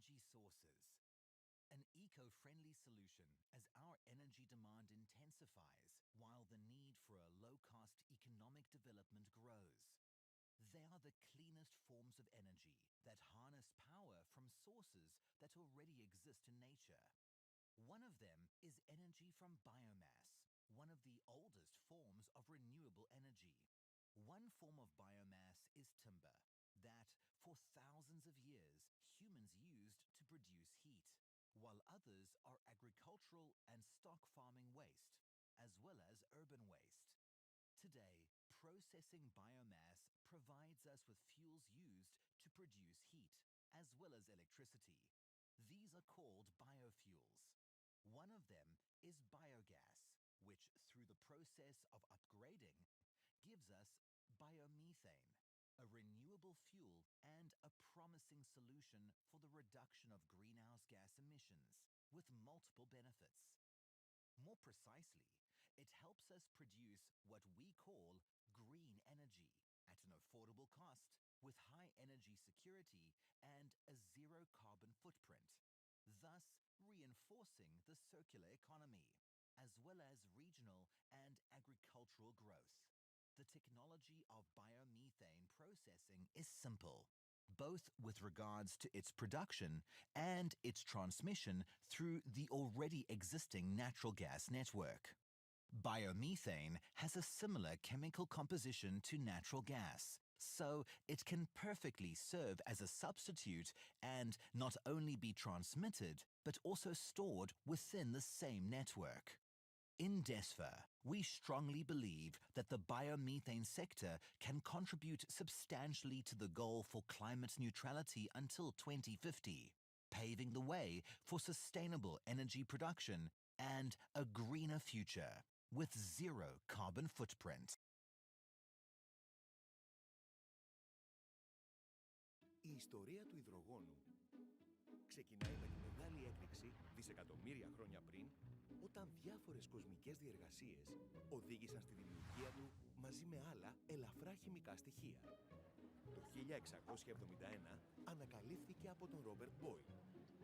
energy sources. An eco-friendly solution as our energy demand intensifies while the need for a low-cost economic development grows. They are the cleanest forms of energy that harness power from sources that already exist in nature. One of them is energy from biomass, one of the oldest forms of renewable energy. One form of biomass is timber, that, for thousands of years, humans used to produce heat, while others are agricultural and stock farming waste, as well as urban waste. Today, processing biomass provides us with fuels used to produce heat, as well as electricity. These are called biofuels. One of them is biogas, which, through the process of upgrading, gives us biomethane, a renewable fuel and a promising solution for the reduction of greenhouse gas emissions, with multiple benefits. More precisely, it helps us produce what we call green energy at an affordable cost, with high energy security and a zero carbon footprint, thus reinforcing the circular economy, as well as regional and agricultural growth. The technology of biomethane processing is simple, both with regards to its production and its transmission through the already existing natural gas network. Biomethane has a similar chemical composition to natural gas, so it can perfectly serve as a substitute and not only be transmitted, but also stored within the same network. In DESFA, we strongly believe that the biomethane sector can contribute substantially to the goal for climate neutrality until 2050, paving the way for sustainable energy production and a greener future with zero carbon footprint. Η ιστορία του υδρογόνου ξεκινάει με τη μεγάλη έκρηξη δισεκατομμύρια χρόνια πριν, όταν διάφορες κοσμικές διεργασίες οδήγησαν στη δημιουργία του μαζί με άλλα ελαφρά χημικά στοιχεία. Το 1671 ανακαλύφθηκε από τον Ρόμπερτ Μπόιλ.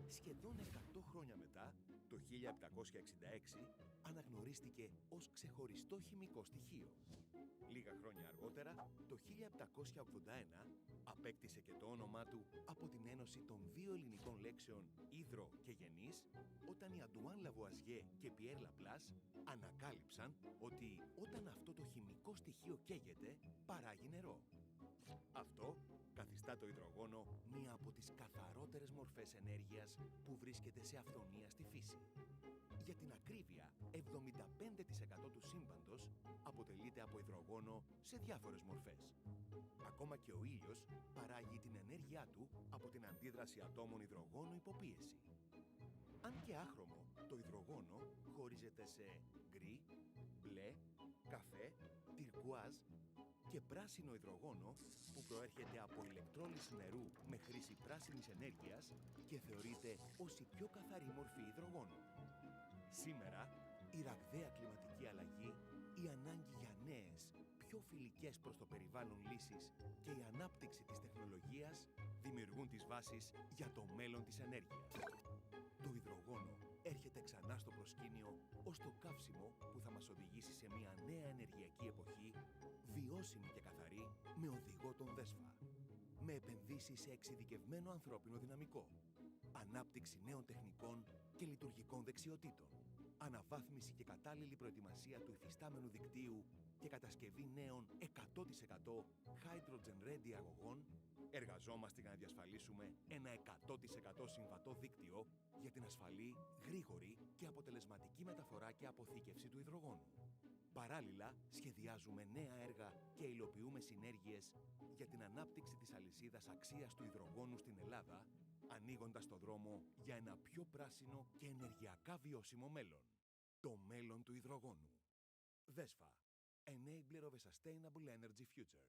Σχεδόν 100 χρόνια μετά, το 1766, αναγνωρίστηκε ως ξεχωριστό χημικό στοιχείο. Λίγα χρόνια αργότερα, το 1781, απέκτησε και το όνομά του από την ένωση των δύο ελληνικών λέξεων «υδρο» και «γενής», όταν οι Αντουάν Λαβουαζιέ και Πιέρ Λαπλάς ανακάλυψαν ότι όταν αυτό το χημικό στοιχείο καίγεται, παράγει νερό. Αυτό καθιστά το υδρογόνο μία από τις καθαρότερες μορφές ενέργειας που βρίσκεται σε αυθονία στη φύση. Για την ακρίβεια, 75% του σύμπαντος αποτελείται από υδρογόνο σε διάφορες μορφές. Ακόμα και ο ήλιος παράγει την ενέργειά του από την αντίδραση ατόμων υδρογόνου υποπίεση. Αν και άχρωμο, το υδρογόνο χωρίζεται σε γκρι, μπλε, καφέ, τυρκουάζ και πράσινο υδρογόνο που προέρχεται από ηλεκτρόλυση νερού με χρήση πράσινης ενέργειας και θεωρείται ως η πιο καθαρή μορφή υδρογόνου. Σήμερα, η ραγδαία κλιματική αλλαγή, η ανάγκη για νέες, πιο φιλικές προς το περιβάλλον λύσεις και η ανάπτυξη της τεχνολογίας δημιουργούν τις βάσεις για το μέλλον της ενέργειας. Το υδρογόνο έρχεται ξανά στο προσκήνιο ως το καύσιμο που θα μας οδηγήσει σε μια νέα ενεργειακή εποχή, βιώσιμη και καθαρή, με οδηγό τον Δέσφα. Με επενδύσεις σε εξειδικευμένο ανθρώπινο δυναμικό, ανάπτυξη νέων τεχνικών και λειτουργικών δεξιοτήτων, αναβάθμιση και κατάλληλη προετοιμασία του υφιστάμενου δικτύου και κατασκευή νέων 100% hydrogen ready αγωγών, εργαζόμαστε για να διασφαλίσουμε ένα 100% συμβατό δίκτυο για την ασφαλή, γρήγορη και αποτελεσματική μεταφορά και αποθήκευση του υδρογόνου. Παράλληλα, σχεδιάζουμε νέα έργα και υλοποιούμε συνέργειες για την ανάπτυξη της αλυσίδας αξίας του υδρογόνου στην Ελλάδα, ανοίγοντας το δρόμο για ένα πιο πράσινο και ενεργειακά βιώσιμο μέλλον. Το μέλλον του υδρογόνου. ΔΕΣΦΑ. Enabler of a Sustainable Energy Future.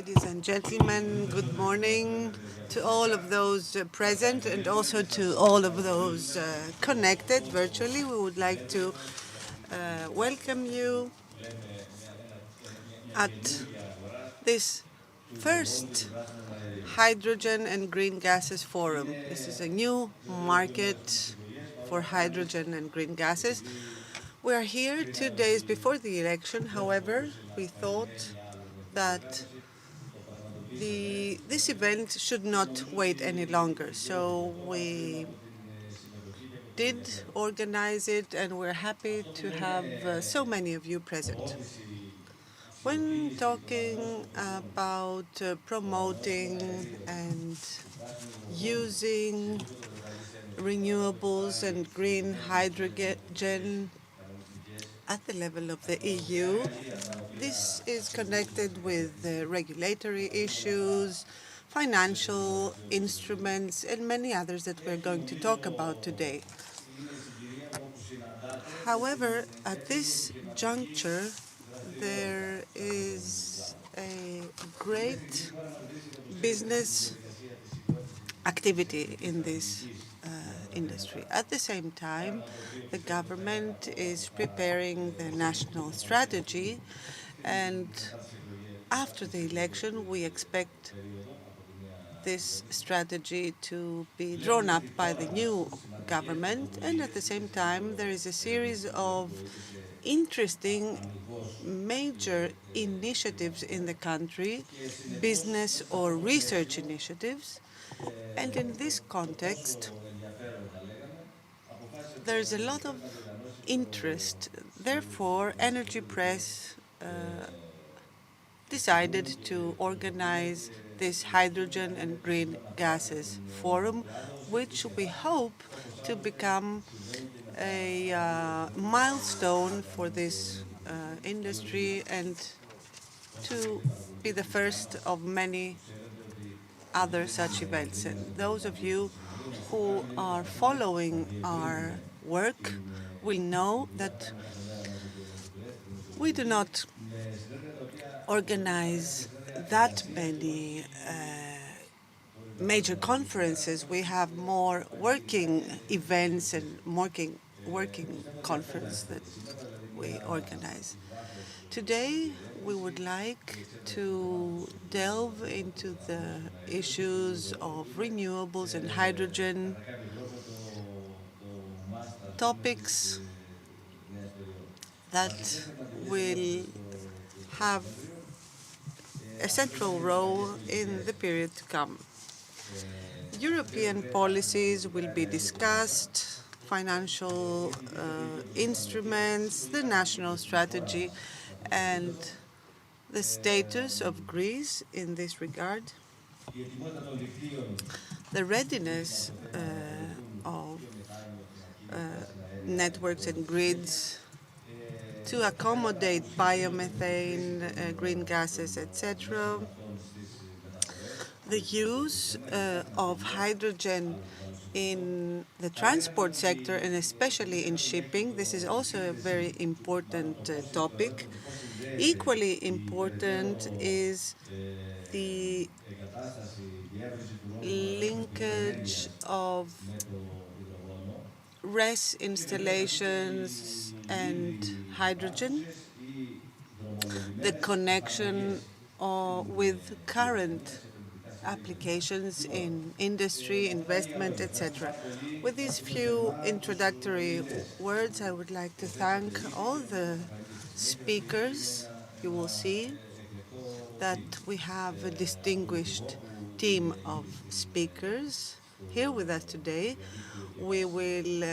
Ladies and gentlemen, good morning to all of those present and also to all of those connected virtually. We would like to welcome you at this first Hydrogen and Green Gases Forum. This is a new market for hydrogen and green gases. We are here 2 days before the election. However, we thought that this event should not wait any longer. So we did organize it, and we're happy to have so many of you present. When talking about promoting and using renewables and green hydrogen at the level of the EU, this is connected with regulatory issues, financial instruments, and many others that we're going to talk about today. However, at this juncture, there is a great business activity in this industry. At the same time, the government is preparing the national strategy, and after the election, we expect this strategy to be drawn up by the new government, and at the same time, there is a series of interesting major initiatives in the country, business or research initiatives. And in this context, there's a lot of interest. Therefore, Energy Press decided to organize this Hydrogen and Green Gases Forum, which we hope to become a milestone for this industry and to be the first of many other such events. And those of you who are following our work will know that we do not organize that many major conferences. We have more working events and working conference that we organize. Today, we would like to delve into the issues of renewables and hydrogen, topics that will have a central role in the period to come. European policies will be discussed, financial instruments, the national strategy, and the status of Greece in this regard, the readiness of networks and grids to accommodate biomethane, green gases, etc., the use of hydrogen in the transport sector and especially in shipping. This is also a very important topic. Equally important is the linkage of RES installations and hydrogen, the connection with current applications in industry, investment, etc. With these few introductory words, I would like to thank all the speakers. You will see that we have a distinguished team of speakers here with us today. We will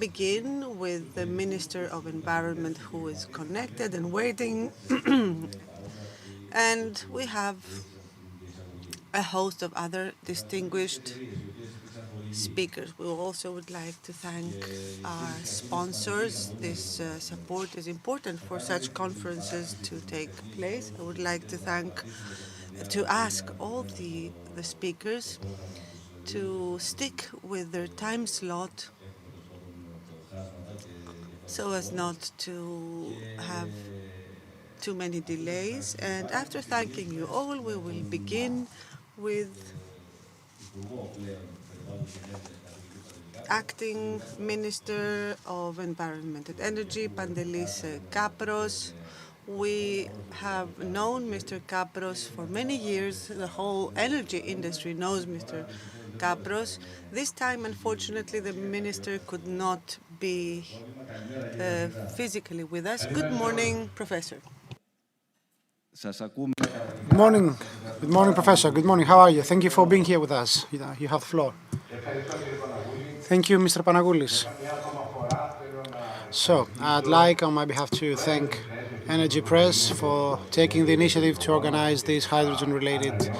begin with the Minister of Environment, who is connected and waiting. And we have a host of other distinguished speakers. We also would like to thank our sponsors. This support is important for such conferences to take place. I would like to ask all the speakers to stick with their time slot so as not to have too many delays. And after thanking you all, we will begin with Acting Minister of Environment and Energy, Pantelis Kapros. We have known Mr. Kapros for many years. The whole energy industry knows Mr. Kapros. This time, unfortunately, the minister could not be physically with us. Good morning, Professor. Good morning. Good morning, Professor. Good morning. How are you? Thank you for being here with us. You have the floor. Thank you, Mr. Panagoulis. So, I'd like on my behalf to thank Energy Press for taking the initiative to organize this hydrogen-related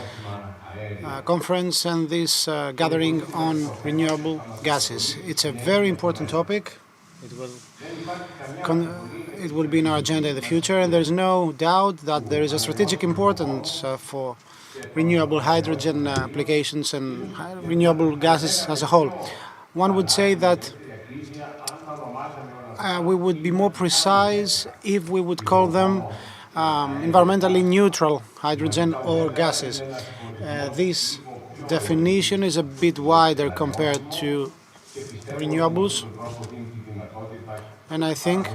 conference and this gathering on renewable gases. It's a very important topic. It will be in our agenda in the future, and there's no doubt that there is a strategic importance for renewable hydrogen applications and renewable gases as a whole. One would say that we would be more precise if we would call them environmentally neutral hydrogen or gases. This definition is a bit wider compared to renewables, and I think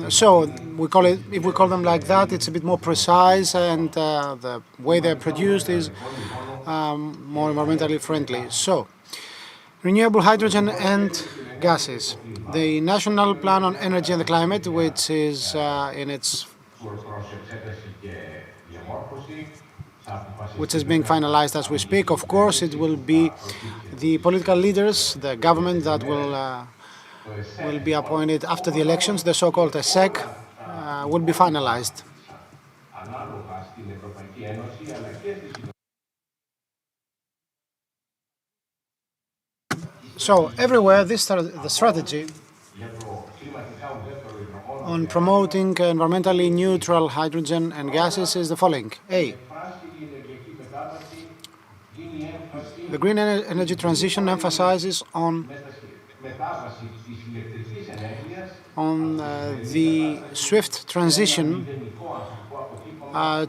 so if we call them like that, it's a bit more precise, and the way they're produced is more environmentally friendly. So, renewable hydrogen and gases. The National Plan on Energy and the Climate, which is which is being finalized as we speak. Of course, it will be the political leaders, the government that will be appointed after the elections, the so-called SEC, will be finalized. So everywhere, the strategy on promoting environmentally neutral hydrogen and gases is the following. A. The green energy transition emphasizes on the swift transition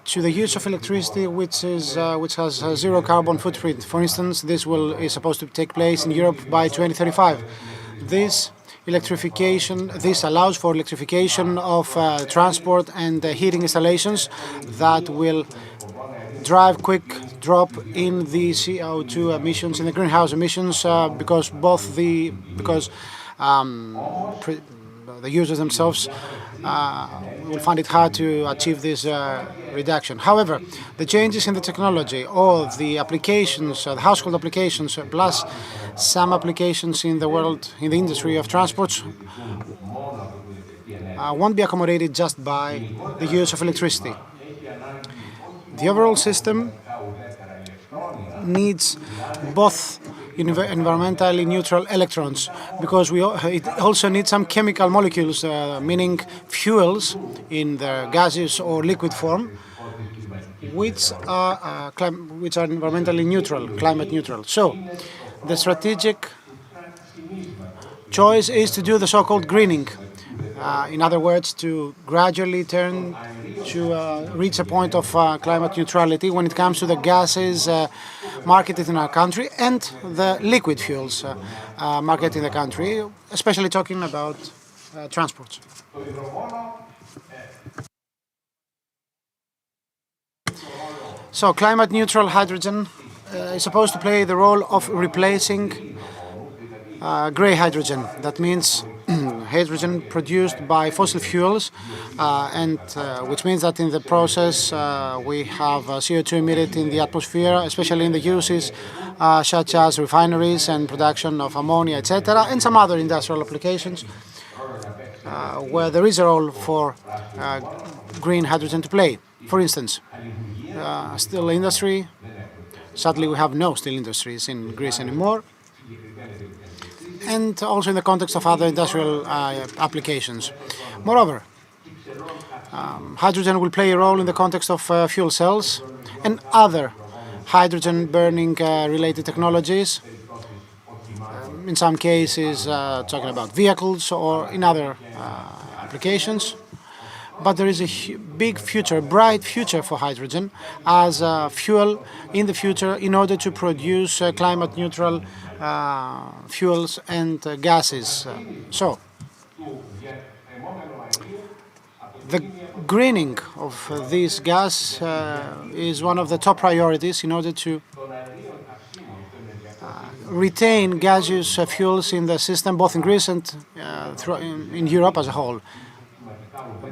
to the use of electricity which has zero carbon footprint. For instance, this is supposed to take place in Europe by 2035. This allows for electrification of transport and heating installations that will drive quick drop in the CO2 emissions, in the greenhouse emissions, because the users themselves will find it hard to achieve this reduction. However, the changes in the technology or the applications, the household applications, plus some applications in the industry of transports, won't be accommodated just by the use of electricity. The overall system needs both environmentally neutral electrons, because it also needs some chemical molecules, meaning fuels in the gaseous or liquid form, which are environmentally neutral, climate neutral. So, the strategic choice is to do the so-called greening. In other words, to gradually turn to reach a point of climate neutrality when it comes to the gases marketed in our country and the liquid fuels marketed in the country, especially talking about transports. So, climate neutral hydrogen is supposed to play the role of replacing grey hydrogen. That means hydrogen produced by fossil fuels, and which means that in the process we have CO2 emitted in the atmosphere, especially in the uses such as refineries and production of ammonia, etc., and some other industrial applications where there is a role for green hydrogen to play. For instance, steel industry. Sadly, we have no steel industries in Greece anymore. And also in the context of other industrial applications. Moreover, hydrogen will play a role in the context of fuel cells and other hydrogen burning related technologies, in some cases talking about vehicles or in other applications. But there is a big future, bright future for hydrogen as a fuel in the future in order to produce climate neutral fuels and gases. So the greening of this gas is one of the top priorities in order to retain gaseous fuels in the system, both in Greece and in Europe as a whole.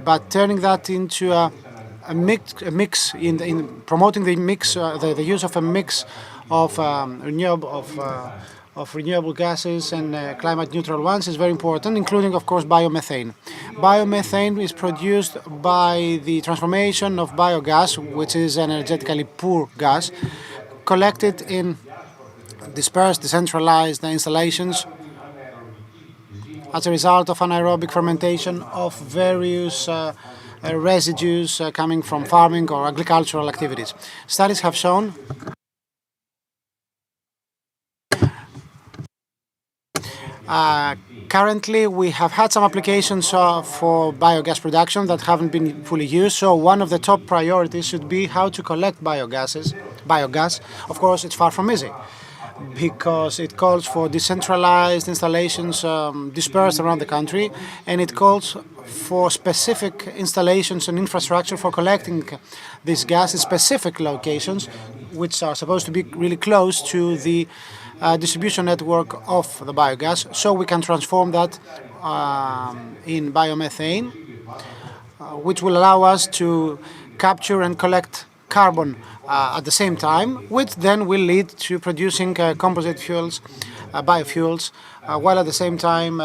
But turning that into a mix in promoting the mix, the use of a mix of renewable gases and climate neutral ones is very important, including, of course, biomethane. Biomethane is produced by the transformation of biogas, which is an energetically poor gas, collected in dispersed, decentralized installations as a result of anaerobic fermentation of various residues coming from farming or agricultural activities. Studies have shown currently we have had some applications for biogas production that haven't been fully used. So one of the top priorities should be how to collect biogas. Of course, it's far from easy because it calls for decentralized installations dispersed around the country, and it calls for specific installations and infrastructure for collecting this gas in specific locations, which are supposed to be really close to the distribution network of the biogas, so we can transform that in biomethane, which will allow us to capture and collect carbon at the same time, which then will lead to producing composite fuels, biofuels, while at the same time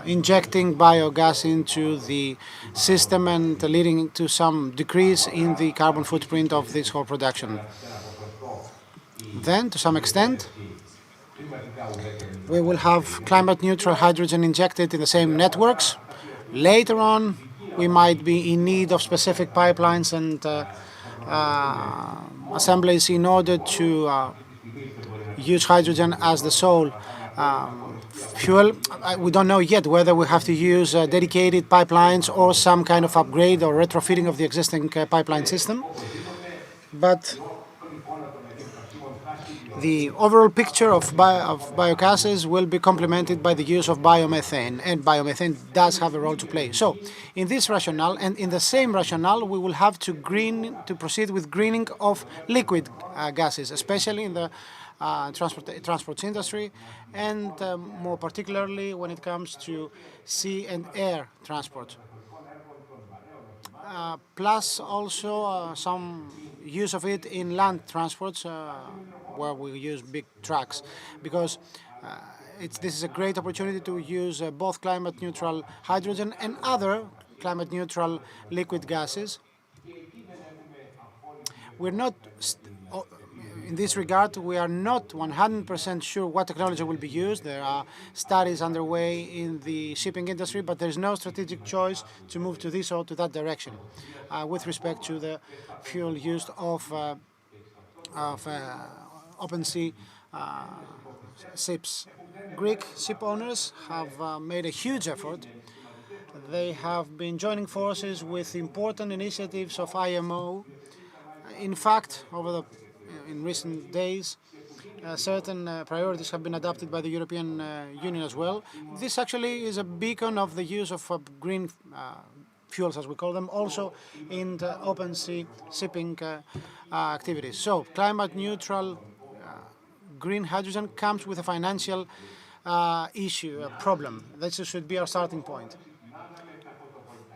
injecting biogas into the system and leading to some decrease in the carbon footprint of this whole production. Then, to some extent, we will have climate neutral hydrogen injected in the same networks. Later on, we might be in need of specific pipelines and assemblies in order to use hydrogen as the sole fuel. We don't know yet whether we have to use dedicated pipelines or some kind of upgrade or retrofitting of the existing pipeline system. But the overall picture of biogases will be complemented by the use of biomethane, and biomethane does have a role to play. So, in this rationale and in the same rationale, we will have to proceed with greening of liquid gases, especially in the transport industry, and more particularly when it comes to sea and air transport. Plus also some use of it in land transports where we use big trucks, because this is a great opportunity to use both climate neutral hydrogen and other climate neutral liquid gases. We're not in this regard, we are not 100% sure what technology will be used. There are studies underway in the shipping industry, but there's no strategic choice to move to this or to that direction with respect to the fuel used of open sea ships. Greek ship owners have made a huge effort. They have been joining forces with important initiatives of IMO. In fact, in recent days, certain priorities have been adopted by the European Union as well. This actually is a beacon of the use of green fuels, as we call them, also in the open sea shipping activities. So, climate neutral green hydrogen comes with a financial issue, a problem. This should be our starting point.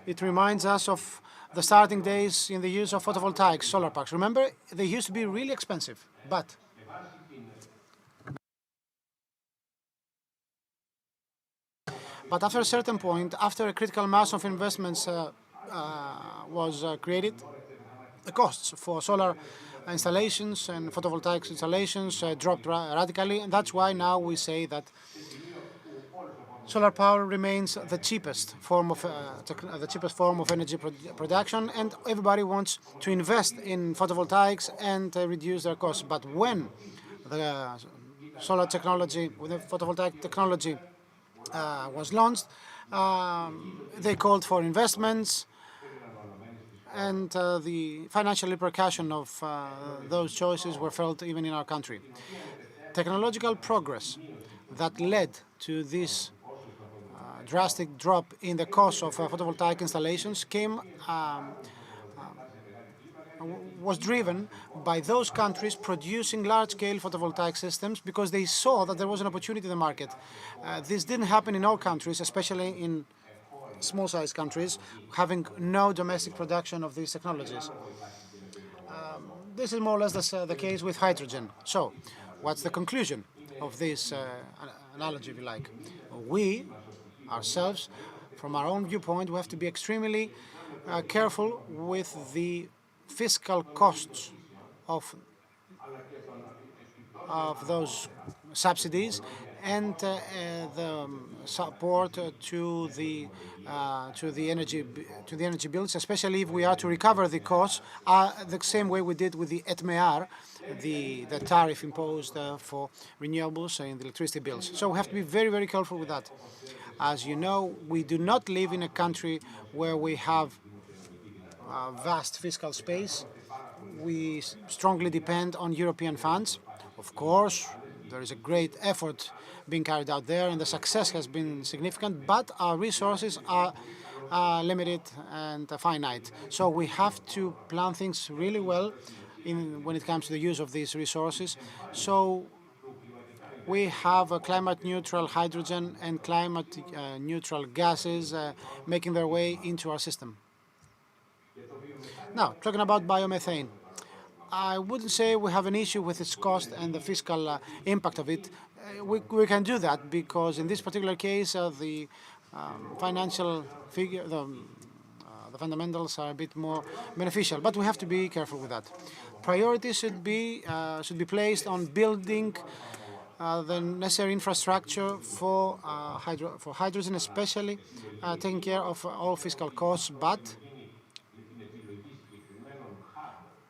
It reminds us of the starting days in the use of photovoltaics, solar parks. Remember, they used to be really expensive, but after a certain point, after a critical mass of investments was created, the costs for solar installations and photovoltaic installations dropped radically, and that's why now we say that solar power remains the cheapest form of energy production, and everybody wants to invest in photovoltaics and reduce their costs. But when the solar technology, when the photovoltaic technology was launched, they called for investments, and the financial repercussion of those choices were felt even in our country. Technological progress that led to this drastic drop in the cost of photovoltaic installations was driven by those countries producing large-scale photovoltaic systems because they saw that there was an opportunity in the market. This didn't happen in all countries, especially in small-sized countries having no domestic production of these technologies. This is more or less the case with hydrogen. So, what's the conclusion of this analogy, if you like? We, ourselves, from our own viewpoint, we have to be extremely careful with the fiscal costs of those subsidies and the support to the energy bills, especially if we are to recover the costs the same way we did with the ETMEAR, the tariff imposed for renewables in the electricity bills. So we have to be very, very careful with that. As you know, we do not live in a country where we have vast fiscal space. We strongly depend on European funds. Of course, there is a great effort being carried out there, and the success has been significant, but our resources are limited and finite. So we have to plan things really well when it comes to the use of these resources. So we have a climate neutral hydrogen and climate neutral gases making their way into our system. Now, talking about biomethane, I wouldn't say we have an issue with its cost and the fiscal impact of it. We can do that because in this particular case, the financial figure, the fundamentals are a bit more beneficial, but we have to be careful with that. Priority should be placed on building the necessary infrastructure for hydrogen, especially taking care of all fiscal costs. But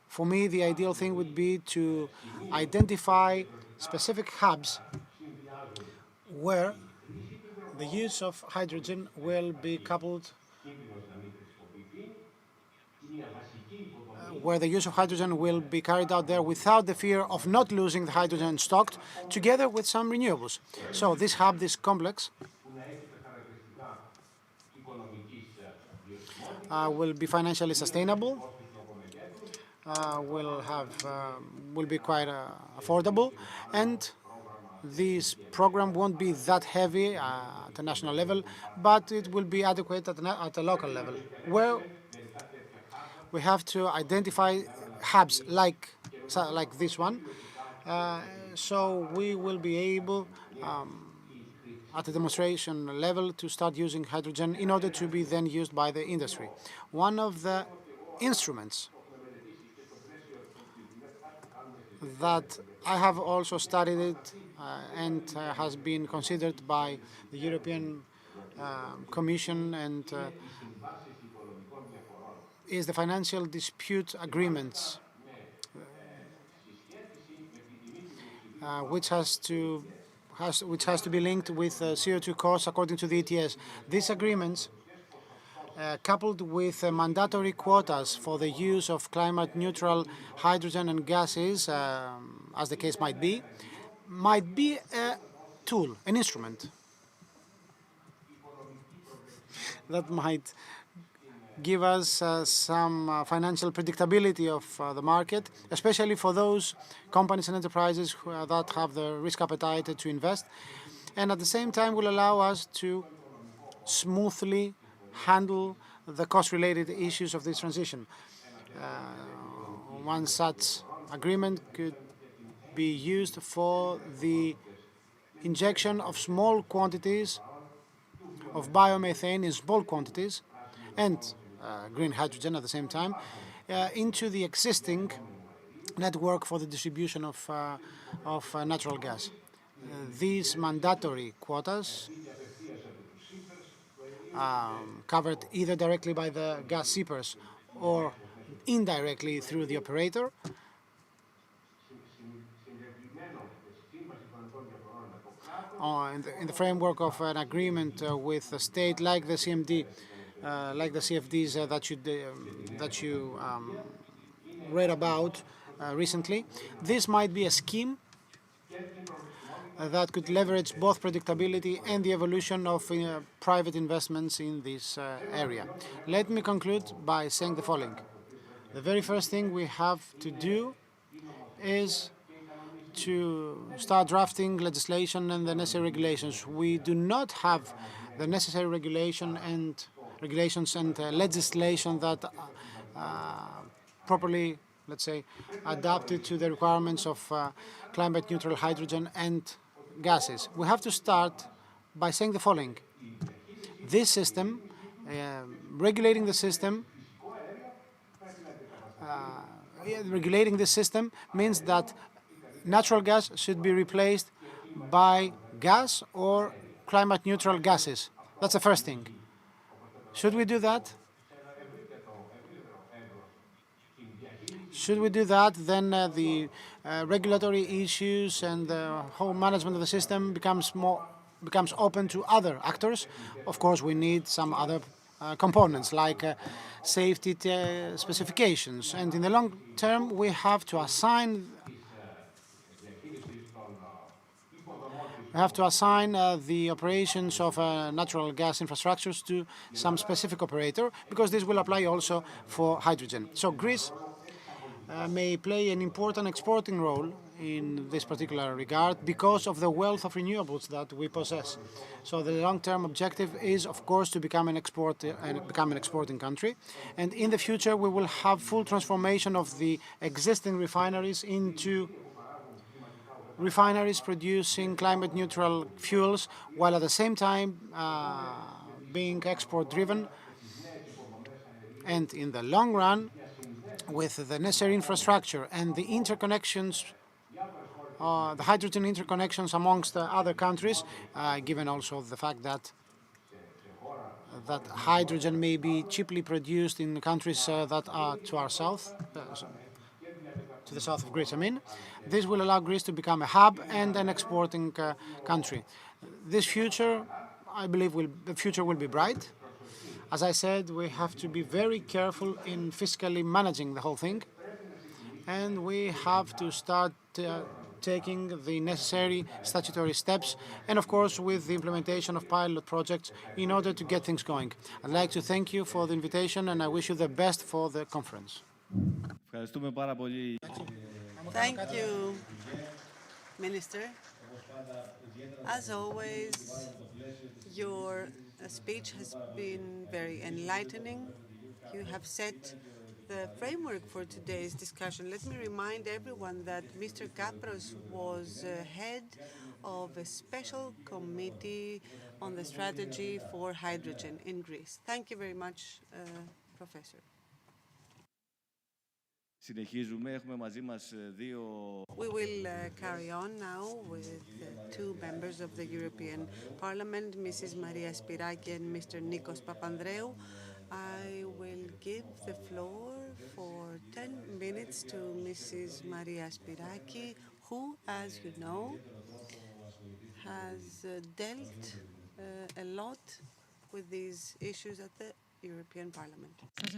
for me, the ideal thing would be to identify specific hubs where the use of hydrogen will be coupled, where the use of hydrogen will be carried out there without the fear of not losing the hydrogen stocked, together with some renewables. So this hub, this complex, will be financially sustainable, will be quite affordable, and this program won't be that heavy at a national level, but it will be adequate at a local level, where we have to identify hubs like this one, so we will be able, at the demonstration level, to start using hydrogen in order to be then used by the industry. One of the instruments that I have also studied it and has been considered by the European Commission and is the financial dispute agreements, which has to be linked with CO2 costs according to the ETS. These agreements, coupled with mandatory quotas for the use of climate-neutral hydrogen and gases, as the case might be a tool, an instrument that might give us some financial predictability of the market, especially for those companies and enterprises that have the risk appetite to invest, and at the same time will allow us to smoothly handle the cost-related issues of this transition. One such agreement could be used for the injection of small quantities of biomethane in small quantities and green hydrogen at the same time into the existing network for the distribution of natural gas. These mandatory quotas, covered either directly by the gas shippers or indirectly through the operator, in the framework of an agreement with a state like the CMD, like the CFDs that you read about recently. This might be a scheme that could leverage both predictability and the evolution of private investments in this area. Let me conclude by saying the following. The very first thing we have to do is to start drafting legislation and the necessary regulations. We do not have the necessary regulations and legislation that properly, let's say, adapted to the requirements of climate neutral hydrogen and gases. We have to start by saying the following. This system, regulating the system, regulating this system means that natural gas should be replaced by gas or climate neutral gases. That's the first thing. Should we do that? Should we do that, then the regulatory issues and the whole management of the system becomes open to other actors. Of course, we need some other components like safety specifications, and in the long term, we have to assign the operations of natural gas infrastructures to some specific operator, because this will apply also for hydrogen. So Greece may play an important exporting role in this particular regard because of the wealth of renewables that we possess. So the long-term objective is, of course, to become an exporting country, and in the future we will have full transformation of the existing refineries into refineries producing climate-neutral fuels, while at the same time being export-driven, and in the long run, with the necessary infrastructure and the interconnections, the hydrogen interconnections amongst other countries, given also the fact that hydrogen may be cheaply produced in countries that are to our south, to the south of Greece, I mean. This will allow Greece to become a hub and an exporting country. This future, I believe, the future will be bright. As I said, we have to be very careful in fiscally managing the whole thing, and we have to start taking the necessary statutory steps, and of course with the implementation of pilot projects in order to get things going. I'd like to thank you for the invitation, and I wish you the best for the conference. Thank you, Minister. As always, your speech has been very enlightening. You have set the framework for today's discussion. Let me remind everyone that Mr. Kapros was head of a special committee on the strategy for hydrogen in Greece. Thank you very much, Professor. We will carry on now with two members of the European Parliament, Mrs. Maria Spyraki and Mr. Nikos Papandreou. I will give the floor for 10 minutes to Mrs. Maria Spyraki, who, as you know, has dealt a lot with these issues at the European Parliament. Thank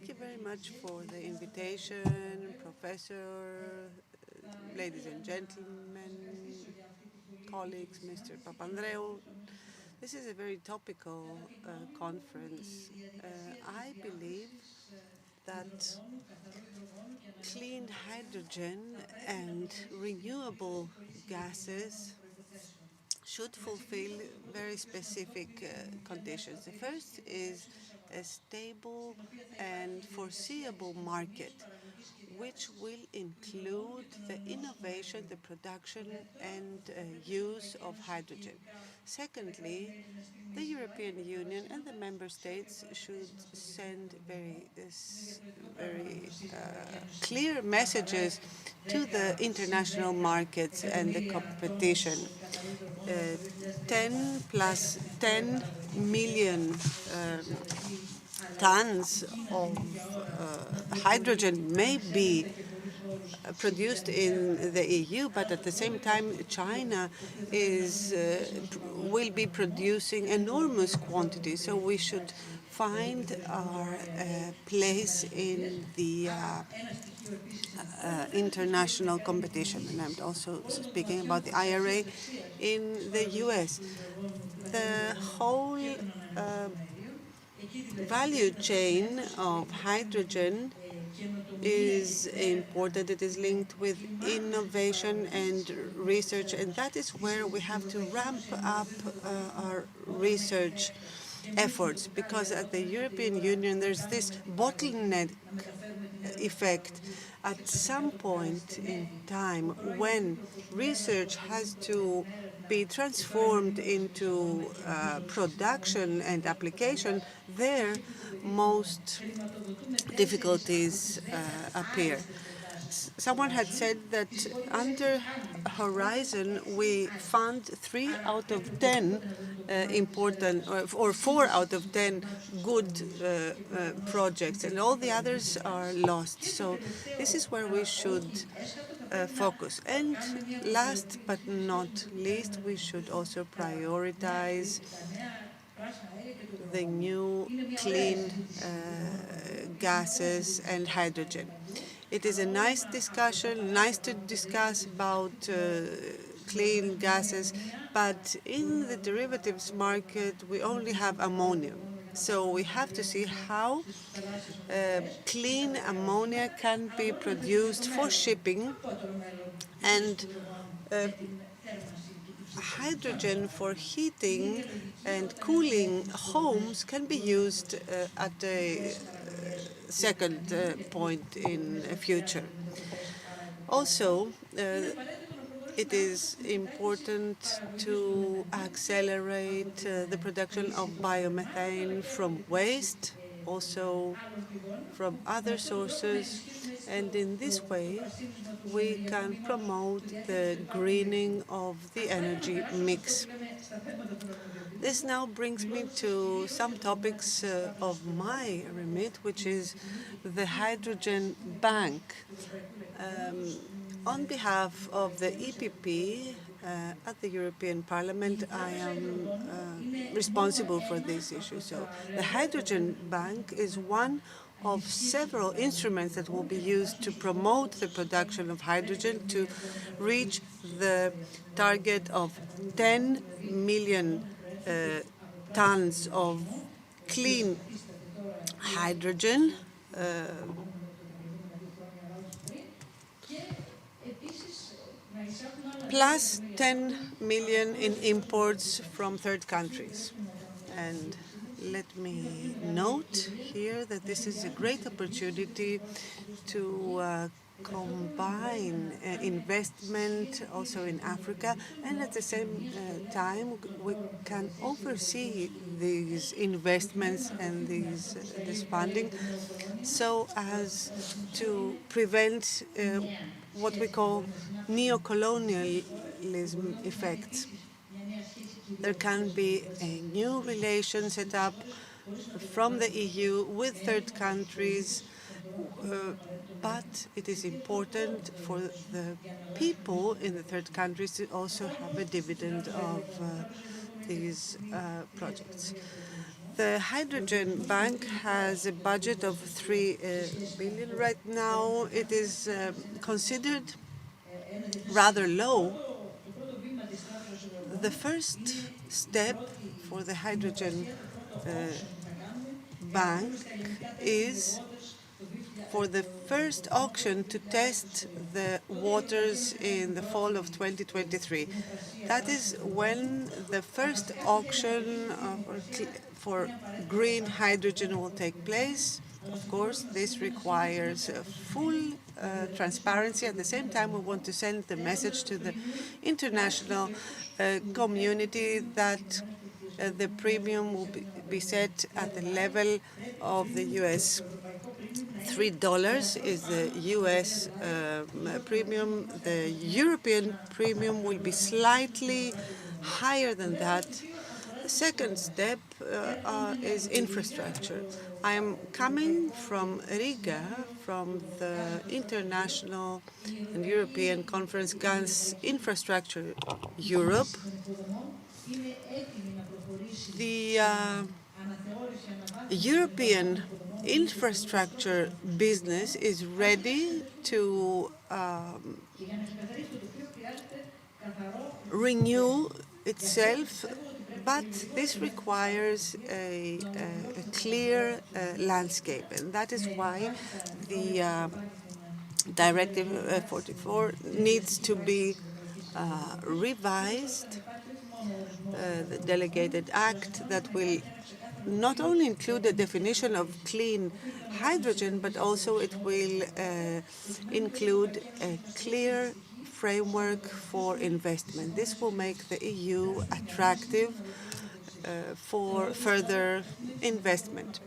you very much for the invitation, Professor, ladies and gentlemen, colleagues, Mr. Papandreou. This is a very topical conference. I believe that clean hydrogen and renewable gases should fulfill very specific conditions. The first is a stable and foreseeable market, which will include the innovation, the production and use of hydrogen. Secondly, the European Union and the member states should send very clear messages to the international markets and the competition. 10 plus 10 million tons of hydrogen may be produced in the EU, but at the same time, China will be producing enormous quantities. So we should find our place in the international competition. And I'm also speaking about the IRA in the US. The whole value chain of hydrogen is important. It is linked with innovation and research, and that is where we have to ramp up our research efforts, because at the European Union there's this bottleneck effect. At some point in time, when research has to be transformed into production and application, there most difficulties appear. Someone had said that under Horizon we fund 3 out of 10 important, or 4 out of 10 good projects, and all the others are lost. So this is where we should focus. And last but not least, we should also prioritize the new clean gases and hydrogen. It is a nice discussion, nice to discuss about clean gases, but in the derivatives market we only have ammonia. So we have to see how clean ammonia can be produced for shipping, and hydrogen for heating and cooling homes can be used at a second point in the future. Also, it is important to accelerate the production of biomethane from waste, also from other sources, and in this way we can promote the greening of the energy mix. This now brings me to some topics of my remit, which is the hydrogen bank. On behalf of the EPP at the European Parliament, I am responsible for this issue. So the hydrogen bank is one of several instruments that will be used to promote the production of hydrogen to reach the target of 10 million tons of clean hydrogen plus 10 million in imports from third countries. And let me note here that this is a great opportunity to combine investment also in Africa, and at the same time we can oversee these investments and this funding so as to prevent what we call neo-colonialism effects. There can be a new relation set up from the EU with third countries, but it is important for the people in the third countries to also have a dividend of these projects. The Hydrogen Bank has a budget of 3 billion right now. It is considered rather low. The first step for the Hydrogen Bank is for the first auction to test the waters in the fall of 2023. That is when the first auction for green hydrogen will take place. Of course, this requires full transparency. At the same time, we want to send the message to the international community that the premium will be set at the level of the US. $3 is the US premium. The European premium will be slightly higher than that. Second step is infrastructure. I am coming from Riga, from the International and European Conference Gas Infrastructure Europe. The European infrastructure business is ready to renew itself, but this requires a clear landscape, and that is why the Directive 44 needs to be revised, the delegated act that will not only include a definition of clean hydrogen, but also it will include a clear framework for investment. This will make the EU attractive for further investment.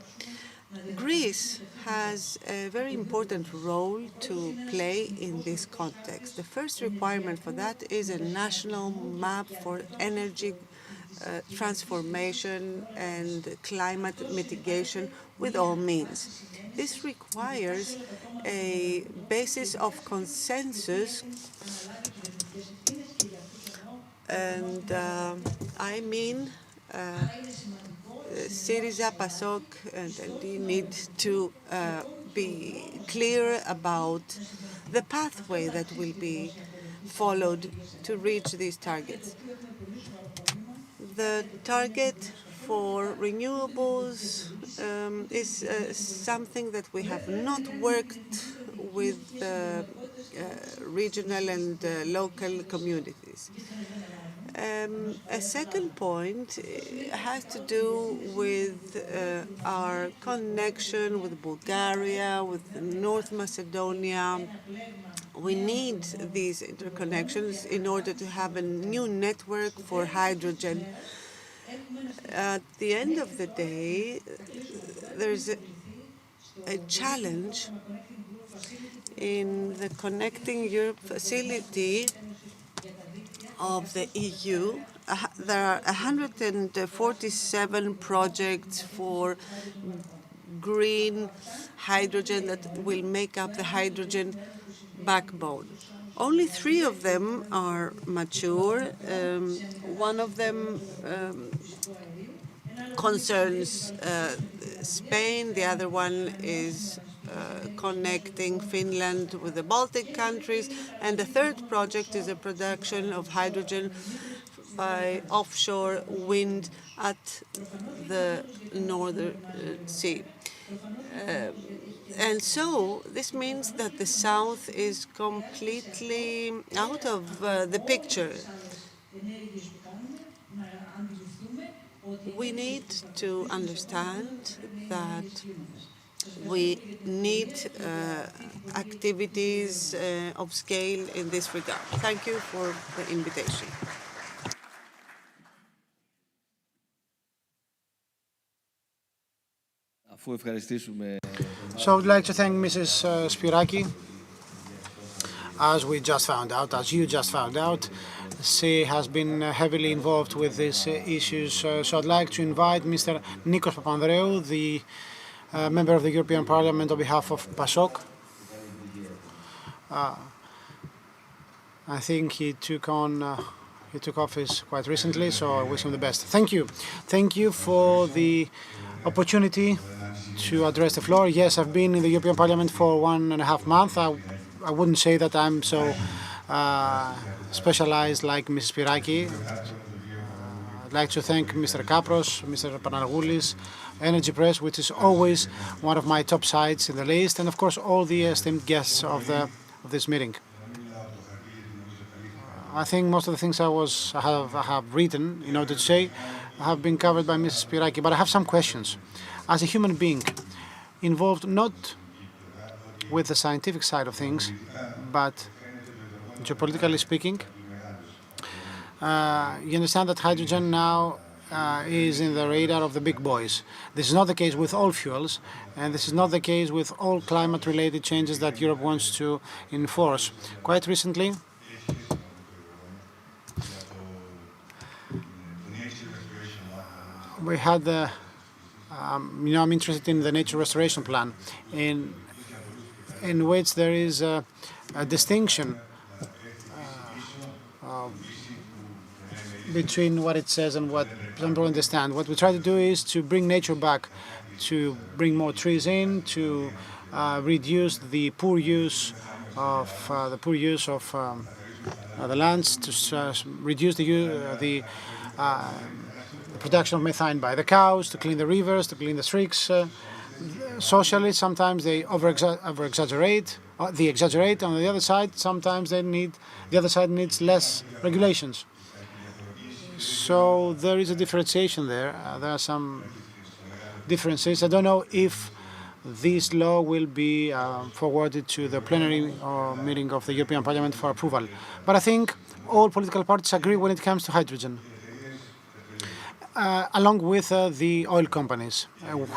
Greece has a very important role to play in this context. The first requirement for that is a national map for energy transformation and climate mitigation with all means. This requires a basis of consensus, and I mean Syriza, PASOK, and ND need to be clear about the pathway that will be followed to reach these targets. The target for renewables is something that we have not worked with regional and local communities. A second point has to do with our connection with Bulgaria, with North Macedonia. We need these interconnections in order to have a new network for hydrogen. At the end of the day, there's a challenge in the Connecting Europe facility of the EU. There are 147 projects for green hydrogen that will make up the hydrogen backbone. Only 3 of them are mature. One of them concerns Spain. The other one is connecting Finland with the Baltic countries. And the third project is a production of hydrogen by offshore wind at the Northern Sea. And so this means that the South is completely out of the picture. We need to understand that we need activities of scale in this regard. Thank you for the invitation. So I would like to thank Mrs. Spiraki. As we just found out, as you just found out, she has been heavily involved with these issues. So I'd like to invite Mr. Nikos Papandreou, the member of the European Parliament on behalf of PASOK. I think he took office quite recently, so I wish him the best. Thank you. Thank you for the opportunity to address the floor. Yes, I've been in the European Parliament for 1.5 months. I wouldn't say that I'm so specialized like Mrs. Spiraki. I'd like to thank Mr. Kapros, Mr. Panargoulis, Energy Press, which is always one of my top sites in the list, and of course all the esteemed guests of this meeting. I think most of the things I have written in order to say have been covered by Mrs. Spiraki, but I have some questions. As a human being, involved not with the scientific side of things, but geopolitically speaking, you understand that hydrogen now is in the radar of the big boys. This is not the case with all fuels, and this is not the case with all climate-related changes that Europe wants to enforce. Quite recently, we had the, I'm interested in the nature restoration plan, in which there is a distinction between what it says and what some people understand. What we try to do is to bring nature back, to bring more trees in, to reduce the poor use of the lands, to reduce the production of methane by the cows, to clean the rivers, to clean the streets. Socially, sometimes they exaggerate. They exaggerate. On the other side, sometimes the other side needs less regulations. So there is a differentiation there. There are some differences. I don't know if this law will be forwarded to the plenary meeting of the European Parliament for approval. But I think all political parties agree when it comes to hydrogen, along with the oil companies,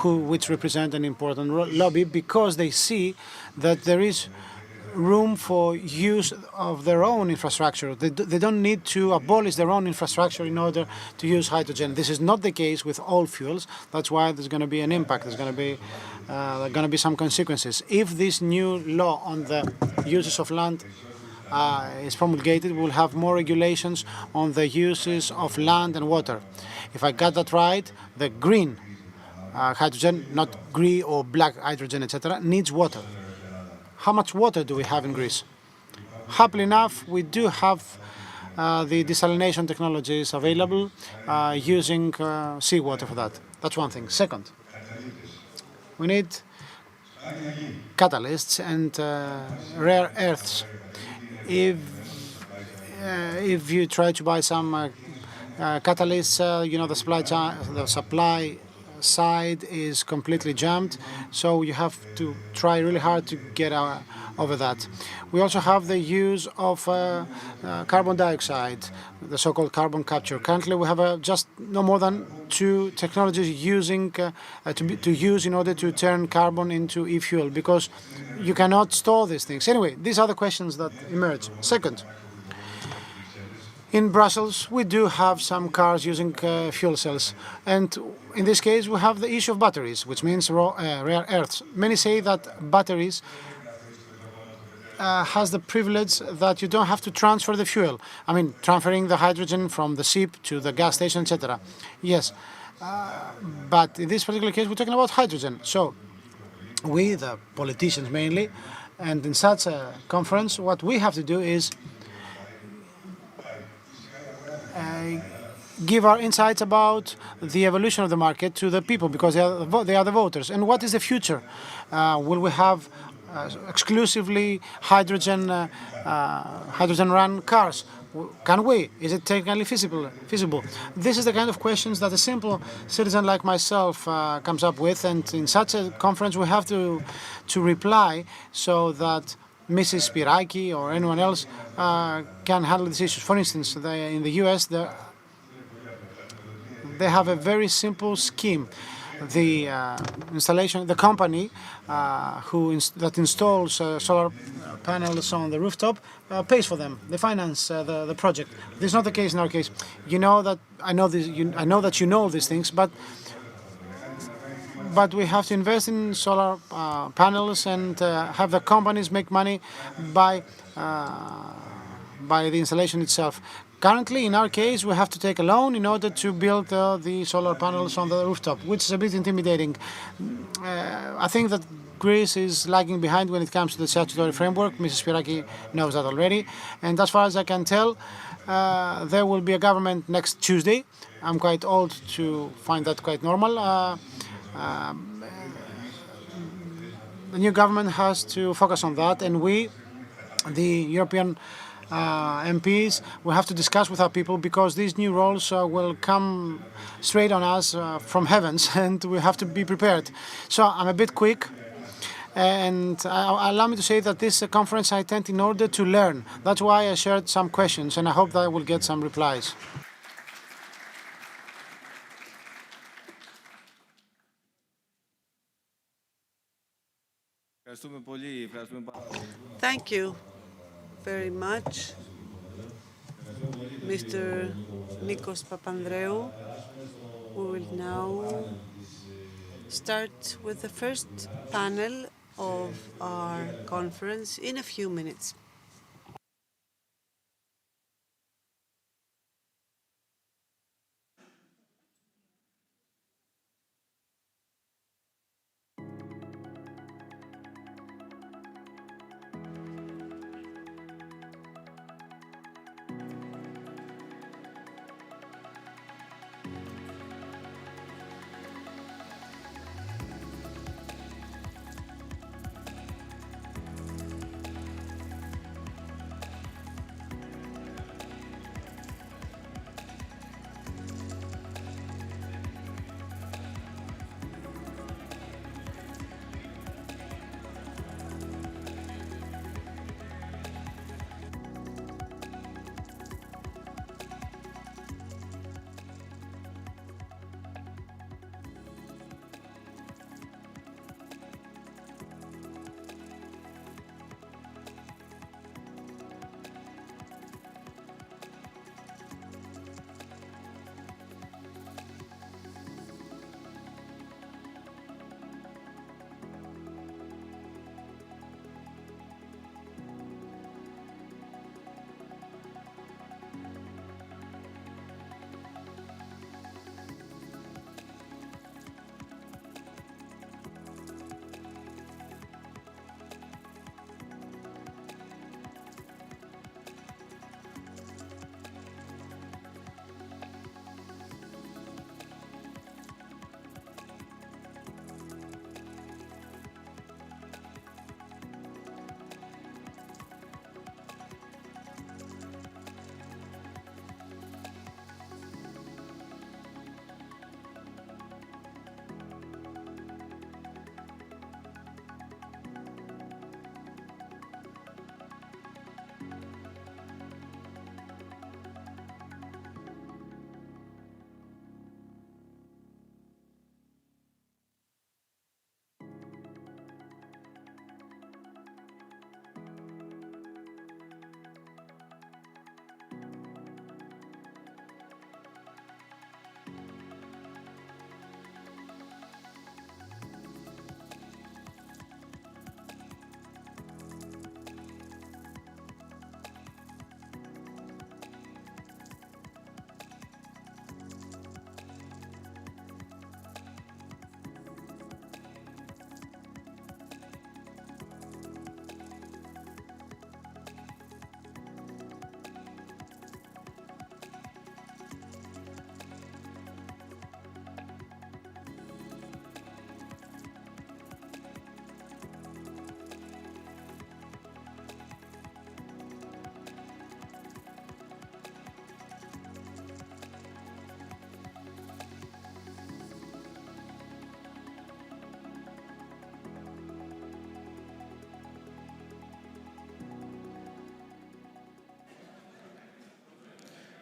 which represent an important lobby, because they see that there is room for use of their own infrastructure. They don't need to abolish their own infrastructure in order to use hydrogen. This is not the case with all fuels. That's why there's going to be an impact. There's going to be some consequences. If this new law on the uses of land is promulgated, we'll have more regulations on the uses of land and water. If I got that right, the green hydrogen, not green or black hydrogen, etc., needs water. How much water do we have in Greece? Happily enough, we do have the desalination technologies available using seawater for that. That's one thing. Second, we need catalysts and rare earths. If you try to buy some catalysts, the supply side is completely jammed, so you have to try really hard to get over that. We also have the use of carbon dioxide, the so-called carbon capture. Currently, we have just no more than 2 technologies to use in order to turn carbon into e-fuel, because you cannot store these things. Anyway, these are the questions that emerge. Second, in Brussels, we do have some cars using fuel cells, and in this case, we have the issue of batteries, which means rare earths. Many say that batteries has the privilege that you don't have to transfer the fuel. I mean, transferring the hydrogen from the ship to the gas station, etc. Yes, but in this particular case, we're talking about hydrogen. So we, the politicians mainly, and in such a conference, what we have to do is give our insights about the evolution of the market to the people, because they are the voters. And what is the future? Will we have exclusively hydrogen-run cars? Can we? Is it technically feasible? This is the kind of questions that a simple citizen like myself comes up with, and in such a conference we have to reply so that Mrs. Spiraki or anyone else can handle these issues. For instance, in the US, they have a very simple scheme. The company that installs solar panels on the rooftop pays for them. They finance the project. This is not the case in our case. You know that I know this. I know that you know these things, but we have to invest in solar panels and have the companies make money by the installation itself. Currently, in our case, we have to take a loan in order to build the solar panels on the rooftop, which is a bit intimidating. I think that Greece is lagging behind when it comes to the statutory framework. Mrs. Spiraki knows that already. And as far as I can tell, there will be a government next Tuesday. I'm quite old to find that quite normal. The new government has to focus on that, and we, the European MPs, will have to discuss with our people, because these new roles will come straight on us from heavens, and we have to be prepared. So I'm a bit quick, and allow me to say that this conference I attend in order to learn. That's why I shared some questions, and I hope that I will get some replies. Thank you very much, Mr. Nikos Papandreou. We will now start with the first panel of our conference in a few minutes.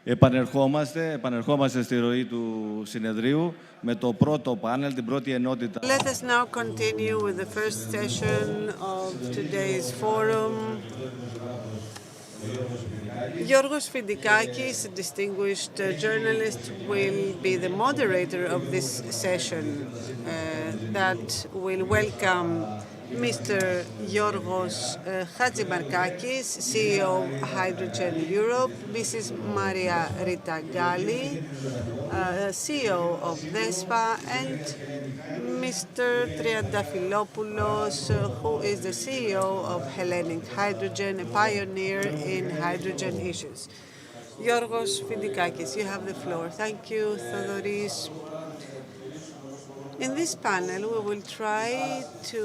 Επανερχόμαστε στη ροή του συνεδρίου με το πρώτο πάνελ, την πρώτη ενότητα. Let us now continue with the first session of today's forum. Yorgos Fidikakis, a distinguished journalist, will be the moderator of this session that will welcome Mr. Yorgos Hatzimarkakis, CEO of Hydrogen Europe, Mrs. Maria Rita Galli, CEO of DESPA, and Mr. Triantafylopoulos, who is the CEO of Hellenic Hydrogen, a pioneer in hydrogen issues. Yorgos Fidikakis, you have the floor. Thank you, Theodoris. In this panel, we will try to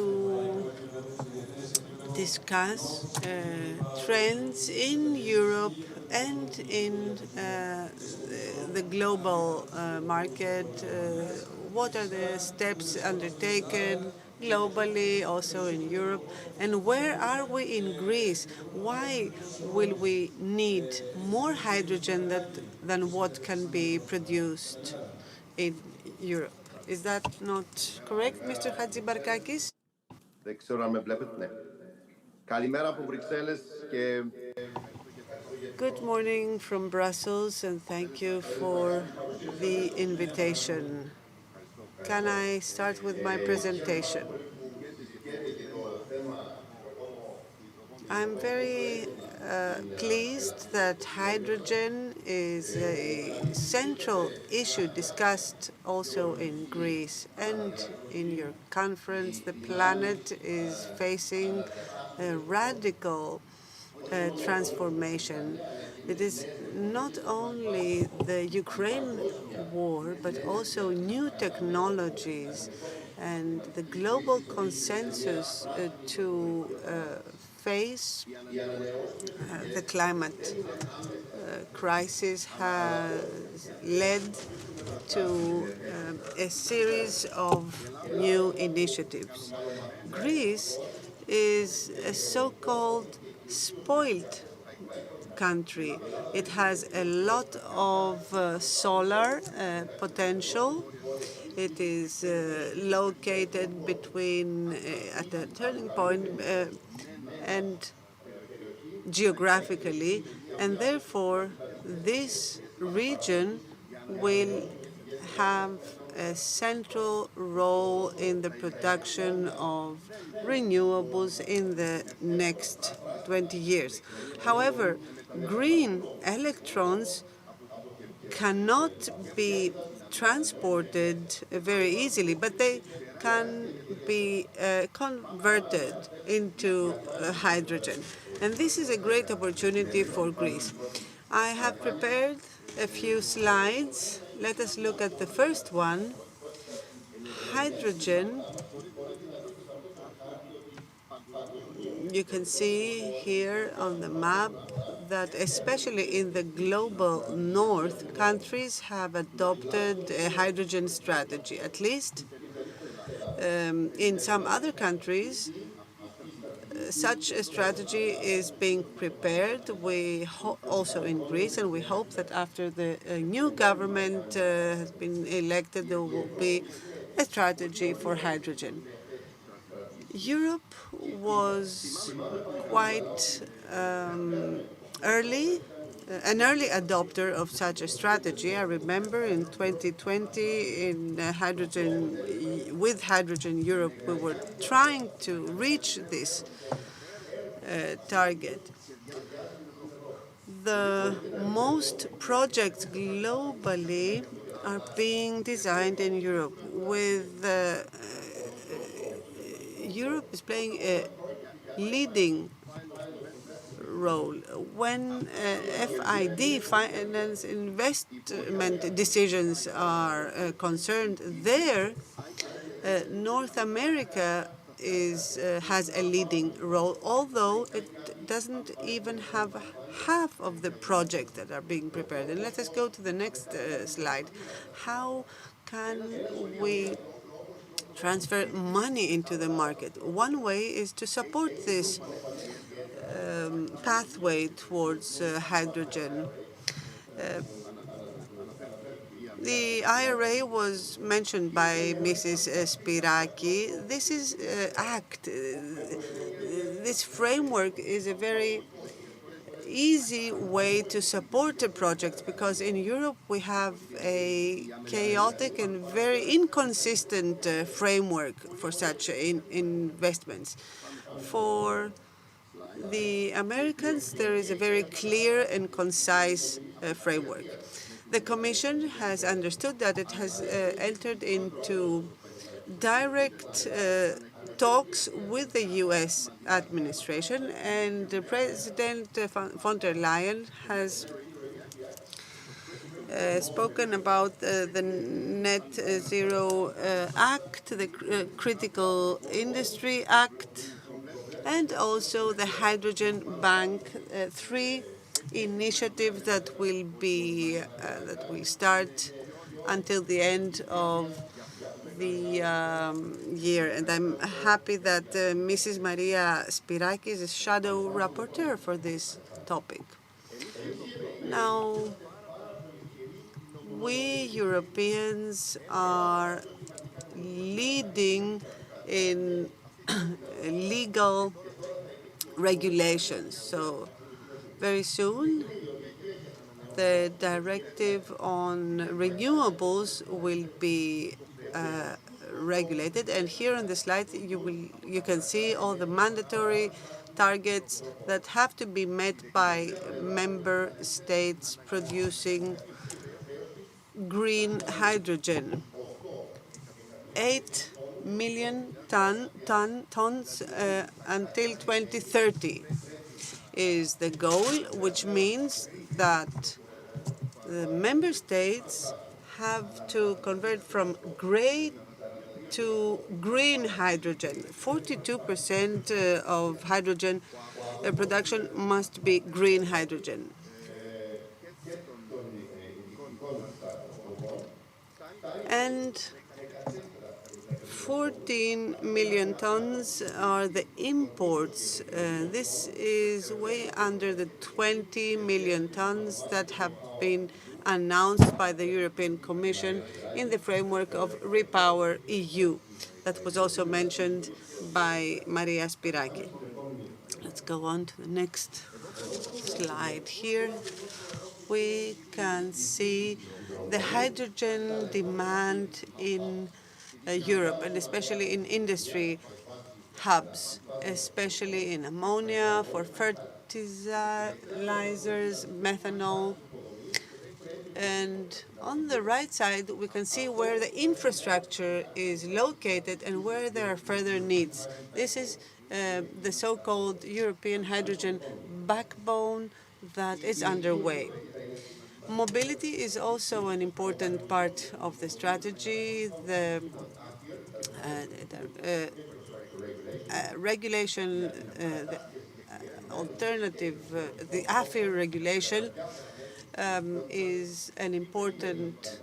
discuss trends in Europe and in the global market. What are the steps undertaken globally, also in Europe? And where are we in Greece? Why will we need more hydrogen than what can be produced in Europe? Is that not correct, Mr. Hatzimarkakis? Δεν ξέρω αν με βλέπετε. Ναι. Καλημέρα από Βρυξέλλες και Good morning from Brussels, and thank you for the invitation. Can I start with my presentation? I'm very pleased that hydrogen is a central issue discussed also in Greece and in your conference. The planet is facing a radical transformation. It is not only the Ukraine war, but also new technologies and the global consensus to face the climate crisis has led to a series of new initiatives. Greece is a so-called spoiled country. It has a lot of solar potential. It is located between at a turning point and geographically, and therefore this region will have a central role in the production of renewables in the next 20 years. However, green electrons cannot be transported very easily, but they can be converted into hydrogen. And this is a great opportunity for Greece. I have prepared a few slides. Let us look at the first one. Hydrogen, you can see here on the map that especially in the global north, countries have adopted a hydrogen strategy. At least in some other countries, such a strategy is being prepared. We also in Greece, and we hope that after the new government has been elected, there will be a strategy for hydrogen. Europe was quite early, an early adopter of such a strategy. I remember in 2020 in with Hydrogen Europe, we were trying to reach this target. The most projects globally are being designed in Europe with Europe is playing a leading role. When FID, finance investment decisions are concerned, there North America has a leading role, although it doesn't even have half of the projects that are being prepared. And let us go to the next slide. How can we transfer money into the market? One way is to support this pathway towards hydrogen. The IRA was mentioned by Mrs. Spiraki. This is this framework is a very easy way to support a project, because in Europe we have a chaotic and very inconsistent framework for such investments. For the Americans, there is a very clear and concise framework. The Commission has understood that it has entered into direct talks with the U.S. administration, and President von der Leyen has spoken about the Net Zero Act, the Critical Industry Act, and also the Hydrogen Bank, three initiatives that will start until the end of the year. And I'm happy that Mrs. Maria Spiraki is a shadow rapporteur for this topic. Now, we Europeans are leading in legal regulations. So very soon, the directive on renewables will be regulated. And here on the slide, you can see all the mandatory targets that have to be met by member states producing green hydrogen. 8 million tons until 2030 is the goal, which means that the member states have to convert from gray to green hydrogen. 42% of hydrogen production must be green hydrogen. And 14 million tons are the imports. This is way under the 20 million tons that have been announced by the European Commission in the framework of Repower EU. That was also mentioned by Maria Spiraki. Let's go on to the next slide here. We can see the hydrogen demand in Europe, and especially in industry hubs, especially in ammonia for fertilizers, methanol. And on the right side, we can see where the infrastructure is located and where there are further needs. This is the so-called European hydrogen backbone that is underway. Mobility is also an important part of the strategy. The regulation, the alternative, the AFIR regulation is an important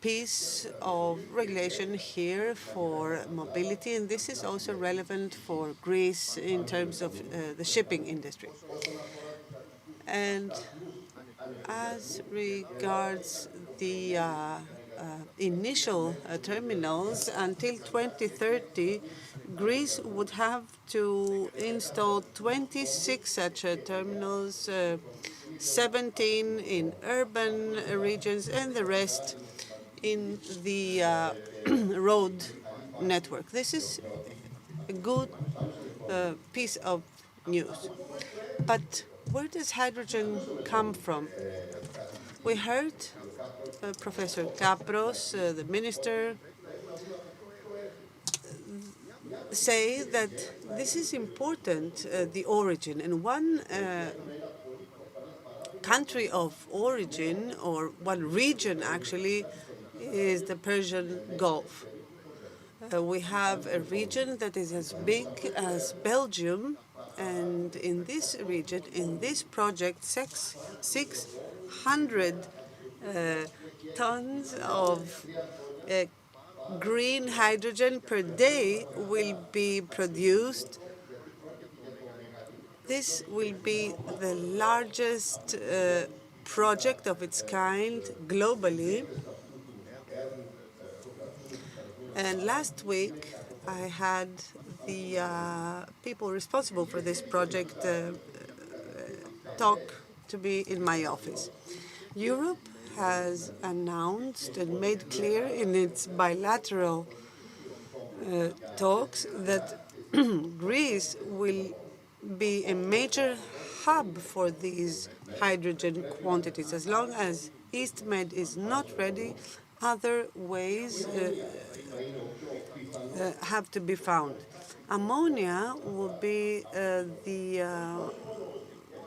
piece of regulation here for mobility, and this is also relevant for Greece in terms of the shipping industry. And as regards the initial terminals, until 2030, Greece would have to install 26 such terminals, 17 in urban regions, and the rest in the road network. This is a good piece of news. But where does hydrogen come from? We heard Professor Kapros, the minister, say that this is important, the origin. And one country of origin, or one region actually, is the Persian Gulf. We have a region that is as big as Belgium, and in this region, in this project, 600 tons of green hydrogen per day will be produced. This will be the largest project of its kind globally. And last week, I had the people responsible for this project talk to me in my office. Europe has announced and made clear in its bilateral talks that Greece will be a major hub for these hydrogen quantities. As long as EastMed is not ready, other ways have to be found. Ammonia will be the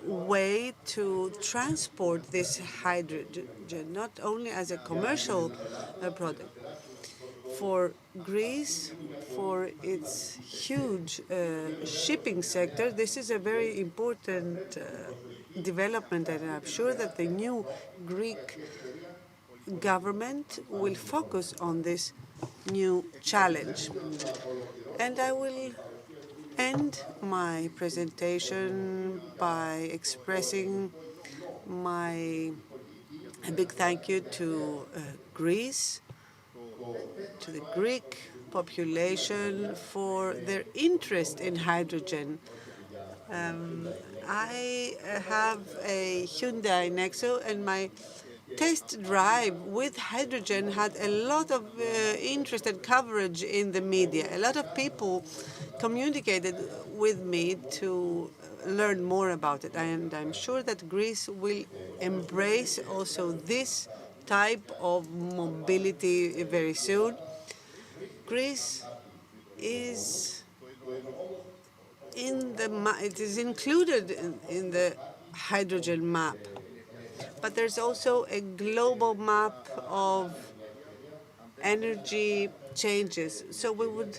way to transport this hydrogen, not only as a commercial product. For Greece, for its huge shipping sector, this is a very important development, and I'm sure that the new Greek government will focus on this new challenge. And I will end my presentation by expressing a big thank you to Greece, to the Greek population for their interest in hydrogen. I have a Hyundai Nexo, and my test drive with hydrogen had a lot of interest and coverage in the media. A lot of people communicated with me to learn more about it, and I'm sure that Greece will embrace also this type of mobility very soon. Greece is it is included in the hydrogen map, but there's also a global map of energy changes. So we would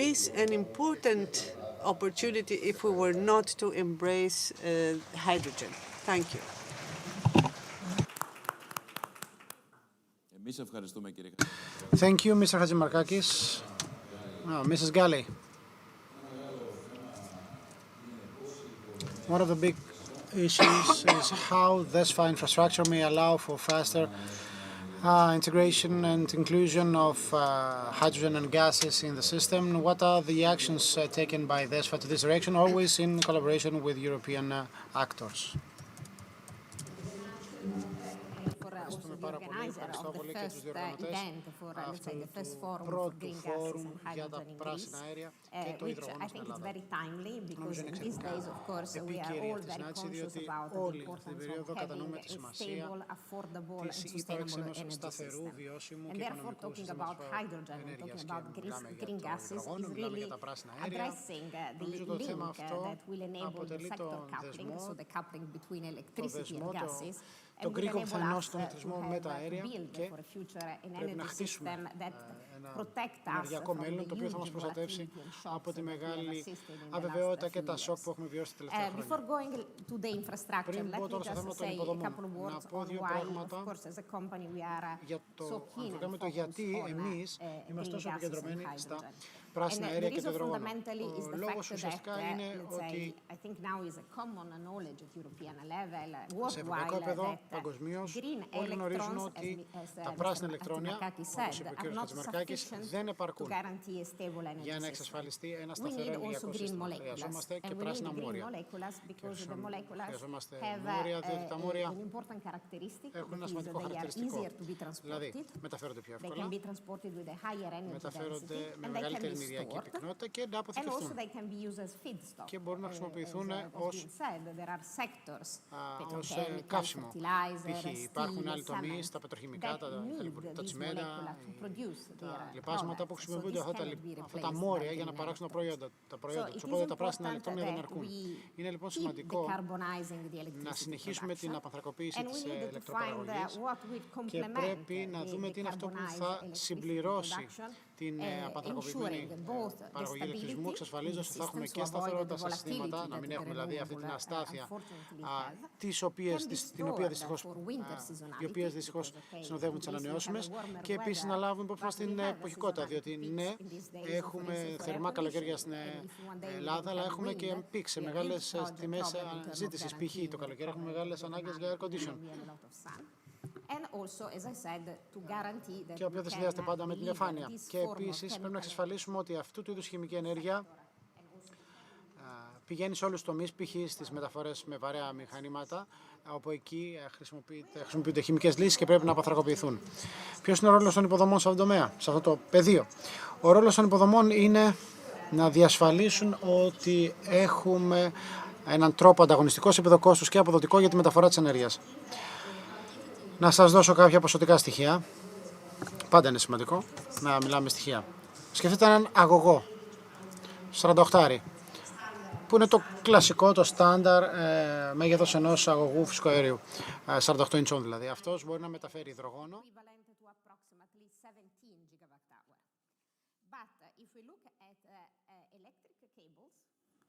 miss an important opportunity if we were not to embrace hydrogen. Thank you. Thank you, Mr. Hatzimarkakis. Mrs. Galli. One of the big issues is how DESFA infrastructure may allow for faster integration and inclusion of hydrogen and gases in the system. What are the actions taken by DESFA to this direction, always in collaboration with European actors? Ευχαριστούμε πάρα πολύ. Ευχαριστώ πολύ και τους διοργανωτές αυτού του πρώτου φόρουμ για τα πράσινα αέρια και το υδρογόνο στην Ελλάδα. Νομίζω είναι εξαιρετικά επίκαιρη αυτή η συνάντηση, διότι όλοι στην περίοδο κατανοούμε τη σημασία της ύπαρξης ενός σταθερού, βιώσιμου και οικονομικού συστήματος ενέργειας. Και μιλάμε για το υδρογόνο, μιλάμε για τα πράσινα αέρια. Νομίζω το θέμα αυτό αποτελεί τον δεσμό, τον κρίκο που θα ενώσει τον ηλεκτρισμό με τα αέρια και πρέπει να χτίσουμε ένα ενεργειακό μέλλον το οποίο θα μας προστατεύσει από τη μεγάλη αβεβαιότητα και τα σοκ που έχουμε βιώσει τα τελευταία χρόνια. Πριν πω τώρα στο θέμα των υποδομών, να πω δύο πράγματα για το γιατί εμείς είμαστε τόσο επικεντρωμένοι στα πράσινα αέρια και το υδρογόνο. Ο λόγος ουσιαστικά είναι ότι σε ευρωπαϊκό επίπεδο, παγκοσμίως, όλοι γνωρίζουν ότι τα πράσινα ηλεκτρόνια, όπως είπε ο κ. Χατζημαρκάκης, δεν επαρκούν για να εξασφαλιστεί ένα σταθερό ενεργειακό σύστημα. Χρειαζόμαστε και πράσινα μόρια. Χρειαζόμαστε μόρια, διότι τα μόρια έχουν ένα σημαντικό χαρακτηριστικό. Δηλαδή, μεταφέρονται πιο εύκολα, μεταφέρονται με μεγαλύτερη ενεργειακή πυκνότητα και να αποθηκευτούν. Και μπορούν να χρησιμοποιηθούν ως καύσιμο. Π.χ. υπάρχουν άλλοι τομείς, τα πετροχημικά, τα τσιμέντα, τα λιπάσματα που χρησιμοποιούνται αυτά τα μόρια για να παράξουν τα προϊόντα τους. Οπότε τα πράσινα ηλεκτρόνια δεν αρκούν. Είναι λοιπόν σημαντικό να συνεχίσουμε την απανθρακοποίηση της ηλεκτροπαραγωγής και πρέπει να δούμε τι είναι αυτό που θα συμπληρώσει την απανθρακοποιημένη παραγωγή ηλεκτρισμού, εξασφαλίζοντας ότι θα έχουμε και σταθερότητα στα συστήματα, να μην έχουμε δηλαδή αυτή την αστάθεια, την οποία δυστυχώς συνοδεύουν τις ανανεώσιμες, και επίσης να λάβουμε υπόψη μας την εποχικότητα, διότι ναι, έχουμε θερμά καλοκαίρια στην Ελλάδα, αλλά έχουμε και πικ σε μεγάλες τιμές ζήτησης. Π.χ. το καλοκαίρι έχουμε μεγάλες ανάγκες για air condition. Και οποίο δεν συνδυάζεται πάντα με την διαφάνεια. Και επίσης πρέπει να εξασφαλίσουμε ότι αυτού του είδους χημική ενέργεια πηγαίνει σε όλους τους τομείς, π.χ. στις μεταφορές με βαρέα μηχανήματα, όπου εκεί χρησιμοποιούνται χημικές λύσεις και πρέπει να απανθρακοποιηθούν. Ποιος είναι ο ρόλος των υποδομών σε αυτό το τομέα, σε αυτό το πεδίο? Ο ρόλος των υποδομών είναι να διασφαλίσουν ότι έχουμε έναν τρόπο ανταγωνιστικό σε επίπεδο κόστους και αποδοτικό για τη μεταφορά της ενέργειας. Να σας δώσω κάποια ποσοτικά στοιχεία. Πάντα είναι σημαντικό να μιλάμε στοιχεία. Σκεφτείτε έναν αγωγό, 48, που είναι το κλασικό, το στάνταρ μέγεθος ενός αγωγού φυσικού αερίου, 48 ιντσών δηλαδή. Αυτός μπορεί να μεταφέρει υδρογόνο.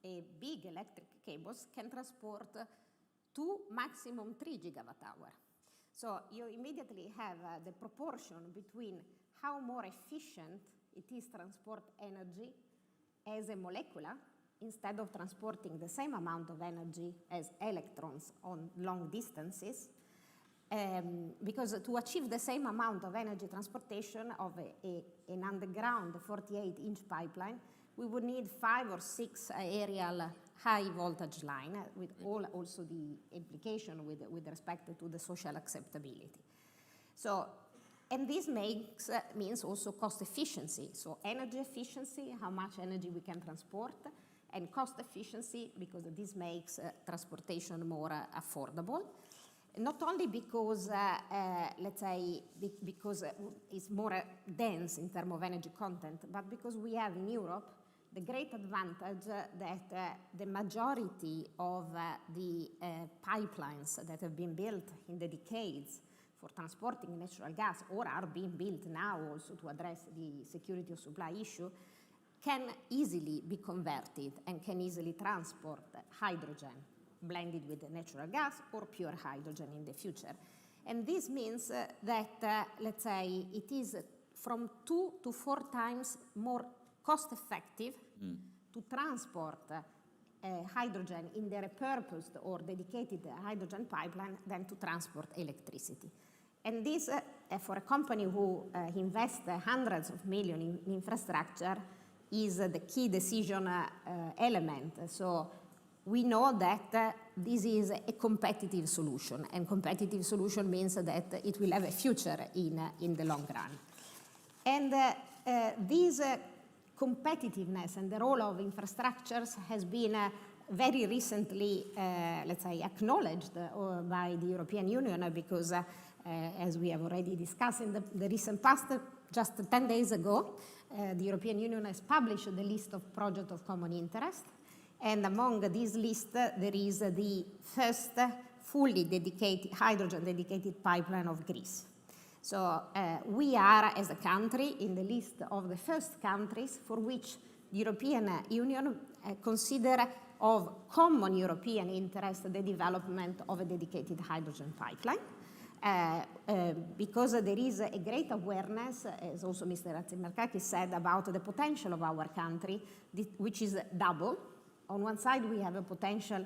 A big electric cables can transport 2, maximum 3 gigawatt-hour. So you immediately have the proportion between how more efficient it is transport energy as a molecule, instead of transporting the same amount of energy as electrons on long distances. Because to achieve the same amount of energy transportation of an underground 48-inch pipeline, we would need 5 or 6 aerial high voltage line with all also the implication with respect to the social acceptability. So, and this means also cost efficiency. So energy efficiency, how much energy we can transport, and cost efficiency because this makes transportation more affordable. Not only because, let's say, because it's more dense in terms of energy content, but because we have in Europe the great advantage that the majority of the pipelines that have been built in the decades for transporting natural gas or are being built now also to address the security of supply issue can easily be converted and can easily transport hydrogen blended with natural gas or pure hydrogen in the future. And this means that, let's say, it is from 2 to 4 times more cost-effective to transport hydrogen in the repurposed or dedicated hydrogen pipeline than to transport electricity. And this, for a company who invests hundreds of millions in infrastructure, is the key decision element. So we know that this is a competitive solution, and competitive solution means that it will have a future in the long run. And this competitiveness and the role of infrastructures has been very recently, let's say, acknowledged by the European Union because, as we have already discussed in the recent past, just 10 days ago, the European Union has published the list of projects of common interest. And among this list, there is the first fully dedicated, hydrogen-dedicated pipeline of Greece. So we are, as a country, in the list of the first countries for which the European Union consider of common European interest the development of a dedicated hydrogen pipeline. Because there is a great awareness, as also Mr. Ratzimarkakis said, about the potential of our country, which is double. On one side, we have a potential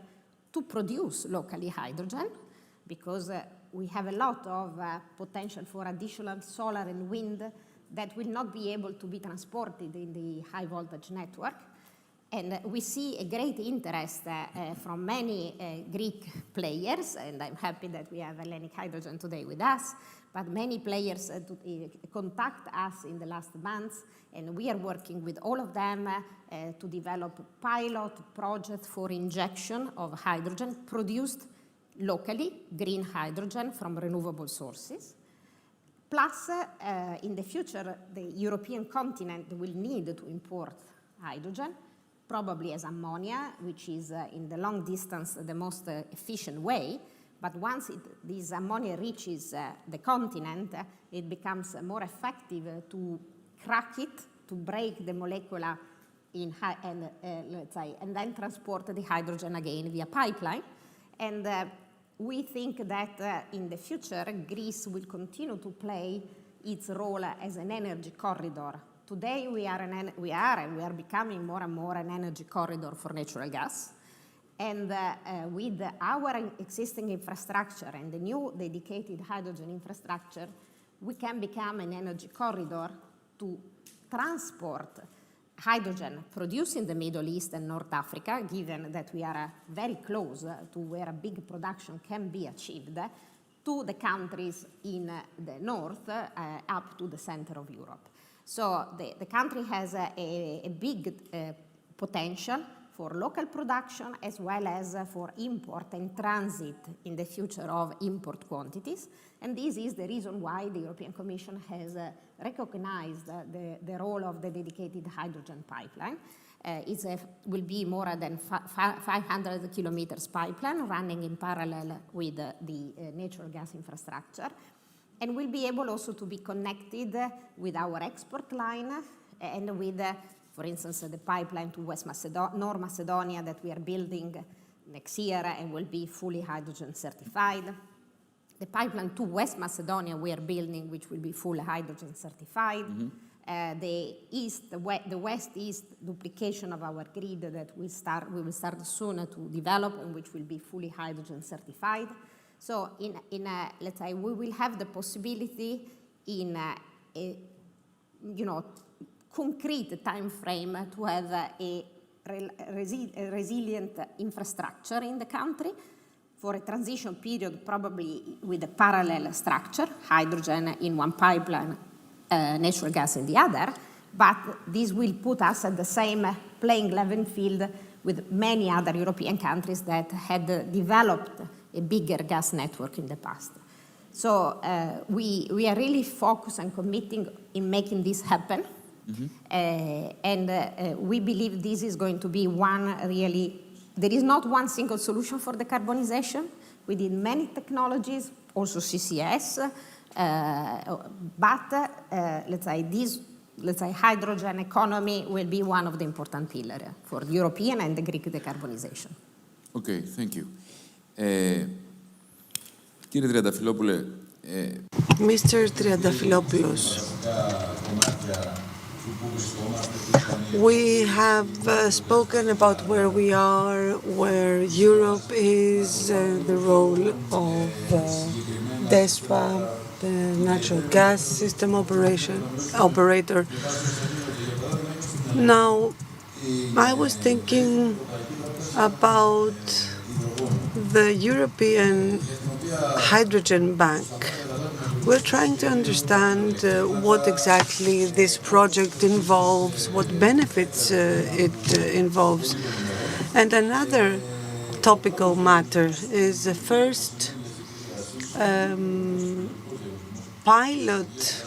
to produce locally hydrogen, because we have a lot of potential for additional solar and wind that will not be able to be transported in the high voltage network. And we see a great interest from many Greek players, and I'm happy that we have Hellenic Hydrogen today with us, but many players contact us in the last months, and we are working with all of them to develop pilot projects for injection of hydrogen produced locally, green hydrogen from renewable sources. Plus, in the future, the European continent will need to import hydrogen, probably as ammonia, which is in the long distance the most efficient way. But once this ammonia reaches the continent, it becomes more effective to crack it, to break the molecular and then transport the hydrogen again via pipeline. And we think that in the future, Greece will continue to play its role as an energy corridor. Today, we are becoming more and more an energy corridor for natural gas. And with our existing infrastructure and the new dedicated hydrogen infrastructure, we can become an energy corridor to transport hydrogen produced in the Middle East and North Africa, given that we are very close to where a big production can be achieved, to the countries in the north, up to the center of Europe. So the country has a big potential for local production as well as for import and transit in the future of import quantities. And this is the reason why the European Commission has recognized the role of the dedicated hydrogen pipeline. It will be more than 500 kilometers pipeline running in parallel with the natural gas infrastructure. And will be able also to be connected with our export line and with, for instance, the pipeline to North Macedonia that we are building next year and will be fully hydrogen certified. The pipeline to West Macedonia we are building, which will be fully hydrogen certified. The west-east duplication of our grid that we will start soon to develop and which will be fully hydrogen certified. So let's say we will have the possibility in a concrete time frame to have a resilient infrastructure in the country for a transition period, probably with a parallel structure, hydrogen in one pipeline, natural gas in the other, but this will put us at the same playing level field with many other European countries that had developed a bigger gas network in the past. So we are really focused and committing in making this happen. And we believe this is going to be there is not one single solution for decarbonization. We need many technologies, also CCS, but let's say hydrogen economy will be one of the important pillars for the European and the Greek decarbonization. Okay, thank you. Κύριε Τριανταφυλόπουλε, Mr. Triantafylopoulos, we have spoken about where we are, where Europe is, the role of DESFA, the natural gas system operator. Now, I was thinking about the European Hydrogen Bank. We're trying to understand what exactly this project involves, what benefits it involves. And another topical matter is the first pilot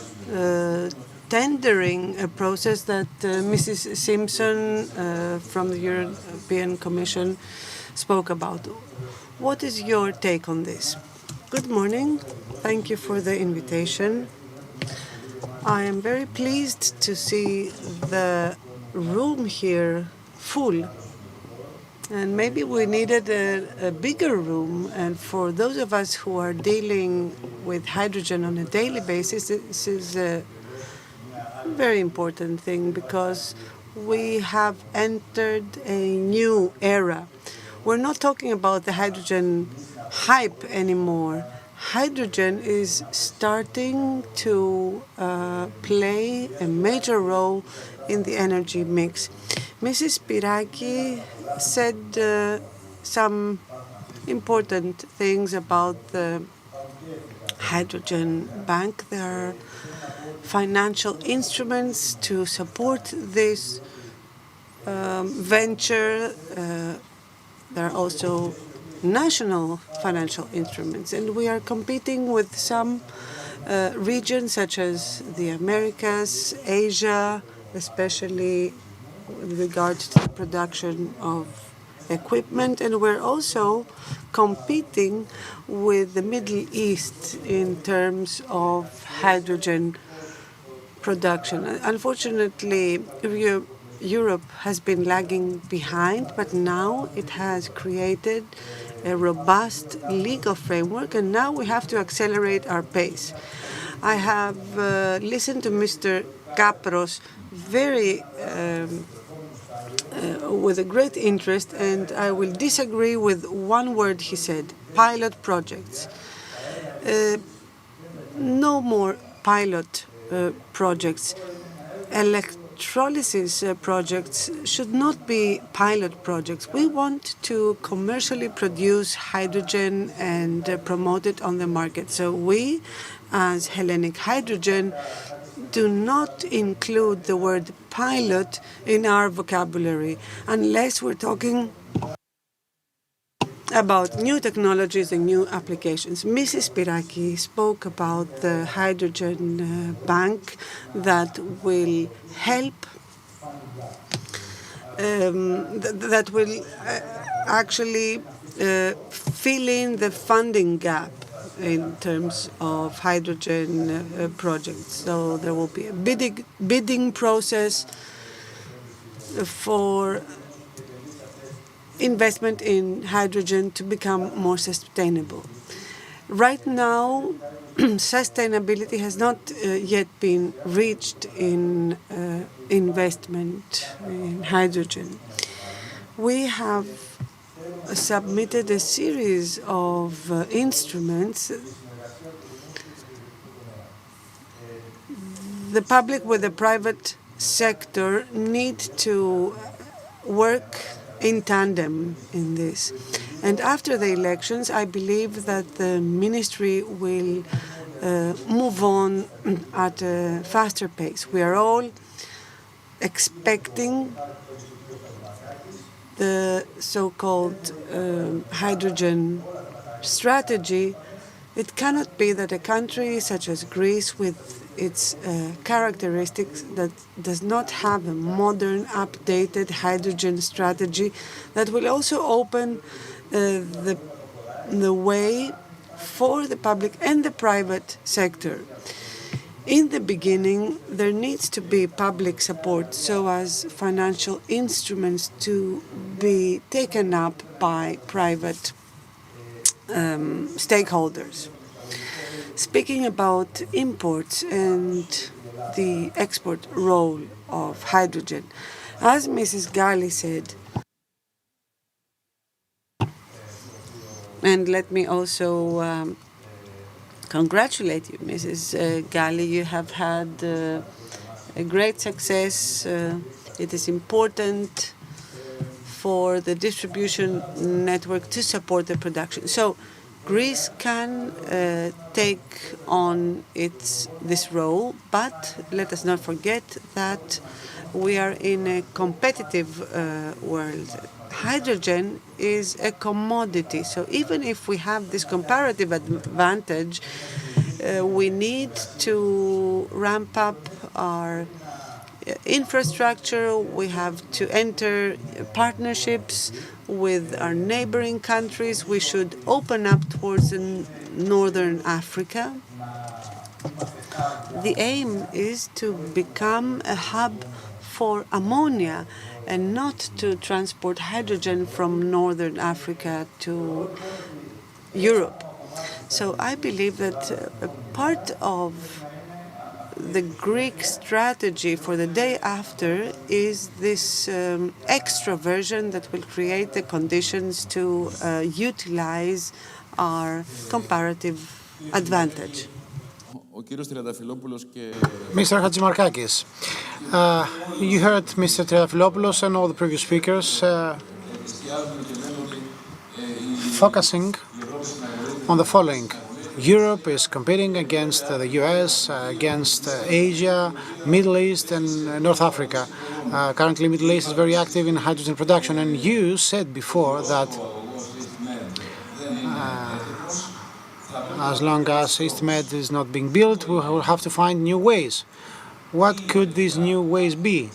tendering process that Mrs. Simpson from the European Commission spoke about. What is your take on this? Good morning. Thank you for the invitation. I am very pleased to see the room here full. And maybe we needed a bigger room. And for those of us who are dealing with hydrogen on a daily basis, this is a very important thing because we have entered a new era. We're not talking about the hydrogen hype anymore. Hydrogen is starting to play a major role in the energy mix. Mrs. Spiraki said some important things about the hydrogen bank. There are financial instruments to support this venture. There are also national financial instruments, and we are competing with some regions such as the Americas, Asia, especially with regard to the production of equipment, and we're also competing with the Middle East in terms of hydrogen production. Unfortunately, Europe has been lagging behind, but now it has created a robust legal framework, and now we have to accelerate our pace. I have listened to Mr. Kapros with a great interest, and I will disagree with one word he said: pilot projects. No more pilot projects. Electrolysis projects should not be pilot projects. We want to commercially produce hydrogen and promote it on the market. So we, as Hellenic Hydrogen, do not include the word pilot in our vocabulary unless we're talking about new technologies and new applications. Mrs. Spiraki spoke about the hydrogen bank that will help, that will actually fill in the funding gap in terms of hydrogen projects. So there will be a bidding process for investment in hydrogen to become more sustainable. Right now, sustainability has not yet been reached in investment in hydrogen. We have submitted a series of instruments. The public with the private sector need to work in tandem in this. And after the elections, I believe that the ministry will move on at a faster pace. We are all expecting the so-called hydrogen strategy. It cannot be that a country such as Greece, with its characteristics, that does not have a modern, updated hydrogen strategy that will also open the way for the public and the private sector. In the beginning, there needs to be public support so as financial instruments to be taken up by private stakeholders. Speaking about imports and the export role of hydrogen, as Mrs. Gali said, and let me also congratulate you, Mrs. Gali. You have had a great success. It is important for the distribution network to support the production. So Greece can take on this role, but let us not forget that we are in a competitive world. Hydrogen is a commodity, so even if we have this comparative advantage, we need to ramp up our infrastructure. We have to enter partnerships with our neighboring countries. We should open up towards northern Africa. The aim is to become a hub for ammonia and not to transport hydrogen from northern Africa to Europe. So I believe that a part of the Greek strategy for the day after is this extra version that will create the conditions to utilize our comparative advantage. Mr. Hatzimarkakis, you heard Mr. Triantafylopoulos and all the previous speakers focusing on the following. Europe is competing against the US, against Asia, Middle East, and North Africa. Currently, Middle East is very active in hydrogen production, and you said before that as long as EastMed is not being built, we will have to find new ways. What could these new ways be?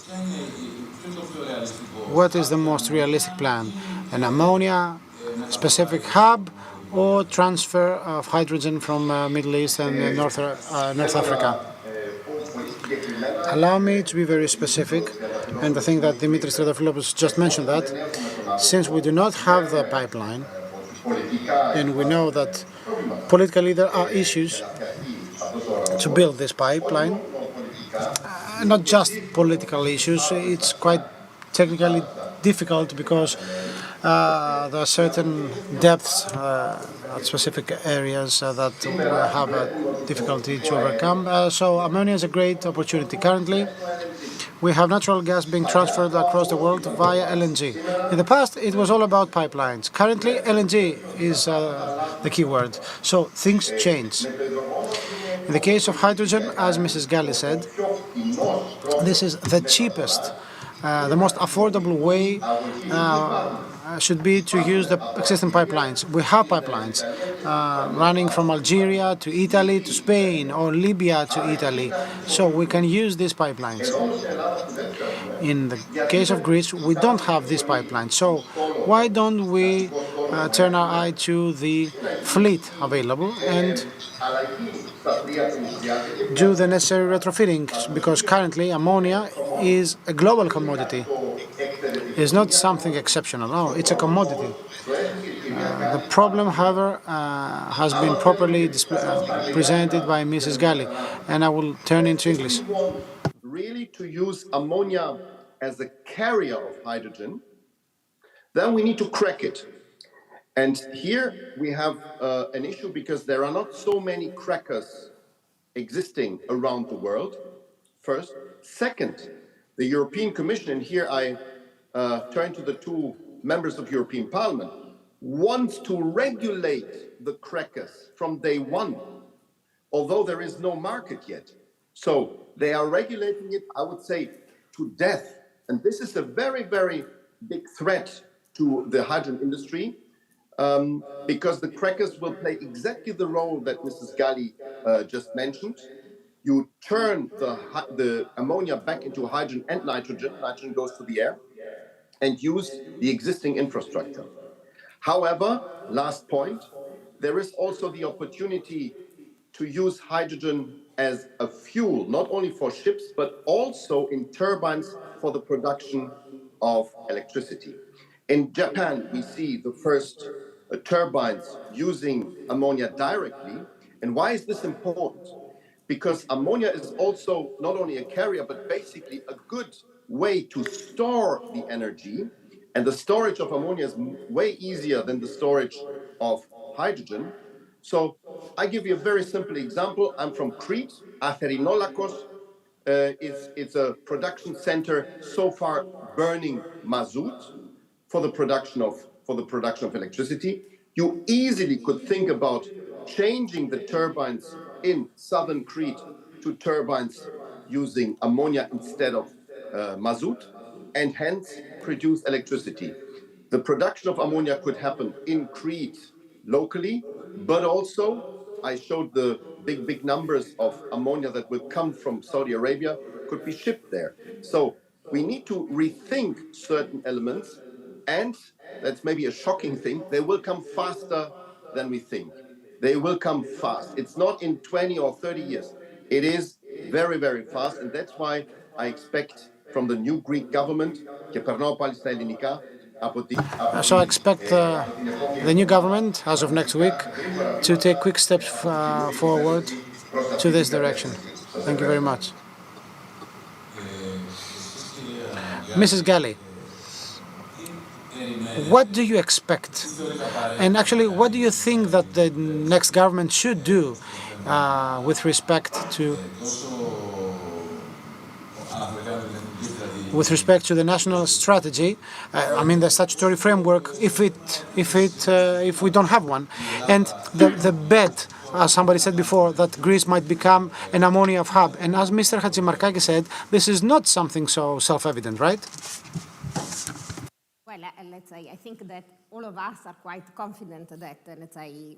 What is the most realistic plan? An ammonia specific hub, or transfer of hydrogen from Middle East and North Africa? Allow me to be very specific, and I think that Dimitris Triantafylopoulos just mentioned that. Since we do not have the pipeline, and we know that politically there are issues to build this pipeline, not just political issues, it's quite technically difficult because there are certain depths at specific areas that we have a difficulty to overcome. So ammonia is a great opportunity. Currently, we have natural gas being transferred across the world via LNG. In the past, it was all about pipelines. Currently, LNG is the key word. So things change. In the case of hydrogen, as Mrs. Gali said, this is the cheapest, the most affordable way should be to use the existing pipelines. We have pipelines running from Algeria to Italy to Spain, or Libya to Italy, so we can use these pipelines. In the case of Greece, we don't have these pipelines, so why don't we turn our eye to the fleet available and do the necessary retrofitting, because currently ammonia is a global commodity. It's not something exceptional, no, it's a commodity. The problem, however, has been properly presented by Mrs. Gali, and I will turn into English. Really to use ammonia as a carrier of hydrogen, then we need to crack it. And here we have an issue because there are not so many crackers existing around the world, first. Second, the European Commission, and here I turn to the two members of European Parliament, wants to regulate the crackers from day one, although there is no market yet. So they are regulating it, I would say, to death. And this is a very, very big threat to the hydrogen industry, because the crackers will play exactly the role that Mrs. Galli just mentioned. You turn the ammonia back into hydrogen and nitrogen. Nitrogen goes to the air, and use the existing infrastructure. However, last point, there is also the opportunity to use hydrogen as a fuel, not only for ships, but also in turbines for the production of electricity. In Japan, we see the first turbines using ammonia directly. And why is this important? Because ammonia is also not only a carrier, but basically a good way to store the energy. And the storage of ammonia is way easier than the storage of hydrogen. So I give you a very simple example. I'm from Crete. Atherinolakos it's a production center so far burning mazout for the production of electricity. You easily could think about changing the turbines in southern Crete to turbines using ammonia instead of mazout, and hence produce electricity. The production of ammonia could happen in Crete locally, but also I showed the big numbers of ammonia that would come from Saudi Arabia could be shipped there. So we need to rethink certain elements, and that's maybe a shocking thing, they will come faster than we think. They will come fast. It's not in 20 or 30 years. It is very, very fast, and that's why I expect from the new Greek government, και περνάω πάλι στα ελληνικά, So I expect the new government, as of next week, to take quick steps forward to this direction. Thank you very much. Mrs. Galli, what do you expect? And actually, what do you think that the next government should do with respect to the national strategy? I mean, the statutory framework, if we don't have one, and the bet, as somebody said before, that Greece might become an ammonia hub. And as Mr. Hadjimarkakis said, this is not something so self-evident, right? Well, let's say, I think that all of us are quite confident that, let's say,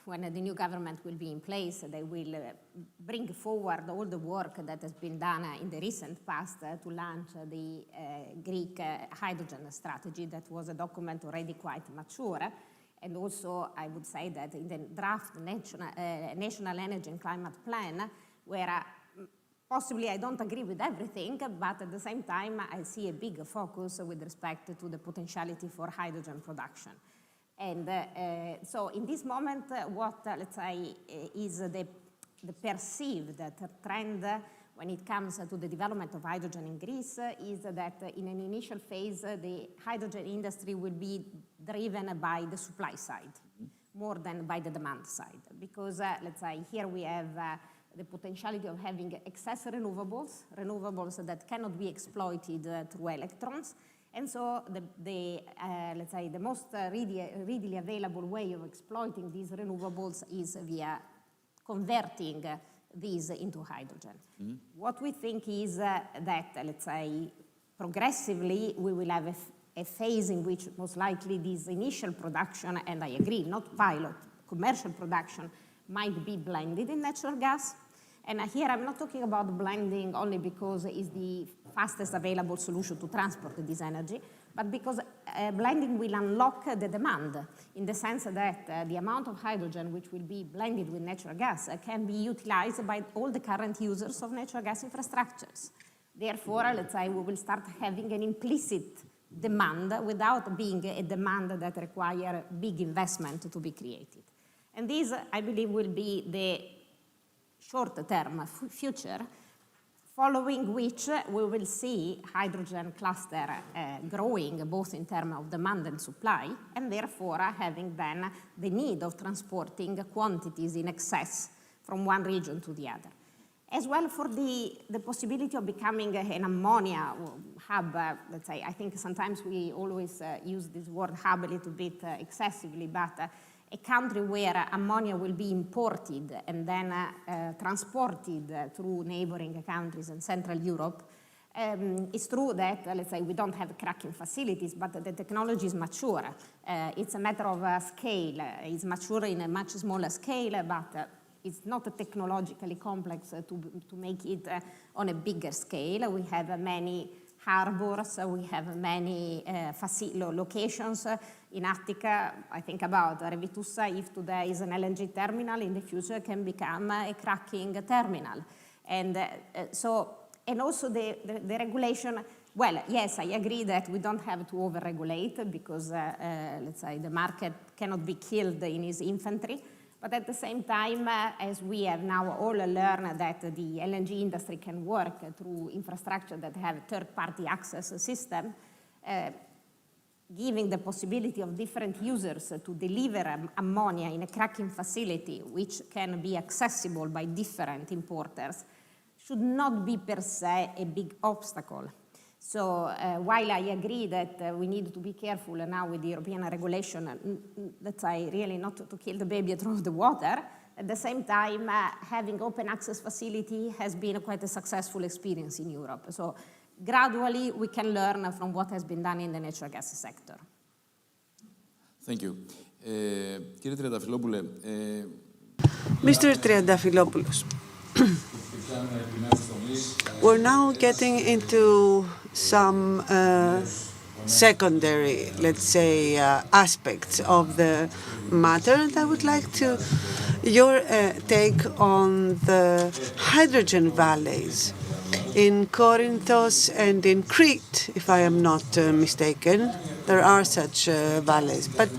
when the new government will be in place, they will bring forward all the work that has been done in the recent past to launch the Greek hydrogen strategy. That was a document already quite mature. And also, I would say that in the draft National Energy and Climate Plan, where possibly I don't agree with everything, but at the same time, I see a big focus with respect to the potentiality for hydrogen production. And so in this moment, what, let's say, is the perceived trend when it comes to the development of hydrogen in Greece is that in an initial phase, the hydrogen industry will be driven by the supply side more than by the demand side. Because, let's say, here we have the potentiality of having excess renewables that cannot be exploited through electrons. And so let's say the most readily available way of exploiting these renewables is via converting these into hydrogen. Mm-hmm. What we think is that, let's say, progressively we will have a phase in which most likely this initial production, and I agree, not pilot, commercial production, might be blended in natural gas. And here I'm not talking about blending only because it's the fastest available solution to transport this energy, but because blending will unlock the demand in the sense that the amount of hydrogen which will be blended with natural gas can be utilized by all the current users of natural gas infrastructures. Therefore, let's say we will start having an implicit demand without being a demand that requires big investment to be created. And this, I believe, will be the short-term future, following which we will see hydrogen cluster growing both in terms of demand and supply, and therefore having then the need of transporting quantities in excess from one region to the other. as well for the possibility of becoming an ammonia hub. Let's say, I think sometimes we always use this word hub a little bit excessively, but a country where ammonia will be imported and then transported through neighboring countries in Central Europe. It's true that, let's say, we don't have cracking facilities, but the technology is mature. It's a matter of scale. It's mature in a much smaller scale, but it's not technologically complex to make it on a bigger scale. We have many harbors, we have many locations in Attica. I think about Revitussa, if today is an LNG terminal, in the future can become a cracking terminal. And also the regulation, well, yes, I agree that we don't have to over-regulate because, let's say, the market cannot be killed in its infancy. But at the same time, as we have now all learned that the LNG industry can work through infrastructure that have third-party access system, giving the possibility of different users to deliver ammonia in a cracking facility, which can be accessible by different importers, should not be per se a big obstacle. So while I agree that we need to be careful now with the European regulation, let's say really not to kill the baby and throw the water, at the same time having open access facility has been quite a successful experience in Europe. So gradually we can learn from what has been done in the natural gas sector. Thank you. Κύριε Τριανταφυλόπουλε, Mr. Triantafylopoulos, we're now getting into some secondary, let's say, aspects of the matter, and I would like your take on the hydrogen valleys in Corinthos and in Crete, if I am not mistaken. There are such valleys, but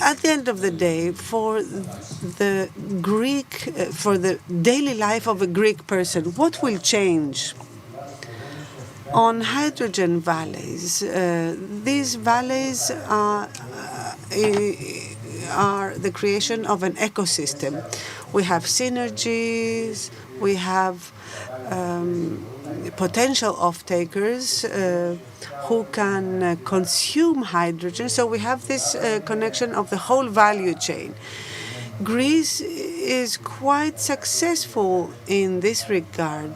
at the end of the day, for the daily life of a Greek person, what will change? On hydrogen valleys, these valleys are the creation of an ecosystem. We have synergies, we have potential off-takers who can consume hydrogen. So we have this connection of the whole value chain. Greece is quite successful in this regard.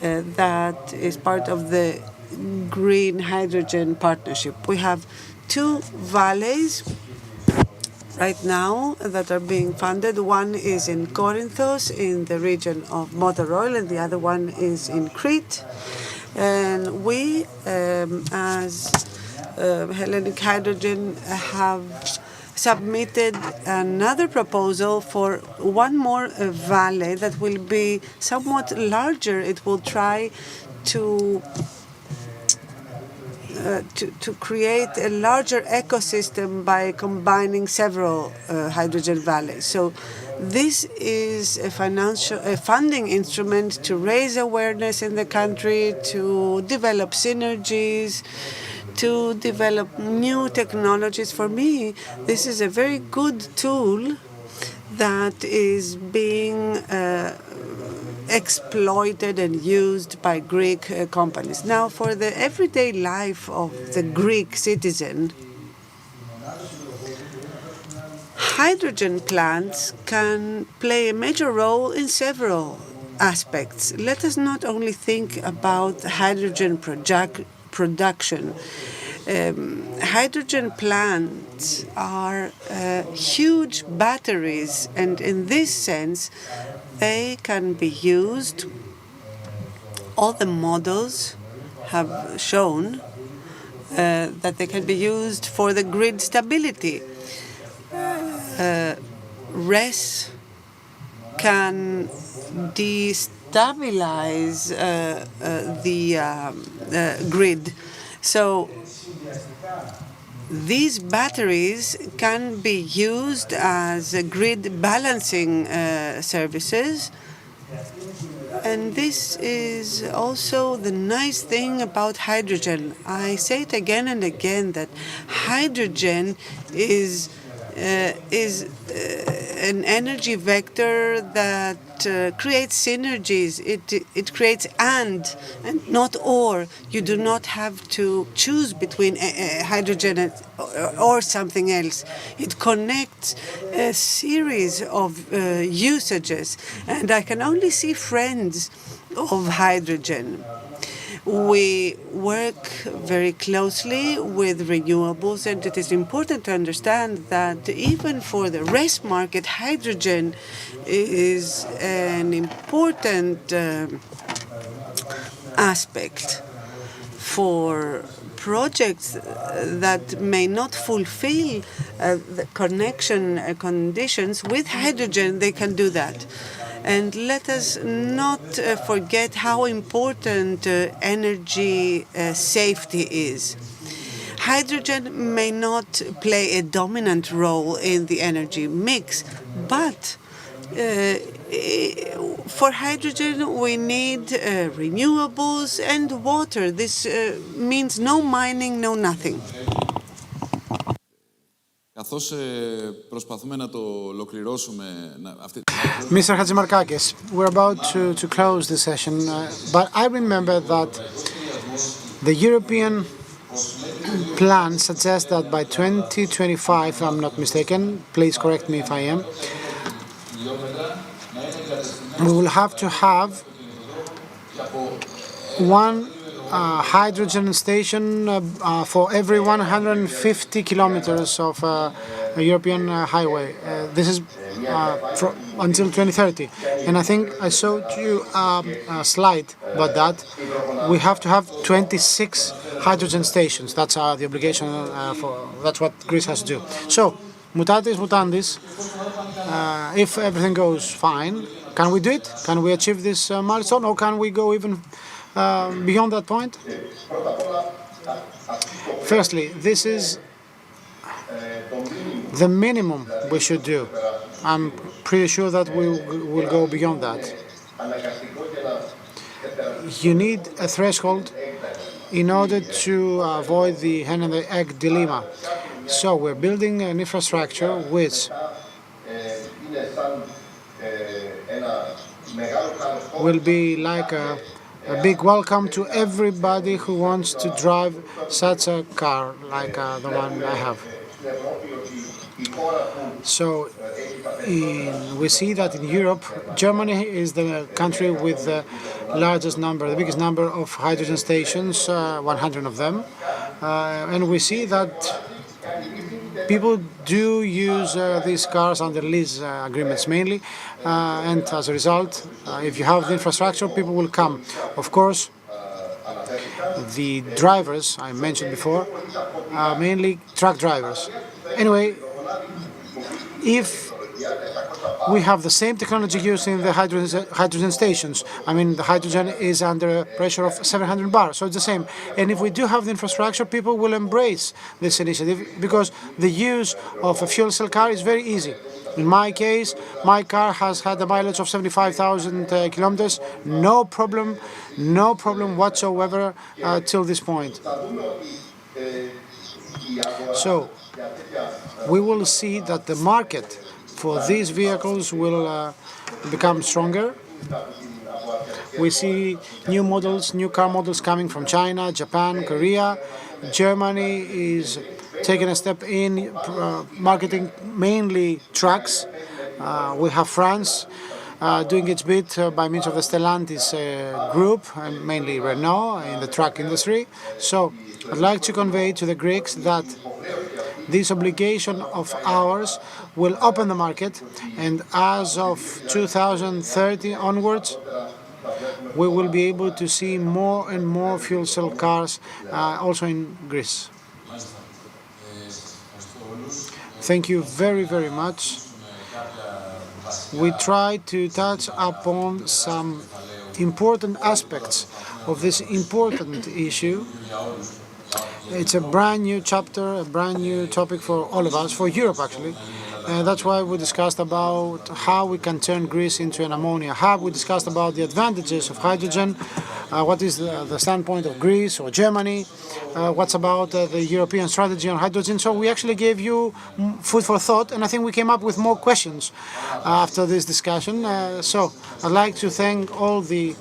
That is part of the Green Hydrogen Partnership. We have two valleys right now that are being funded. One is in Corinthos in the region of Motorol, and the other one is in Crete. And we, as Hellenic Hydrogen, have submitted another proposal for one more valley that will be somewhat larger. It will try to create a larger ecosystem by combining several hydrogen valleys. So this is a funding instrument to raise awareness in the country, to develop synergies, to develop new technologies. For me, this is a very good tool that is being exploited and used by Greek companies. Now, for the everyday life of the Greek citizen, hydrogen plants can play a major role in several aspects. Let us not only think about hydrogen production. Hydrogen plants are huge batteries, and in this sense, they can be used. All the models have shown that they can be used for the grid stability. RES can destabilize the grid. So these batteries can be used as grid balancing services. And this is also the nice thing about hydrogen. I say it again and again that hydrogen is is an energy vector that creates synergies. It creates and not or. You do not have to choose between hydrogen or something else. It connects a series of usages, and I can only see friends of hydrogen. We work very closely with renewables, and it is important to understand that even for the rest market, hydrogen is an important aspect for projects that may not fulfill the connection conditions. With hydrogen, they can do that. And let us not forget how important energy safety is. Hydrogen may not play a dominant role in the energy mix, but for hydrogen we need renewables and water. This means no mining, no nothing. Καθώς προσπαθούμε να το ολοκληρώσουμε... Mr. Hatzimarkakis, we're about to close the session, but I remember that the European plan suggests that by 2025, if I'm not mistaken, please correct me if I am, we will have to have one hydrogen station for every 150 kilometers of a European highway. This is until 2030. And I think I showed you a slide about that. We have to have 26 hydrogen stations. That's the obligation. That's what Greece has to do. So, mutatis mutandis, if everything goes fine, can we do it? Can we achieve this milestone, or can we go even beyond that point? Firstly, this is the minimum we should do. I'm pretty sure that we will go beyond that. You need a threshold in order to avoid the hen and the egg dilemma. So we're building an infrastructure which will be like a big welcome to everybody who wants to drive such a car like the one I have. So we see that in Europe, Germany is the country with the largest number, the biggest number of hydrogen stations, 100 of them. And we see that people do use these cars under lease agreements mainly, and as a result, if you have the infrastructure, people will come. Of course, the drivers I mentioned before are mainly truck drivers. Anyway, if we have the same technology used in the hydrogen stations. I mean, the hydrogen is under a pressure of 700 bar, so it's the same. And if we do have the infrastructure, people will embrace this initiative because the use of a fuel cell car is very easy. In my case, my car has had a mileage of 75,000 kilometers, no problem whatsoever till this point. So, we will see that the market for these vehicles will become stronger. We see new models, new car models coming from China, Japan, Korea. Germany is taking a step in marketing mainly trucks. We have France doing its bit by means of the Stellantis group, and mainly Renault in the truck industry. So I'd like to convey to the Greeks that this obligation of ours will open the market, and as of 2030 onwards, we will be able to see more and more fuel cell cars also in Greece. Thank you very, very much. We try to touch upon some important aspects of this important issue. It's a brand new chapter, a brand new topic for all of us, for Europe actually. That's why we discussed about how we can turn Greece into an ammonia hub. We discussed about the advantages of hydrogen, what is the standpoint of Greece or Germany, what's about the European strategy on hydrogen. So we actually gave you food for thought, and I think we came up with more questions after this discussion. So I'd like to thank all the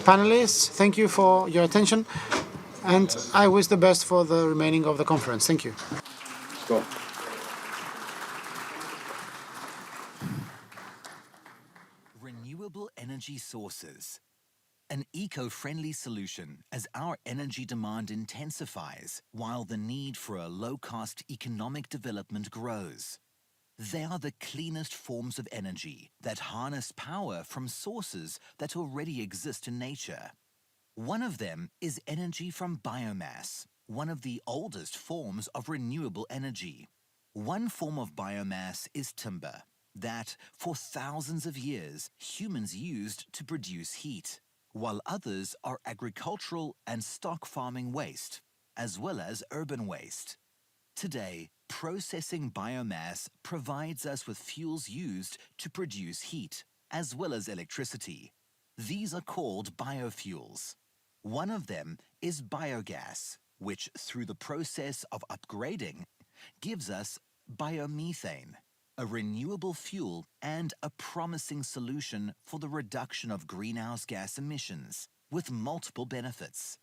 panelists. Thank you for your attention, and I wish the best for the remaining of the conference. Thank you. Go. Renewable energy sources. An eco-friendly solution as our energy demand intensifies while the need for a low-cost economic development grows. They are the cleanest forms of energy that harness power from sources that already exist in nature. One of them is energy from biomass, one of the oldest forms of renewable energy. One form of biomass is timber, that for thousands of years humans used to produce heat, while others are agricultural and stock farming waste, as well as urban waste. Today, processing biomass provides us with fuels used to produce heat, as well as electricity. These are called biofuels. One of them is biogas, which through the process of upgrading gives us biomethane, a renewable fuel and a promising solution for the reduction of greenhouse gas emissions, with multiple benefits.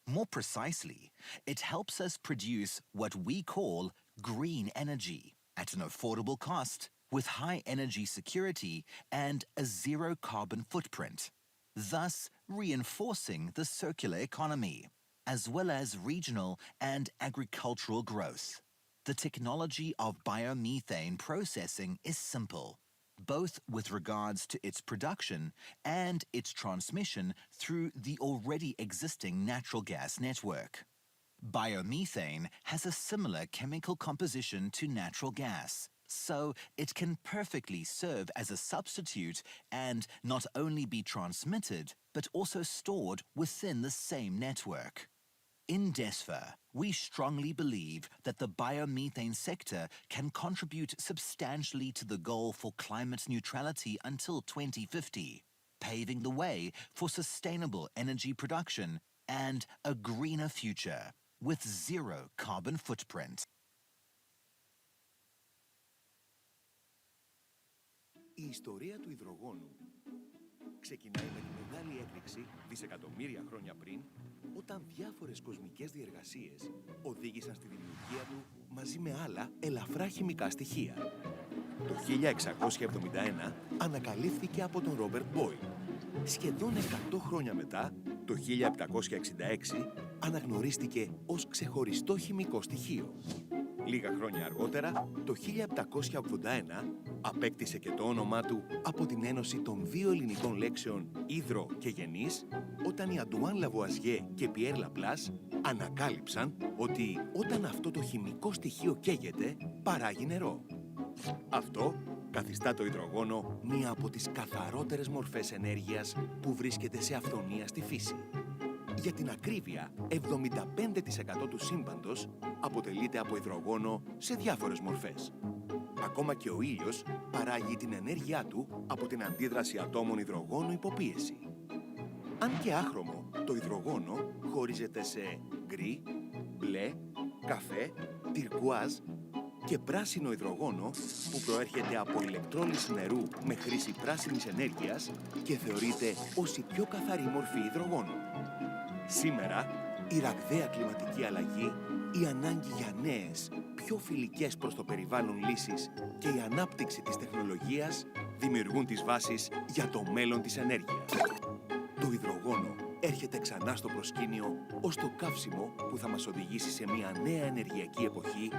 More precisely, it helps us produce what we call green energy at an affordable cost, with high energy security and a zero carbon footprint, thus reinforcing the circular economy, as well as regional and agricultural growth. The technology of biomethane processing is simple, both with regards to its production and its transmission through the already existing natural gas network. Biomethane has a similar chemical composition to natural gas, so it can perfectly serve as a substitute and not only be transmitted, but also stored within the same network. In DESFA, we strongly believe that the biomethane sector can contribute substantially to the goal for climate neutrality until 2050, paving the way for sustainable energy production and a greener future with zero carbon footprint. Η ιστορία του υδρογόνου ξεκινάει με τη μεγάλη έκρηξη δισεκατομμύρια χρόνια πριν, όταν διάφορες κοσμικές διεργασίες οδήγησαν στη δημιουργία του μαζί με άλλα ελαφρά χημικά στοιχεία. Το 1671 ανακαλύφθηκε από τον Ρόμπερτ Μπόιλ. Σχεδόν 100 χρόνια μετά, το 1766, αναγνωρίστηκε ως ξεχωριστό χημικό στοιχείο. Λίγα χρόνια αργότερα, το 1781, απέκτησε και το όνομά του από την ένωση των δύο ελληνικών λέξεων «υδρο» και «γενής», όταν οι Αντουάν Λαβουαζιέ και Πιέρ Λαπλάς ανακάλυψαν ότι όταν αυτό το χημικό στοιχείο καίγεται, παράγει νερό. Αυτό καθιστά το υδρογόνο μία από τις καθαρότερες μορφές ενέργειας που βρίσκεται σε αυθονία στη φύση. Για την ακρίβεια, 75% του σύμπαντος αποτελείται από υδρογόνο σε διάφορες μορφές. Ακόμα και ο ήλιος παράγει την ενέργειά του από την αντίδραση ατόμων υδρογόνου υποπίεση. Αν και άχρωμο, το υδρογόνο χωρίζεται σε γκρι, μπλε, καφέ, τυρκουάζ και πράσινο υδρογόνο που προέρχεται από ηλεκτρόλυση νερού με χρήση πράσινης ενέργειας και θεωρείται ως η πιο καθαρή μορφή υδρογόνου. Σήμερα, η ραγδαία κλιματική αλλαγή, η ανάγκη για νέες, πιο φιλικές προς το περιβάλλον λύσεις και η ανάπτυξη της τεχνολογίας δημιουργούν τις βάσεις για το μέλλον της ενέργειας. Το υδρογόνο έρχεται ξανά στο προσκήνιο ως το καύσιμο που θα μας οδηγήσει σε μια νέα ενεργειακή εποχή,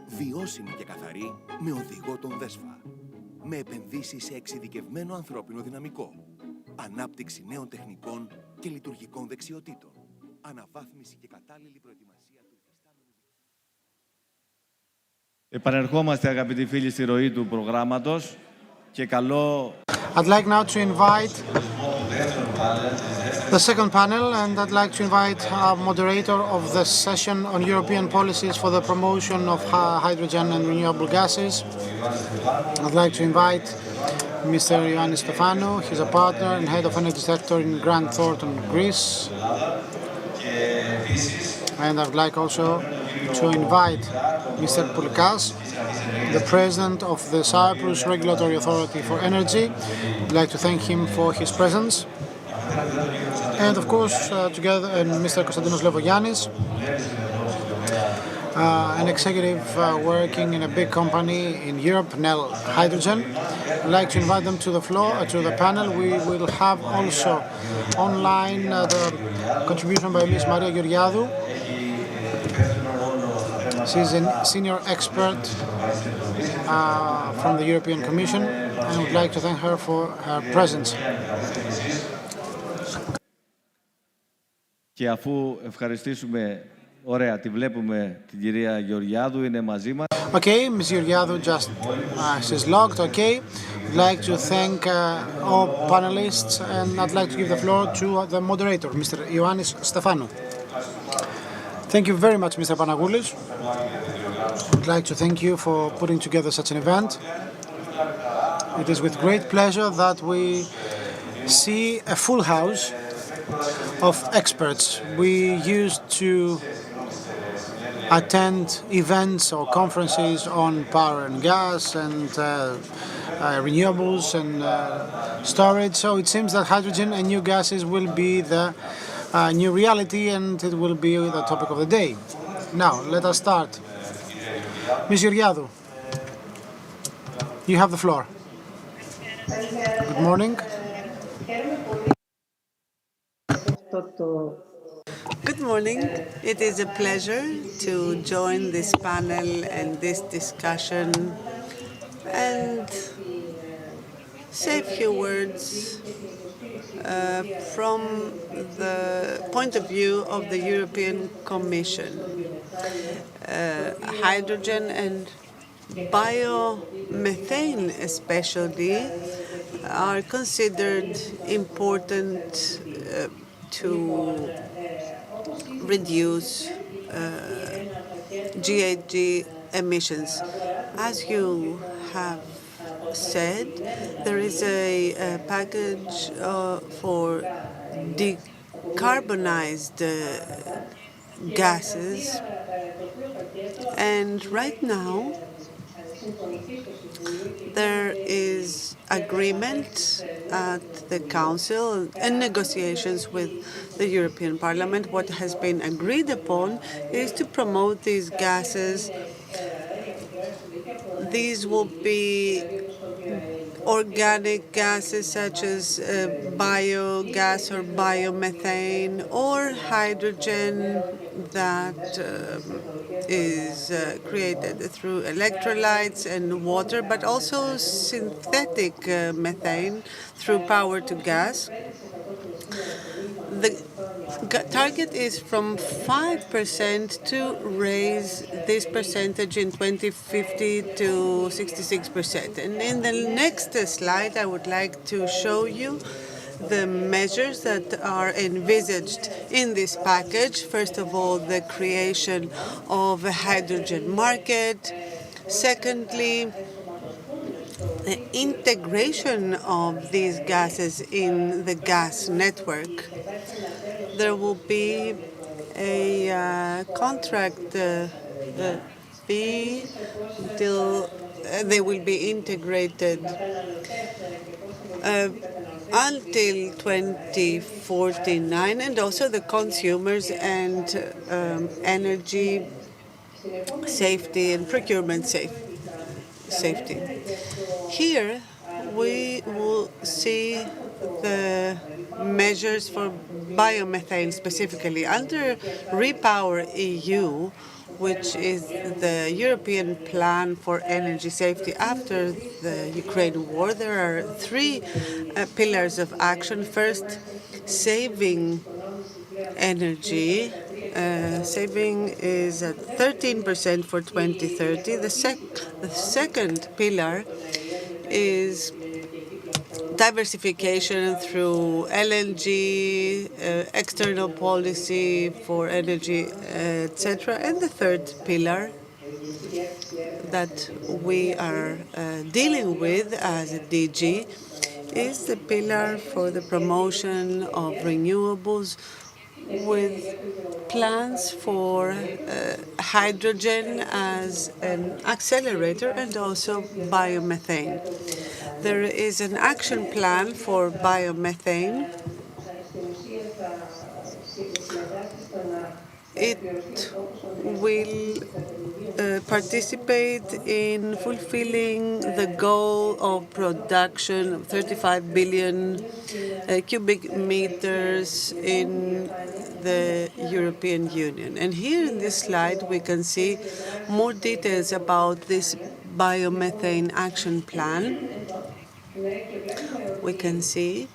βιώσιμη και καθαρή, με οδηγό τον δέσφα. Με επενδύσεις σε εξειδικευμένο ανθρώπινο δυναμικό, ανάπτυξη νέων τεχνικών και λειτουργικών δεξιοτήτων, αναβάθμιση και κατάλληλη προετοιμασία του υφιστάμενου. Επανερχόμαστε, αγαπητοί φίλοι, στη ροή του προγράμματος και καλό... I'd like now to invite the second panel, and I'd like to invite our moderator of the session on European policies for the promotion of hydrogen and renewable gases. I'd like to invite Mr. Ioannis Stefanou. He's a partner and head of energy sector in Grant Thornton, Greece. And I would like also to invite Mr. Poulikas, the president of the Cyprus Regulatory Authority for Energy. I'd like to thank him for his presence. And of course, together, Mr. Konstantinos Levogiannis, an executive working in a big company in Europe, Nel Hydrogen. I'd like to invite them to the floor, to the panel. We will have also online the contribution by Ms. Maria Georgiadou. She's a senior expert from the European Commission, and I would like to thank her for her presence. Και αφού ευχαριστήσουμε, ωραία, τη βλέπουμε την κυρία Γεωργιάδου, είναι μαζί μας. Okay, Ms. Georgiadou just she's logged. Okay, I'd like to thank all panelists, and I'd like to give the floor to the moderator, Mr. Ioannis Stefanou. Thank you very much, Mr. Panagoulis. I'd like to thank you for putting together such an event. It is with great pleasure that we see a full house of experts. We used to attend events or conferences on power and gas and renewables and storage. So it seems that hydrogen and new gases will be the new reality, and it will be the topic of the day. Now, let us start. Ms. Georgiadou, you have the floor. Good morning. Good morning. It is a pleasure to join this panel and this discussion and say a few words from the point of view of the European Commission. Hydrogen and biomethane especially are considered important to reduce GHG emissions. As you have said, there is a package for decarbonized gases, and right now there is agreement at the Council and negotiations with the European Parliament. What has been agreed upon is to promote these gases. These will be organic gases such as biogas or biomethane, or hydrogen that is created through electrolytes and water, but also synthetic methane through power to gas. The target is from 5% to raise this percentage in 2050 to 66%. And in the next slide, I would like to show you the measures that are envisaged in this package. First of all, the creation of a hydrogen market. Secondly, the integration of these gases in the gas network. There will be a contract fee until they will be integrated until 2049, and also the consumers and energy safety and procurement safety. Here we will see the measures for biomethane specifically. Under Repower EU, which is the European plan for energy safety after the Ukraine war, there are three pillars of action. First, saving energy. Saving is at 13% for 2030. The second pillar is diversification through LNG, external policy for energy, etc. And the third pillar that we are dealing with as a DG is the pillar for the promotion of renewables with plans for hydrogen as an accelerator and also biomethane. There is an action plan for biomethane. It will participate in fulfilling the goal of production of 35 billion cubic meters in the European Union. And here in this slide, we can see more details about this biomethane action plan. We can see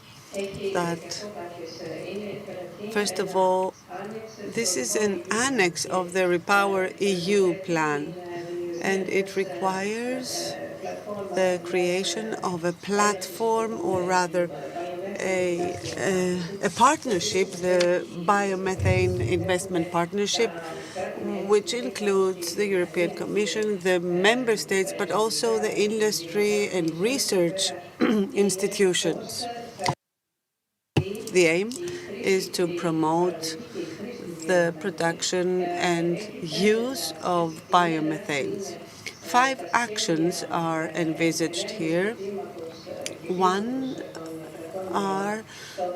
that, first of all, this is an annex of the Repower EU plan, and it requires the creation of a platform, or rather a partnership, the Biomethane Investment Partnership, which includes the European Commission, the member states, but also the industry and research institutions. The aim is to promote the production and use of biomethanes. 5 actions are envisaged here. One are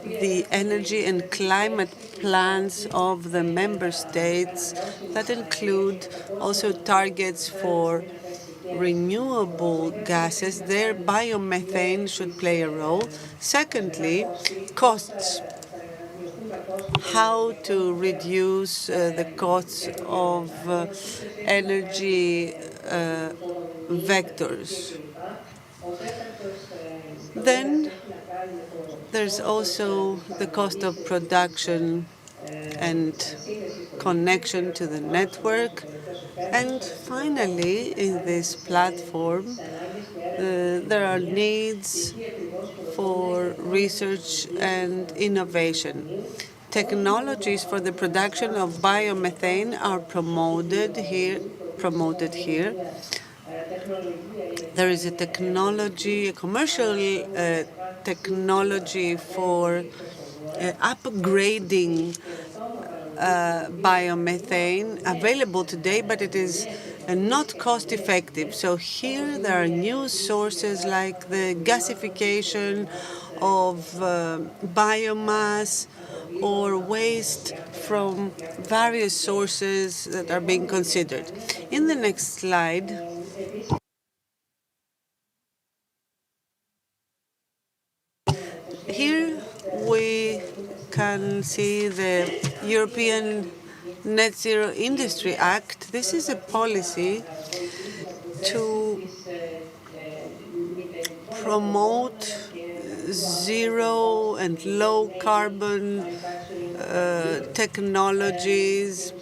the energy and climate plans of the member states that include also targets for renewable gases. There, biomethane should play a role. Secondly, costs. How to reduce the costs of energy vectors. Then there's also the cost of production and connection to the network. And finally, in this platform, there are needs for research and innovation. Technologies for the production of biomethane are promoted here. There is a technology, a commercial technology for upgrading biomethane available today, but it is not cost effective. So here there are new sources like the gasification of biomass or waste from various sources that are being considered. In the next slide, here we can see the European Net Zero Industry Act. This is a policy to promote zero and low carbon technologies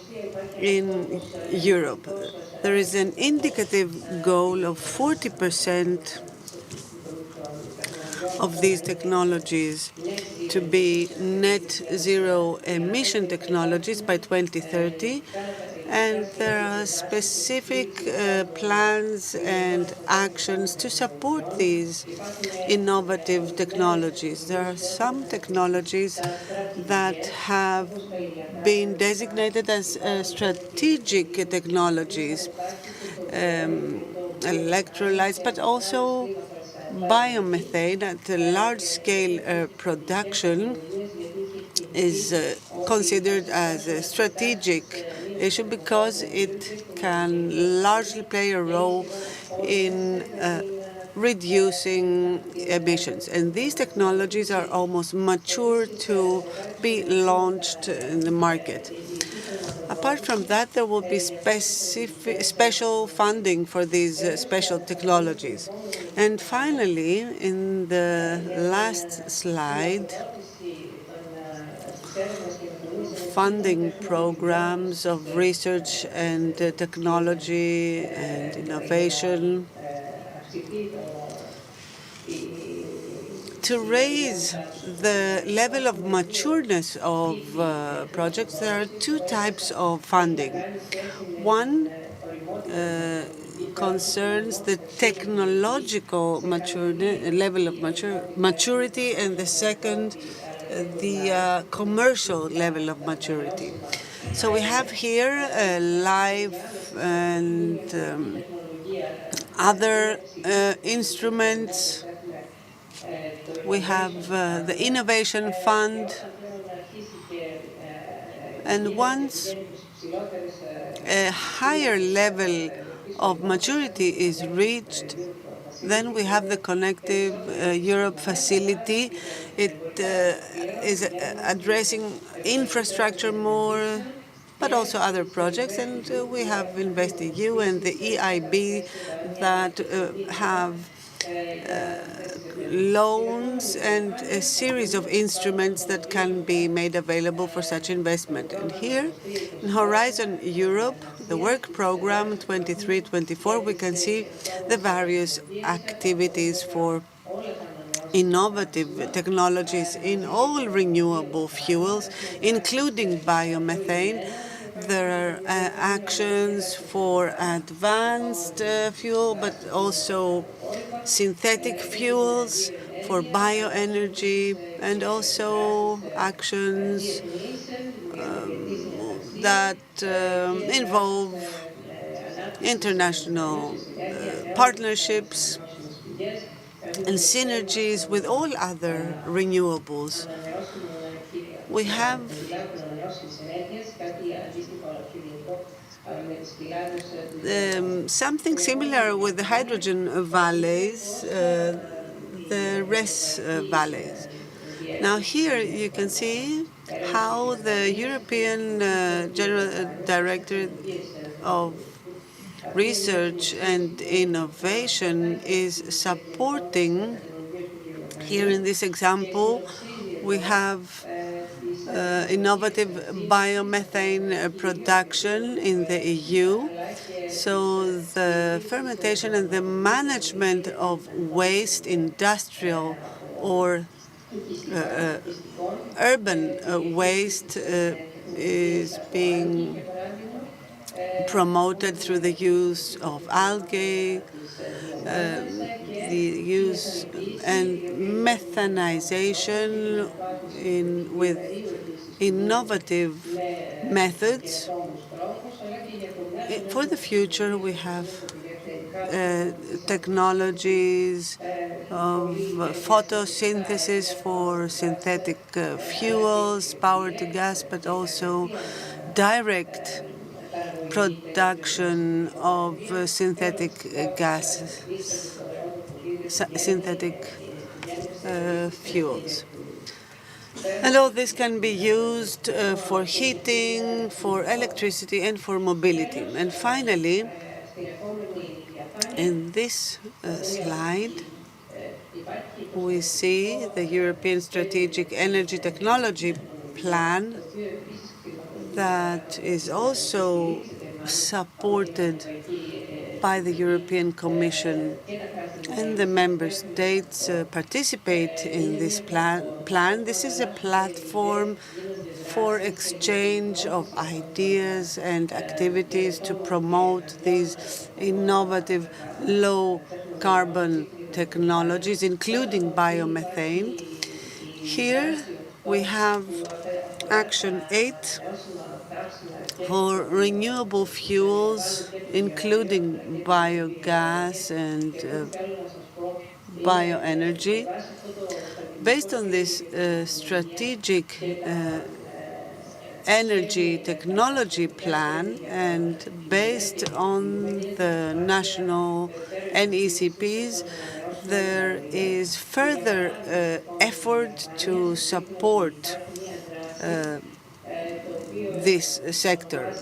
in Europe. There is an indicative goal of 40% of these technologies to be net zero emission technologies by 2030. And there are specific plans and actions to support these innovative technologies. There are some technologies that have been designated as strategic technologies, electrolytes, but also biomethane at a large-scale production is considered as a strategic issue because it can largely play a role in reducing emissions. And these technologies are almost mature to be launched in the market. Apart from that, there will be special funding for these special technologies. And finally, in the last slide, funding programs of research and technology and innovation. To raise the level of matureness of projects, there are 2 types of funding. One concerns the technological level of maturity, and the second, the commercial level of maturity. So we have here live and other instruments. We have the Innovation Fund, and once a higher level of maturity is reached, then we have the Connective Europe facility. It is addressing infrastructure more, but also other projects. And we have InvestEU and the EIB that have loans and a series of instruments that can be made available for such investment. And here, in Horizon Europe, the work program 23-24, we can see the various activities for innovative technologies in all renewable fuels, including biomethane. There are actions for advanced fuel, but also synthetic fuels for bioenergy, and also actions that involve international partnerships and synergies with all other renewables. We have something similar with the hydrogen valleys, the RES valleys. Now here you can see how the European General Director of Research and Innovation is supporting. Here in this example, we have innovative biomethane production in the EU. So the fermentation and the management of waste, industrial or urban waste, is being promoted through the use of algae, the use and methanization with innovative methods. For the future, we have technologies of photosynthesis for synthetic fuels, power to gas, but also direct production of synthetic gases, synthetic fuels. And all this can be used for heating, for electricity, and for mobility. And finally, in this slide, we see the European Strategic Energy Technology Plan that is also supported by the European Commission, and the member states participate in this plan. This is a platform for exchange of ideas and activities to promote these innovative low-carbon technologies, including biomethane. Here we have Action 8 for renewable fuels, including biogas and bioenergy. Based on this strategic energy technology plan and based on the national NECPs, there is further effort to support this sector.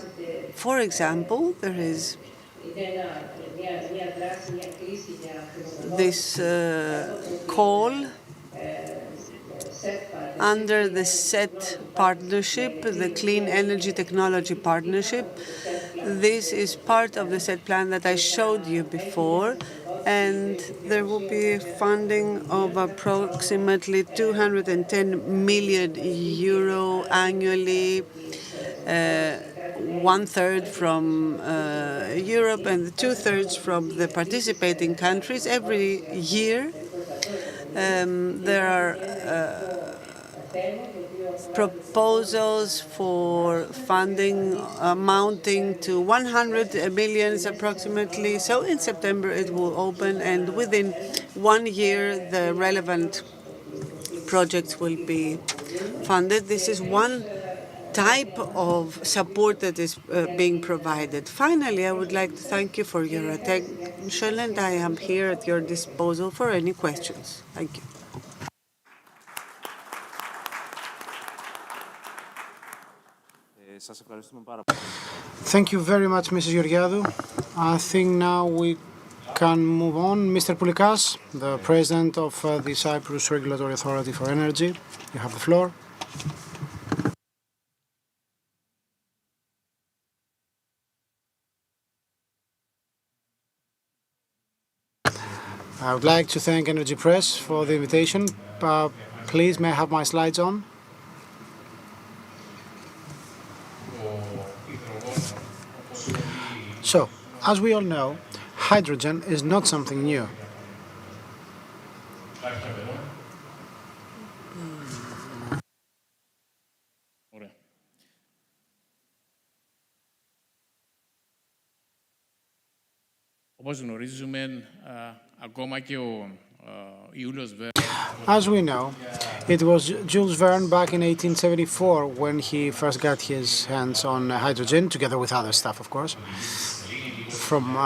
For example, there is this call under the SET partnership, the Clean Energy Technology Partnership. This is part of the SET plan that I showed you before, and there will be funding of approximately 210 million euro annually 1/3 from Europe and 2/3 from the participating countries. Every year there are proposals for funding amounting to 100 million approximately. So in September it will open, and within 1 year the relevant projects will be funded. This is one type of support that is being provided. Finally, I would like to thank you for your attention, and I am here at your disposal for any questions. Thank you. Thank you very much, Mrs. Georgiadou. I think now we can move on. Mr. Poulikas, the President of the Cyprus Regulatory Authority for Energy, you have the floor. I would like to thank Energy Press for the invitation. Please, may I have my slides on? So, as we all know, hydrogen is not something new. As we know, it was Jules Verne back in 1874 when he first got his hands on hydrogen, together with other stuff, of course, from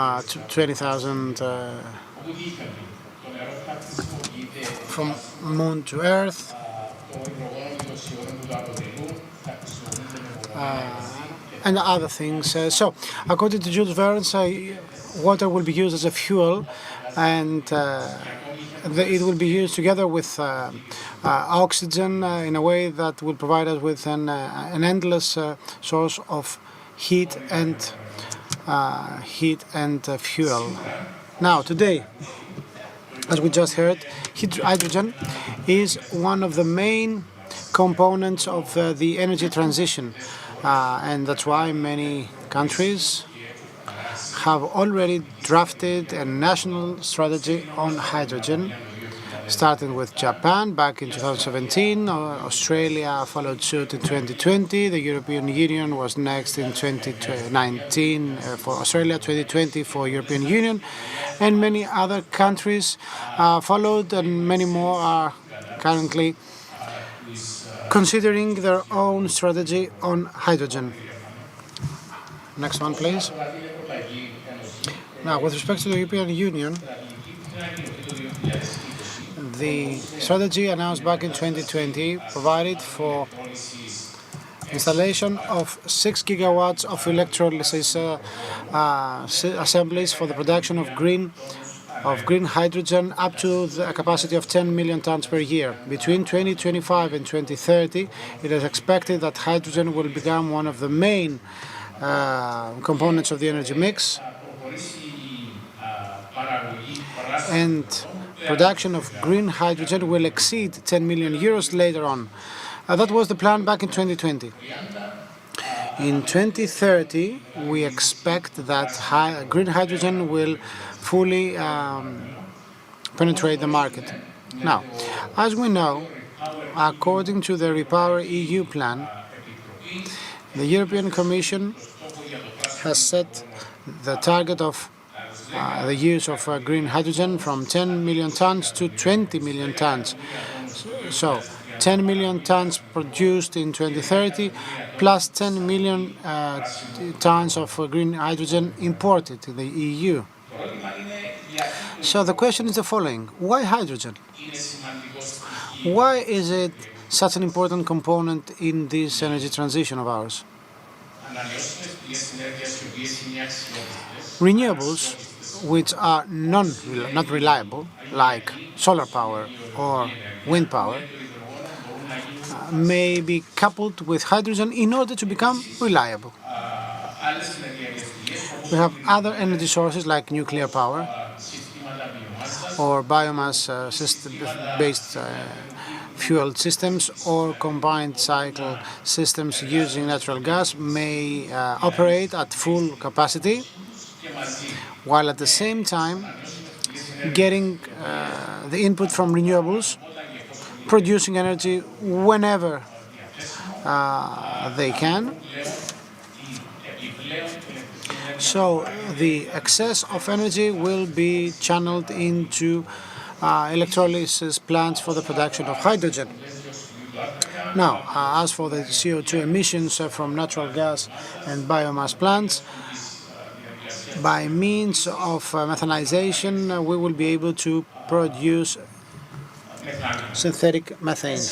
20,000 from Moon to Earth. And other things. So, according to Jules Verne, water will be used as a fuel, and it will be used together with oxygen in a way that will provide us with an endless source of heat and fuel. Now, today, as we just heard, hydrogen is one of the main components of the energy transition. And that's why many countries have already drafted a national strategy on hydrogen, starting with Japan back in 2017, Australia followed suit in 2020, the European Union was next in 2019 for Australia, 2020 for European Union, and many other countries followed, and many more are currently considering their own strategy on hydrogen. Next one, please. Now, with respect to the European Union, the strategy announced back in 2020 provided for installation of 6 gigawatts of electrolysis assemblies for the production of green hydrogen up to a capacity of 10 million tons per year. Between 2025 and 2030, it is expected that hydrogen will become one of the main components of the energy mix, and production of green hydrogen will exceed 10 million euros later on. That was the plan back in 2020. In 2030, we expect that green hydrogen will fully penetrate the market. Now, as we know, according to the Repower EU plan, the European Commission has set the target of the use of green hydrogen from 10 million tons to 20 million tons. So, 10 million tons produced in 2030 plus 10 million tons of green hydrogen imported to the EU. So the question is the following: why hydrogen? Why is it such an important component in this energy transition of ours? Renewables, which are not reliable, like solar power or wind power, may be coupled with hydrogen in order to become reliable. We have other energy sources like nuclear power or biomass based fuel systems or combined cycle systems using natural gas may operate at full capacity, while at the same time getting the input from renewables, producing energy whenever they can. So the excess of energy will be channeled into electrolysis plants for the production of hydrogen. Now, as for the CO2 emissions from natural gas and biomass plants, by means of methanization, we will be able to produce synthetic methane.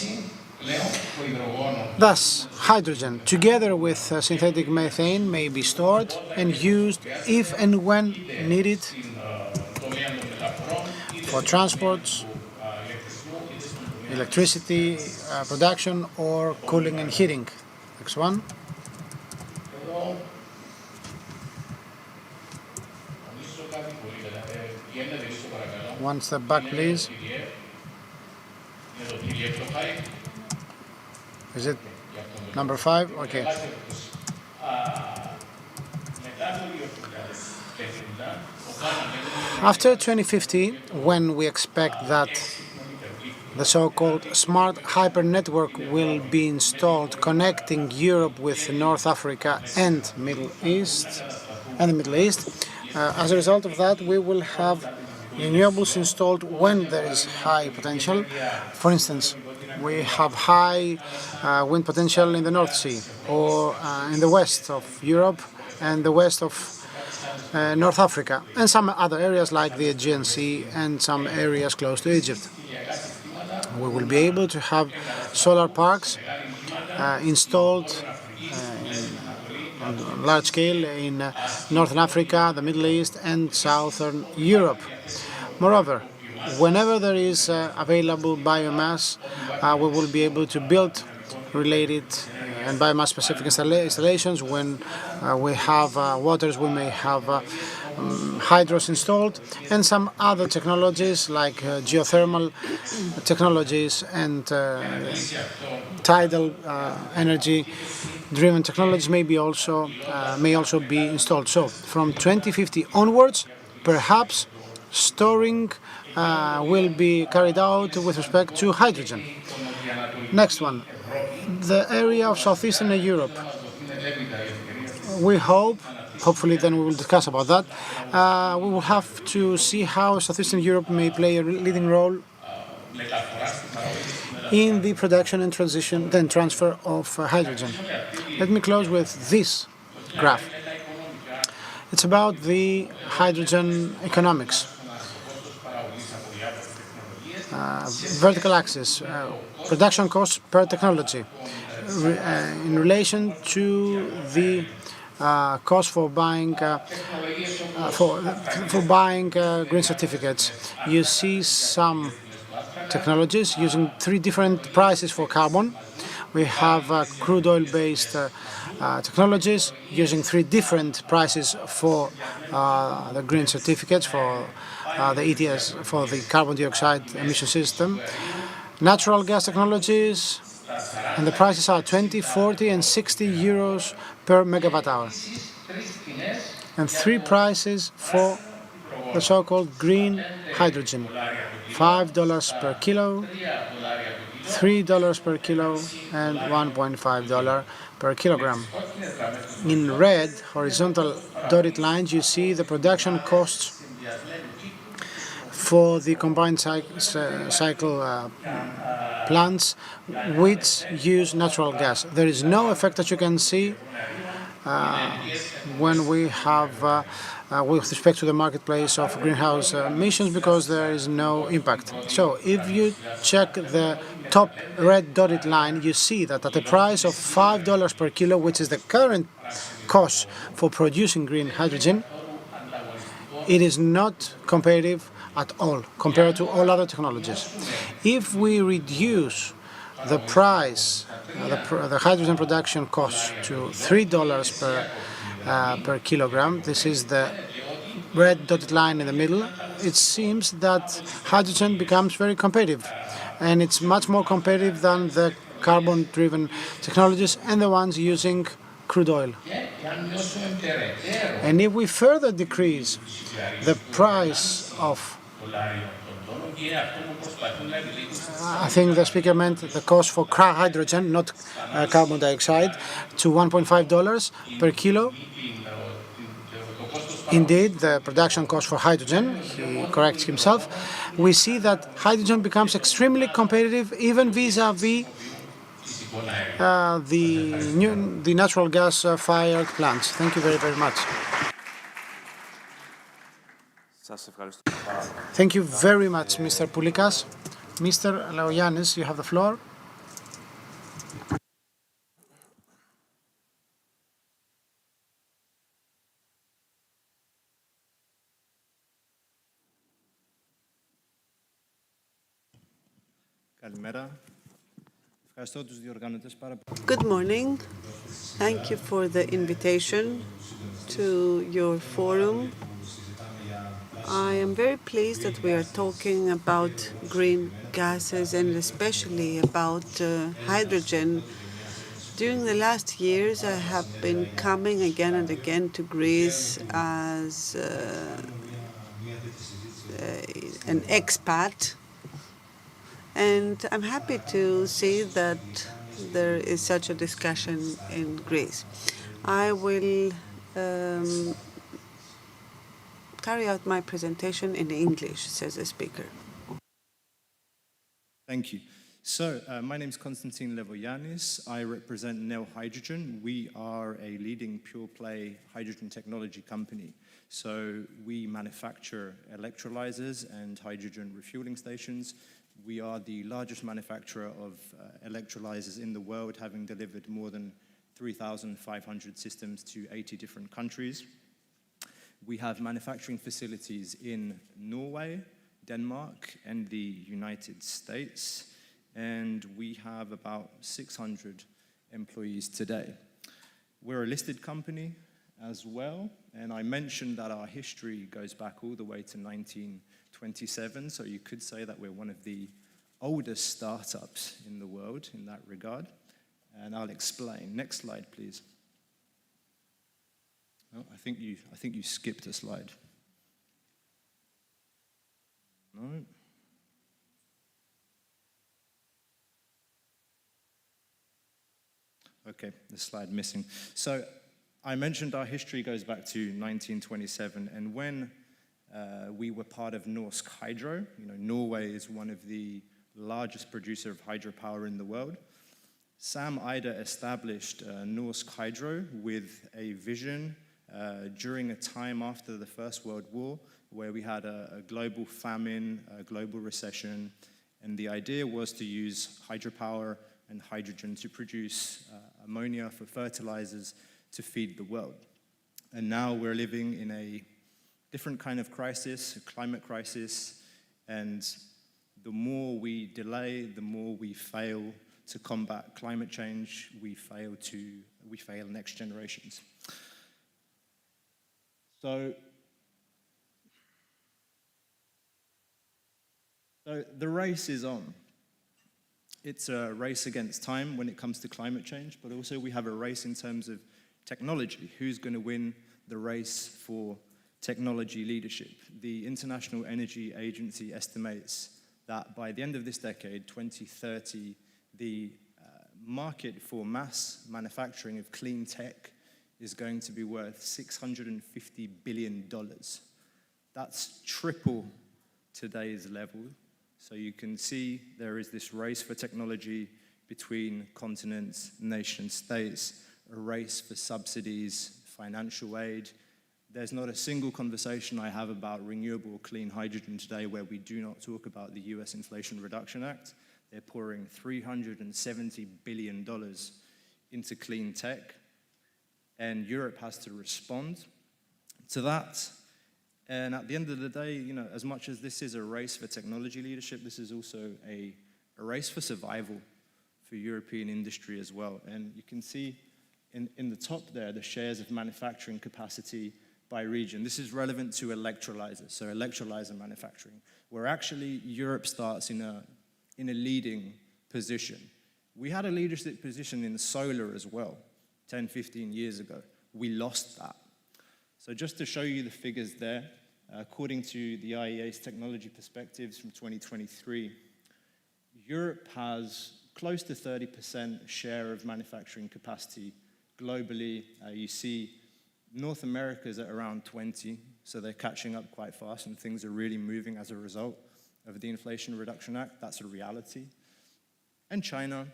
Thus, hydrogen, together with synthetic methane, may be stored and used if and when needed for transports, electricity production, or cooling and heating. Next one. One step back, please. Is it number 5? Okay. After 2050, when we expect that the so-called smart hyper network will be installed connecting Europe with North Africa and the Middle East. As a result of that, we will have renewables installed when there is high potential. For instance, we have high wind potential in the North Sea, or in the west of Europe and the west of North Africa, and some other areas like the Aegean Sea and some areas close to Egypt. We will be able to have solar parks installed on large scale in Northern Africa, the Middle East and Southern Europe. Moreover, whenever there is available biomass, we will be able to build related and biomass-specific installations. When we have waters, we may have hydros installed, and some other technologies like geothermal technologies and tidal energy-driven technologies may also be installed. So, from 2050 onwards, perhaps storing will be carried out with respect to hydrogen. Next one, the area of southeastern Europe. We hopefully then we will discuss about that. We will have to see how southeastern Europe may play a leading role in the production and transfer of hydrogen. Let me close with this graph. It's about the hydrogen economics. Vertical axis, production costs per technology in relation to the cost for buying green certificates. You see some technologies using 3 different prices for carbon. We have crude oil-based technologies using 3 different prices for the green certificates, for the ETS, for the carbon dioxide emission system. Natural gas technologies, and the prices are 20, 40 and 60 euros per megawatt hour. And 3 prices for the so-called green hydrogen. $5 per kilo, $3 per kilo, and $1.5 per kilogram. In red, horizontal dotted lines, you see the production costs for the combined cycle plants which use natural gas. There is no effect that you can see when we have with respect to the marketplace of greenhouse emissions, because there is no impact. So if you check the top red dotted line, you see that at a price of $5 per kilo, which is the current cost for producing green hydrogen, it is not competitive at all compared to all other technologies. If we reduce the price, the hydrogen production cost to $3 per kilogram, this is the red dotted line in the middle, it seems that hydrogen becomes very competitive, and it's much more competitive than the carbon-driven technologies and the ones using crude oil. And if we further decrease the price of, I think the speaker meant the cost for hydrogen, not carbon dioxide, to $1.5 per kilo. Indeed, the production cost for hydrogen, he corrects himself, we see that hydrogen becomes extremely competitive even vis-à-vis the natural gas-fired plants. Thank you very, very much. Thank you very much, Mr. Poulikas. Mr. Laoyannis, you have the floor. Good morning. Thank you for the invitation to your forum. I am very pleased that we are talking about green gases and especially about hydrogen. During the last years, I have been coming again and again to Greece as an expat, and I'm happy to see that there is such a discussion in Greece. I will carry out my presentation in English, says the speaker. Thank you. So, my name is Konstantin Levoyanis. I represent Neo Hydrogen. We are a leading pure-play hydrogen technology company. So, we manufacture electrolyzers and hydrogen refueling stations. We are the largest manufacturer of electrolyzers in the world, having delivered more than 3,500 systems to 80 different countries. We have manufacturing facilities in Norway, Denmark, and the United States, and we have about 600 employees today. We're a listed company as well, and I mentioned that our history goes back all the way to 1927, so you could say that we're one of the oldest startups in the world in that regard, and I'll explain. Next slide, please. Oh, I think you skipped a slide. No. Okay, the slide missing. So I mentioned our history goes back to 1927, and when we were part of Norsk Hydro, Norway is one of the largest producer of hydropower in the world. Sam Ida established Norsk Hydro with a vision during a time after the First World War, where we had a global famine, a global recession, and the idea was to use hydropower and hydrogen to produce ammonia for fertilizers to feed the world. And now we're living in a different kind of crisis, a climate crisis, and the more we delay, the more we fail to combat climate change, we fail next generations. So the race is on. It's a race against time when it comes to climate change, but also we have a race in terms of technology. Who's going to win the race for technology leadership? The International Energy Agency estimates that by the end of this decade, 2030, the market for mass manufacturing of clean tech is going to be worth $650 billion. That's triple today's level. So you can see there is this race for technology between continents, nation states, a race for subsidies, financial aid. There's not a single conversation I have about renewable clean hydrogen today where we do not talk about the US Inflation Reduction Act. They're pouring $370 billion into clean tech, and Europe has to respond to that. And at the end of the day, as much as this is a race for technology leadership, this is also a race for survival for European industry as well. And you can see in the top there, the shares of manufacturing capacity by region. This is relevant to electrolyzers, so electrolyzer manufacturing, where actually Europe starts in a leading position. We had a leadership position in solar as well, 10, 15 years ago. We lost that. So just to show you the figures there, according to the IEA's technology perspectives from 2023, Europe has close to 30% share of manufacturing capacity globally. You see North America is at around 20, so they're catching up quite fast and things are really moving as a result of the Inflation Reduction Act. That's a reality. And China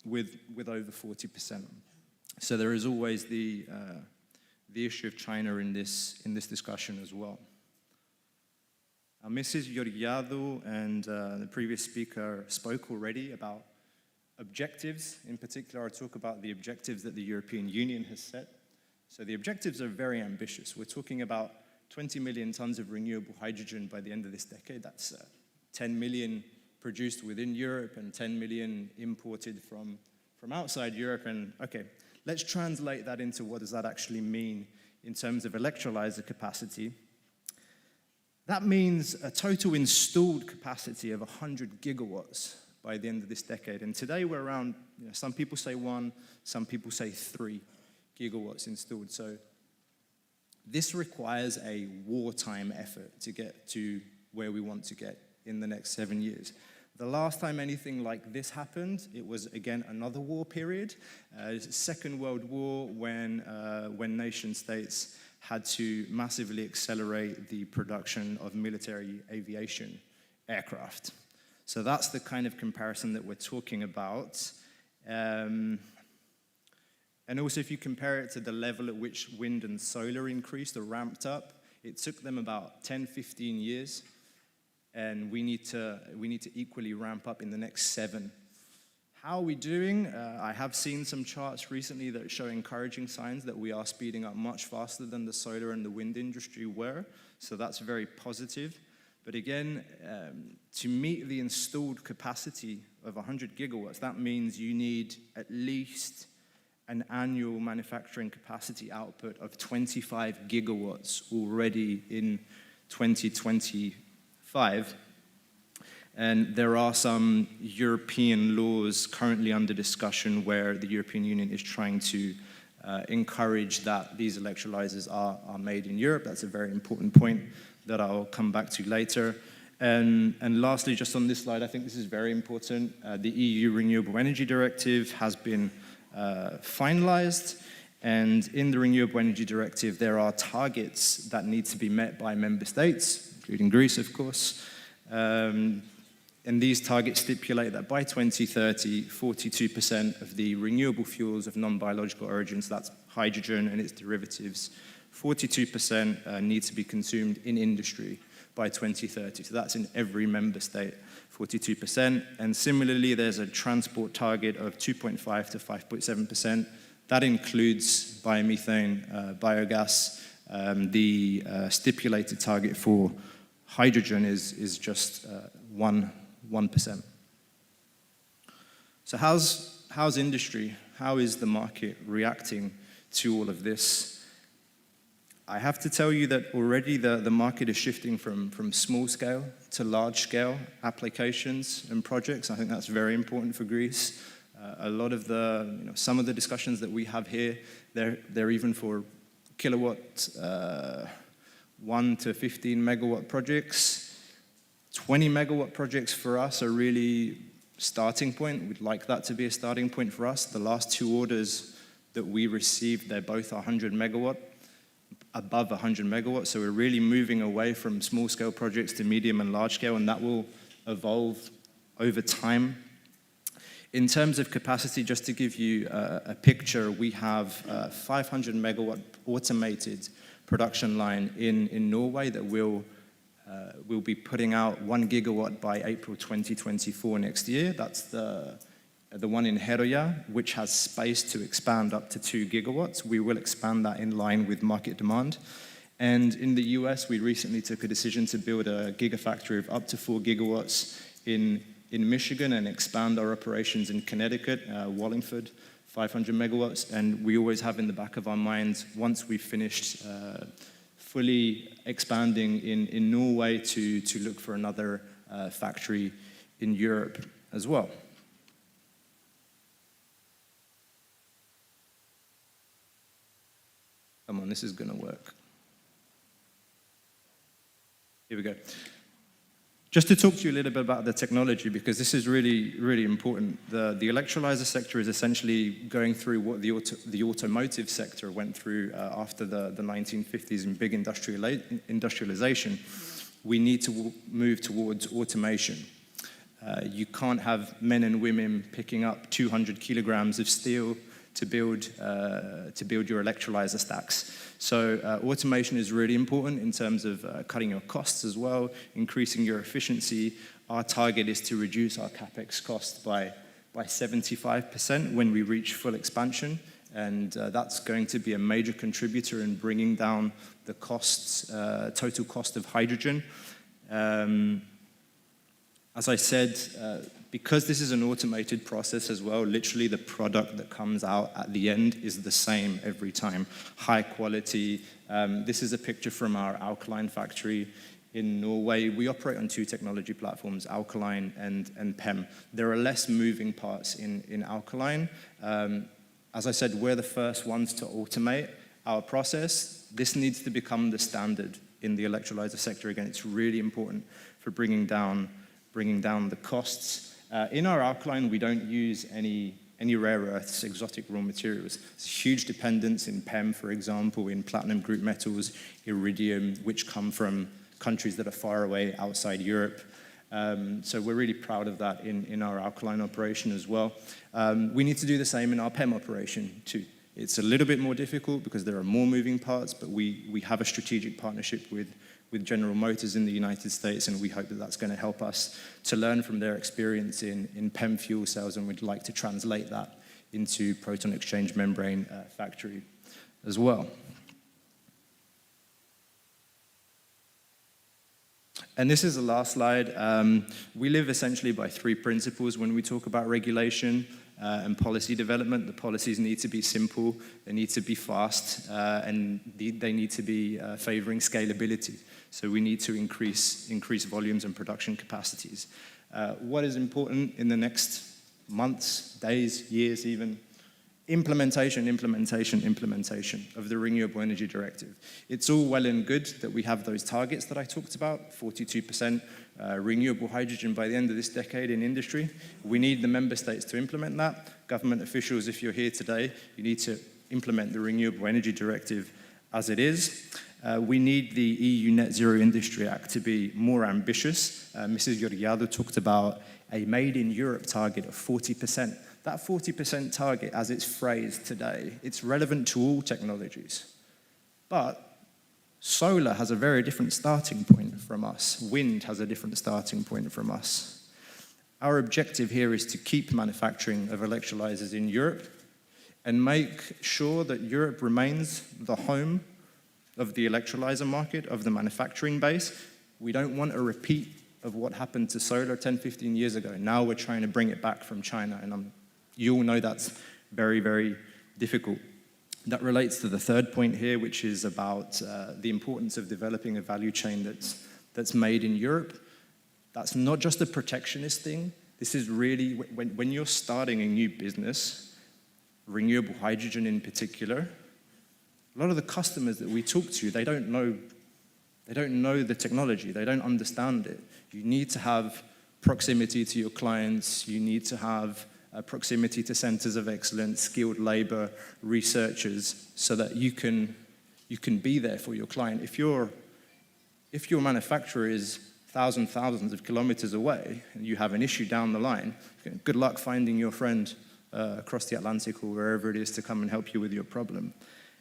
with over 40%. So there is always the issue of China in this discussion as well. Mrs. Georgiadou and the previous speaker spoke already about objectives. In particular, I'll talk about the objectives that the European Union has set. So the objectives are very ambitious. We're talking about 20 million tons of renewable hydrogen by the end of this decade. That's 10 million produced within Europe and 10 million imported from outside Europe. And okay, let's translate that into what does that actually mean in terms of electrolyzer capacity. That means a total installed capacity of 100 gigawatts by the end of this decade. And today we're around, some people say 1, some people say 3 gigawatts installed. So this requires a wartime effort to get to where we want to get in the next 7 years. The last time anything like this happened, it was, again, another war period. Second World War, when nation states had to massively accelerate the production of military aviation aircraft. So that's the kind of comparison that we're talking about. And also, if you compare it to the level at which wind and solar increased or ramped up, it took them about 10, 15 years. And we need to equally ramp up in the next 7. How are we doing? I have seen some charts recently that show encouraging signs that we are speeding up much faster than the solar and the wind industry were. So that's very positive. But again, to meet the installed capacity of 100 gigawatts, that means you need at least an annual manufacturing capacity output of 25 gigawatts already in 2025. And there are some European laws currently under discussion where the European Union is trying to encourage that these electrolyzers are made in Europe. That's a very important point that I'll come back to later. And lastly, just on this slide, I think this is very important. The EU Renewable Energy Directive has been finalized. And in the Renewable Energy Directive, there are targets that need to be met by member states, including Greece, of course. And these targets stipulate that by 2030, 42% of the renewable fuels of non-biological origins, that's hydrogen and its derivatives, 42% need to be consumed in industry by 2030. So that's in every member state, 42%. And similarly, there's a transport target of 2.5 to 5.7%. That includes biomethane, biogas. The stipulated target for hydrogen is just 1%. So how's industry? How is the market reacting to all of this? I have to tell you that already the market is shifting from small scale to large scale applications and projects. I think that's very important for Greece. A lot of some of the discussions that we have here, they're even for kilowatt 1 to 15 megawatt projects. 20 megawatt projects for us are really starting point. We'd like that to be a starting point for us. The last 2 orders that we received, they're both 100 megawatt, above 100 megawatts. So we're really moving away from small scale projects to medium and large scale, and that will evolve over time. In terms of capacity, just to give you a picture, we have a 500 megawatt automated production line in Norway that will be putting out 1 gigawatt by April 2024 next year. That's the one in Herøya, which has space to expand up to 2 gigawatts. We will expand that in line with market demand. And in the US, we recently took a decision to build a gigafactory of up to 4 gigawatts in Michigan and expand our operations in Connecticut, Wallingford, 500 megawatts. And we always have in the back of our minds, once we've finished fully expanding in Norway to look for another factory in Europe as well. Come on, this is going to work. Here we go. Just to talk to you a little bit about the technology, because this is really, really important. The electrolyzer sector is essentially going through what the automotive sector went through after the 1950s in big industrialization. We need to move towards automation. You can't have men and women picking up 200 kilograms of steel to build your electrolyzer stacks. So automation is really important in terms of cutting your costs as well, increasing your efficiency. Our target is to reduce our capex cost by 75% when we reach full expansion, and that's going to be a major contributor in bringing down the costs, total cost of hydrogen. As I said, because this is an automated process as well, literally the product that comes out at the end is the same every time. High quality. This is a picture from our alkaline factory in Norway. We operate on two technology platforms, alkaline and PEM. There are less moving parts in alkaline. As I said, we're the first ones to automate our process. This needs to become the standard in the electrolyzer sector. Again, it's really important for bringing down the costs. In our alkaline, we don't use any rare earths, exotic raw materials. There's huge dependence in PEM, for example, in platinum group metals, iridium, which come from countries that are far away outside Europe. So we're really proud of that in our alkaline operation as well. We need to do the same in our PEM operation too. It's a little bit more difficult because there are more moving parts, but we have a strategic partnership with General Motors in the United States, and we hope that that's going to help us to learn from their experience in PEM fuel cells, and we'd like to translate that into proton exchange membrane factory as well. And this is the last slide. We live essentially by three principles when we talk about regulation and policy development. The policies need to be simple, they need to be fast, and they need to be favoring scalability. So we need to increase volumes and production capacities. What is important in the next months, days, years even? Implementation of the Renewable Energy Directive. It's all well and good that we have those targets that I talked about, 42% renewable hydrogen by the end of this decade in industry. We need the member states to implement that. Government officials, if you're here today, you need to implement the Renewable Energy Directive as it is. We need the EU Net Zero Industry Act to be more ambitious. Mrs. Georgiadou talked about a made in Europe target of 40%. That 40% target, as it's phrased today, it's relevant to all technologies. But solar has a very different starting point from us. Wind has a different starting point from us. Our objective here is to keep manufacturing of electrolyzers in Europe and make sure that Europe remains the home of the electrolyzer market, of the manufacturing base. We don't want a repeat of what happened to solar 10, 15 years ago. Now we're trying to bring it back from China, and you all know that's very, very difficult. That relates to the third point here, which is about the importance of developing a value chain that's made in Europe. That's not just a protectionist thing. This is really, when you're starting a new business, renewable hydrogen in particular, a lot of the customers that we talk to, they don't know the technology, they don't understand it. You need to have proximity to your clients, you need to have proximity to centers of excellence, skilled labor, researchers, so that you can be there for your client. If your manufacturer is thousands of kilometers away and you have an issue down the line, good luck finding your friend across the Atlantic or wherever it is to come and help you with your problem.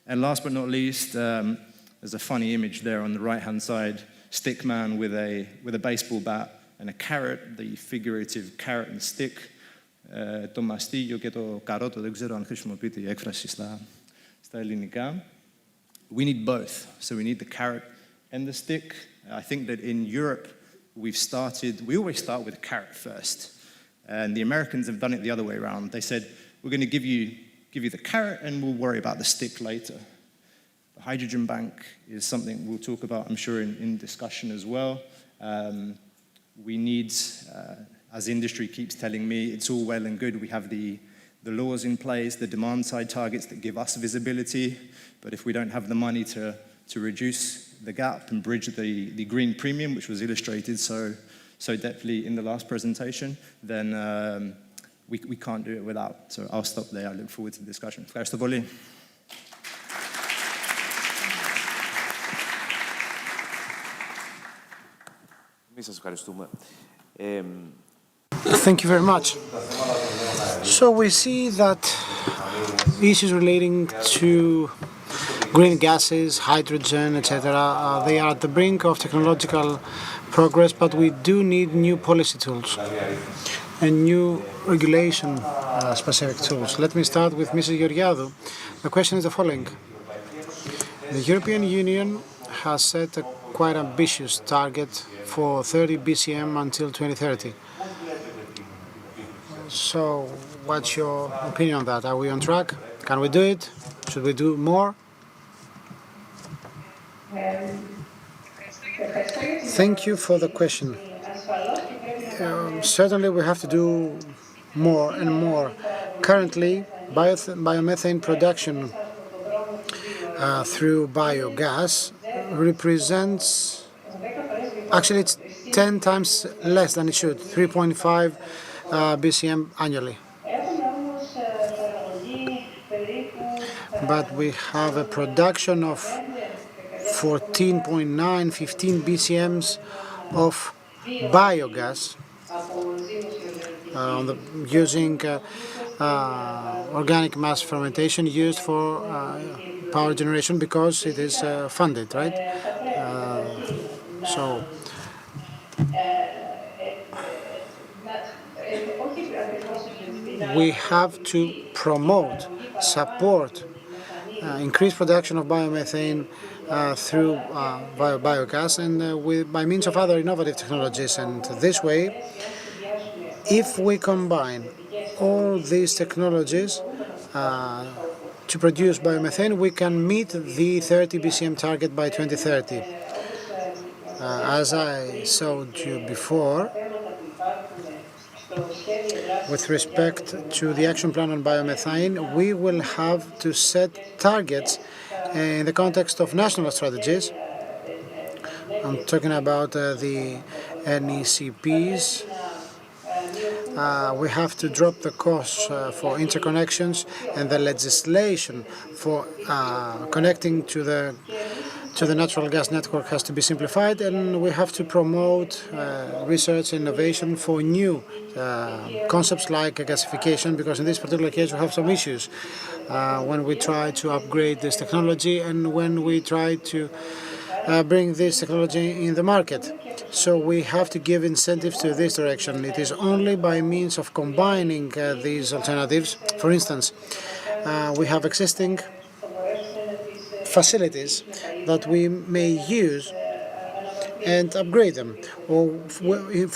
And last but not least, there's a funny image there on the right-hand side, stick man with a baseball bat and a carrot, the figurative carrot and stick. Το μαστίγιο και το καρότο, δεν ξέρω αν χρησιμοποιείται η έκφραση στα ελληνικά. We need both. So we need the carrot and the stick. I think that in Europe, we always start with a carrot first. And the Americans have done it the other way around. They said, we're going to give you the carrot and we'll worry about the stick later. hydrogen bank is something we'll talk about, I'm sure, in discussion as well. We need, as industry keeps telling me, it's all well and good. We have the laws in place, the demand side targets that give us visibility, but if we don't have the money to reduce the gap and bridge the green premium, which was illustrated so deftly in the last presentation, then we can't do it without. So I'll stop there. I look forward to the discussion. Ευχαριστώ πολύ. Thank you very much. So we see that issues relating to green gases, hydrogen, etc., they are at the brink of technological progress, but we do need new policy tools and new regulation specific tools. Let me start with Mrs. Georgiadou. The question is the following. The European Union has set a quite ambitious target for 30 BCM until 2030. So what's your opinion on that? Are we on track? Can we do it? Should we do more? Thank you for the question. Certainly we have to do more and more. Currently, biomethane production through biogas represents, actually it's 10 times less than it should, 3.5 BCM annually. But we have a production of 14.9, 15 BCMs of biogas using organic mass fermentation used for power generation because it is funded, right? So we have to promote, support, increase production of biomethane through biogas and by means of other innovative technologies. And this way, if we combine all these technologies to produce biomethane, we can meet the 30 BCM target by 2030. As I showed you before, with respect to the action plan on biomethane, we will have to set targets in the context of national strategies. I'm talking about the NECPs. We have to drop the costs for interconnections, and the legislation for connecting to the natural gas network has to be simplified, and we have to promote research and innovation for new concepts like gasification, because in this particular case we have some issues when we try to upgrade this technology and when we try to bring this technology in the market. So we have to give incentives to this direction. It is only by means of combining these alternatives. For instance, we have existing facilities that we may use and upgrade them, or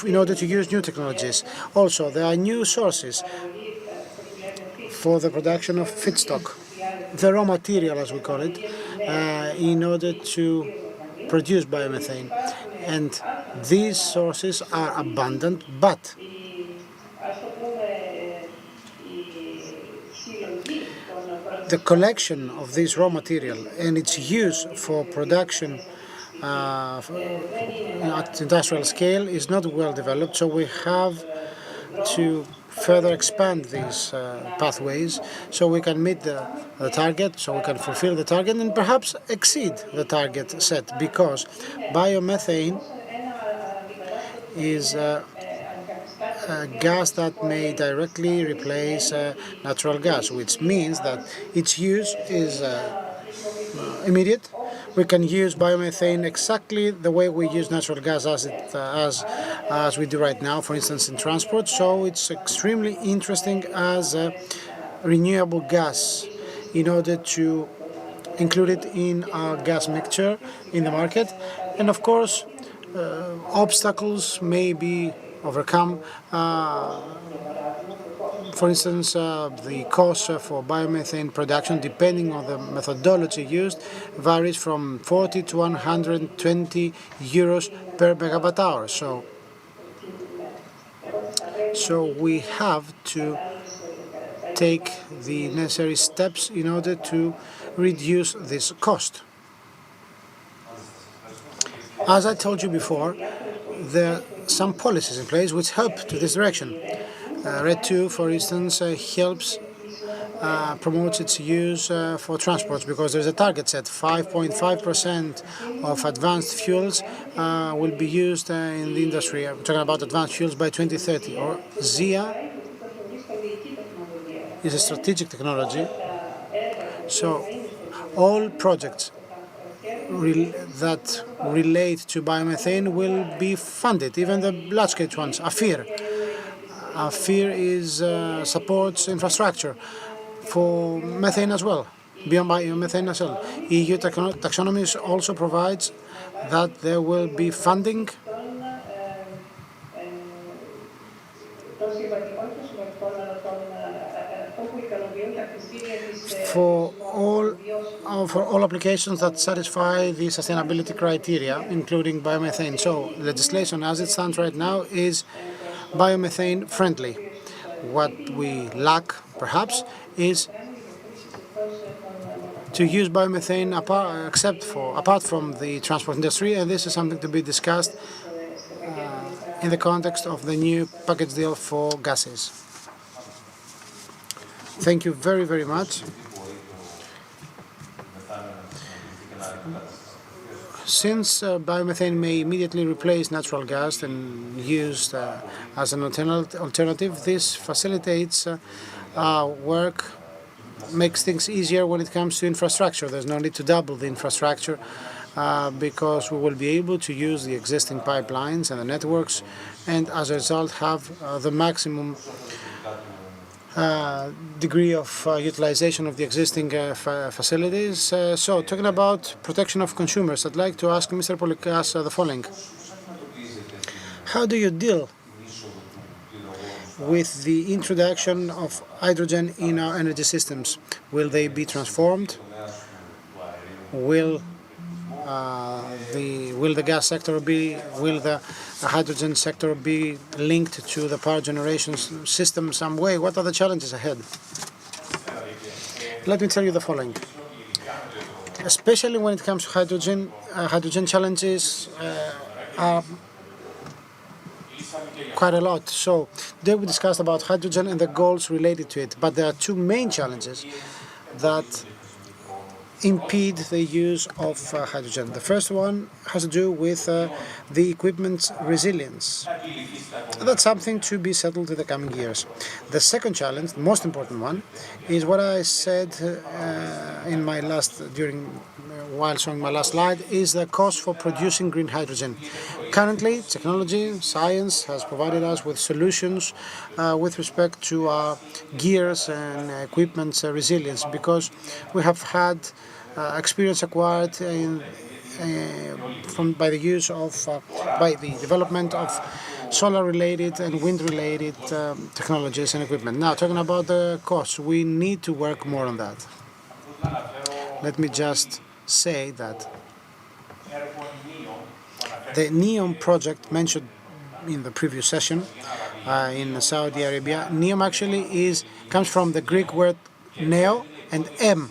in order to use new technologies. Also, there are new sources for the production of feedstock, the raw material as we call it, in order to produce biomethane. And these sources are abundant, but the collection of this raw material and its use for production at industrial scale is not well developed, so we have to further expand these pathways so we can meet the target, so we can fulfill the target and perhaps exceed the target set, because biomethane is a gas that may directly replace natural gas, which means that its use is immediate. We can use biomethane exactly the way we use natural gas as we do right now, for instance, in transport. So it's extremely interesting as a renewable gas in order to include it in our gas mixture in the market. And of course, obstacles may be overcome For instance, the cost for biomethane production, depending on the methodology used, varies from 40 to 120 euros per megawatt hour. So we have to take the necessary steps in order to reduce this cost. As I told you before, there are some policies in place which help to this direction. RED 2, for instance, helps promotes its use for transports because there's a target set. 5.5% of advanced fuels will be used in the industry. I'm talking about advanced fuels by 2030. Or ZIA is a strategic technology. So all projects that relate to biomethane will be funded, even the large-scale ones. AFIR supports infrastructure for methane as well, beyond biomethane as well. EU taxonomy also provides that there will be funding for all applications that satisfy the sustainability criteria, including biomethane. So legislation as it stands right now is biomethane friendly. What we lack, perhaps, is to use biomethane apart from the transport industry, and this is something to be discussed in the context of the new package deal for gases. Thank you very, very much. Since biomethane may immediately replace natural gas and used as an alternative, this facilitates work, makes things easier when it comes to infrastructure. There's no need to double the infrastructure because we will be able to use the existing pipelines and the networks, and as a result have the maximum degree of utilization of the existing facilities. So, talking about protection of consumers, I'd like to ask Mr. Polikas the following. How do you deal with the introduction of hydrogen in our energy systems? Will they be transformed? Will the hydrogen sector be linked to the power generation system some way? What are the challenges ahead? Let me tell you the following. Especially when it comes to hydrogen challenges are quite a lot. So today we discussed about hydrogen and the goals related to it, but there are two main challenges that impede the use of hydrogen. The first one has to do with the equipment's resilience. That's something to be settled in the coming years. The second challenge, the most important one, is what I said while showing my last slide, is the cost for producing green hydrogen. Currently, technology, science has provided us with solutions with respect to our gears and equipment's resilience, because we have had experience acquired by the development of solar-related and wind-related technologies and equipment. Now, talking about the costs, we need to work more on that. Let me just say that the NEOM project mentioned in the previous session in Saudi Arabia, NEOM actually comes from the Greek word neo and M.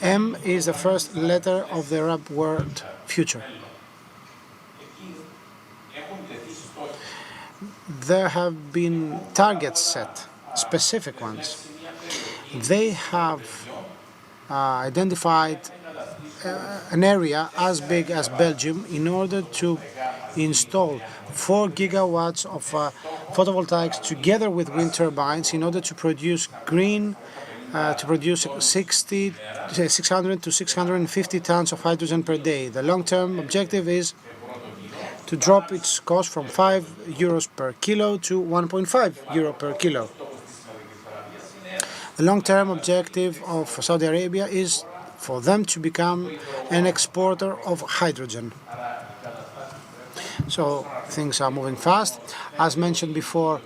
M is the first letter of the Arab word future. There have been targets set, specific ones. They have identified an area as big as Belgium in order to install 4 gigawatts of photovoltaics together with wind turbines in order to produce 600 to 650 tons of hydrogen per day. The long-term objective is to drop its cost from 5 euros per kilo to 1.5 euro per kilo. The long-term objective of Saudi Arabia is for them to become an exporter of hydrogen. So things are moving fast. As mentioned before,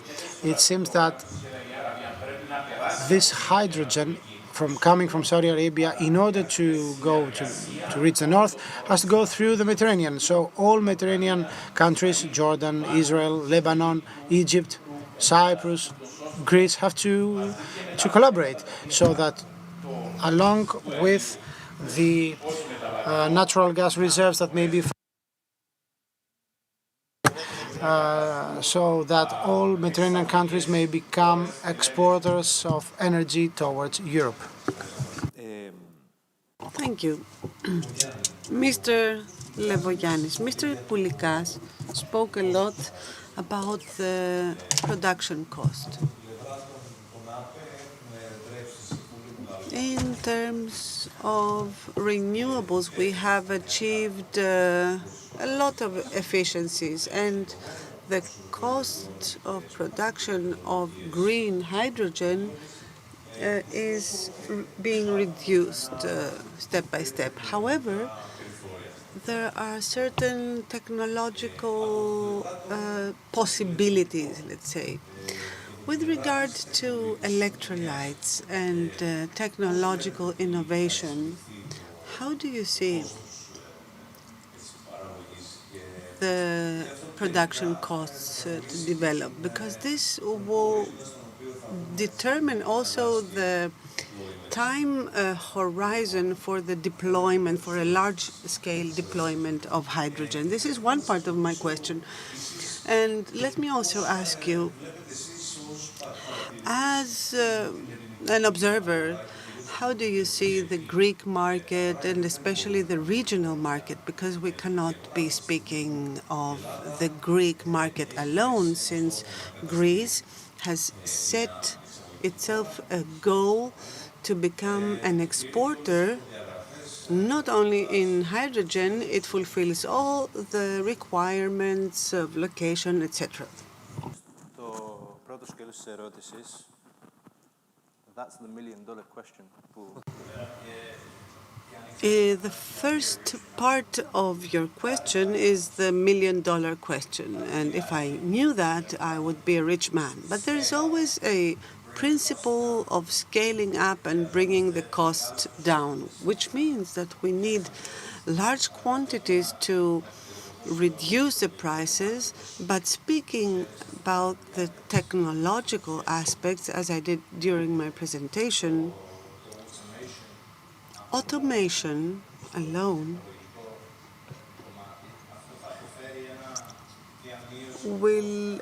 it seems that this hydrogen coming from Saudi Arabia, in order to go to reach the north, has to go through the Mediterranean. So all Mediterranean countries, Jordan, Israel, Lebanon, Egypt, Cyprus, Greece, have to collaborate, so that along with the natural gas reserves that may be so that all Mediterranean countries may become exporters of energy towards Europe. Thank you. Mr. Levogiannis, Mr. Poulikas spoke a lot about the production cost. In terms of renewables, we have achieved a lot of efficiencies, and the cost of production of green hydrogen is being reduced step by step. However, there are certain technological possibilities, let's say. With regard to electrolytes and technological innovation, how do you see the production costs to develop? Because this will determine also the time horizon for the deployment, for a large-scale deployment of hydrogen. This is one part of my question. And let me also ask you, as an observer, how do you see the Greek market and especially the regional market? Because we cannot be speaking of the Greek market alone, since Greece has set itself a goal to become an exporter. Not only in hydrogen, it fulfills all the requirements of location, etc. That's the million-dollar question. The first part of your question is the million-dollar question, and if I knew that, I would be a rich man. But there is always a principle of scaling up and bringing the cost down, which means that we need large quantities to reduce the prices. But speaking about the technological aspects, as I did during my presentation, automation alone will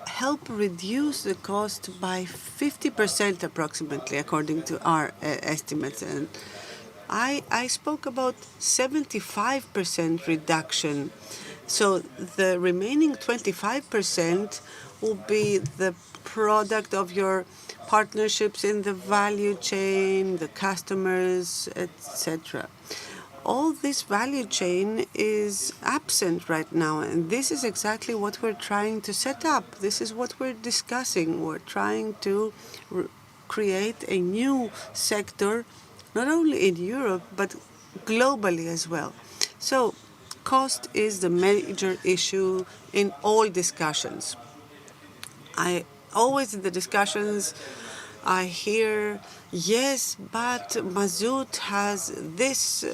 help reduce the cost by 50% approximately, according to our estimates. And I spoke about 75% reduction. So the remaining 25% will be the product of your partnerships in the value chain, the customers, etc. All this value chain is absent right now, and this is exactly what we're trying to set up. This is what we're discussing. We're trying to create a new sector, not only in Europe, but globally as well. So cost is the major issue in all discussions. I always in the discussions I hear, yes, but mazout has this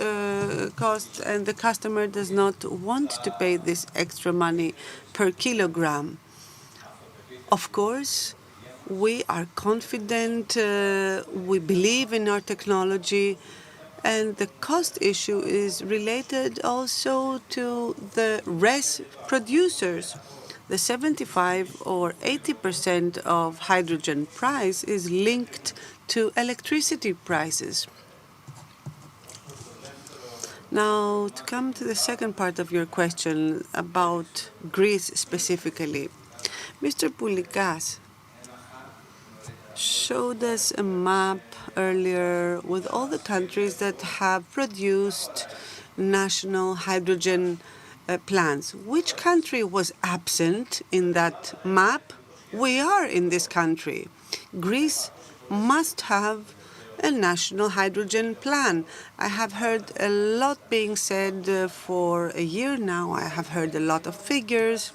cost and the customer does not want to pay this extra money per kilogram. Of course, we are confident, we believe in our technology, and the cost issue is related also to the RES producers. The 75 or 80% of hydrogen price is linked to electricity prices. Now, to come to the second part of your question about Greece specifically, Mr. Poulikas showed us a map earlier with all the countries that have produced national hydrogen plans. Which country was absent in that map? We are in this country. Greece must have a national hydrogen plan. I have heard a lot being said for a year now. I have heard a lot of figures,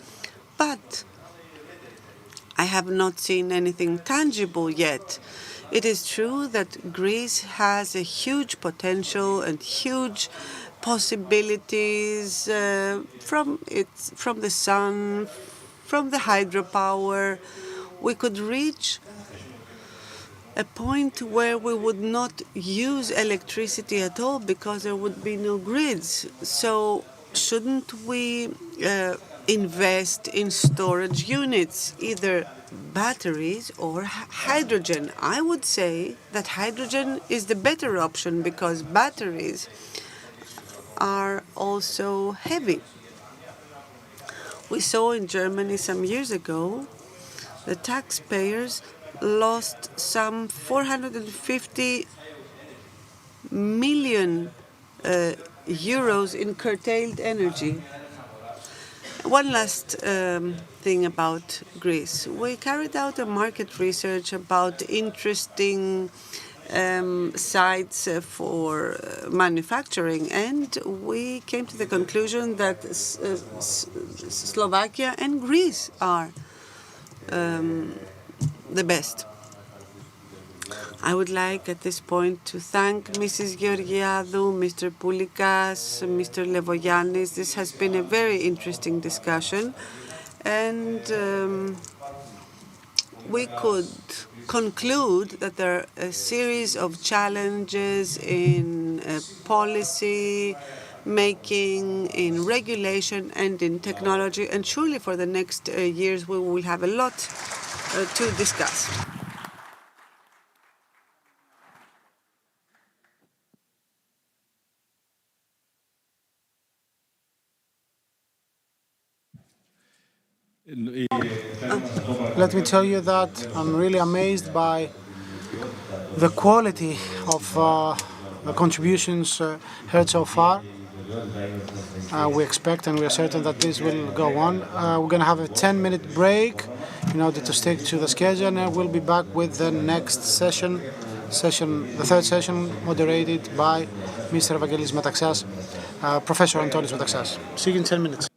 but I have not seen anything tangible yet. It is true that Greece has a huge potential and huge possibilities from the sun, from the hydropower. We could reach a point where we would not use electricity at all because there would be no grids. So shouldn't we invest in storage units, either batteries or hydrogen? I would say that hydrogen is the better option because batteries are also heavy. We saw in Germany some years ago the taxpayers lost some 450 million euros in curtailed energy. One last thing about Greece. We carried out a market research about interesting sites for manufacturing, and we came to the conclusion that Slovakia and Greece are the best. I would like at this point to thank Mrs. Georgiadou, Mr. Poulikas, Mr. Levogiannis. This has been a very interesting discussion, and we could conclude that there are a series of challenges in policy making, in regulation, and in technology, and surely for the next years we will have a lot to discuss. Let me tell you that I'm really amazed by the quality of the contributions heard so far. We expect and we are certain that this will go on. We're going to have a 10-minute break in order to stick to the schedule, and we'll be back with the next session, the third session, moderated by Mr. Evangelis Metaxas, Professor Antonis Metaxas. See you in 10 minutes.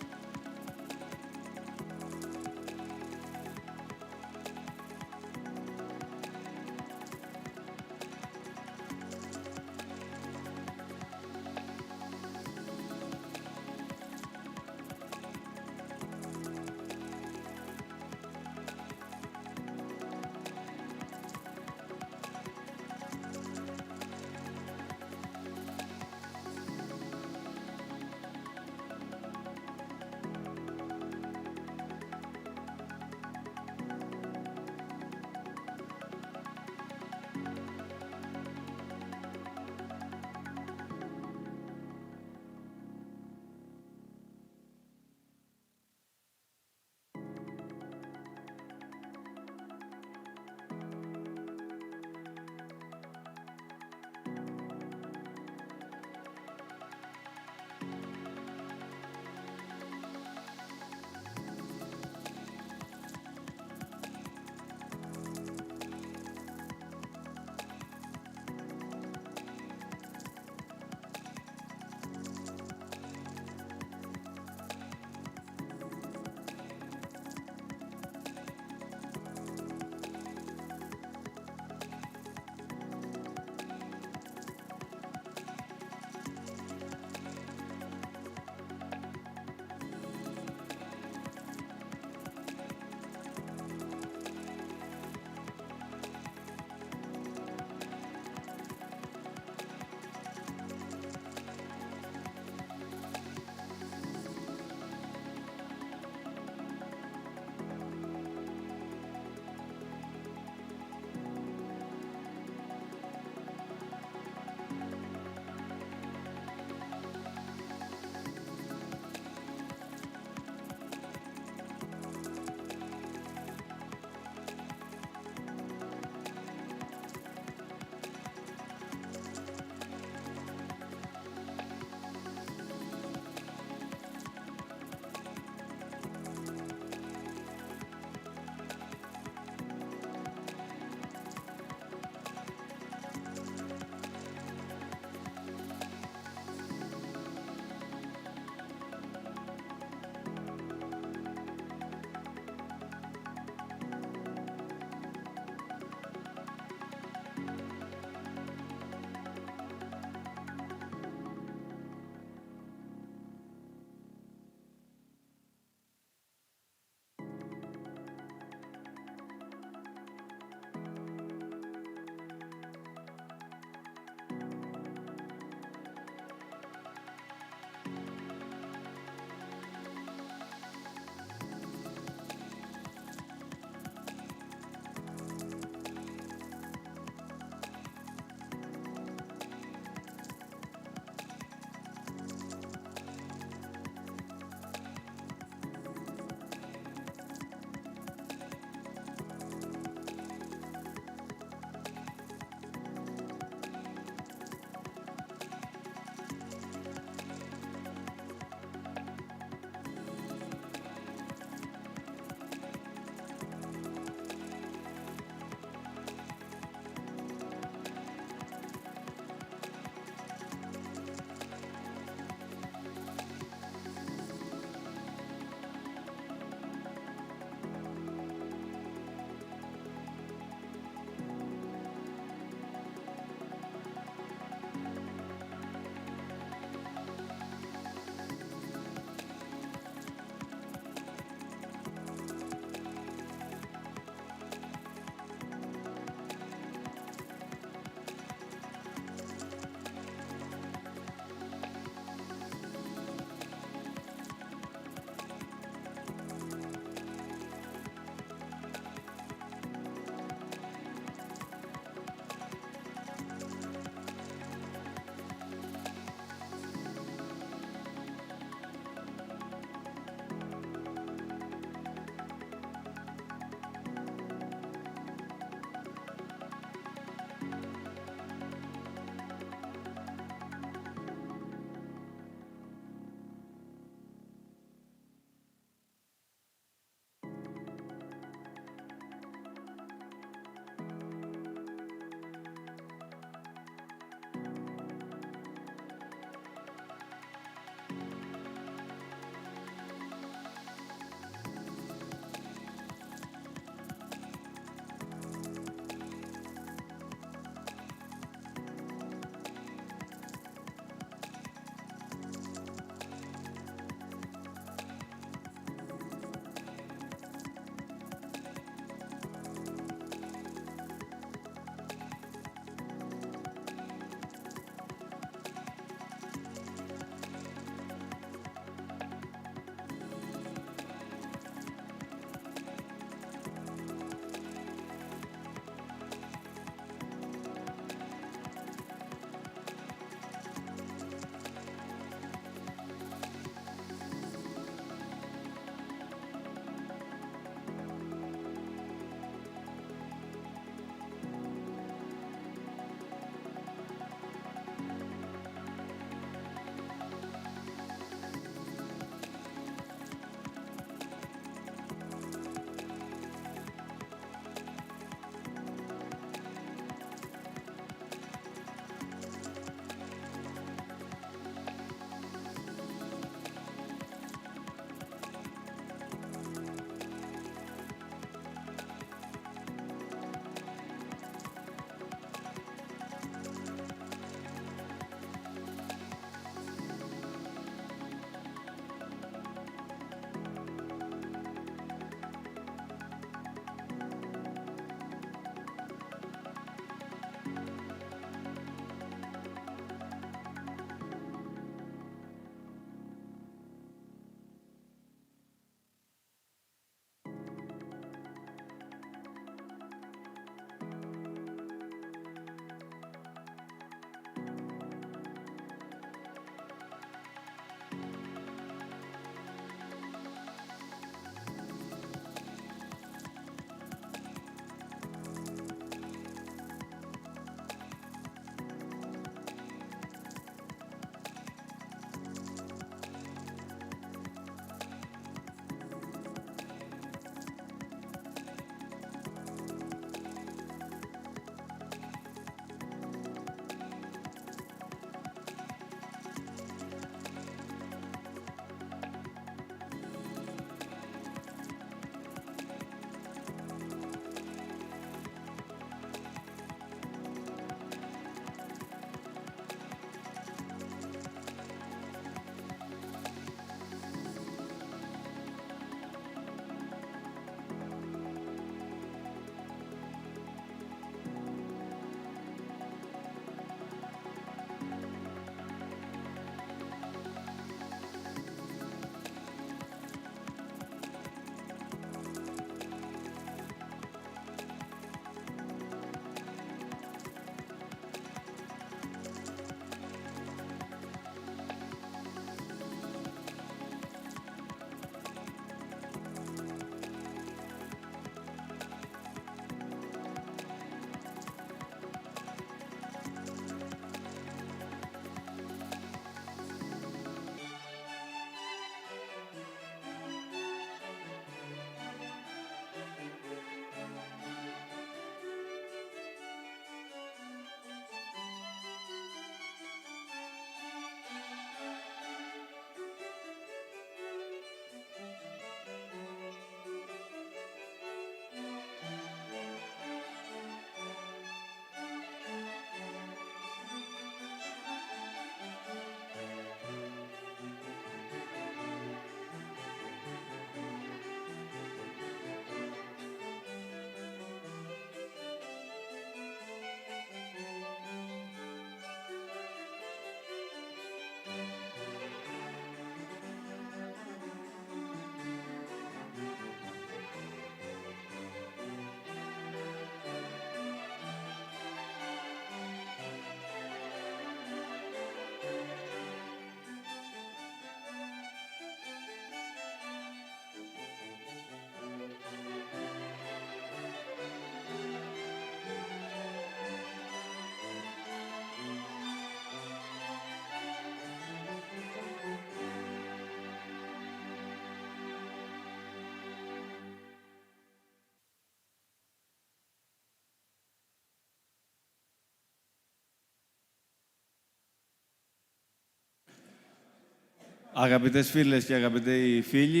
Αγαπητές φίλες και αγαπητοί φίλοι,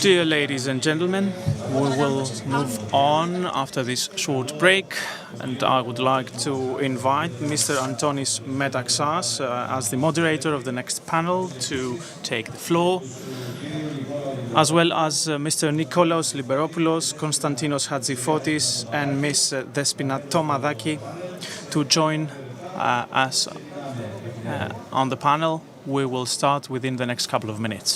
Dear ladies and gentlemen, we will move on after this short break, and I would like to invite Mr. Antonis Metaxas as the moderator of the next panel to take the floor, as well as Mr. Nikolaos Liberopoulos, Konstantinos Hatzifotis and Ms. Despina Tomadaki to join us on the panel. We will start within the next couple of minutes.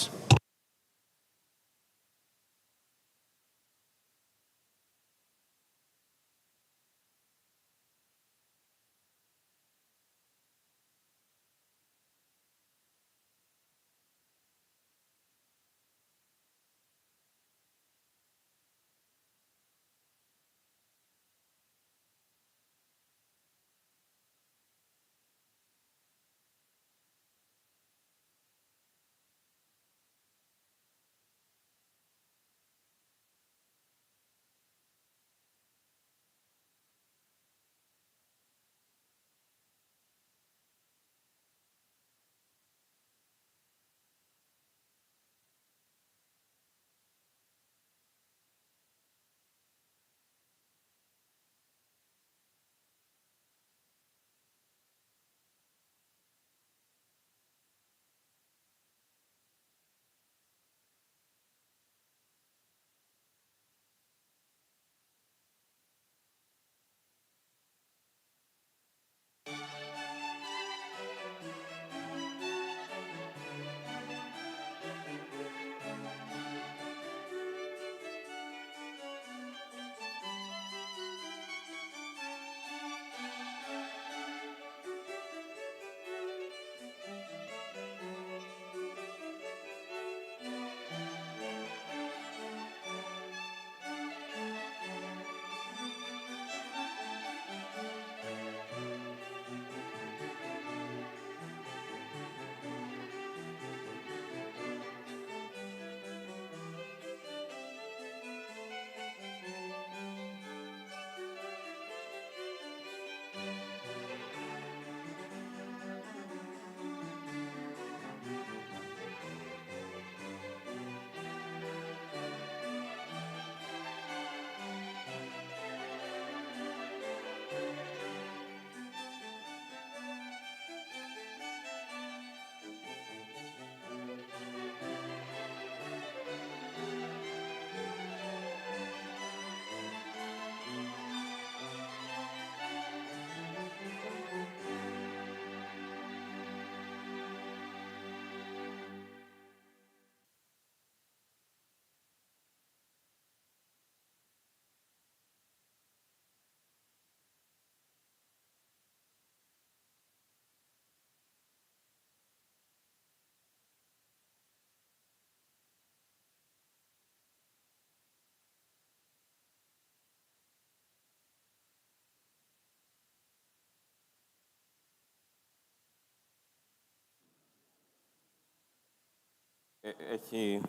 Έχει...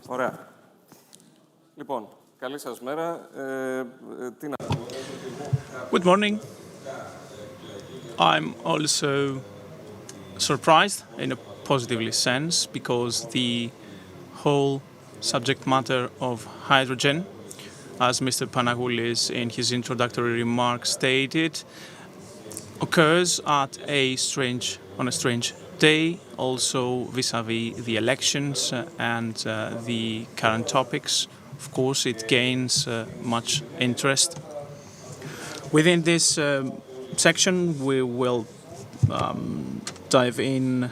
Ωραία. Λοιπόν, καλή σας μέρα. Τι να... Good morning. I'm also surprised in a positively sense because the whole subject matter of hydrogen, as Mr. Panagoulis in his introductory remarks stated, occurs at on a strange day, also vis-à-vis the elections and the current topics. Of course, it gains much interest. Within this section, we will dive in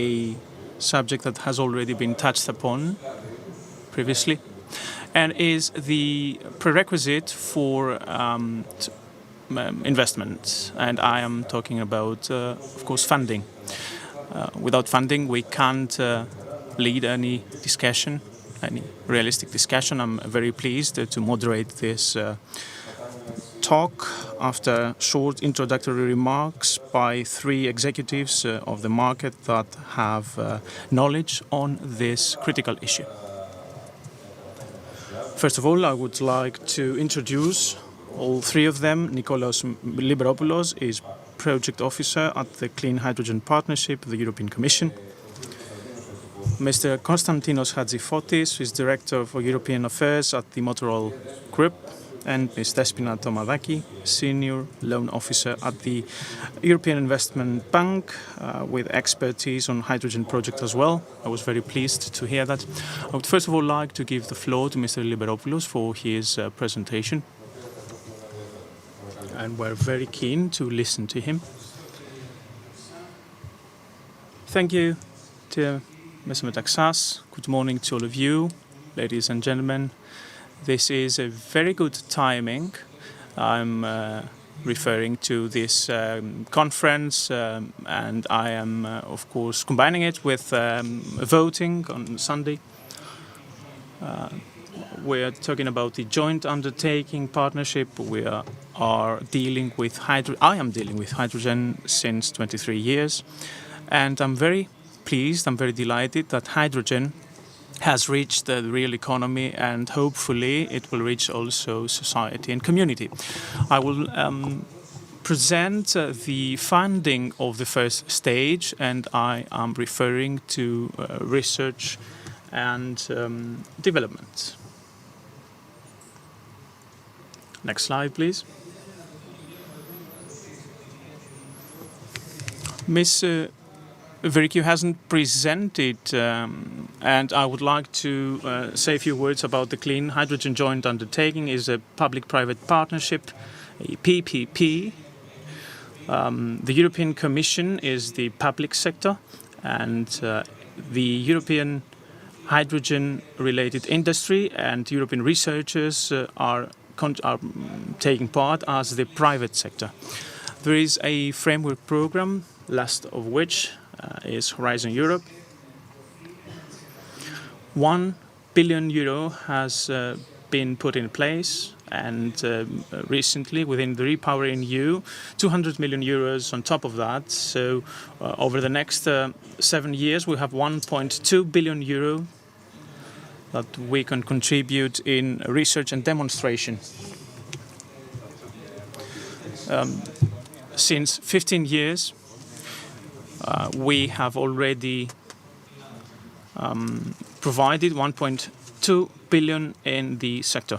a subject that has already been touched upon previously, and is the prerequisite for investment. And I am talking about, of course, funding. Without funding, we can't lead any discussion, any realistic discussion. I'm very pleased to moderate this talk after short introductory remarks by three executives of the market that have knowledge on this critical issue. First of all, I would like to introduce all three of them. Nikolaos Liberopoulos is Project Officer at the Clean Hydrogen Partnership of the European Commission. Mr. Konstantinos Hatzifotis, who is Director for European Affairs at the Motorola Group, and Ms. Despina Tomadaki, Senior Loan Officer at the European Investment Bank, with expertise on hydrogen project as well. I was very pleased to hear that. I would first of all like to give the floor to Mr. Liberopoulos for his presentation. And we're very keen to listen to him. Thank you to Mr. Metaxas. Good morning to all of you, ladies and gentlemen. This is a very good timing. I'm referring to this conference, and I am, of course, combining it with voting on Sunday. We're talking about the joint undertaking partnership. We are dealing with I am dealing with hydrogen since 23 years, and I'm very pleased, I'm very delighted that hydrogen has reached the real economy, and hopefully it will reach also society and community. I will present the funding of the first stage, and I am referring to research and development. Next slide, please. Ms. Verikio hasn't presented, and I would like to say a few words about the Clean Hydrogen Joint Undertaking. Is a public-private partnership, a PPP. The European Commission is the public sector, and the European hydrogen-related industry and European researchers are taking part as the private sector. There is a framework program, last of which is Horizon Europe. €1 billion has been put in place, and recently within the Repowering EU, €200 million on top of that. So over the next 7 years, we have €1.2 billion that we can contribute in research and demonstration. Since 15 years, we have already provided 1.2 billion in the sector.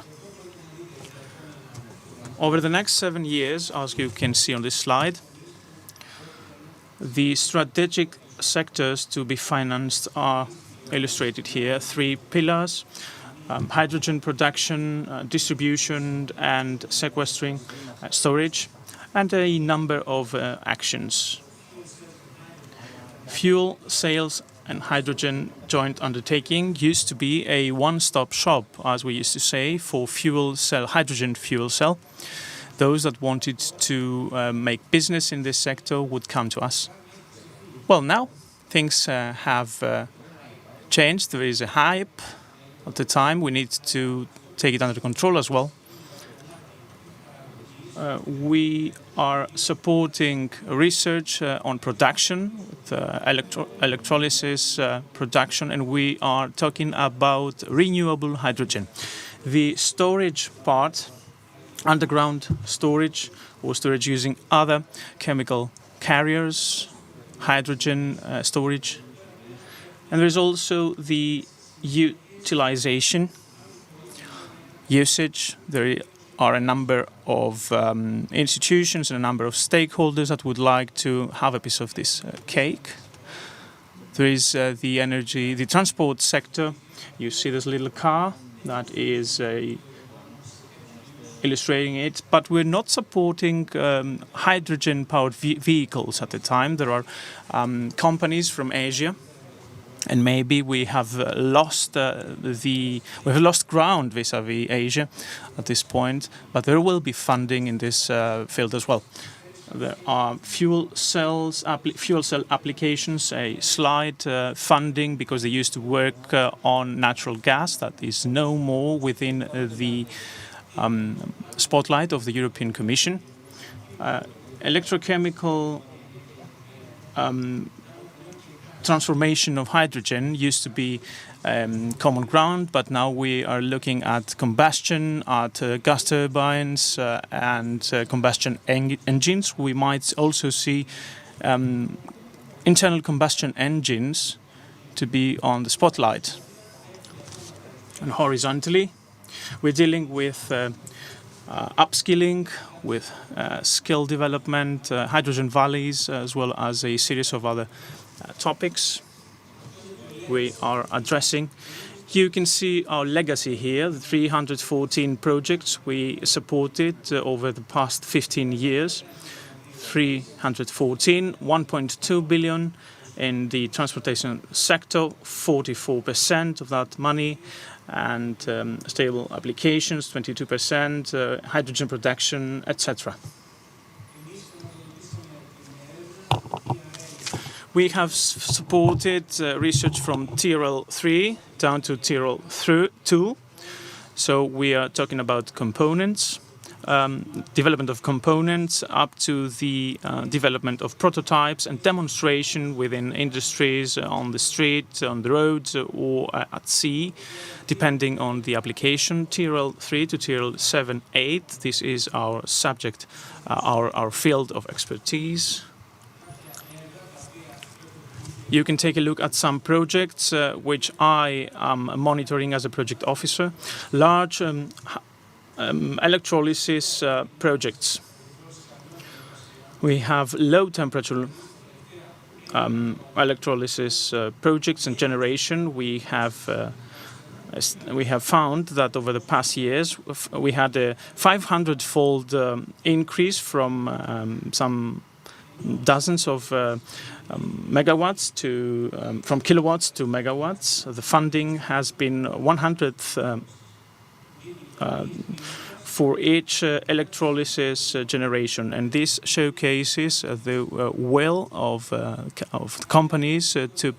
Over the next 7 years, as you can see on this slide, the strategic sectors to be financed are illustrated here. 3 pillars: hydrogen production, distribution and sequestering, storage, and a number of actions. Fuel sales and hydrogen joint undertaking used to be a one-stop shop, as we used to say, for fuel cell, hydrogen fuel cell. Those that wanted to make business in this sector would come to us. Well, now things have changed. There is a hype at the time. We need to take it under control as well. We are supporting research on production, with electrolysis production, and we are talking about renewable hydrogen. The storage part, underground storage or storage using other chemical carriers, hydrogen storage. And there is also the utilization, usage. There are a number of institutions and a number of stakeholders that would like to have a piece of this cake. There is the transport sector. You see this little car that is illustrating it, but we're not supporting hydrogen-powered vehicles at the time. There are companies from Asia, and maybe we have lost ground vis-à-vis Asia at this point, but there will be funding in this field as well. There are fuel cell applications, a slight funding because they used to work on natural gas. That is no more within the spotlight of the European Commission. Electrochemical transformation of hydrogen used to be common ground, but now we are looking at combustion, at gas turbines and combustion engines. We might also see internal combustion engines to be on the spotlight. And horizontally, we're dealing with upskilling, with skill development, hydrogen valleys, as well as a series of other topics we are addressing. You can see our legacy here, the 314 projects we supported over the past 15 years. 314, 1.2 billion in the transportation sector, 44% of that money, and stable applications, 22%, hydrogen production, etc. We have supported research from TRL 3 down to TRL 2. So we are talking about components, development of components up to the development of prototypes and demonstration within industries, on the street, on the roads, or at sea, depending on the application. TRL 3 to TRL 7-8, this is our subject, our field of expertise. You can take a look at some projects which I am monitoring as a project officer. Large electrolysis projects. We have low temperature electrolysis projects and generation. We have found that over the past years we had a 500-fold increase from some dozens of megawatts to from kilowatts to megawatts. The funding has been 100th for each electrolysis generation, and this showcases the will of companies to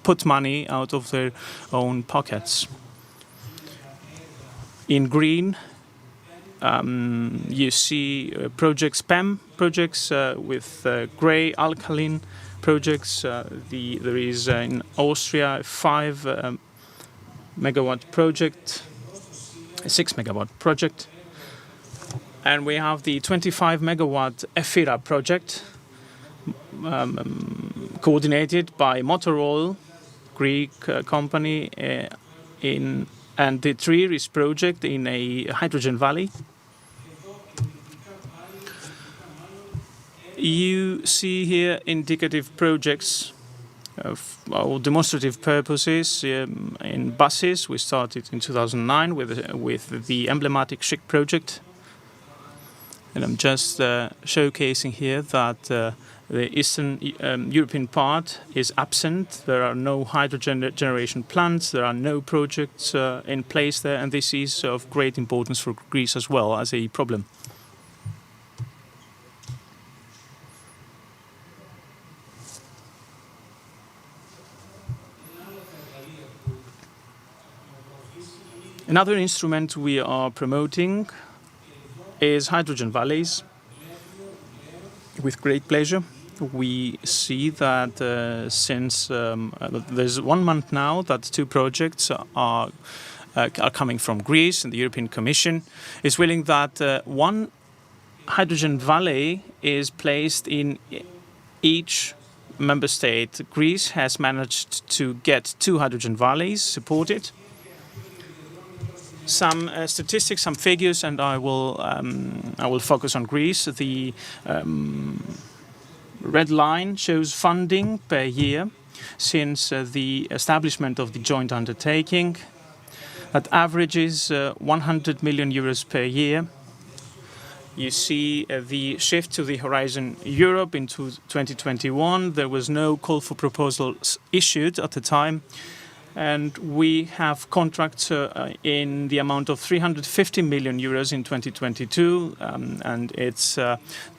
put money out of their own pockets. In green, you see projects, PEM projects with grey alkaline projects. There is in Austria a 5 megawatt project, a 6 megawatt project, and we have the 25 megawatt EFIRA project coordinated by Motor Oil, Greek company, and the TRIRIS project in a hydrogen valley. You see here indicative projects or demonstrative purposes in buses. We started in 2009 with the emblematic SHIC project. And I'm just showcasing here that the Eastern European part is absent. There are no hydrogen generation plants. There are no projects in place there. And this is of great importance for Greece as well as a problem. Another instrument we are promoting is hydrogen valleys. With great pleasure, we see that since there's 1 month now that 2 projects are coming from Greece, and the European Commission is willing that 1 hydrogen valley is placed in each member state. Greece has managed to get 2 hydrogen valleys supported. Some statistics, some figures, and I will focus on Greece. The red line shows funding per year since the establishment of the joint undertaking. That averages 100 million euros per year. You see the shift to the Horizon Europe into 2021. There was no call for proposals issued at the time. And we have contracts in the amount of 350 million euros in 2022, and it's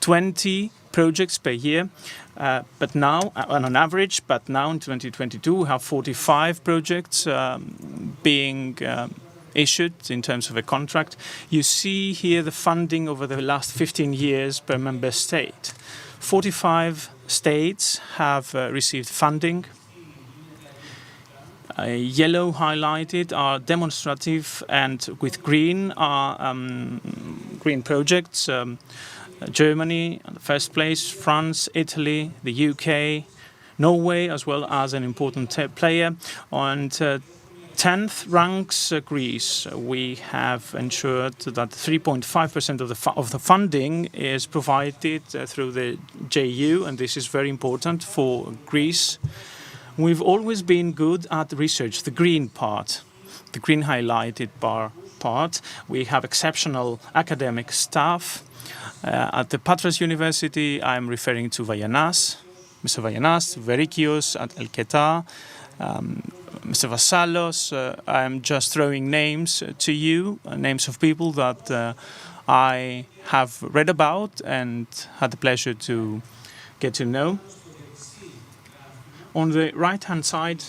20 projects per year. But now, on average, but now in 2022, we have 45 projects being issued in terms of a contract. You see here the funding over the last 15 years per member state. 45 states have received funding. Yellow highlighted are demonstrative, and with green are green projects. Germany in the first place, France, Italy, the UK, Norway as well as an important player. And 10th ranks Greece. We have ensured that 3.5% of the funding is provided through the JU, and this is very important for Greece. We've always been good at research, the green part, the green highlighted part. We have exceptional academic staff. At the Patras University, I'm referring to Vayanas, Mr. Vayanas, Verikios at Elketa, Mr. Vassalos. I'm just throwing names to you, names of people that I have read about and had the pleasure to get to know. On the right-hand side,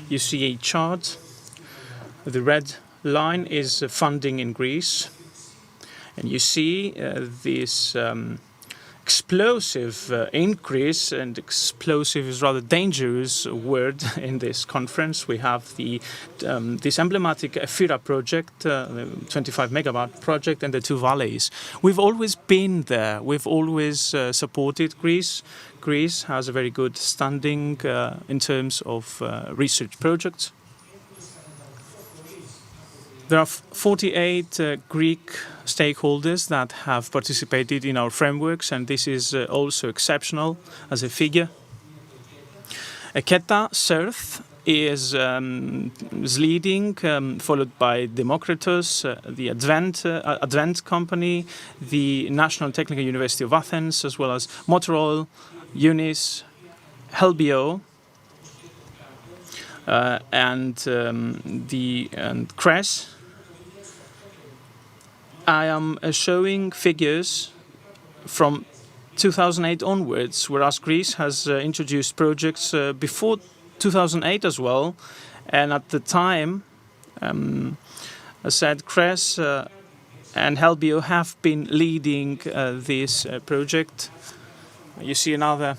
you see a chart. The red line is funding in Greece. And you see this explosive increase, and explosive is rather dangerous word in this conference. We have this emblematic EFIRA project, the 25 megawatt project, and the two valleys. We've always been there. We've always supported Greece. Greece has a very good standing in terms of research projects. There are 48 Greek stakeholders that have participated in our frameworks, and this is also exceptional as a figure. Eketa, CERT, is leading, followed by Demokritos, the Advent company, the National Technical University of Athens, as well as Motorol, Unis, Helbio, and CRES. I am showing figures from 2008 onwards, whereas Greece has introduced projects before 2008 as well. And at the time, I said CRES and Helbio have been leading this project. You see another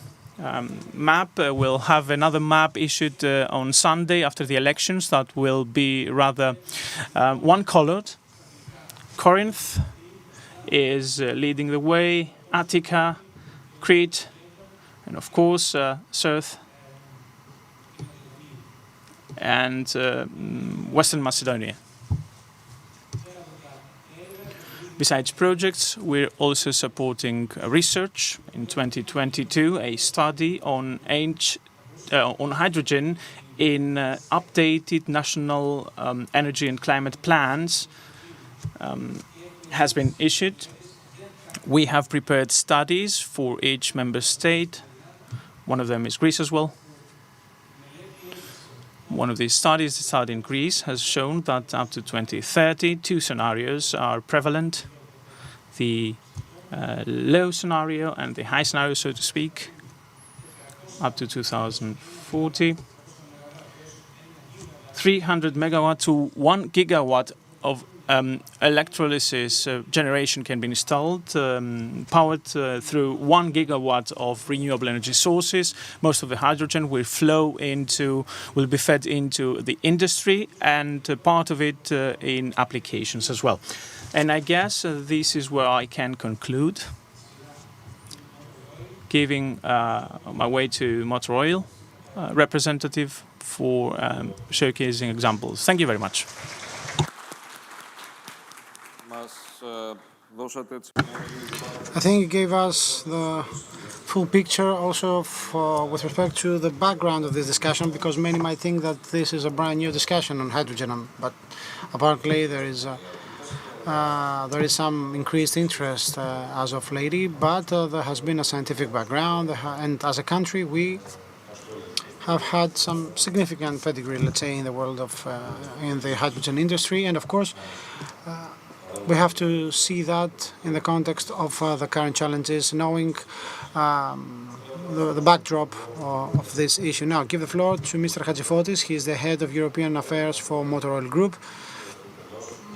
map. We'll have another map issued on Sunday after the elections that will be rather one-colored. Corinth is leading the way, Attica, Crete, and of course Sirte and Western Macedonia. Besides projects, we're also supporting research. In 2022, a study on hydrogen in updated national energy and climate plans has been issued. We have prepared studies for each member state. One of them is Greece as well. One of these studies, the study in Greece, has shown that up to 2030, two scenarios are prevalent. The low scenario and the high scenario, so to speak, up to 2040. 300 megawatt to 1 gigawatt of electrolysis generation can be installed, powered through 1 gigawatt of renewable energy sources. Most of the hydrogen will be fed into the industry, and part of it in applications as well. And I guess this is where I can conclude, giving my way to Motor Oil representative for showcasing examples. Thank you very much. I think you gave us the full picture also with respect to the background of this discussion, because many might think that this is a brand new discussion on hydrogen, but apparently there is some increased interest as of lately, but there has been a scientific background, and as a country we have had some significant pedigree, let's say, in the world of in the hydrogen industry, and of course we have to see that in the context of the current challenges, knowing the backdrop of this issue. Now, give the floor to Mr. Hadjifotis. He is the head of European Affairs for Motor Oil Group.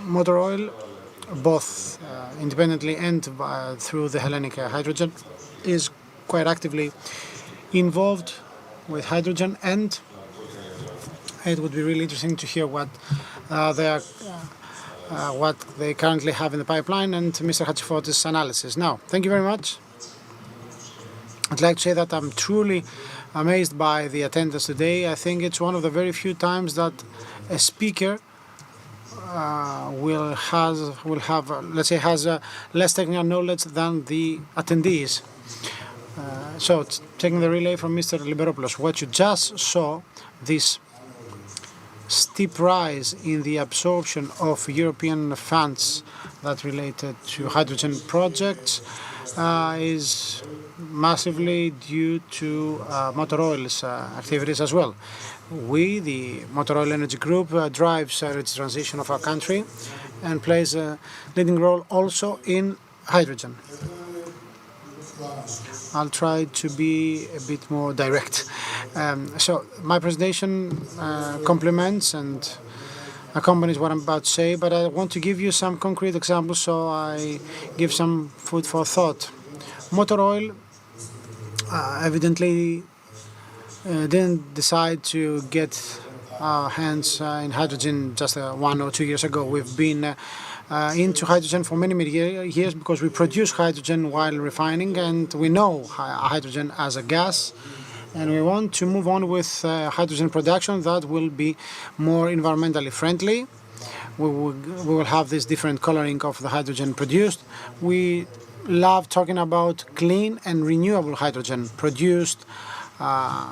Motor Oil, both independently and through the Hellenic Hydrogen, is quite actively involved with hydrogen, and it would be really interesting to hear what they currently have in the pipeline, and Mr. Hadjifotis' analysis. Now, thank you very much. I'd like to say that I'm truly amazed by the attendance today. I think it's one of the very few times that a speaker will have let's say has less technical knowledge than the attendees. So taking the relay from Mr. Liberopoulos, what you just saw, this steep rise in the absorption of European funds that related to hydrogen projects is massively due to Motor Oil's activities as well. We, the Motor Oil Energy Group, drives the transition of our country and plays a leading role also in hydrogen. I'll try to be a bit more direct. So my presentation complements and accompanies what I'm about to say, but I want to give you some concrete examples so I give some food for thought. Motor Oil evidently didn't decide to get our hands in hydrogen just 1 or 2 years ago. We've been into hydrogen for many years because we produce hydrogen while refining, and we know hydrogen as a gas, and we want to move on with hydrogen production that will be more environmentally friendly. We will have this different coloring of the hydrogen produced. We love talking about clean and renewable hydrogen produced by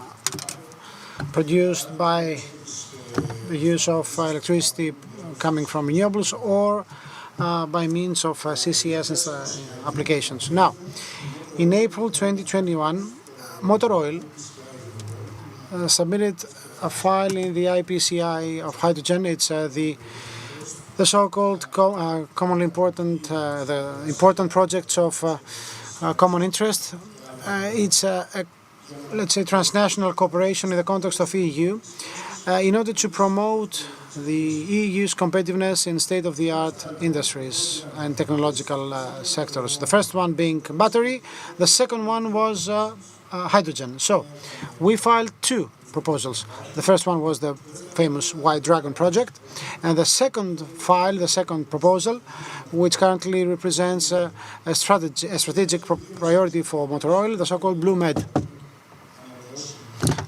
the use of electricity coming from renewables or by means of CCS applications. Now, in April 2021, Motor Oil submitted a file in the IPCI of hydrogen. It's the so-called commonly important, the important projects of common interest. It's let's say transnational cooperation in the context of EU in order to promote the EU's competitiveness in state-of-the-art industries and technological sectors. The first one being battery, the second one was hydrogen. So we filed two proposals. The first one was the famous White Dragon project, and the second proposal, which currently represents a strategic priority for Motor Oil, the so-called Blue Med.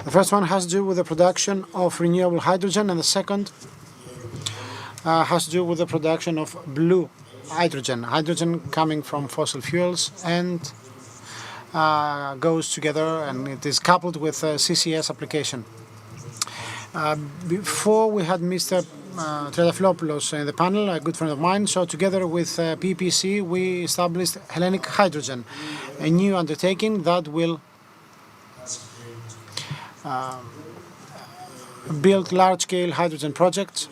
The first one has to do with the production of renewable hydrogen, and the second has to do with the production of blue hydrogen, hydrogen coming from fossil fuels, and goes together, and it is coupled with CCS application. Before we had Mr. Triadafilopoulos in the panel, a good friend of mine, so together with PPC we established Hellenic Hydrogen, a new undertaking that will build large-scale hydrogen projects,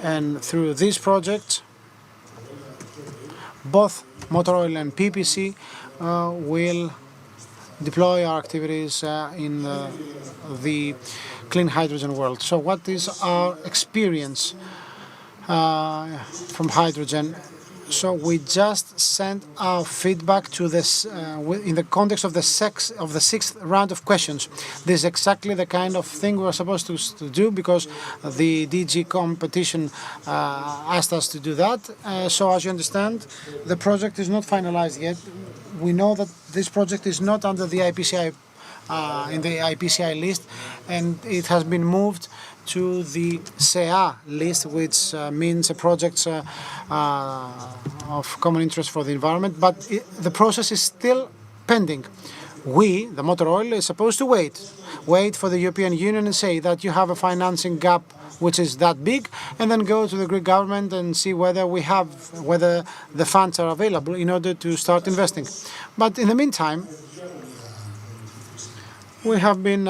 and through these projects both Motor Oil and PPC will deploy our activities in the clean hydrogen world. So what is our experience from hydrogen? So we just sent our feedback to this in the context of the sixth round of questions. This is exactly the kind of thing we were supposed to do, because the DG competition asked us to do that. So as you understand, the project is not finalized yet. We know that this project is not under the IPCI in the IPCI list, and it has been moved to the CEA list, which means projects of common interest for the environment, but the process is still pending. We, the Motor Oil, is supposed to wait for the European Union and say that you have a financing gap which is that big, and then go to the Greek government and see whether the funds are available in order to start investing. But in the meantime, we have been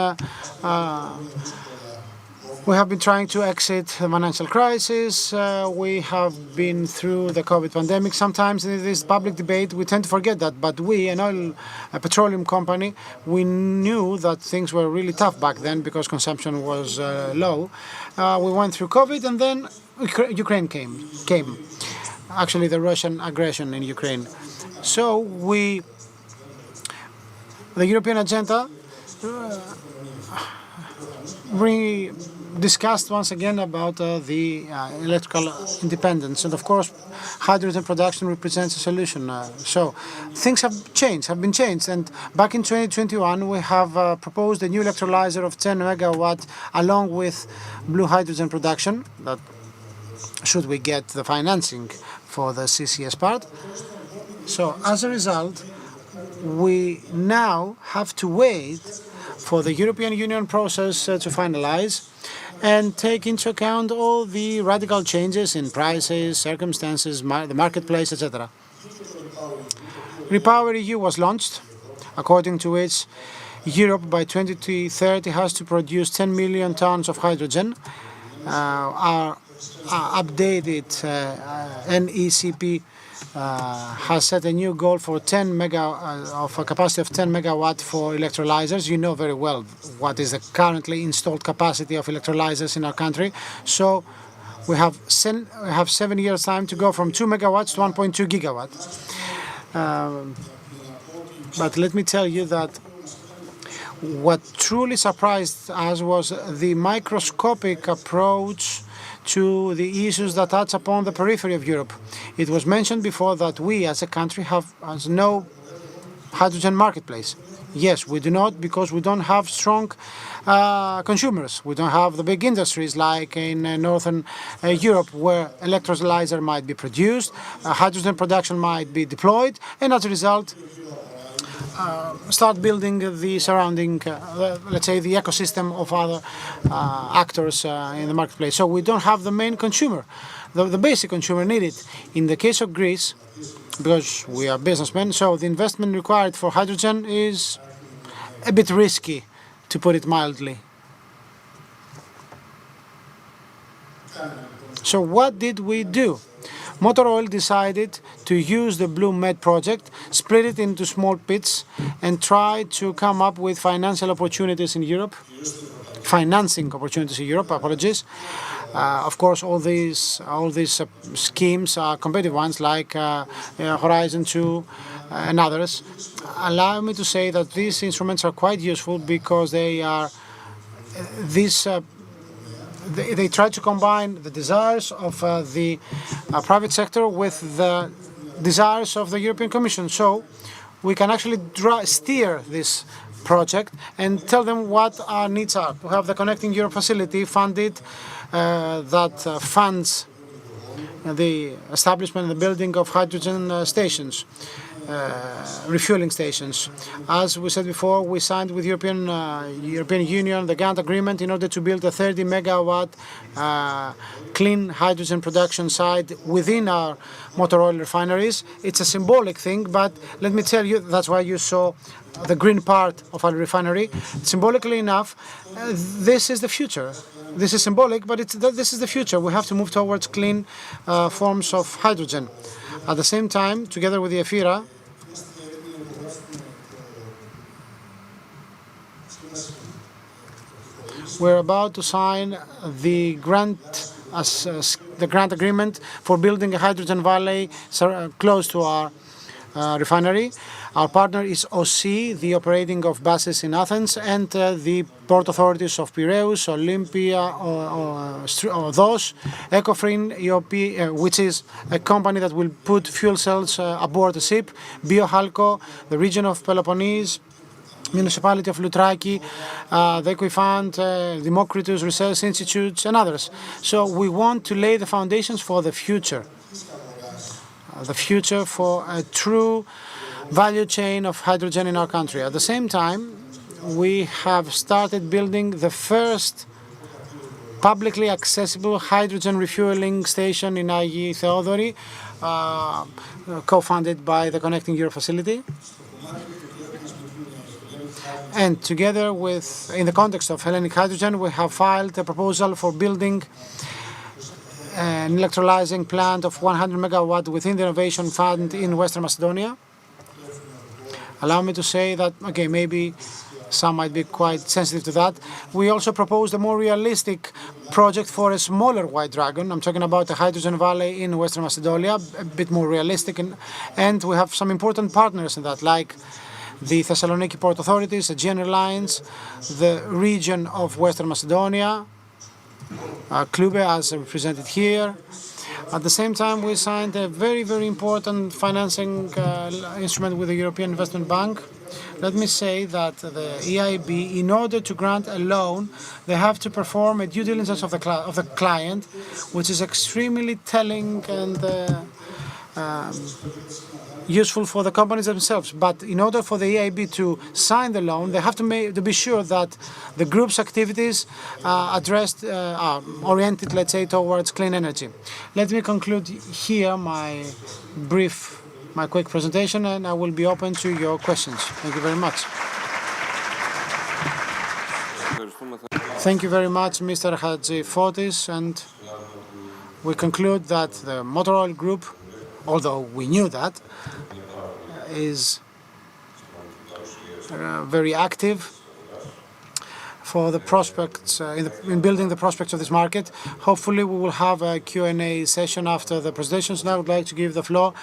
trying to exit the financial crisis. We have been through the COVID pandemic. Sometimes in this public debate we tend to forget that, but we, a petroleum company, we knew that things were really tough back then because consumption was low. We went through COVID, and then Ukraine came. Actually, the Russian aggression in Ukraine. So the European agenda discussed once again about the electrical independence, and of course hydrogen production represents a solution. So things have been changed. And back in 2021, we have proposed a new electrolyzer of 10 megawatt along with blue hydrogen production, that should we get the financing for the CCS part. So as a result, we now have to wait for the European Union process to finalize and take into account all the radical changes in prices, circumstances, the marketplace, etc. REPowerEU was launched, according to which Europe by 2030 has to produce 10 million tons of hydrogen. Our updated NECP has set a new goal for 10 of a capacity of 10 megawatt for electrolyzers. You know very well what is the currently installed capacity of electrolyzers in our country. So we have 7 years time to go from 2 megawatts to 1.2 gigawatt. But let me tell you that what truly surprised us was the microscopic approach to the issues that touch upon the periphery of Europe. It was mentioned before that we as a country have no hydrogen marketplace. Yes, we do not, because we don't have strong consumers. We don't have the big industries like in Northern Europe, where electrolyzer might be produced, hydrogen production might be deployed, and as a result, start building the surrounding, let's say, the ecosystem of other actors in the marketplace. So we don't have the main consumer, the basic consumer needed. In the case of Greece, because we are businessmen, so the investment required for hydrogen is a bit risky, to put it mildly. So what did we do? Motor Oil decided to use the Blue Med project, split it into small pits, and try to come up with financial opportunities in Europe. Financing opportunities in Europe, apologies. Of course, all these schemes are competitive ones, like Horizon 2 and others. Allow me to say that these instruments are quite useful because they are they try to combine the desires of the private sector with the desires of the European Commission. So we can actually steer this project and tell them what our needs are. We have the Connecting Europe facility funded that funds the establishment and the building of hydrogen stations. Refueling stations. As we said before, we signed with European Union the grant agreement in order to build a 30 megawatt clean hydrogen production site within our motor oil refineries. It's a symbolic thing, but let me tell you, that's why you saw the green part of our refinery. Symbolically enough, this is the future. This is symbolic, but this is the future. We have to move towards clean forms of hydrogen. At the same time, together with the EFIRA, we're about to sign the grant agreement for building a hydrogen valley close to our refinery. Our partner is OC, the operating of buses in Athens, and the port authorities of Piraeus, Olympia, Odos, Ecofrin, EOP, which is a company that will put fuel cells aboard the ship, Biohalco, the region of Peloponnese, municipality of Loutraki, the Equifund, Democritus Research Institutes, and others. So we want to lay the foundations for the future for a true value chain of hydrogen in our country. At the same time, we have started building the first publicly accessible hydrogen refueling station in Agioi Theodori, co-funded by the Connecting Europe facility. And together with, in the context of Hellenic Hydrogen, we have filed a proposal for building an electrolyzing plant of 100 megawatt within the Innovation Fund in Western Macedonia. Allow me to say that, okay, maybe some might be quite sensitive to that. We also proposed a more realistic project for a smaller White Dragon. I'm talking about the Hydrogen Valley in Western Macedonia, a bit more realistic. And we have some important partners in that, like the Thessaloniki Port Authorities, Aegean Airlines, the region of Western Macedonia, Klube as represented here, At the same time, we signed a very, very important financing instrument with the European Investment Bank. Let me say that the EIB, in order to grant a loan, they have to perform a due diligence of the client, which is extremely telling and useful for the companies themselves. But in order for the EIB to sign the loan, they have to be sure that the group's activities are oriented, let's say, towards clean energy. Let me conclude here my quick presentation, and I will be open to your questions. Thank you very much. Thank you very much, Mr. Hadjifotis, and we conclude that the Motor Oil Group, although we knew that, is very active for the prospects, in building the prospects of this market. Hopefully we will have a Q&A session after the presentations. Now I would like to give the floor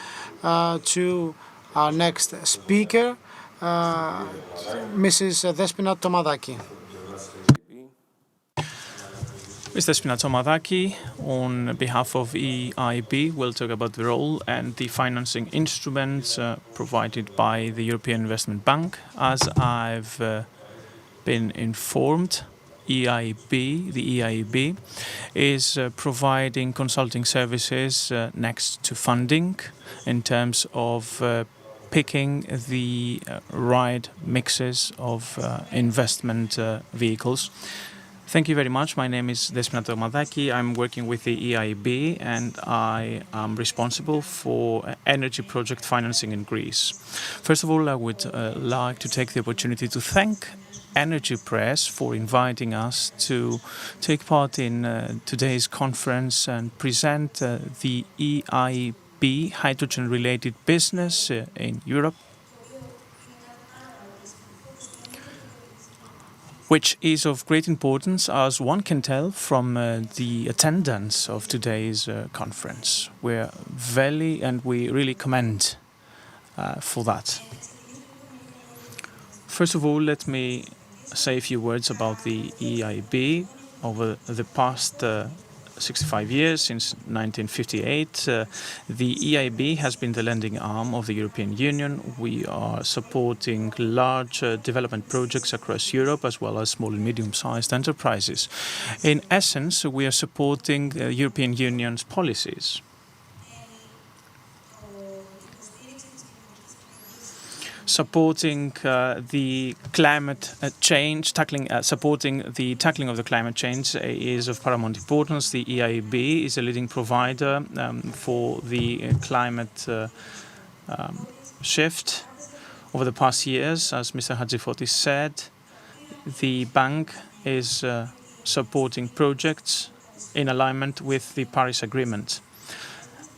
to our next speaker, Mrs. Despina Tomadaki. Mr. Despina Tomadaki, on behalf of EIB, will talk about the role and the financing instruments provided by the European Investment Bank. As I've been informed, the EIB is providing consulting services next to funding in terms of picking the right mixes of investment vehicles. Thank you very much. My name is Despina Tomadaki. I'm working with the EIB and I am responsible for energy project financing in Greece. First of all, I would like to take the opportunity to thank Energy Press for inviting us to take part in today's conference and present the EIB hydrogen-related business in Europe, which is of great importance, as one can tell from the attendance of today's conference. We really commend for that. First of all, let me say a few words about the EIB. Over the past 65 years, since 1958, the EIB has been the lending arm of the European Union. We are supporting large development projects across Europe, as well as small and medium-sized enterprises. In essence, we are supporting the European Union's policies. Supporting the climate change, supporting the tackling of the climate change is of paramount importance. The EIB is a leading provider for the climate shift. Over the past years, as Mr. Hadjifotis said, the bank is supporting projects in alignment with the Paris Agreement,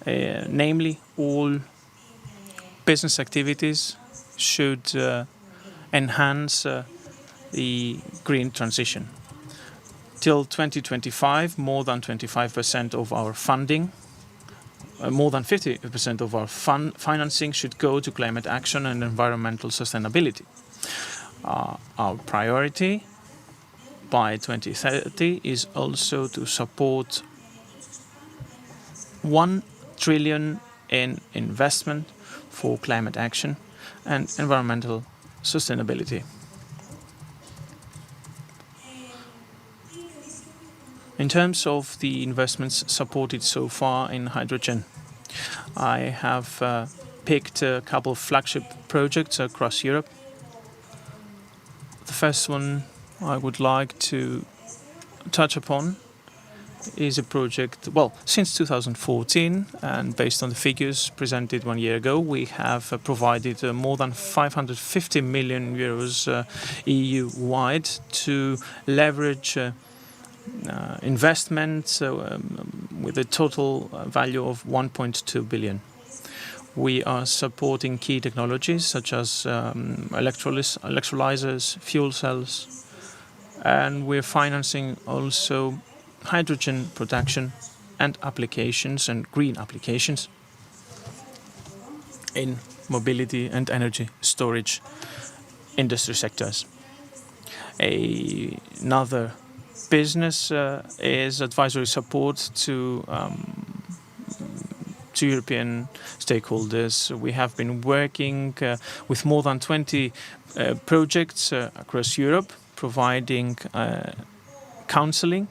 namely all business activities should enhance the green transition. Till 2025, more than 25% of our funding, more than 50% of our financing should go to climate action and environmental sustainability. Our priority by 2030 is also to support 1 trillion in investment for climate action and environmental sustainability. In terms of the investments supported so far in hydrogen, I have picked a couple of flagship projects across Europe. The first one I would like to touch upon is a project, since 2014, and based on the figures presented 1 year ago, we have provided more than 550 million euros EU-wide to leverage investments with a total value of 1.2 billion. We are supporting key technologies such as electrolyzers, fuel cells, and we're financing also hydrogen production and applications and green applications in mobility and energy storage industry sectors. Another business is advisory support to to European stakeholders. We have been working with more than 20 projects across Europe, providing counseling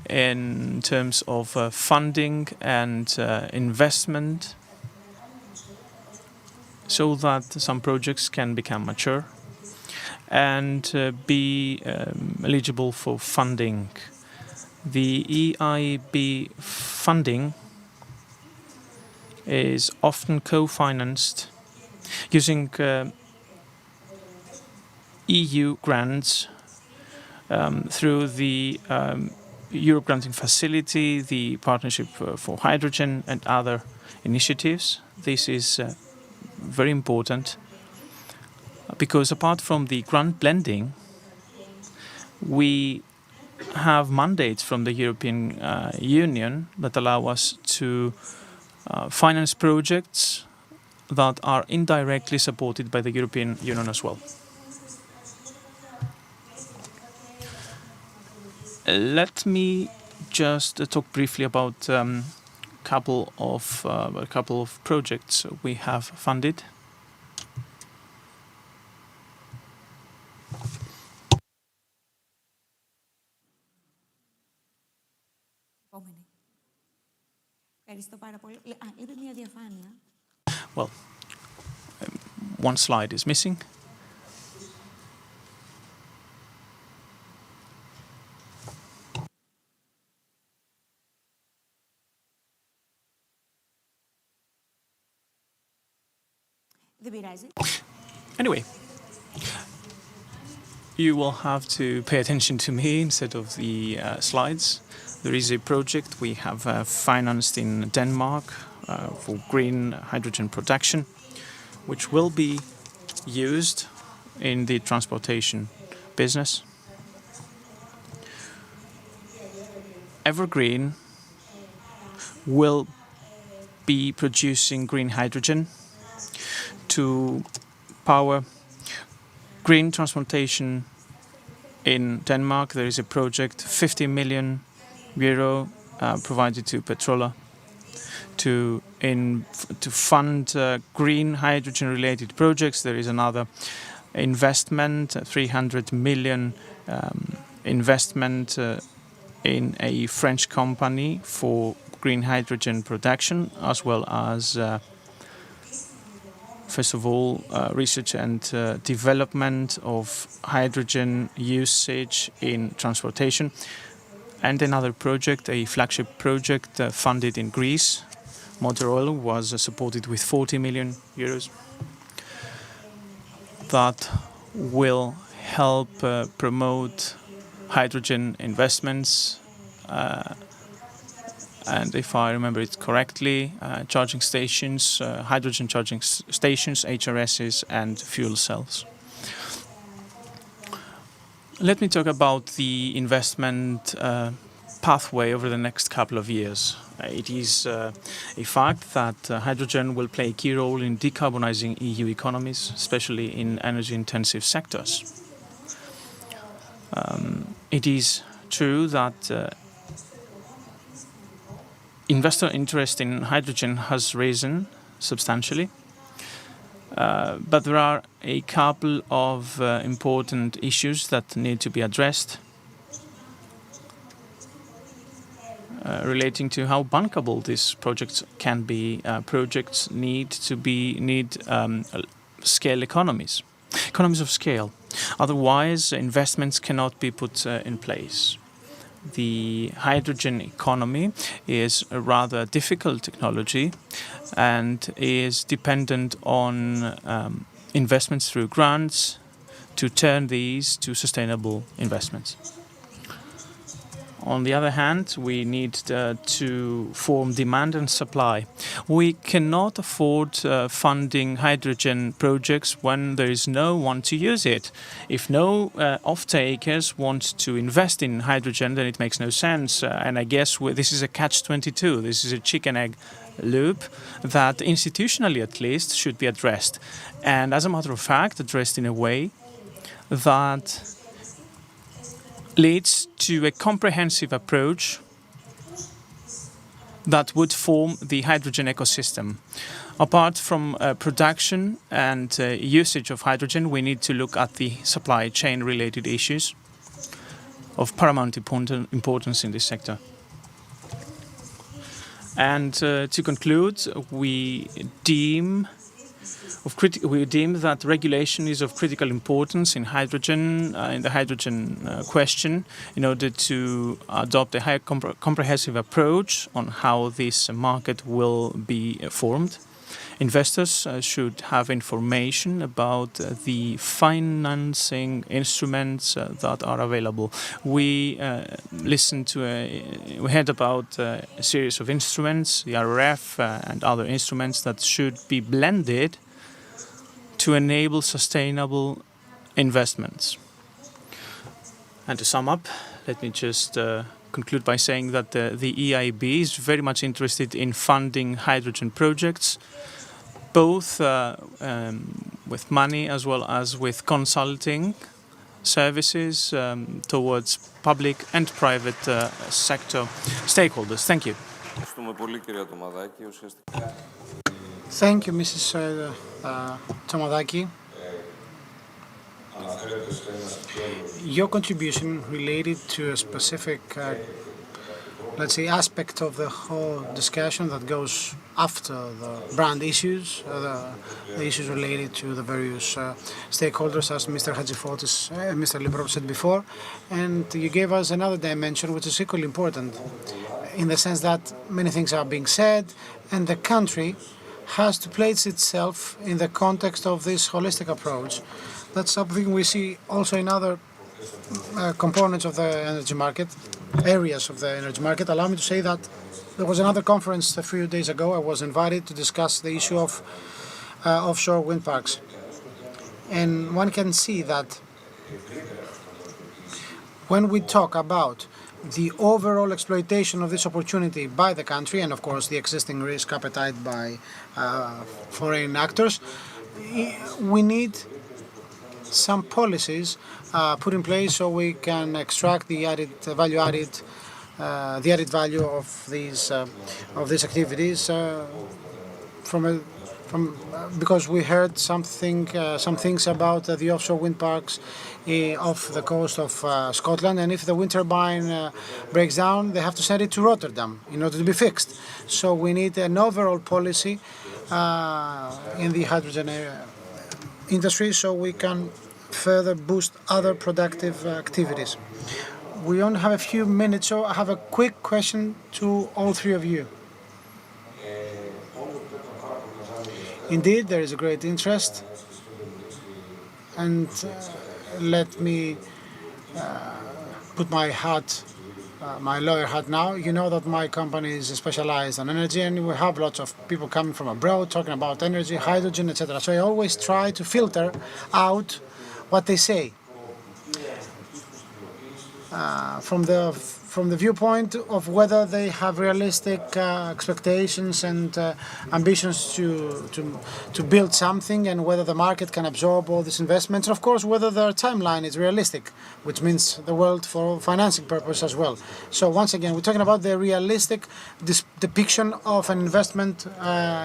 in terms of funding and investment, so that some projects can become mature and be eligible for funding. The EIB funding is often co-financed using EU grants through the Europe Granting Facility, the Partnership for Hydrogen, and other initiatives. This is very important because apart from the grant blending, we have mandates from the European Union that allow us to finance projects that are indirectly supported by the European Union as well. Let me just talk briefly about a couple of projects we have funded. Well, one slide is missing. Anyway, you will have to pay attention to me instead of the slides. There is a project we have financed in Denmark for green hydrogen production, which will be used in the transportation business. Evergreen will be producing green hydrogen to power green transportation in Denmark. There is a project, 50 million euro provided to Petrola to fund green hydrogen-related projects. There is another investment, 300 million investment in a French company for green hydrogen production, as well as first of all, research and development of hydrogen usage in transportation. And another project, a flagship project funded in Greece. Motor Oil was supported with 40 million euros. That will help promote hydrogen investments and if I remember it correctly, charging stations, hydrogen charging stations, HRSs, and fuel cells. Let me talk about the investment pathway over the next couple of years. It is a fact that hydrogen will play a key role in decarbonizing EU economies, especially in energy-intensive sectors. It is true that investor interest in hydrogen has risen substantially, but there are a couple of important issues that need to be addressed relating to how bankable these projects can be. Projects need scale economies of scale. Otherwise, investments cannot be put in place. The hydrogen economy is a rather difficult technology and is dependent on investments through grants to turn these to sustainable investments. On the other hand, we need to form demand and supply. We cannot afford funding hydrogen projects when there is no one to use it. If no off-takers want to invest in hydrogen, then it makes no sense. And I guess this is a catch-22. This is a chicken-egg loop that institutionally, at least, should be addressed. And as a matter of fact, addressed in a way that leads to a comprehensive approach that would form the hydrogen ecosystem. Apart from production and usage of hydrogen, we need to look at the supply chain related issues of paramount importance in this sector. And to conclude, we deem that regulation is of critical importance in the hydrogen question, in order to adopt a high comprehensive approach on how this market will be formed. Investors should have information about the financing instruments that are available. We heard about a series of instruments, the RRF and other instruments that should be blended to enable sustainable investments. And to sum up, let me just conclude by saying that the EIB is very much interested in funding hydrogen projects, both with money as well as with consulting services towards public and private sector stakeholders. Thank you. Thank you, Mrs. Tomadaki. Your contribution related to a specific, let's say, aspect of the whole discussion that goes after the brand issues, the issues related to the various stakeholders, as Mr. Hadjifotis, Mr. Librov said before, and you gave us another dimension which is equally important, in the sense that many things are being said, and the country has to place itself in the context of this holistic approach. That's something we see also in other components of the energy market, areas of the energy market. Allow me to say that there was another conference a few days ago. I was invited to discuss the issue of offshore wind parks. And one can see that when we talk about the overall exploitation of this opportunity by the country, and of course the existing risk appetite by foreign actors, we need some policies put in place so we can extract the added value of these activities because we heard some things about the offshore wind parks off the coast of Scotland, and if the wind turbine breaks down, they have to send it to Rotterdam in order to be fixed. So we need an overall policy in the hydrogen industry so we can further boost other productive activities. We only have a few minutes, so I have a quick question to all three of you. Indeed, there is a great interest, and let me put my hat, my lawyer hat now. You know that my company is specialized on energy, and we have lots of people coming from abroad talking about energy, hydrogen, etc. So I always try to filter out what they say from the viewpoint of whether they have realistic expectations and ambitions to build something, and whether the market can absorb all these investments, and of course whether their timeline is realistic, which means the world for financing purpose as well. So once again, we're talking about the realistic depiction of an investment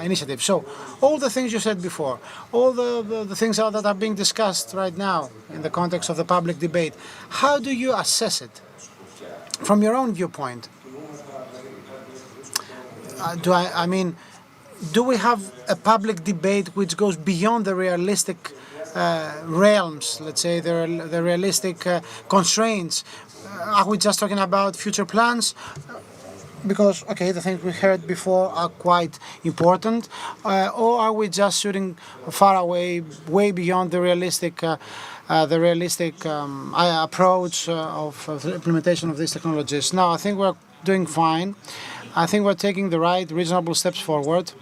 initiative. So all the things you said before, all the things that are being discussed right now in the context of the public debate, how do you assess it from your own viewpoint? Do we have a public debate which goes beyond the realistic realms, let's say, the realistic constraints? Are we just talking about future plans? Because, okay, the things we heard before are quite important, or are we just shooting far away, way beyond the realistic approach of the implementation of these technologies? Now, I think we're doing fine. I think we're taking the right, reasonable steps forward.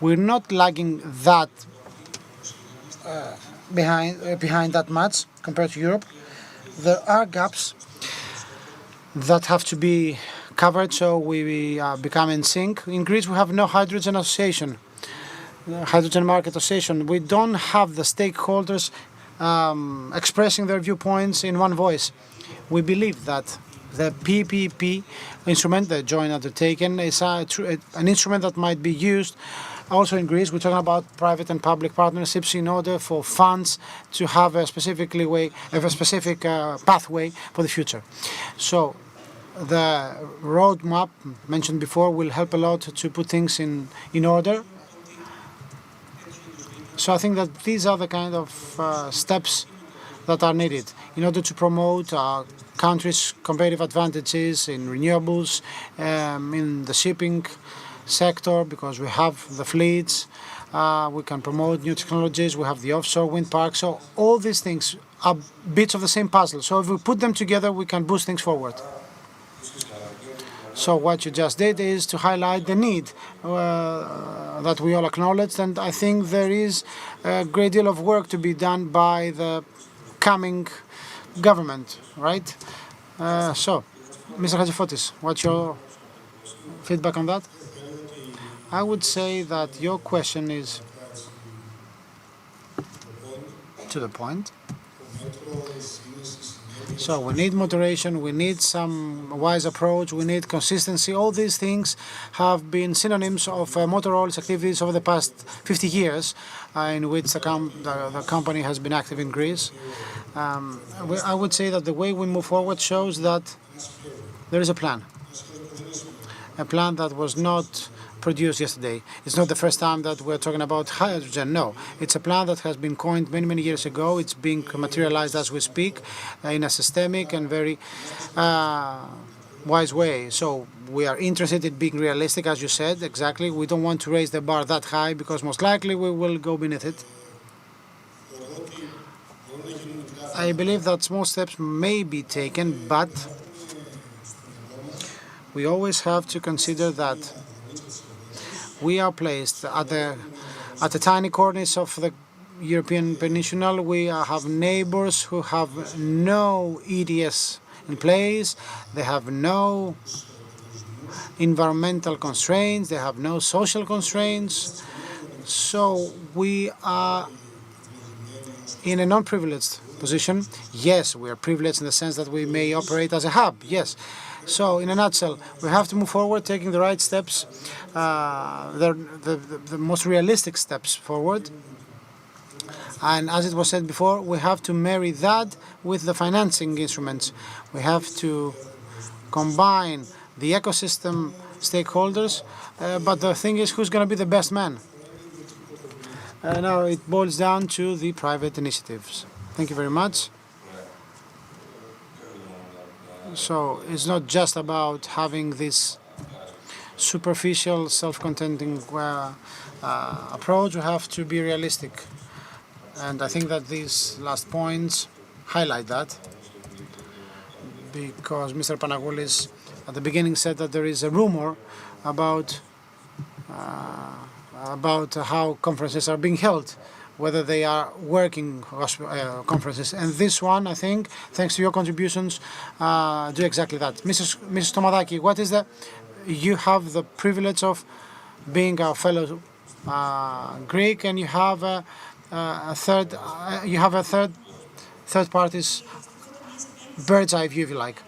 We're not lagging that behind that much compared to Europe. There are gaps that have to be covered so we become in sync. In Greece, we have no hydrogen association, hydrogen market association. We don't have the stakeholders expressing their viewpoints in one voice. We believe that The PPP instrument, the joint undertaking, is an instrument that might be used also in Greece. We're talking about private and public partnerships in order for funds to have a specific pathway for the future. So the roadmap mentioned before will help a lot to put things in order. So I think that these are the kind of steps that are needed in order to promote our country's competitive advantages in renewables, in the shipping sector, because we have the fleets, we can promote new technologies, we have the offshore wind park. So all these things are bits of the same puzzle. So if we put them together, we can boost things forward. So what you just did is to highlight the need that we all acknowledged, and I think there is a great deal of work to be done by the coming government, right? So, Mr. Hadjifotis, what's your feedback on that? I would say that your question is to the point. So we need moderation, we need some wise approach, we need consistency. All these things have been synonyms of motor oil's activities over the past 50 years in which the company has been active in Greece. I would say that the way we move forward shows that there is a plan that was not produced yesterday. It's not the first time that we're talking about hydrogen. No, it's a plan that has been coined many, many years ago. It's being materialized as we speak in a systemic and very wise way. So we are interested in being realistic, as you said, exactly. We don't want to raise the bar that high because most likely we will go beneath it. I believe that small steps may be taken, but we always have to consider that we are placed at the tiny corners of the European peninsula. We have neighbors who have no ETS in place. They have no environmental constraints. They have no social constraints. So we are in a non-privileged position. Yes, we are privileged in the sense that we may operate as a hub. Yes. So, in a nutshell, we have to move forward, taking the right steps, the most realistic steps forward. And as it was said before, we have to marry that with the financing instruments. We have to combine the ecosystem stakeholders, but the thing is, who's going to be the best man? Now it boils down to the private initiatives. Thank you very much. So it's not just about having this superficial, self-contenting approach. We have to be realistic. And I think that these last points highlight that, because Mr. Panagoulis at the beginning said that there is a rumor about how conferences are being held, whether they are working conferences. And this one, I think, thanks to your contributions, do exactly that. Mrs. Tomadaki, what is you have the privilege of being our fellow Greek, and you have a third party's bird's eye view, if you like.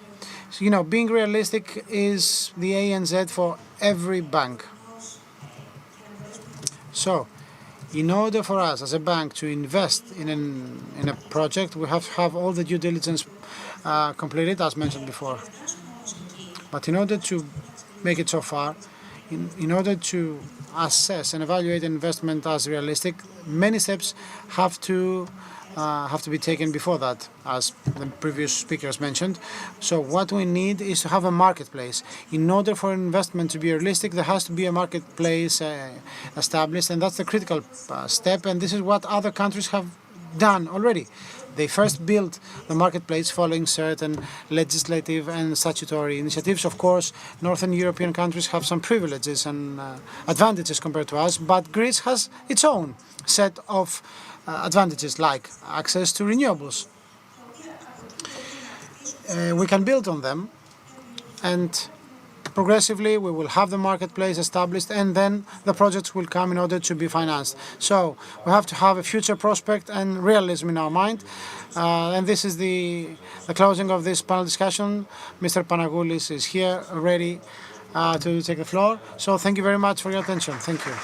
So, being realistic is the ANZ for every bank. So, in order for us as a bank to invest in a project, we have to have all the due diligence completed, as mentioned before. But in order to make it so far, in order to assess and evaluate an investment as realistic, many steps have to be taken before that, as the previous speakers mentioned. So what we need is to have a marketplace. In order for investment to be realistic, there has to be a marketplace established, and that's the critical step, and this is what other countries have done already. They first built the marketplace following certain legislative and statutory initiatives. Of course, Northern European countries have some privileges and advantages compared to us, but Greece has its own set of advantages, like access to renewables. We can build on them, and progressively we will have the marketplace established, and then the projects will come in order to be financed. So we have to have a future prospect and realism in our mind. And this is the closing of this panel discussion. Mr. Panagoulis is here ready to take the floor. So thank you very much for your attention. Thank you.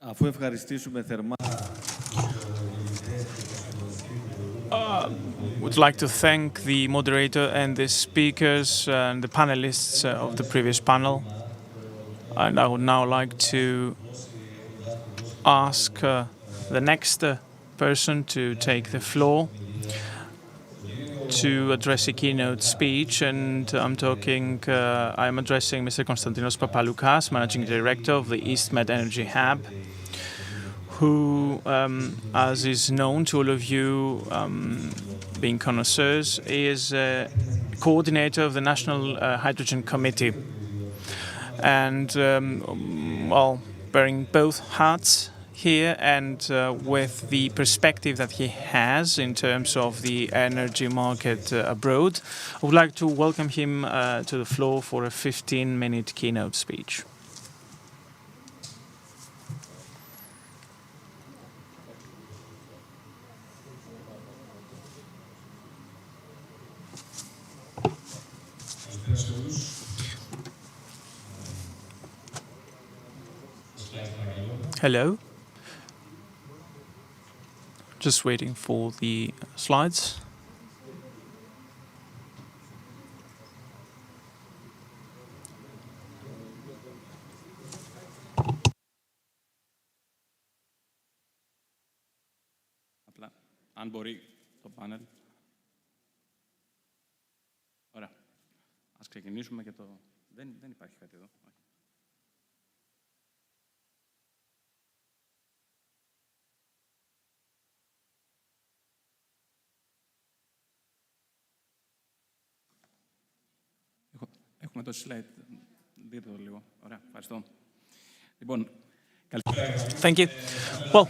Αφού ευχαριστήσουμε θερμά. Would like to thank the moderator and the speakers and the panelists of the previous panel. And I would now like to ask the next person to take the floor to address a keynote speech, and I'm addressing Mr. Konstantinos Papaloukas, Managing Director of the EastMed Energy Hub, who, as is known to all of you, being connoisseurs, is coordinator of the National Hydrogen Committee, and well, wearing both hats here, and with the perspective that he has in terms of the energy market abroad, I would like to welcome him to the floor for a 15-minute keynote speech. Hello. Just waiting for the slides. Απλά, αν μπορεί το πάνελ. Ωραία. Ας ξεκινήσουμε και το... Δεν υπάρχει κάτι εδώ. Έχουμε το slide. Δείτε το λίγο. Ωραία. Ευχαριστώ. Λοιπόν, Thank you. Well,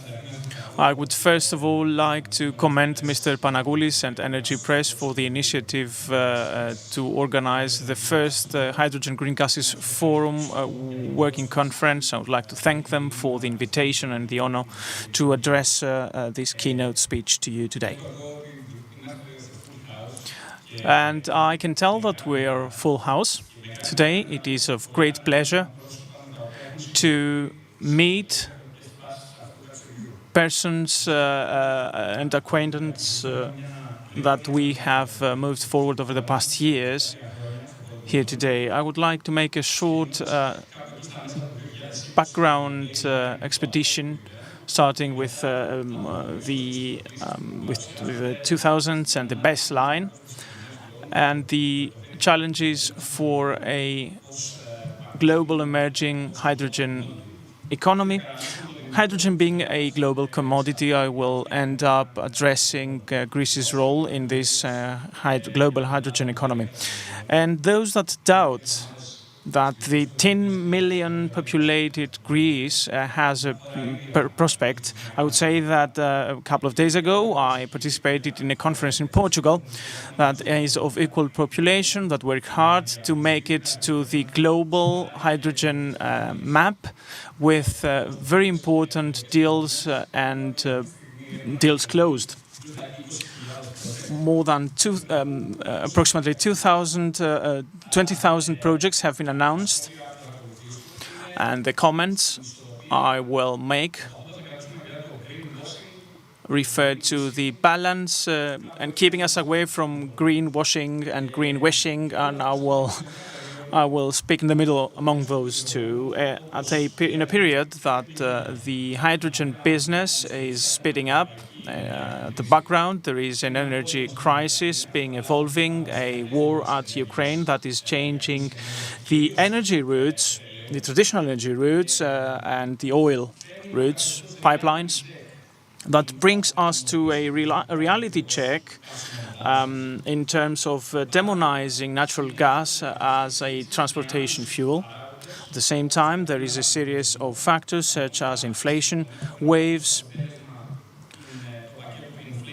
I would first of all like to commend Mr. Panagoulis and Energy Press for the initiative to organize the first Hydrogen Green Gases Forum working conference. I would like to thank them for the invitation and the honor to address this keynote speech to you today. And I can tell that we are a full house today. It is of great pleasure to meet persons and acquaintances that we have moved forward over the past years here today. I would like to make a short background expedition, starting with the 2000s and the baseline, and the challenges for a global emerging hydrogen economy. Hydrogen being a global commodity, I will end up addressing Greece's role in this global hydrogen economy. And those that doubt that the 10 million populated Greece has a prospect. I would say that a couple of days ago I participated in a conference in Portugal that is of equal population, that work hard to make it to the global hydrogen map with very important deals and deals closed. More than approximately 20,000 projects have been announced, and the comments I will make refer to the balance and keeping us away from greenwashing and green-wishing, and I will speak in the middle among those two. In a period that the hydrogen business is speeding up. The background, there is an energy crisis evolving, a war at Ukraine that is changing the energy routes, the traditional energy routes and the oil routes, pipelines. That brings us to a reality check in terms of demonizing natural gas as a transportation fuel. At the same time, there is a series of factors such as inflation waves,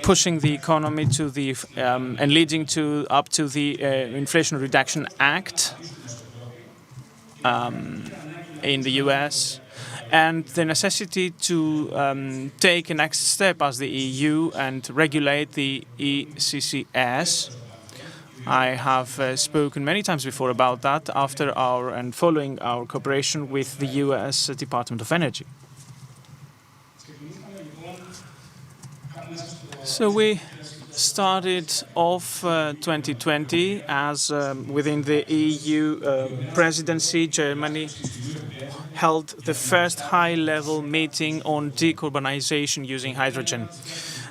pushing the economy to the and leading up to the Inflation Reduction Act in the US, and the necessity to take a next step as the EU and regulate the ECCS. I have spoken many times before about that after and following our cooperation with the US Department of Energy. So we started off 2020 as within the EU presidency, Germany held the first high-level meeting on decarbonization using hydrogen.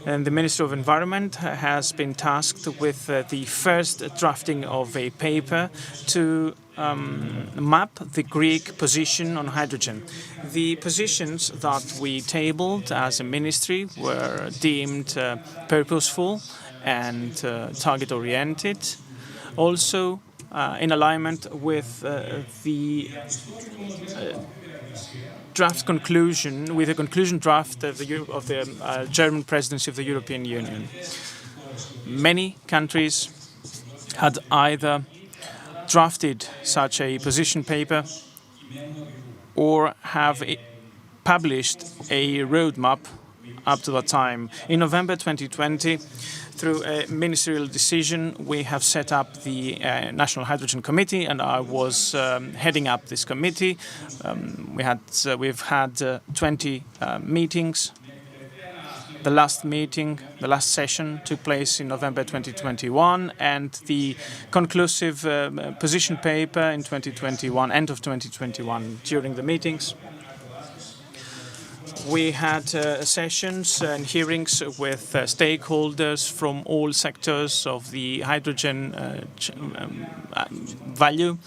And the Minister of Environment has been tasked with the first drafting of a paper to map the Greek position on hydrogen. The positions that we tabled as a ministry were deemed purposeful and target-oriented, also in alignment with the draft conclusion, with the conclusion draft of the German presidency of the European Union. Many countries had either drafted such a position paper or have published a roadmap up to that time. In November 2020, through a ministerial decision, we have set up the National Hydrogen Committee, and I was heading up this committee. We've had 20 meetings. The last session took place in November 2021, and the conclusive position paper in 2021, end of 2021, during the meetings. We had sessions and hearings with stakeholders from all sectors of the hydrogen value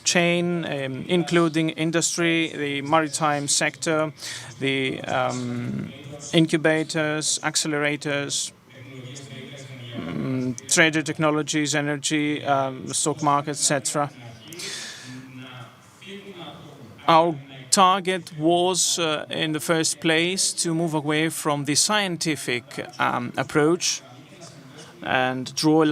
chain, including industry, the maritime sector, the incubators, accelerators, trader technologies, energy, stock market, etc. Our target was, in the first place, to move away from the scientific approach and draw a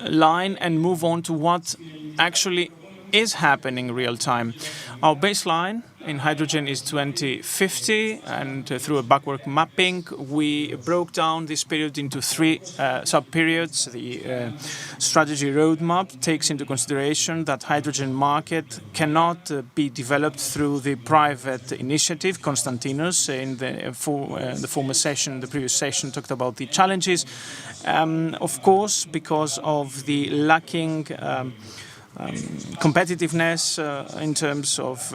line and move on to what actually is happening in real time. Our baseline in hydrogen is 2050, and through a backward mapping, we broke down this period into three sub-periods. The strategy roadmap takes into consideration that hydrogen market cannot be developed through the private initiative. Konstantinos, in the former session, the previous session, talked about the challenges. Of course, because of the lacking competitiveness in terms of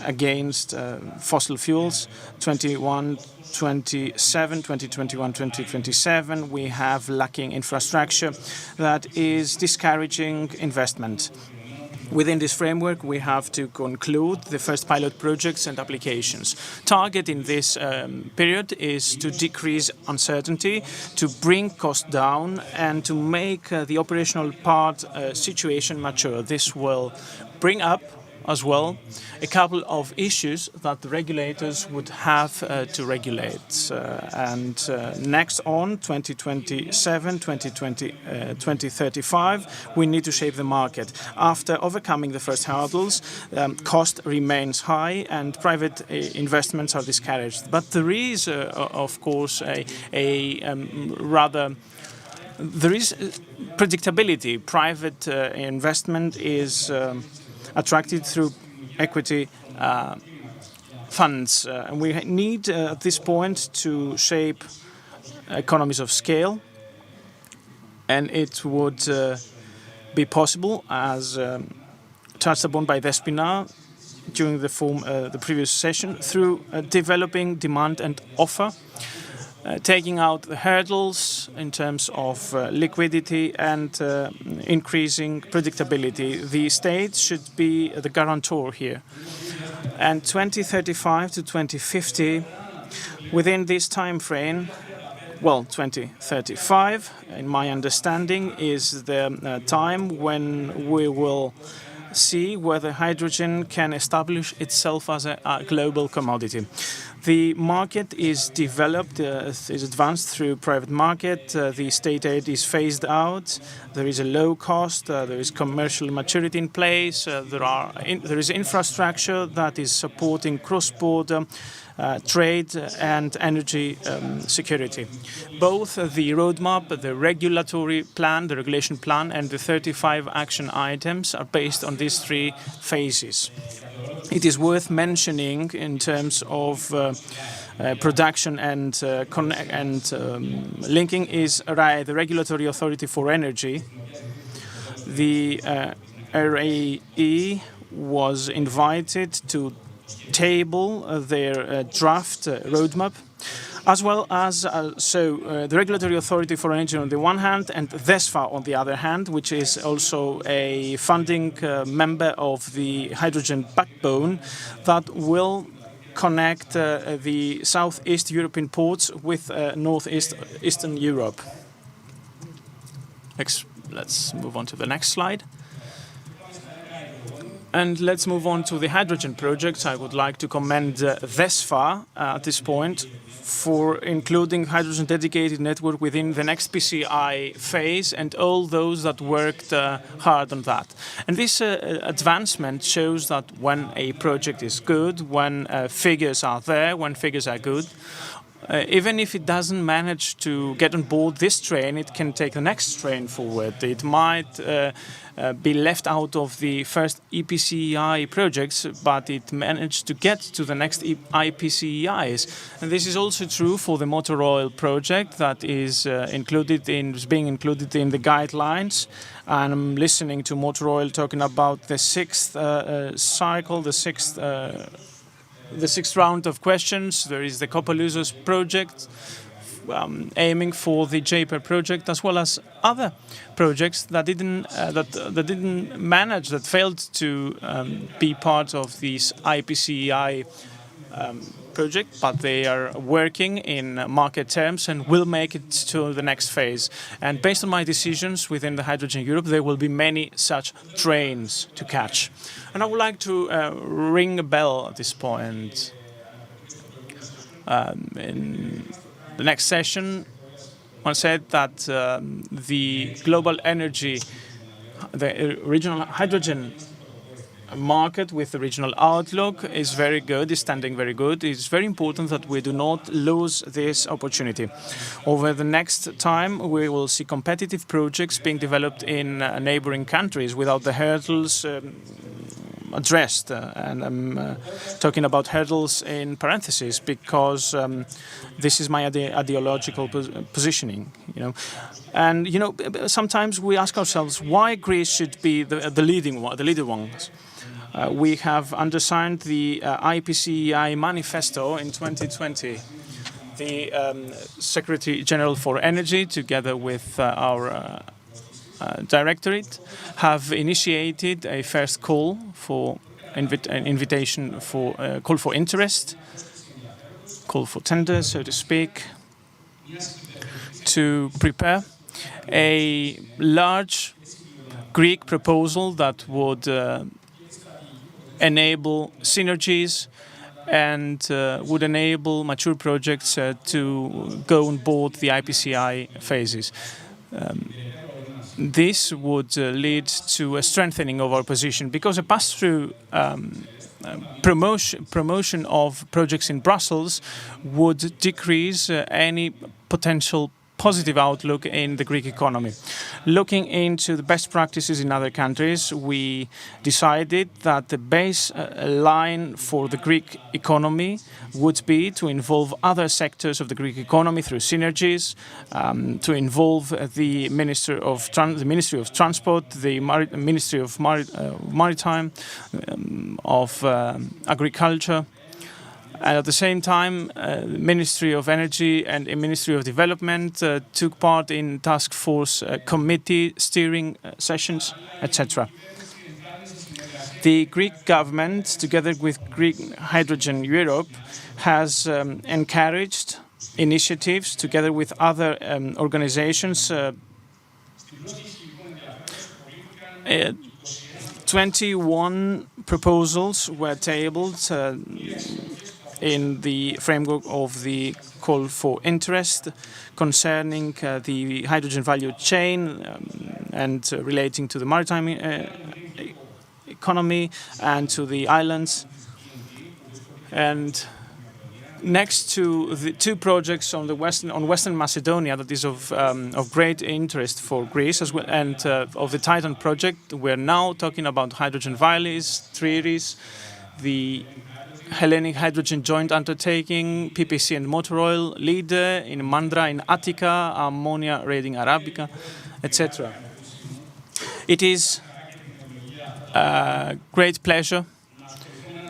against fossil fuels, 2021-2027, we have lacking infrastructure that is discouraging investment. Within this framework, we have to conclude the first pilot projects and applications. Target in this period is to decrease uncertainty, to bring costs down, and to make the operational part situation mature. This will bring up as well a couple of issues that the regulators would have to regulate. Next on 2027, 2035, we need to shape the market. After overcoming the first hurdles, cost remains high and private investments are discouraged. But there is, of course, there is predictability. Private investment is attracted through equity funds. We need at this point to shape economies of scale, and it would be possible, as touched upon by Despina during the previous session, through developing demand and offer, taking out the hurdles in terms of liquidity and increasing predictability. The state should be the guarantor here. And 2035 to 2050, within this time frame, well, 2035, in my understanding, is the time when we will see whether hydrogen can establish itself as a global commodity. The market is developed, is advanced through private market. The state aid is phased out. There is a low cost. There is commercial maturity in place. There is infrastructure that is supporting cross-border trade and energy security. Both the roadmap, the regulatory plan, the regulation plan, and the 35 action items are based on these three phases. It is worth mentioning in terms of production and linking is RAE, the Regulatory Authority for Energy. The RAE was invited to table their draft roadmap, as well as the Regulatory Authority for Energy on the one hand and DESFA on the other hand, which is also a funding member of the hydrogen backbone that will connect the Southeast European ports with Northeastern Europe. Let's move on to the next slide. And let's move on to the hydrogen projects. I would like to commend DESFA at this point for including hydrogen dedicated network within the next PCI phase and all those that worked hard on that. And this advancement shows that when a project is good, when figures are there, when figures are good, even if it doesn't manage to get on board this train, it can take the next train forward. It might be left out of the first EPCI projects, but it managed to get to the next IPCEIs. And this is also true for the motor oil project that is being included in the guidelines. And I'm listening to motor oil talking about the sixth cycle, the sixth round of questions. There is the Kopaluzos project aiming for the JPER project, as well as other projects that didn't manage, that failed to be part of this IPCEI project, but they are working in market terms and will make it to the next phase. And based on my decisions within the Hydrogen Europe, there will be many such trains to catch. And I would like to ring a bell at this point. In the next session, I said that the global energy, the regional hydrogen market with the regional outlook is very good, is standing very good. It's very important that we do not lose this opportunity. Over the next time, we will see competitive projects being developed in neighboring countries without the hurdles addressed. And I'm talking about hurdles in parentheses because this is my ideological positioning, And, sometimes we ask ourselves why Greece should be the leader ones. We have undersigned the IPCEI manifesto in 2020. The Secretary General for Energy, together with our Directorate have initiated a first call for invitation for call for interest, call for tender, so to speak, to prepare a large Greek proposal that would enable synergies and would enable mature projects to go on board the IPCI phases. This would lead to a strengthening of our position, because a pass-through promotion of projects in Brussels would decrease any potential positive outlook in the Greek economy. Looking into the best practices in other countries, we decided that the baseline for the Greek economy would be to involve other sectors of the Greek economy through synergies, to involve the Ministry of Transport, the Ministry of Maritime, of Agriculture, and at the same time, the Ministry of Energy and the Ministry of Development took part in task force committee steering sessions, etc. The Greek government, together with Greek Hydrogen Europe, has encouraged initiatives together with other organizations. 21 proposals were tabled in the framework of the call for interest concerning the hydrogen value chain and relating to the maritime economy and to the islands. And next to the two projects on Western Macedonia that is of great interest for Greece as well, and of the Titan project, we're now talking about hydrogen valleys, Triris, the Hellenic Hydrogen Joint Undertaking, PPC and Motor Oil, LEADER in Mandra in Attica, Ammonia Reading Arabica, etc. It is a great pleasure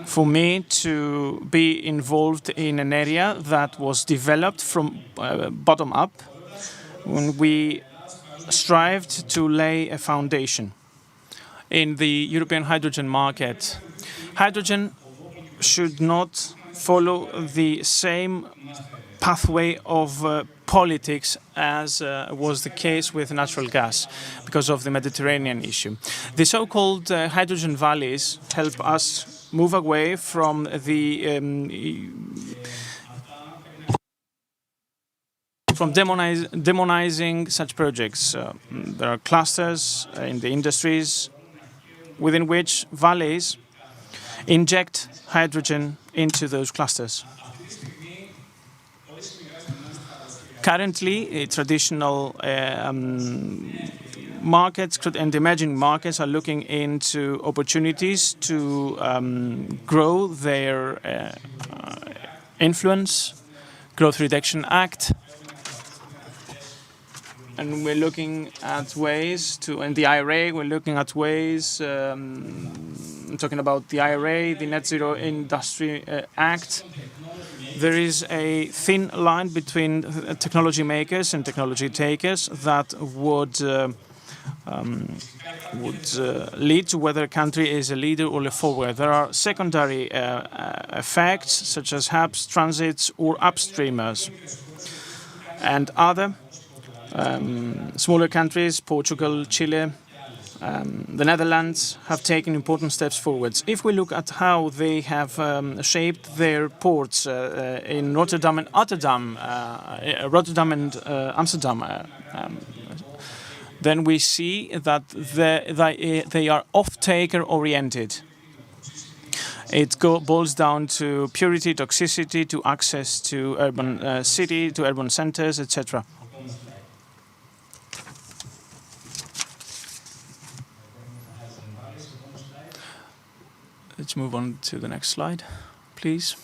for me to be involved in an area that was developed from bottom up when we strived to lay a foundation in the European hydrogen market. Hydrogen should not follow the same pathway of politics as was the case with natural gas because of the Mediterranean issue. The so-called hydrogen valleys help us move away from the demonizing such projects. There are clusters in the industries within which valleys inject hydrogen into those clusters. Currently, traditional markets and emerging markets are looking into opportunities to grow their influence. Growth Reduction Act. And we're looking at ways to, in the IRA, we're looking at ways, I'm talking about the IRA, the Net Zero Industry Act. There is a thin line between technology makers and technology takers that would lead to whether a country is a leader or a follower. There are secondary effects, such as hubs, transits, or upstreamers. And other smaller countries, Portugal, Chile, the Netherlands, have taken important steps forwards. If we look at how they have shaped their ports in Rotterdam and Amsterdam, then we see that they are off-taker oriented. It boils down to purity, toxicity, to access to urban city, to urban centers, etc. Let's move on to the next slide, please.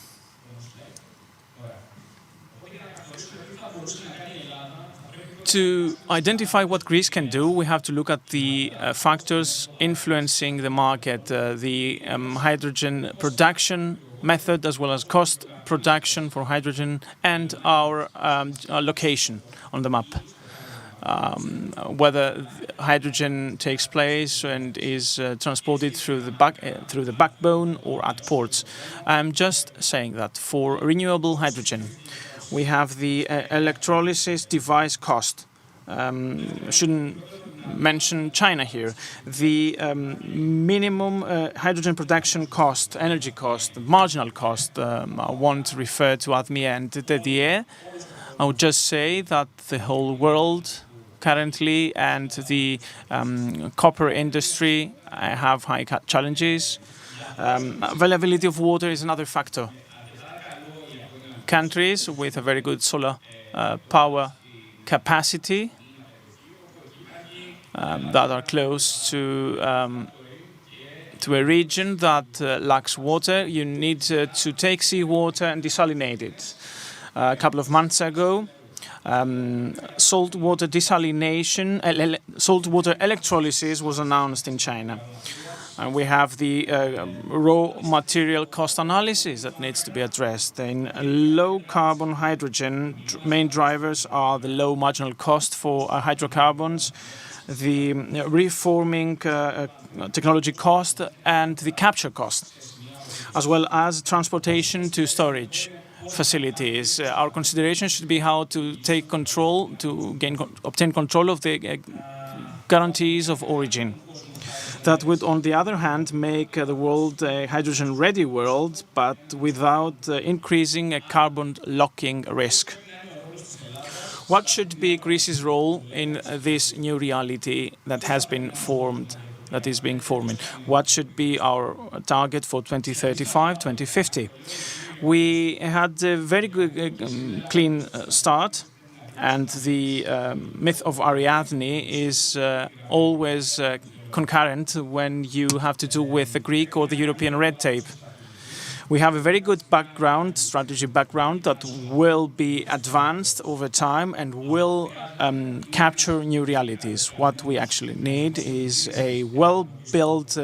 To identify what Greece can do, we have to look at the factors influencing the market, the hydrogen production method, as well as cost production for hydrogen, and our location on the map. whether hydrogen takes place and is transported through the backbone or at ports. I'm just saying that for renewable hydrogen, we have the electrolysis device cost. Shouldn't mention China here. The minimum hydrogen production cost, energy cost, marginal cost, I won't refer to ADME and Didier. I would just say that the whole world currently and the copper industry have high challenges. Availability of water is another factor. Countries with a very good solar power capacity that are close to a region that lacks water, you need to take seawater and desalinate it. A couple of months ago, saltwater desalination, saltwater electrolysis was announced in China. And we have the raw material cost analysis that needs to be addressed. In low carbon hydrogen, main drivers are the low marginal cost for hydrocarbons, the reforming technology cost, and the capture cost, as well as transportation to storage facilities. Our consideration should be how to take control, to obtain control of the guarantees of origin. That would, on the other hand, make the world a hydrogen-ready world, but without increasing a carbon locking risk. What should be Greece's role in this new reality that has been formed, that is being forming? What should be our target for 2035, 2050? We had a very good, clean start, and the myth of Ariadne is always concurrent when you have to do with the Greek or the European red tape. We have a very good background, strategy background, that will be advanced over time and will capture new realities. What we actually need is a well-built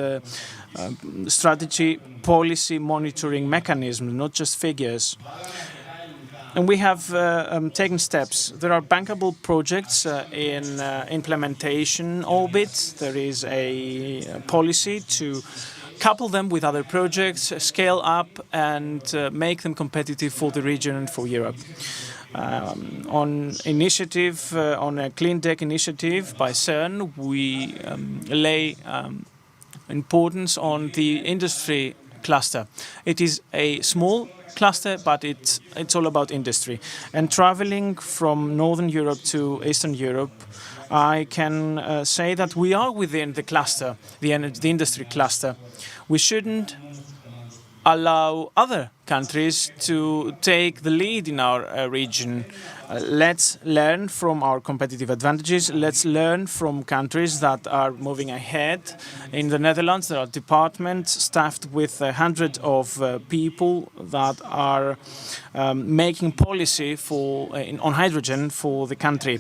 strategy, policy monitoring mechanism, not just figures. And we have taken steps. There are bankable projects in implementation orbit. There is a policy to couple them with other projects, scale up, and make them competitive for the region and for Europe. On a clean tech initiative by CERN, we lay importance on the industry cluster. It is a small cluster, but it's all about industry. And traveling from Northern Europe to Eastern Europe, I can say that we are within the cluster, the industry cluster. We shouldn't allow other countries to take the lead in our region. Let's learn from our competitive advantages. Let's learn from countries that are moving ahead. In the Netherlands, there are departments staffed with hundreds of people that are making policy on hydrogen for the country.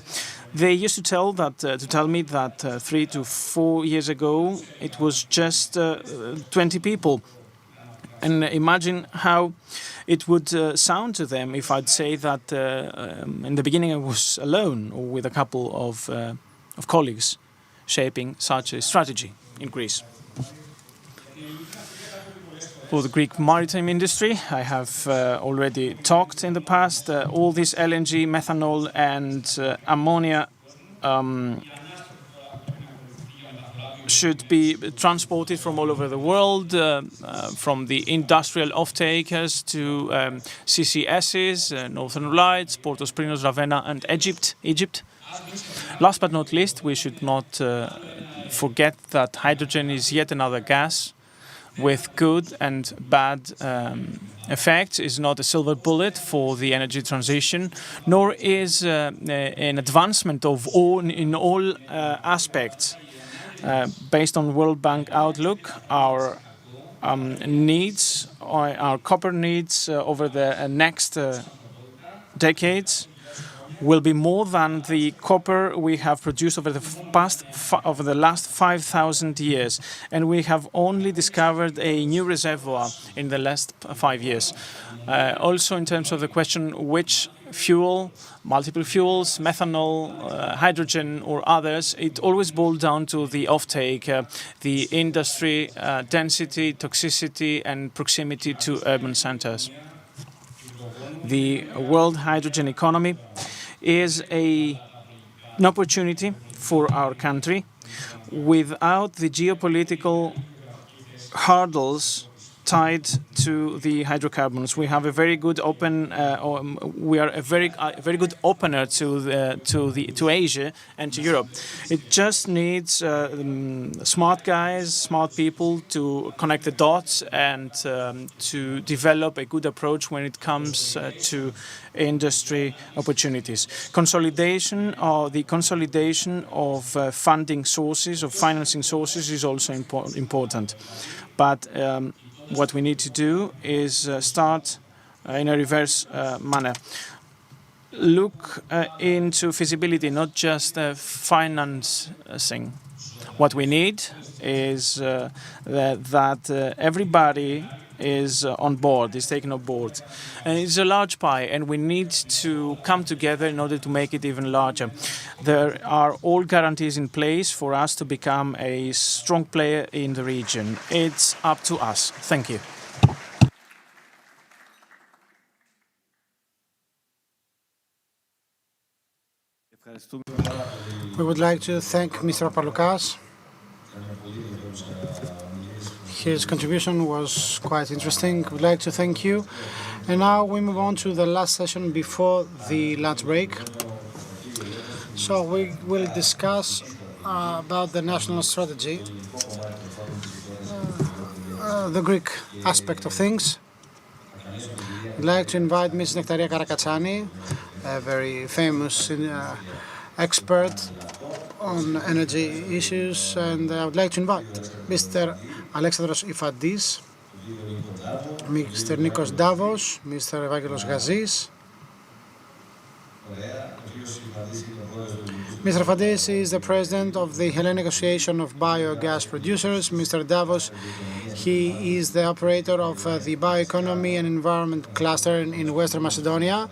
They used to tell me that 3 to 4 years ago it was just 20 people. And imagine how it would sound to them if I'd say that in the beginning I was alone or with a couple of colleagues shaping such a strategy in Greece. For the Greek maritime industry, I have already talked in the past. All this LNG, methanol and ammonia should be transported from all over the world, from the industrial off-takers to CCSs, Northern Lights, Portos Prinos, Ravenna and Egypt. Last but not least, we should not forget that hydrogen is yet another gas with good and bad effects. Is not a silver bullet for the energy transition, nor is an advancement in all aspects. Based on World Bank outlook, our needs, our copper needs over the next decades will be more than the copper we have produced over the last 5,000 years, and we have only discovered a new reservoir in the last 5 years. Also, in terms of the question which fuel, multiple fuels, methanol, hydrogen, or others, it always boils down to the offtake, the industry, density, toxicity, and proximity to urban centers. The world hydrogen economy is an opportunity for our country without the geopolitical hurdles tied to the hydrocarbons. We have a very good we are a very good opener to Asia and to Europe. It just needs smart guys, smart people to connect the dots and to develop a good approach when it comes to industry opportunities. The consolidation of funding sources, of financing sources, is also important. But what we need to do is start in a reverse manner. Look into feasibility, not just financing. What we need is that everybody is on board, is taken on board. And it's a large pie, and we need to come together in order to make it even larger. There are all guarantees in place for us to become a strong player in the region. It's up to us. Thank you. We would like to thank Mr. Paloukas. His contribution was quite interesting. We'd like to thank you. And now we move on to the last session before the lunch break. So we will discuss about the national strategy, the Greek aspect of things. I'd like to invite Ms. Nektaria Karakatsani, a very famous expert on energy issues, and I would like to invite Mr. Alexandros Ifadis, Mr. Nikos Davos, Mr. Evangelos Gazis. Mr. Ifadis is the president of the Hellenic Association of Biogas Producers. Mr. Davos, he is the operator of the Bioeconomy and Environment Cluster in Western Macedonia.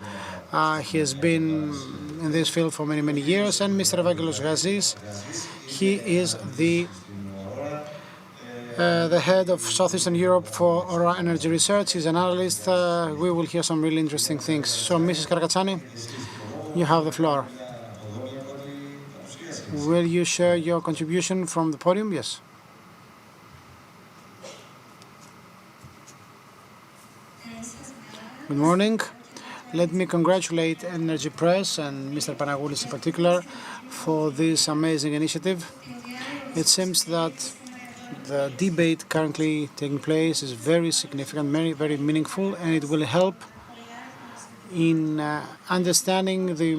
He has been in this field for many, many years. And Mr. Evangelos Gazis, he is the head of Southeastern Europe for Aura Energy Research. He's an analyst. We will hear some really interesting things. So, Mrs. Karakatsani, you have the floor. Will you share your contribution from the podium? Yes. Good morning. Let me congratulate Energy Press and Mr. Panagoulis in particular for this amazing initiative. It seems that the debate currently taking place is very significant, very, very meaningful, and it will help in understanding the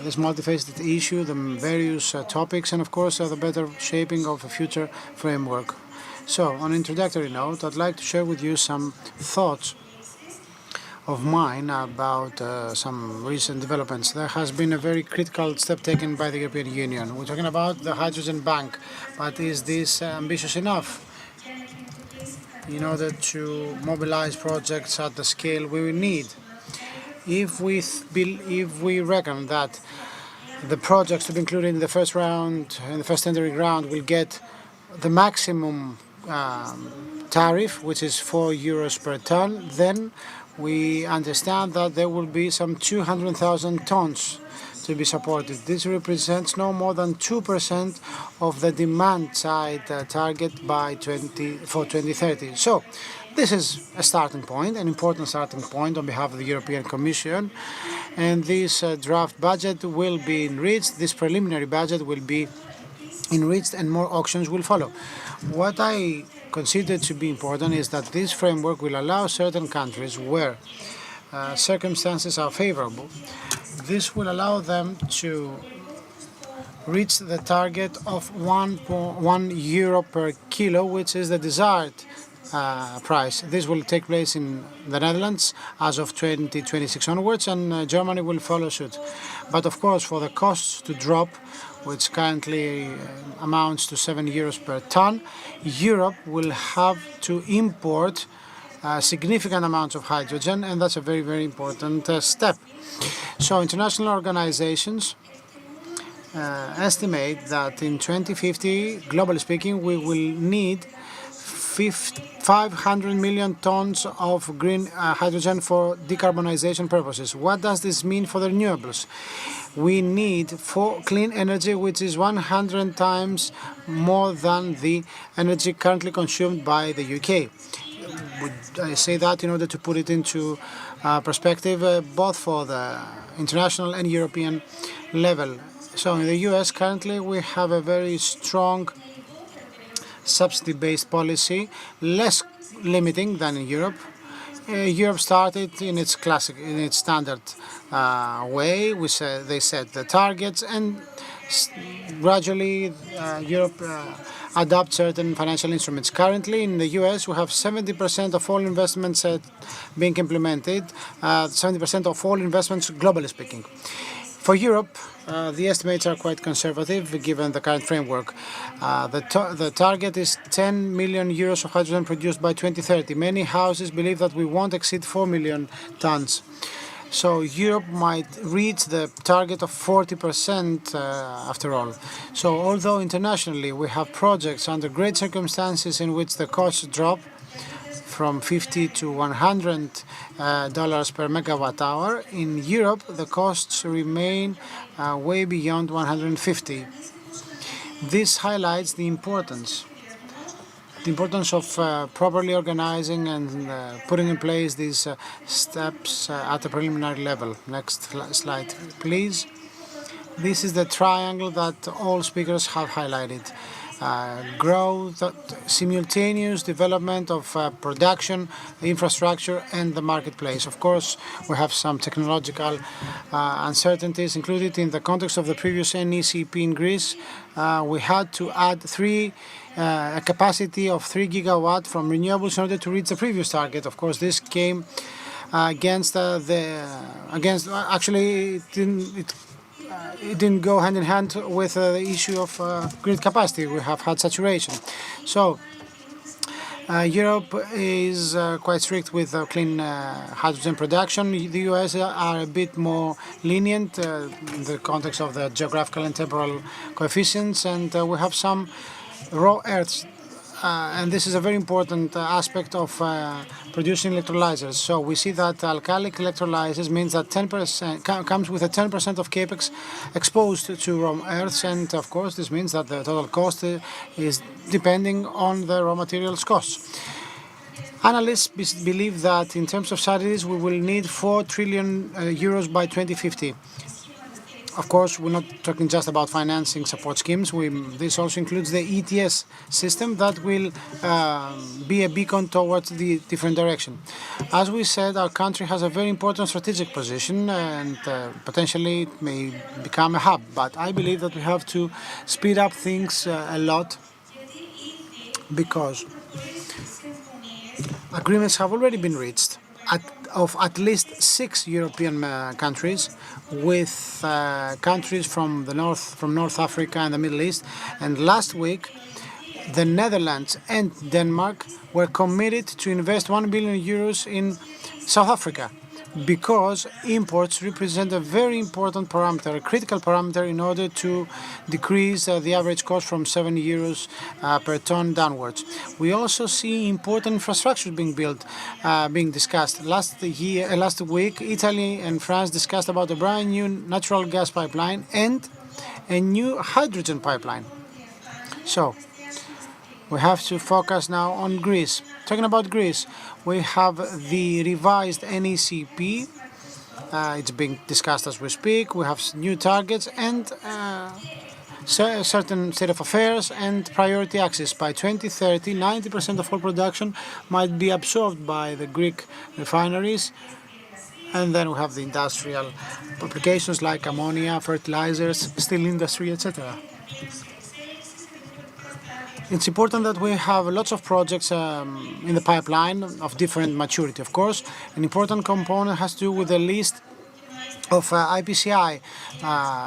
this multifaceted issue, the various topics, and of course the better shaping of a future framework. So, on an introductory note, I'd like to share with you some thoughts of mine about some recent developments. There has been a very critical step taken by the European Union. We're talking about the hydrogen bank, but is this ambitious enough in order to mobilize projects at the scale we will need? If we reckon that the projects to be included in the first round, in the first tendering round, will get the maximum tariff, which is €4 per ton, then we understand that there will be some 200,000 tons to be supported. This represents no more than 2% of the demand side target for 2030. So, this is a starting point, an important starting point on behalf of the European Commission, and this draft budget will be enriched, this preliminary budget will be enriched, and more auctions will follow. What I consider to be important is that this framework will allow certain countries where circumstances are favorable, this will allow them to reach the target of €1 per kilo, which is the desired price. This will take place in the Netherlands as of 2026 onwards, and Germany will follow suit. But of course, for the costs to drop, which currently amounts to €7 per ton, Europe will have to import significant amounts of hydrogen, and that's a very, very important step. So international organizations estimate that in 2050, globally speaking, we will need 500 million tons of green hydrogen for decarbonization purposes. What does this mean for the renewables? We need for clean energy, which is 100 times more than the energy currently consumed by the UK. I say that in order to put it into perspective, both for the international and European level. So in the US currently we have a very strong subsidy-based policy, less limiting than in Europe. Europe started in its standard way. They set the targets, and gradually Europe adopt certain financial instruments. Currently in the US we have 70% of all investments being implemented, 70% of all investments globally speaking. For Europe, the estimates are quite conservative given the current framework. The target is 10 million euros of hydrogen produced by 2030. Many houses believe that we won't exceed 4 million tons. So Europe might reach the target of 40% after all. So although internationally we have projects under great circumstances in which the costs drop from $50 to $100 per megawatt hour, in Europe the costs remain way beyond 150. This highlights the importance of properly organizing and putting in place these steps at a preliminary level. Next slide, please. This is the triangle that all speakers have highlighted. Growth, simultaneous development of production, infrastructure and the marketplace. Of course, we have some technological uncertainties included in the context of the previous NECP in Greece. We had to add a capacity of 3 gigawatt from renewables in order to reach the previous target. Of course, this came it didn't go hand in hand with the issue of grid capacity. We have had saturation. So Europe is quite strict with clean hydrogen production. The US are a bit more lenient in the context of the geographical and temporal coefficients, and we have some raw earths. And this is a very important aspect of producing electrolyzers. So we see that alkalic electrolyzers means that 10% comes with a 10% of capex exposed to raw earths, and of course this means that the total cost is depending on the raw materials costs. Analysts believe that in terms of subsidies we will need 4 trillion euros by 2050. Of course, we're not talking just about financing support schemes. This also includes the ETS system that will be a beacon towards the different direction. As we said, our country has a very important strategic position, and potentially it may become a hub. But I believe that we have to speed up things a lot, because agreements have already been reached of at least 6 European countries, with countries from North Africa and the Middle East. And last week, the Netherlands and Denmark were committed to invest 1 billion euros in South Africa, because imports represent a very important parameter, a critical parameter, in order to decrease the average cost from 7 euros per ton downwards. We also see important infrastructure being built, being discussed. Last week, Italy and France discussed about a brand new natural gas pipeline and a new hydrogen pipeline. So we have to focus now on Greece. Talking about Greece, we have the revised NECP. It's being discussed as we speak. We have new targets and certain state of affairs and priority axis. By 2030, 90% of all production might be absorbed by the Greek refineries. And then we have the industrial applications like ammonia, fertilizers, steel industry, etc. It's important that we have lots of projects in the pipeline of different maturity, of course. An important component has to do with the list of IPCI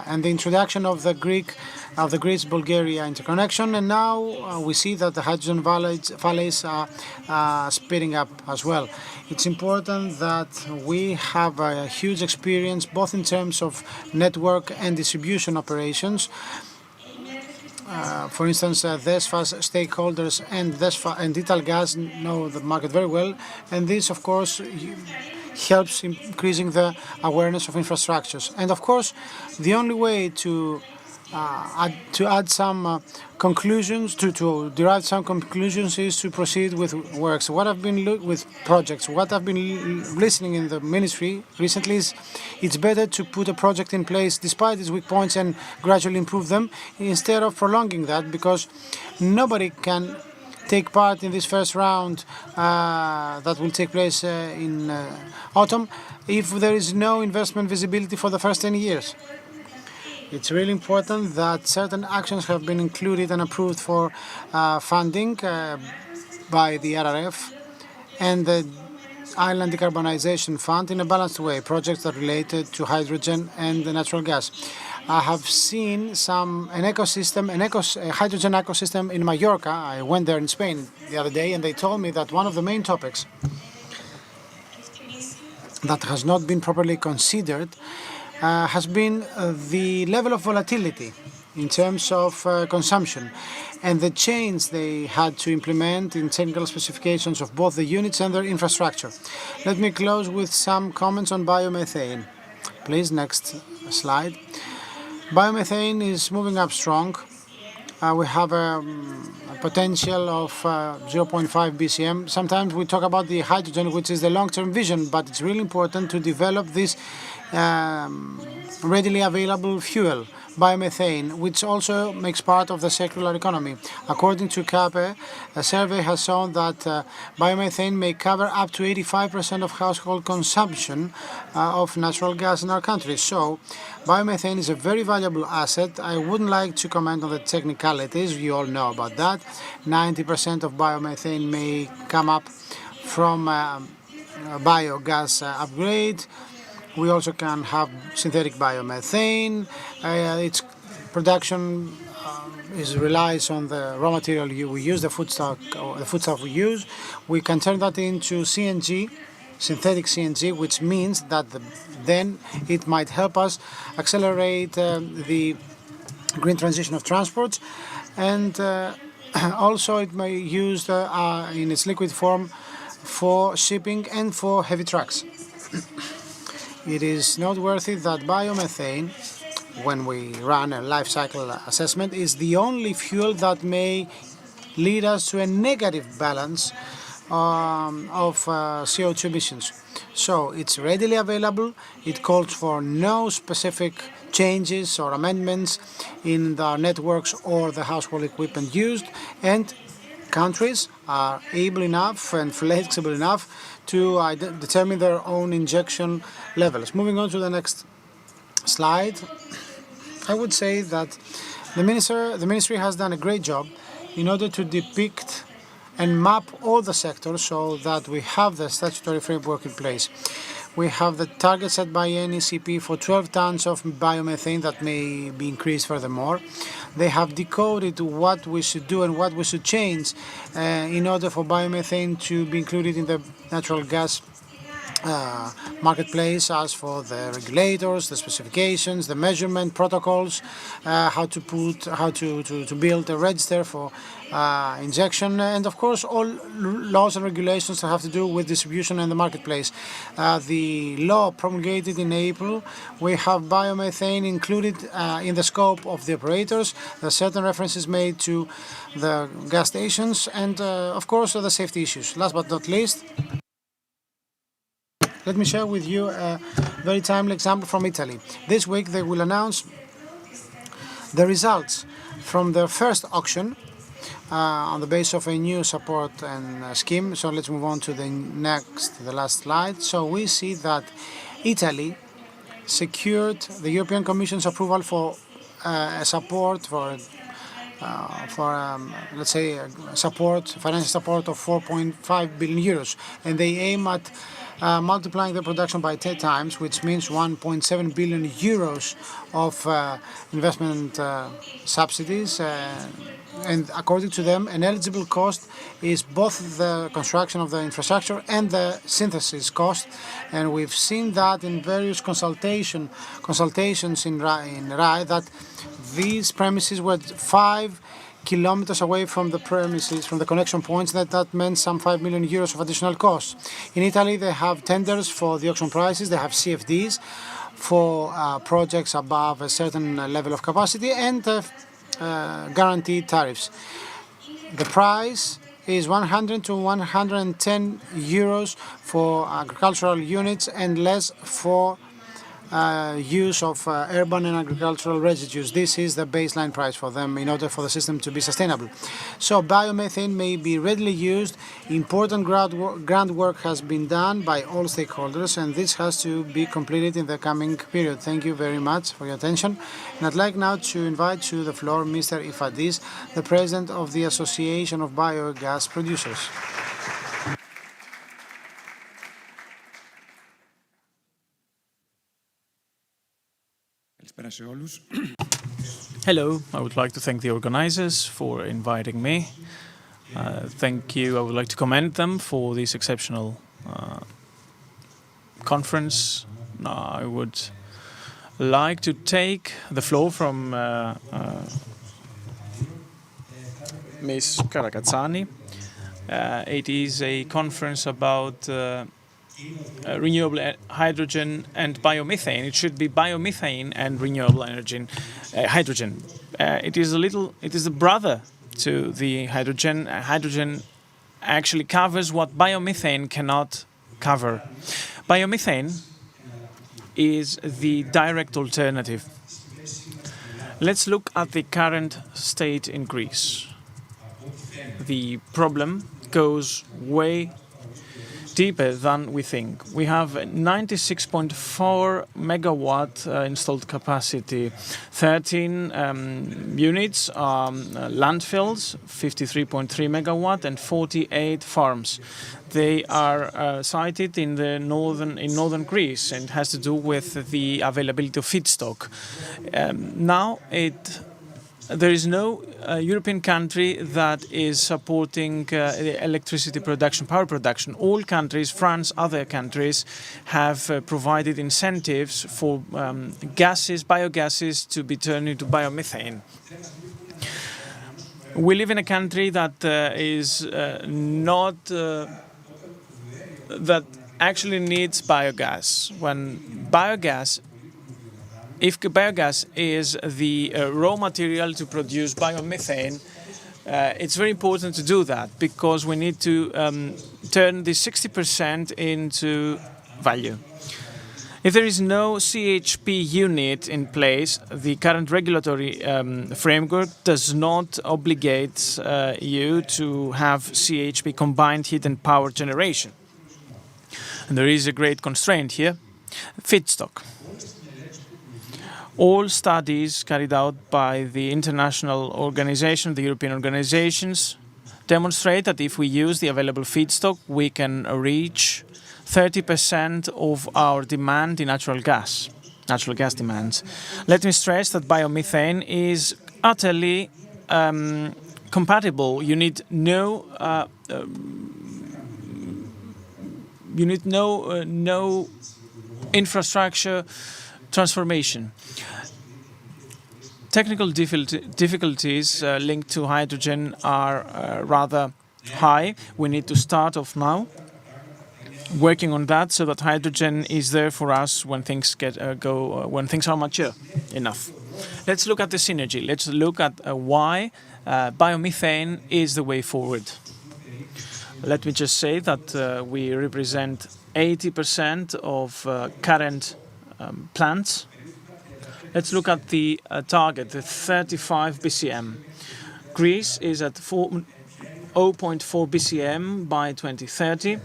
and the introduction of the Greece-Bulgaria interconnection, and now we see that the hydrogen valleys are speeding up as well. It's important that we have a huge experience both in terms of network and distribution operations. For instance, DESFA's stakeholders and DESFA and Italgas know the market very well, and this, of course, helps increasing the awareness of infrastructures. And of course, the only way to add some conclusions, to derive some conclusions, is to proceed with works. What I've been with projects, what I've been listening in the ministry recently is it's better to put a project in place despite its weak points and gradually improve them instead of prolonging that, because nobody can take part in this first round that will take place in autumn if there is no investment visibility for the first 10 years. It's really important that certain actions have been included and approved for funding by the RRF and the Island Decarbonization Fund in a balanced way, projects that are related to hydrogen and the natural gas. I have seen a hydrogen ecosystem in Mallorca. I went there in Spain the other day, and they told me that one of the main topics that has not been properly considered has been the level of volatility in terms of consumption and the change they had to implement in technical specifications of both the units and their infrastructure. Let me close with some comments on biomethane. Please, next slide. Biomethane is moving up strong. We have a potential of 0.5 BCM. Sometimes we talk about the hydrogen, which is the long-term vision, but it's really important to develop this readily available fuel, biomethane, which also makes part of the circular economy. According to CAPE, a survey has shown that biomethane may cover up to 85% of household consumption of natural gas in our country. So, biomethane is a very valuable asset. I wouldn't like to comment on the technicalities. You all know about that. 90% of biomethane may come up from biogas upgrade. We also can have synthetic biomethane. Its production relies on the raw material we use, the foodstuff we use. We can turn that into CNG, synthetic CNG, which means that then it might help us accelerate the green transition of transport, and also it may be used in its liquid form for shipping and for heavy trucks. It is noteworthy that biomethane, when we run a life cycle assessment, is the only fuel that may lead us to a negative balance of CO2 emissions. So it's readily available. It calls for no specific changes or amendments in the networks or the household equipment used, and countries are able enough and flexible enough to determine their own injection levels. Moving on to the next slide, I would say that the ministry has done a great job in order to depict and map all the sectors so that we have the statutory framework in place. We have the target set by NECP for 12 tons of biomethane that may be increased furthermore. They have decoded what we should do and what we should change in order for biomethane to be included in the natural gas marketplace, as for the regulators, the specifications, the measurement protocols, how to build a register for injection, and of course all laws and regulations that have to do with distribution and the marketplace. The law promulgated in April, we have biomethane included in the scope of the operators. There are certain references made to the gas stations, and of course the safety issues. Last but not least, let me share with you a very timely example from Italy. This week they will announce the results from their first auction on the basis of a new support and scheme. So let's move on to the last slide. So we see that Italy secured the European Commission's approval for support for let's say, financial support of 4.5 billion euros. And they aim at multiplying the production by 10 times, which means 1.7 billion euros of investment subsidies. And according to them, an eligible cost is both the construction of the infrastructure and the synthesis cost. And we've seen that in various consultations in RAI that these premises were 5 kilometers away from the premises, from the connection points. That meant some 5 million euros of additional costs. In Italy, they have tenders for the auction prices. They have CFDs for projects above a certain level of capacity and guaranteed tariffs. The price is 100 to 110 euros for agricultural units and less for use of urban and agricultural residues. This is the baseline price for them in order for the system to be sustainable. So biomethane may be readily used. Important groundwork has been done by all stakeholders, and this has to be completed in the coming period. Thank you very much for your attention. And I'd like now to invite to the floor Mr. Ifadis, the President of the Association of Biogas Producers. Hello, I would like to thank the organizers for inviting me. Thank you. I would like to commend them for this exceptional conference. I would like to take the floor from Ms. Karakatsani. It is a conference about renewable hydrogen and biomethane. It should be biomethane and renewable energy, hydrogen. It is the brother to the hydrogen. Hydrogen actually covers what biomethane cannot cover. Biomethane is the direct alternative. Let's look at the current state in Greece. The problem goes way deeper than we think. We have 96.4 megawatt installed capacity, 13 units, landfills, 53.3 megawatt, and 48 farms. They are sited in northern Greece, and it has to do with the availability of feedstock. Now there is no European country that is supporting electricity production, power production. All countries, France, other countries, have provided incentives for biogases to be turned into biomethane. We live in a country that that actually needs biogas. If biogas is the raw material to produce biomethane, it's very important to do that because we need to turn the 60% into value. If there is no CHP unit in place, the current regulatory framework does not obligate you to have CHP, combined heat and power generation. And there is a great constraint here, feedstock. All studies carried out by the international organization, the European organizations, demonstrate that if we use the available feedstock, we can reach 30% of our demand in natural gas demands. Let me stress that biomethane is utterly compatible. You need no infrastructure transformation. Technical difficulties linked to hydrogen are rather high. We need to start off now working on that so that hydrogen is there for us when things when things are mature enough. Let's look at the synergy. Let's look at why biomethane is the way forward. Let me just say that we represent 80% of current plants. Let's look at the target, the 35 BCM. Greece is at 0.4 BCM by 2030,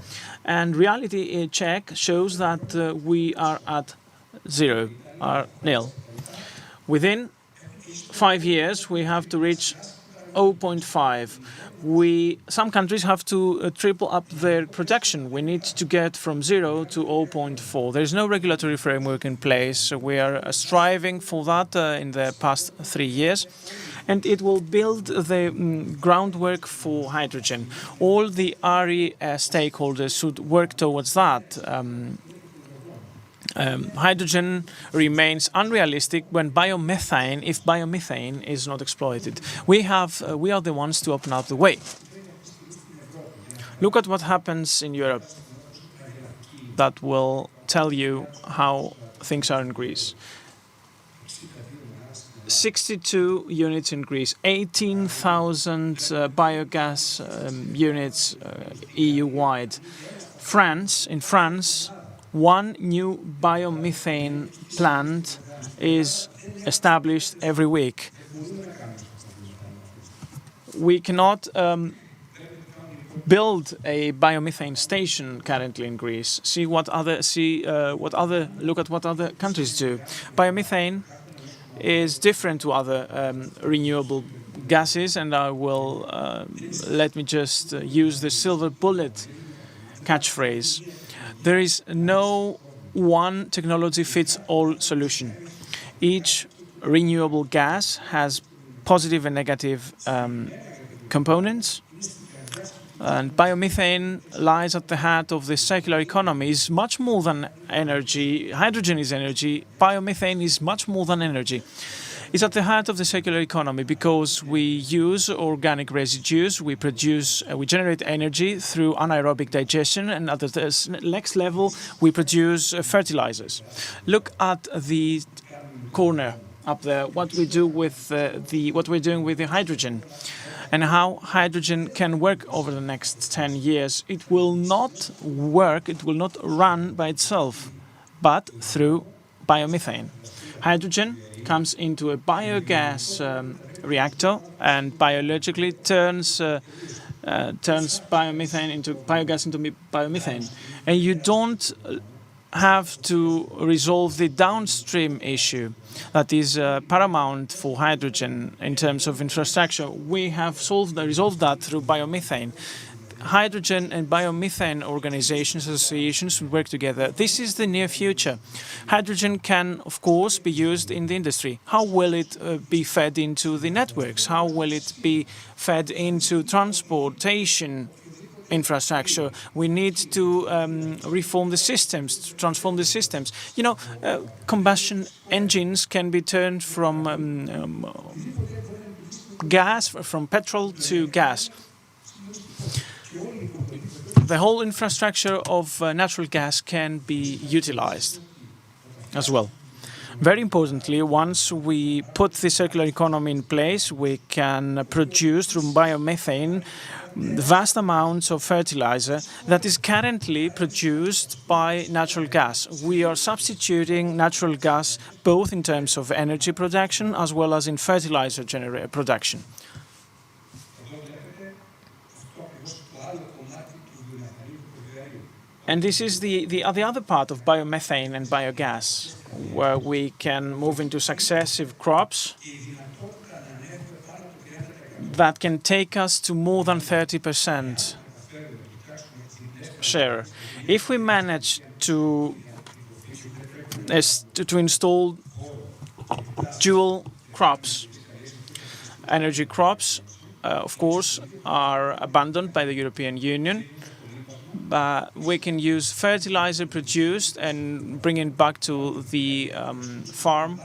and reality check shows that we are at zero, are nil. Within 5 years, we have to reach 0.5. Some countries have to triple up their production. We need to get from 0 to 0.4. There is no regulatory framework in place. We are striving for that in the past 3 years. And it will build the groundwork for hydrogen. All the RE stakeholders should work towards that. Hydrogen remains unrealistic when if biomethane is not exploited. We are the ones to open up the way. Look at what happens in Europe. That will tell you how things are in Greece. 62 units in Greece, 18,000 biogas units EU-wide. In France, one new biomethane plant is established every week. We cannot build a biomethane station currently in Greece. Look at what other countries do. Biomethane is different to other renewable gases, and I will let me just use the silver bullet catchphrase. There is no one technology fits all solution. Each renewable gas has positive and negative components. And biomethane lies at the heart of the circular economy. It's much more than energy. Hydrogen is energy. Biomethane is much more than energy. It's at the heart of the circular economy because we use organic residues, we generate energy through anaerobic digestion, and at the next level, we produce fertilizers. Look at the corner up there, what we're doing with the hydrogen, and how hydrogen can work over the next 10 years. It will not work, it will not run by itself, but through biomethane. Hydrogen comes into a biogas reactor and biologically turns biogas into biomethane. And you don't have to resolve the downstream issue that is paramount for hydrogen in terms of infrastructure. We have resolved that through biomethane. Hydrogen and biomethane organizations, associations will work together. This is the near future. Hydrogen can, of course, be used in the industry. How will it be fed into the networks? How will it be fed into transportation infrastructure? We need to reform the systems, to transform the systems. You know, combustion engines can be turned from gas, from petrol to gas. The whole infrastructure of natural gas can be utilized as well. Very importantly, once we put the circular economy in place, we can produce through biomethane vast amounts of fertilizer that is currently produced by natural gas. We are substituting natural gas both in terms of energy production as well as in fertilizer production. And this is the other part of biomethane and biogas, where we can move into successive crops that can take us to more than 30% share. If we manage to install dual crops, energy crops, of course, are abandoned by the European Union. But we can use fertilizer produced and bring it back to the farm,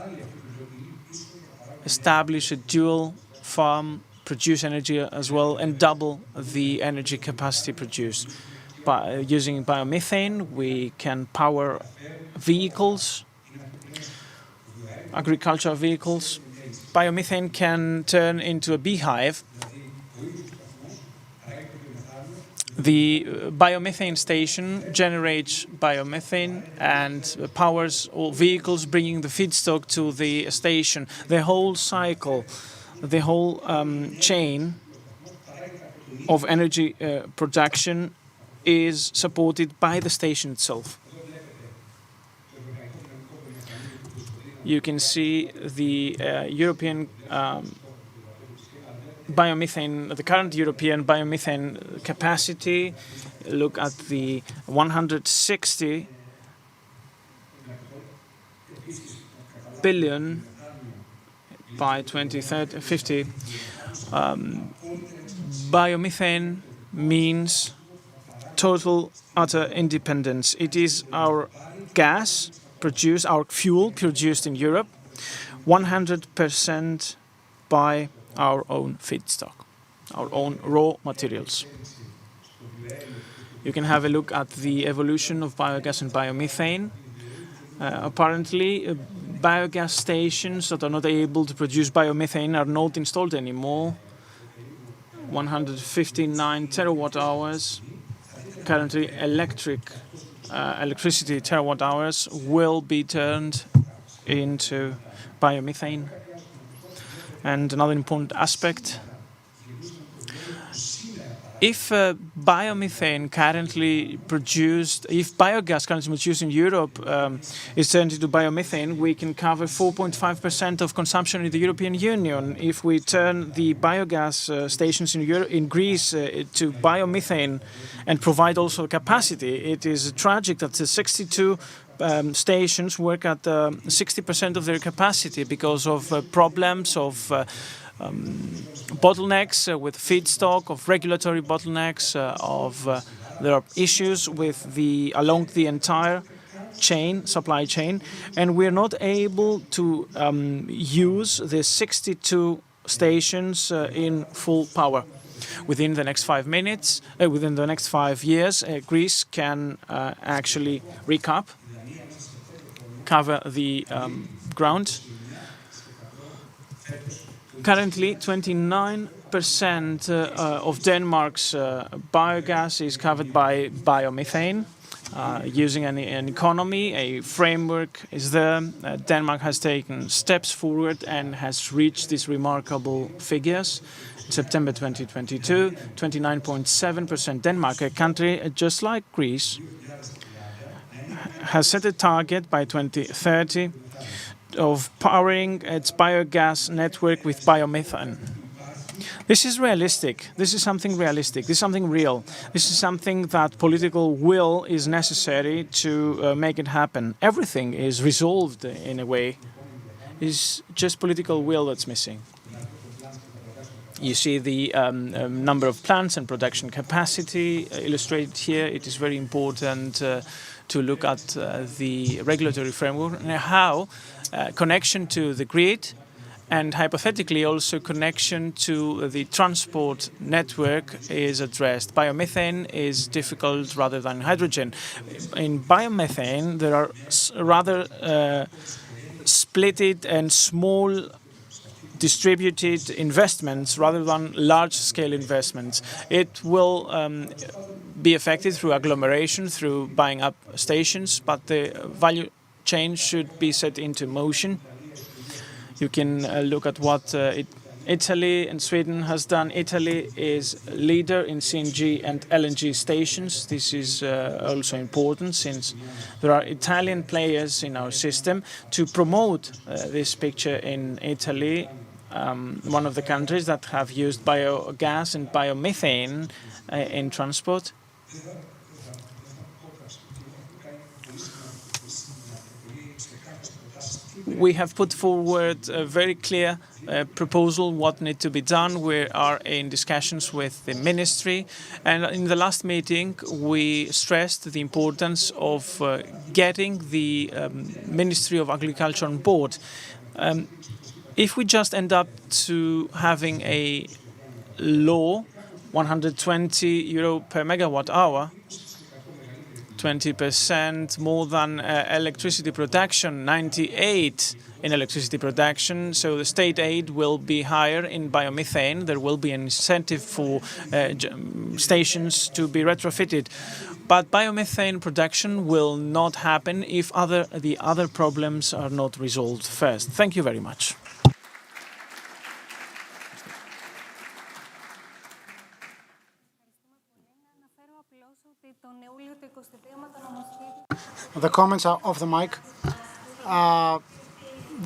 establish a dual farm, produce energy as well, and double the energy capacity produced. By using biomethane, we can power vehicles, agricultural vehicles. Biomethane can turn into a beehive. The biomethane station generates biomethane and powers all vehicles, bringing the feedstock to the station. The whole cycle, the whole chain of energy production is supported by the station itself. You can see the European biomethane, the current European biomethane capacity. Look at the 160 billion by 2050. Biomethane means total, utter independence. It is our gas produced, our fuel produced in Europe, 100% by our own feedstock, our own raw materials. You can have a look at the evolution of biogas and biomethane. Apparently, biogas stations that are not able to produce biomethane are not installed anymore. 159 terawatt hours. Currently, electricity terawatt hours will be turned into biomethane. And another important aspect, if biomethane currently produced, if biogas currently produced in Europe is turned into biomethane, we can cover 4.5% of consumption in the European Union. If we turn the biogas stations in Greece to biomethane and provide also capacity, it is tragic that the 62 stations work at 60% of their capacity because of problems of bottlenecks with feedstock, of regulatory bottlenecks, there are issues with along the entire supply chain, and we're not able to use the 62 stations in full power. Within the next 5 years, Greece can actually cover the ground. Currently, 29% of Denmark's biogas is covered by biomethane. Using an economy, a framework is there. Denmark has taken steps forward and has reached these remarkable figures. In September 2022, 29.7%. Denmark, a country just like Greece, has set a target by 2030 of powering its biogas network with biomethane. This is realistic. This is something realistic. This is something real. This is something that political will is necessary to make it happen. Everything is resolved in a way. It's just political will that's missing. You see the number of plants and production capacity illustrated here. It is very important to look at the regulatory framework and how connection to the grid and hypothetically also connection to the transport network is addressed. Biomethane is difficult rather than hydrogen. In biomethane, there are rather splitted and small distributed investments rather than large-scale investments. It will be affected through agglomeration, through buying up stations, but the value chain should be set into motion. You can look at what Italy and Sweden has done. Italy is leader in CNG and LNG stations. This is also important since there are Italian players in our system. To promote this picture in Italy, one of the countries that have used biogas and biomethane in transport. We have put forward a very clear proposal what needs to be done. We are in discussions with the ministry, and in the last meeting we stressed the importance of getting the Ministry of Agriculture on board. If we just end up to having a law, 120 euro per megawatt hour, 20% more than electricity production, 98 in electricity production. So the state aid will be higher in biomethane. There will be an incentive for stations to be retrofitted. But biomethane production will not happen if the other problems are not resolved first. Thank you very much. The comments are off the mic.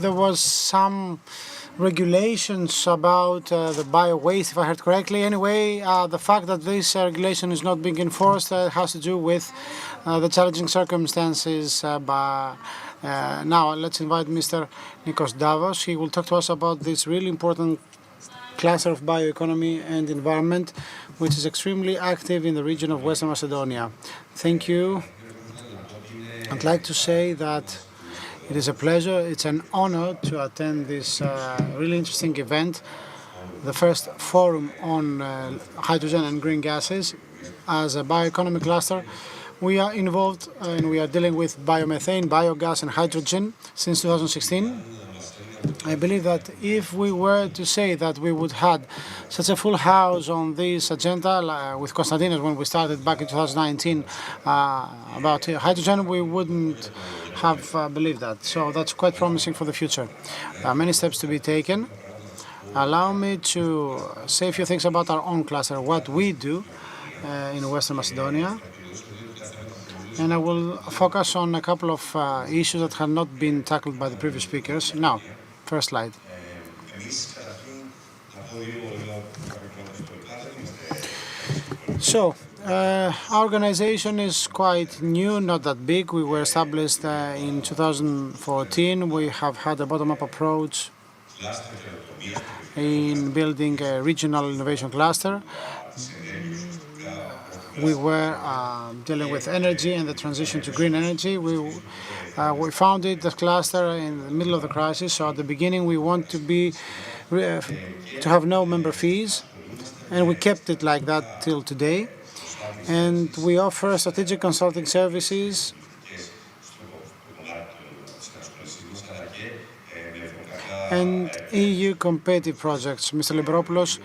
There was some regulations about the bio-waste, if I heard correctly. Anyway, the fact that this regulation is not being enforced has to do with the challenging circumstances. Now, let's invite Mr. Nikos Davos. He will talk to us about this really important cluster of bioeconomy and environment, which is extremely active in the region of Western Macedonia. Thank you. I'd like to say that it is a pleasure, it's an honor to attend this really interesting event, the first forum on hydrogen and green gases. As a bioeconomy cluster, we are involved and we are dealing with biomethane, biogas and hydrogen since 2016. I believe that if we were to say that we would have such a full house on this agenda with Konstantinos when we started back in 2019 about hydrogen, we wouldn't have believed that. So that's quite promising for the future. There are many steps to be taken. Allow me to say a few things about our own cluster, what we do in Western Macedonia. And I will focus on a couple of issues that have not been tackled by the previous speakers. Now, first slide. So, our organization is quite new, not that big. We were established in 2014. We have had a bottom-up approach in building a regional innovation cluster. We were dealing with energy and the transition to green energy. We founded the cluster in the middle of the crisis. So at the beginning, we want to have no member fees, and we kept it like that till today. And we offer strategic consulting services and EU competitive projects. Mr. Liberopoulos,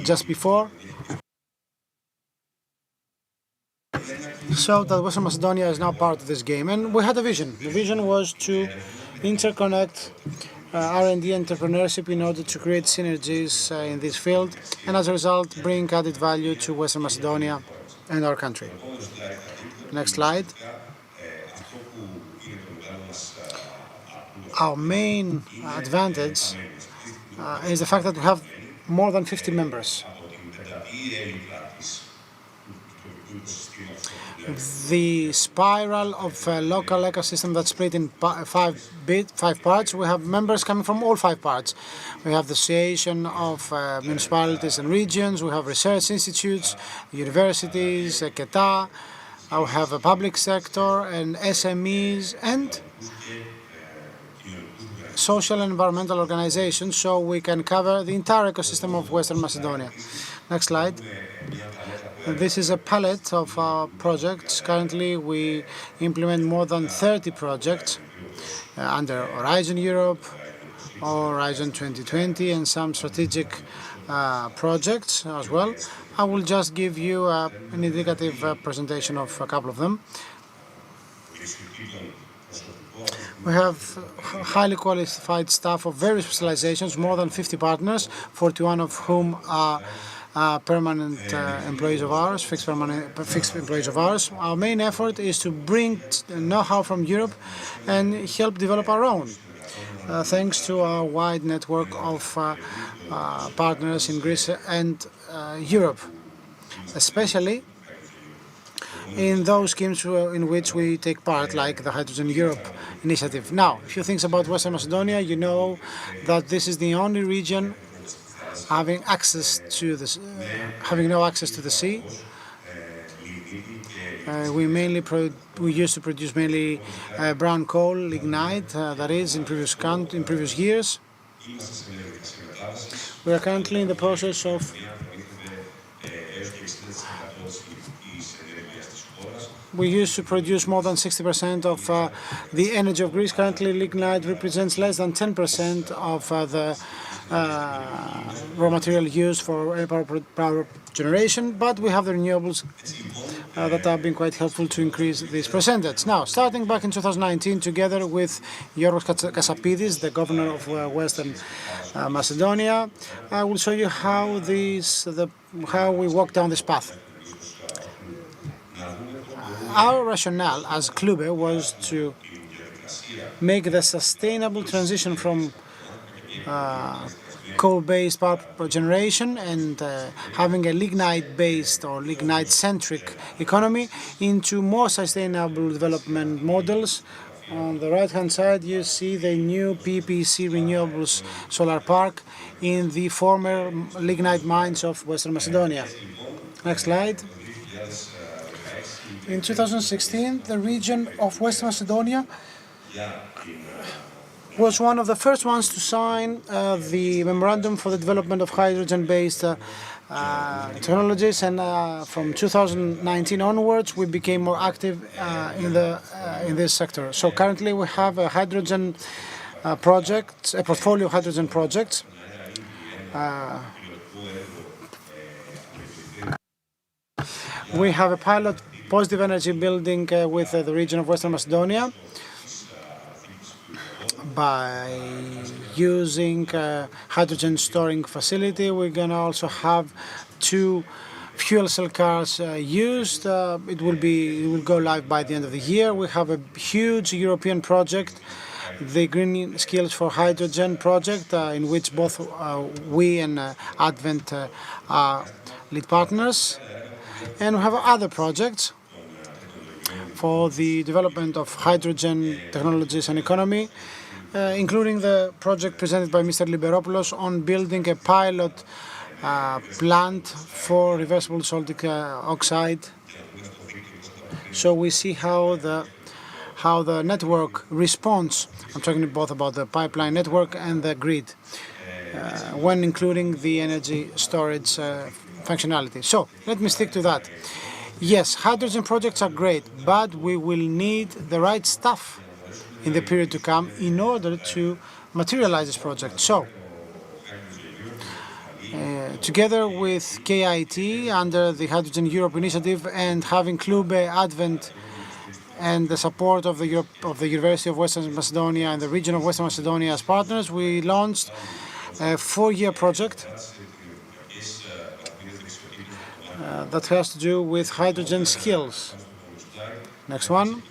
just before. So that Western Macedonia is now part of this game. And we had a vision. The vision was to interconnect R&D entrepreneurship in order to create synergies in this field, and as a result, bring added value to Western Macedonia and our country. Next slide. Our main advantage is the fact that we have more than 50 members. The spiral of a local ecosystem that's split in five parts. We have members coming from all 5 parts. We have the Association of Municipalities and Regions, we have research institutes, universities, KETA, we have a public sector and SMEs and social and environmental organizations, so we can cover the entire ecosystem of Western Macedonia. Next slide. This is a palette of our projects. Currently, we implement more than 30 projects under Horizon Europe, Horizon 2020, and some strategic projects as well. I will just give you an indicative presentation of a couple of them. We have highly qualified staff of various specializations, more than 50 partners, 41 of whom are permanent employees of ours, fixed employees of ours. Our main effort is to bring know-how from Europe and help develop our own, thanks to our wide network of partners in Greece and Europe, especially in those schemes in which we take part, like the Hydrogen Europe initiative. Now, a few things about Western Macedonia. You know that this is the only region having no access to the sea. We used to produce mainly brown coal, lignite, that is in previous years. We are currently in the process of we used to produce more than 60% of the energy of Greece. Currently, lignite represents less than 10% of the raw material used for power generation, but we have the renewables that have been quite helpful to increase this percentage. Now, starting back in 2019, together with Giorgos Kasapidis, the governor of Western Macedonia, I will show you how we walk down this path. Our rationale as Klube was to make the sustainable transition from coal-based power generation and having a lignite-based or lignite-centric economy into more sustainable development models. On the right-hand side, you see the new PPC Renewables Solar Park in the former lignite mines of Western Macedonia. Next slide. In 2016, the region of Western Macedonia was one of the first ones to sign the memorandum for the development of hydrogen-based technologies, and from 2019 onwards we became more active in this sector. So currently we have a hydrogen project, a portfolio of hydrogen projects. We have a pilot positive energy building with the region of Western Macedonia by using hydrogen storing facility. We're going to also have 2 fuel cell cars used. It will go live by the end of the year. We have a huge European project, the Green Skills for Hydrogen project, in which both we and Advent are lead partners. And we have other projects for the development of hydrogen technologies and economy, including the project presented by Mr. Liberopoulos on building a pilot plant for reversible sodium oxide. So we see how the network responds. I'm talking both about the pipeline network and the grid, when including the energy storage functionality. So let me stick to that. Yes, hydrogen projects are great, but we will need the right stuff in the period to come in order to materialize this project. So, together with KIT under the Hydrogen Europe initiative and having Klube, Advent and the support of the University of Western Macedonia and the region of Western Macedonia as partners, we launched a 4-year project that has to do with hydrogen skills. Next one.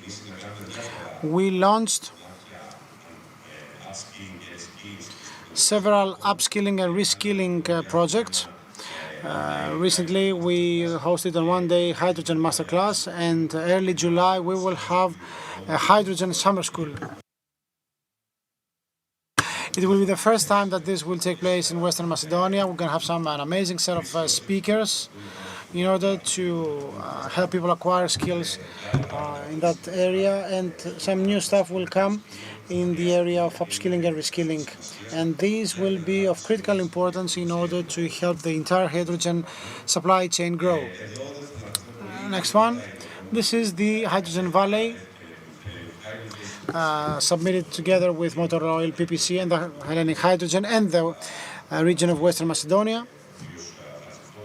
We launched several upskilling and reskilling projects. Recently we hosted a one-day hydrogen masterclass, and early July we will have a hydrogen summer school. It will be the first time that this will take place in Western Macedonia. We're going to have an amazing set of speakers in order to help people acquire skills in that area, and some new stuff will come in the area of upskilling and reskilling, and these will be of critical importance in order to help the entire hydrogen supply chain grow. Next one. This is the Hydrogen Valley, submitted together with Motor Oil, PPC and the Hellenic Hydrogen and the region of Western Macedonia.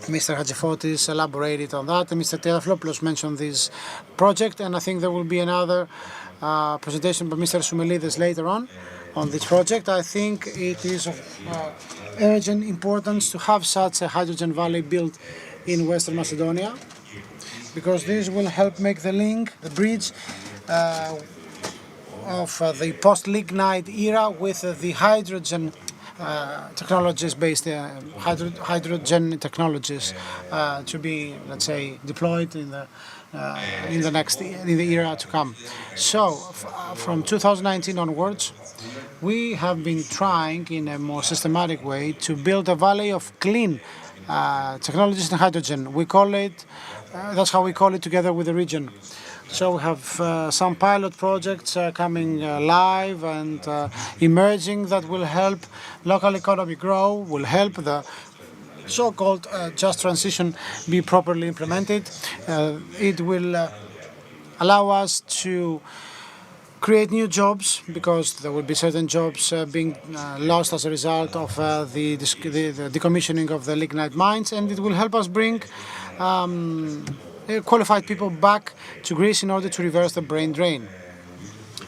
Mr. Hadjifotis elaborated on that, and Mr. Theodopoulos mentioned this project, and I think there will be another presentation by Mr. Soumelides later on this project. I think it is of urgent importance to have such a hydrogen valley built in Western Macedonia, because this will help make the link, the bridge of the post-lignite era with the hydrogen technologies based hydrogen technologies to be, let's say, deployed in the era to come. So from 2019 onwards we have been trying in a more systematic way to build a valley of clean technologies in hydrogen. We call it that's how we call it together with the region. So we have some pilot projects coming live and emerging that will help local economy grow, will help the so-called just transition be properly implemented. It will allow us to create new jobs, because there will be certain jobs being lost as a result of the decommissioning of the lignite mines, and it will help us bring qualified people back to Greece in order to reverse the brain drain.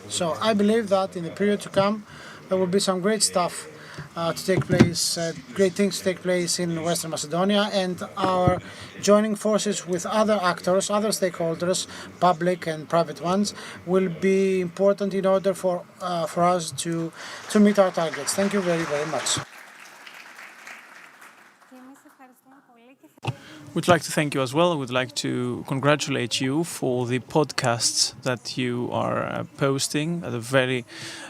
So I believe that in the period to come there will be some great stuff to take place, great things to take place in Western Macedonia, and our joining forces with other actors, other stakeholders, public and private ones, will be important in order for us to meet our targets. Thank you very, very much. We'd like to thank you as well. We'd like to congratulate you for the podcasts that you are posting that are very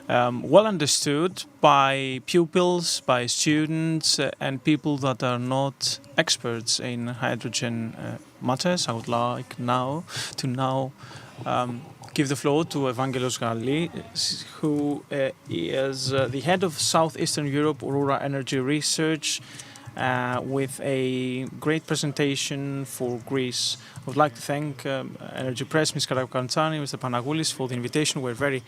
well understood by pupils, by students, and people that are not experts in hydrogen matters. I would like now to give the floor to Evangelos Galli, who is the head of Southeastern Europe Aurora Energy Research, with a great presentation for Greece. I would like to thank Energy Press, Ms. Karakantsani, Mr. Panagoulis for the invitation. We're very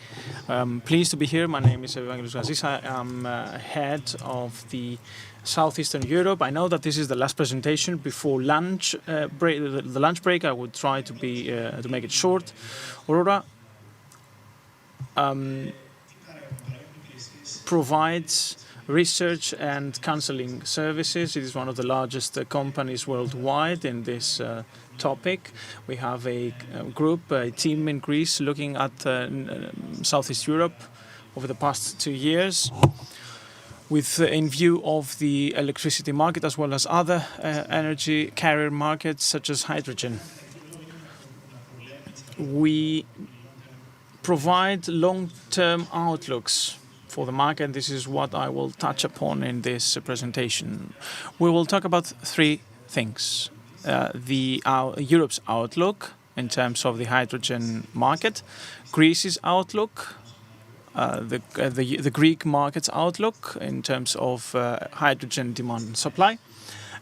pleased to be here. My name is Evangelos Gazis. I am head of the Southeastern Europe. I know that this is the last presentation before lunch break. The lunch break. I would try to be to make it short. Aurora provides research and counseling services. It is one of the largest companies worldwide in this topic. We have a group, a team in Greece looking at Southeast Europe over the past 2 years with in view of the electricity market as well as other energy carrier markets such as hydrogen. We provide long-term outlooks for the market. This is what I will touch upon in this presentation. We will talk about 3 things. Europe's outlook in terms of the hydrogen market, Greece's outlook, the Greek market's outlook in terms of hydrogen demand and supply,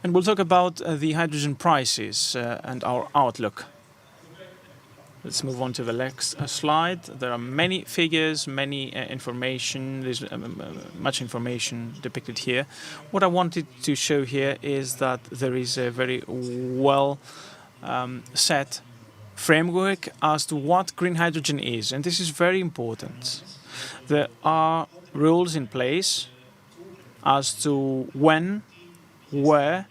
and we'll talk about the hydrogen prices and our outlook. Let's move on to the next slide. There are many figures, many information. There's much information depicted here. What I wanted to show here is that there is a very well set framework as to what green hydrogen is, and this is very important. There are rules in place as to when, where,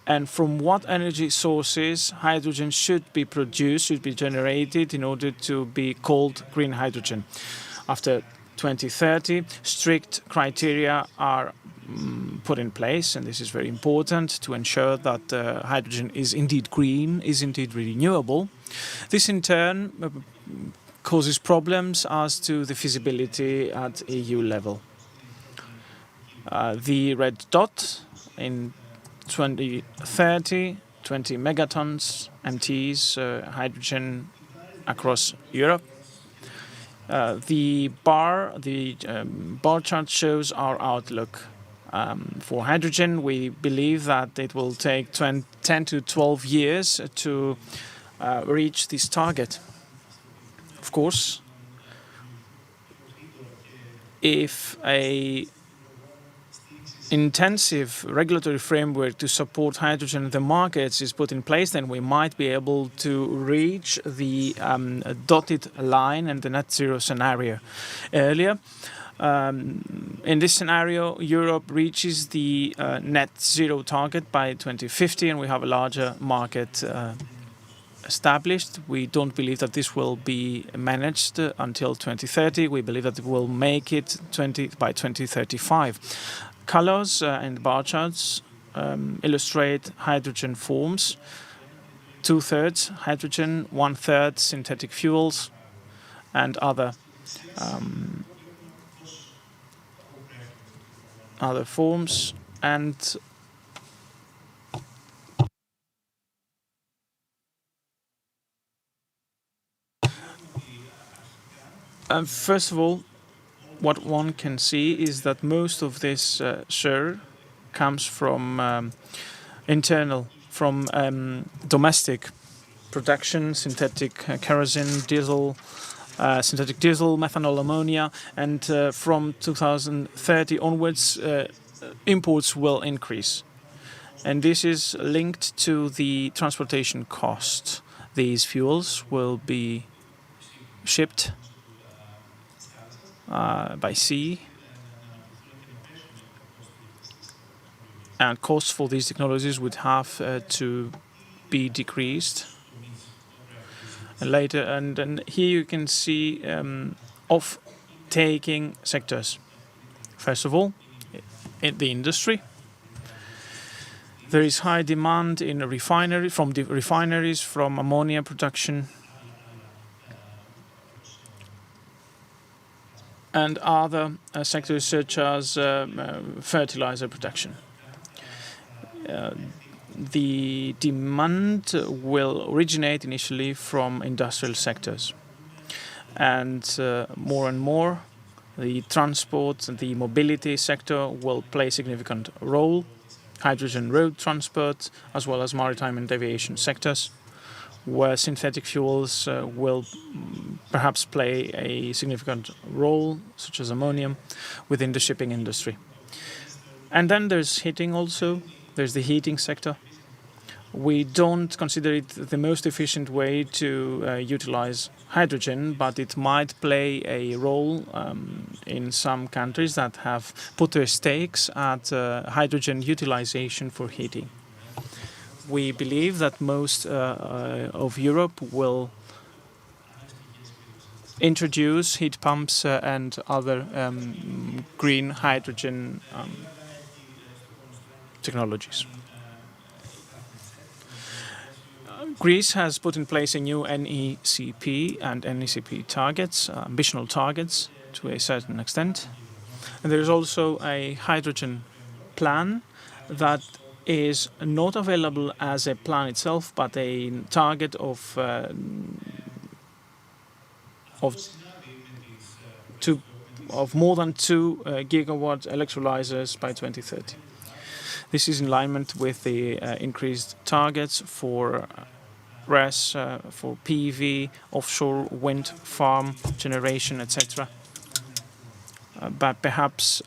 and from what energy sources hydrogen should be produced, should be generated in order to be called green hydrogen. After 2030, strict criteria are put in place, and this is very important to ensure that hydrogen is indeed green, is indeed renewable. This in turn causes problems as to the feasibility at EU level. The red dot in 2030, 20 megatons MTs hydrogen across Europe. The bar chart shows our outlook. For hydrogen, we believe that it will take 10 to 12 years to reach this target. Of course, if a intensive regulatory framework to support hydrogen in the markets is put in place, then we might be able to reach the dotted line and the net zero scenario earlier. In this scenario, Europe reaches the net zero target by 2050, and we have a larger market established. We don't believe that this will be managed until 2030. We believe that it will make it by 2035. Colors and bar charts illustrate hydrogen forms. 2/3 hydrogen, 1/3 synthetic fuels, and other forms. And first of all, what one can see is that most of this share comes from domestic production, synthetic kerosene, diesel, synthetic diesel, methanol, ammonia, and from 2030 onwards, imports will increase. And this is linked to the transportation cost. These fuels will be shipped by sea and costs for these technologies would have to be decreased later. And here you can see off-taking sectors. First of all, in the industry, there is high demand in from the refineries, from ammonia production, and other sectors such as fertilizer production. The demand will originate initially from industrial sectors, and more the transport and the mobility sector will play a significant role. Hydrogen road transport, as well as maritime and aviation sectors, where synthetic fuels will perhaps play a significant role, such as ammonium, within the shipping industry. And then there's heating also. There's the heating sector. We don't consider it the most efficient way to utilize hydrogen, but it might play a role in some countries that have put their stakes at hydrogen utilization for heating. We believe that most of Europe will introduce heat pumps and other green hydrogen technologies. Greece has put in place a new NECP and NECP targets, ambitional targets to a certain extent. And there is also a hydrogen plan that is not available as a plan itself, but a target of more than 2 gigawatt electrolyzers by 2030. This is in alignment with the increased targets for RES, for PV, offshore wind farm generation, etc. But perhaps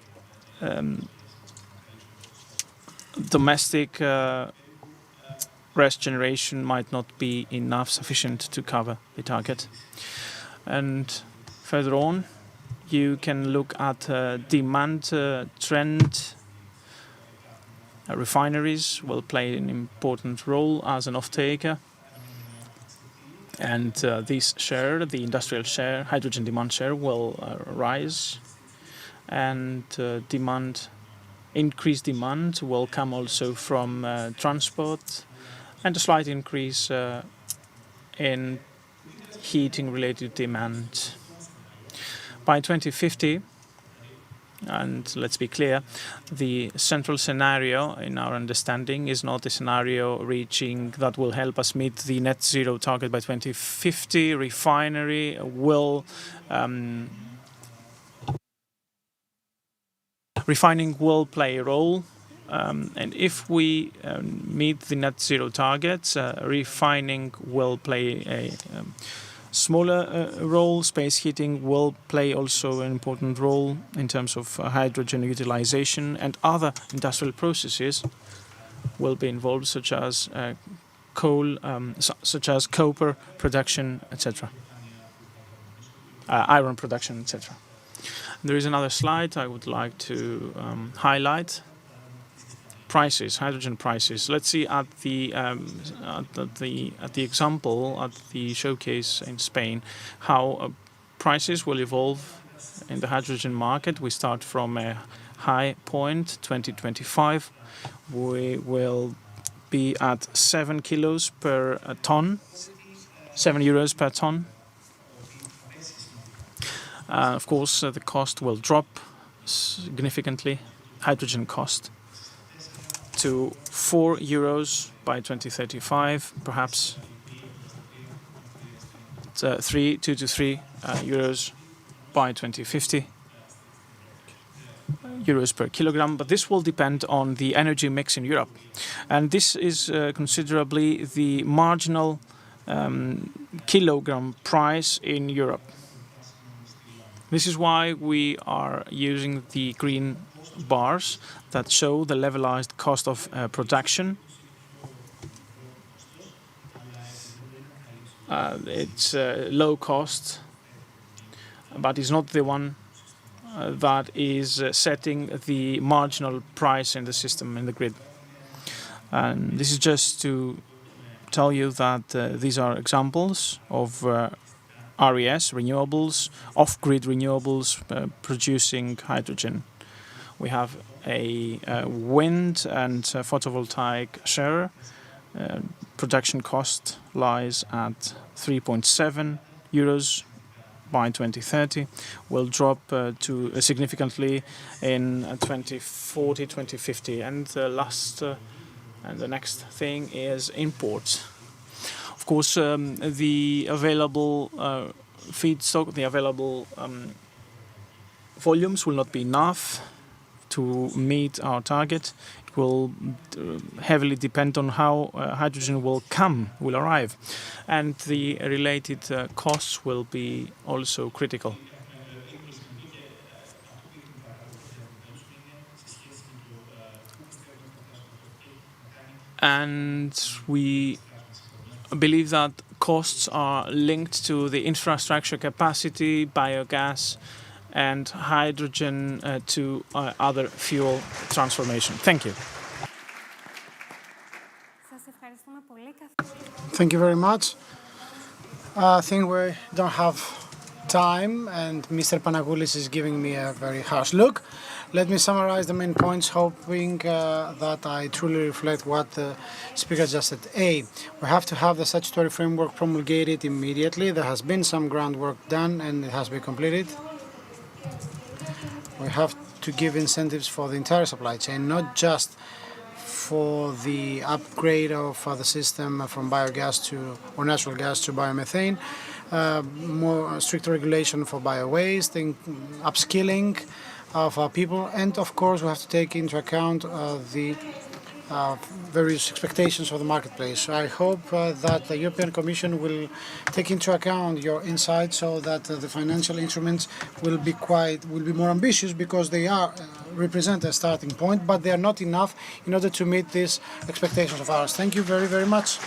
domestic RES generation might not be sufficient to cover the target. And further on, you can look at demand trend. Refineries will play an important role as an off-taker. And this share, the industrial share, hydrogen demand share, will rise. And increased demand will come also from transport, and a slight increase in heating-related demand. By 2050, and let's be clear, the central scenario in our understanding is not a scenario that will help us meet the net zero target by 2050. Refining will play a role. And if we meet the net zero targets, refining will play a smaller role. Space heating will play also an important role in terms of hydrogen utilization, and other industrial processes will be involved, such as copper production, etc., iron production, etc. There is another slide I would like to highlight. Prices, hydrogen prices. Let's see at the example at the showcase in Spain how prices will evolve in the hydrogen market. We start from a high point, 2025. We will be at 7 kilos per ton, 7 euros per ton. Of course, the cost will drop significantly. Hydrogen cost to 4 euros by 2035, perhaps 2 to 3 euros by 2050, euros per kilogram. But this will depend on the energy mix in Europe. And this is considerably the marginal kilogram price in Europe. This is why we are using the green bars that show the levelized cost of production. It's low cost, but it's not the one that is setting the marginal price in the system, in the grid. And this is just to tell you that these are examples of RES, renewables, off-grid renewables producing hydrogen. We have a wind and photovoltaic share. Production cost lies at 3.7 euros by 2030, will drop to significantly in 2040, 2050. And the next thing is imports. Of course, the available feedstock, the available volumes will not be enough to meet our target. It will heavily depend on how hydrogen will arrive, and the related costs will be also critical. And we believe that costs are linked to the infrastructure capacity, biogas, and hydrogen to other fuel transformation. Thank you. Thank you very much. I think we don't have time, and Mr. Panagoulis is giving me a very harsh look. Let me summarize the main points, hoping that I truly reflect what the speaker just said. A, we have to have the statutory framework promulgated immediately. There has been some groundwork done and it has been completed. We have to give incentives for the entire supply chain, not just for the upgrade of the system from biogas or natural gas to biomethane, more stricter regulation for bio-waste, upskilling of our people, and of course we have to take into account the various expectations of the marketplace. I hope that the European Commission will take into account your insights so that the financial instruments will be more ambitious, because they are represent a starting point, but they are not enough in order to meet these expectations of ours. Thank you very, very much.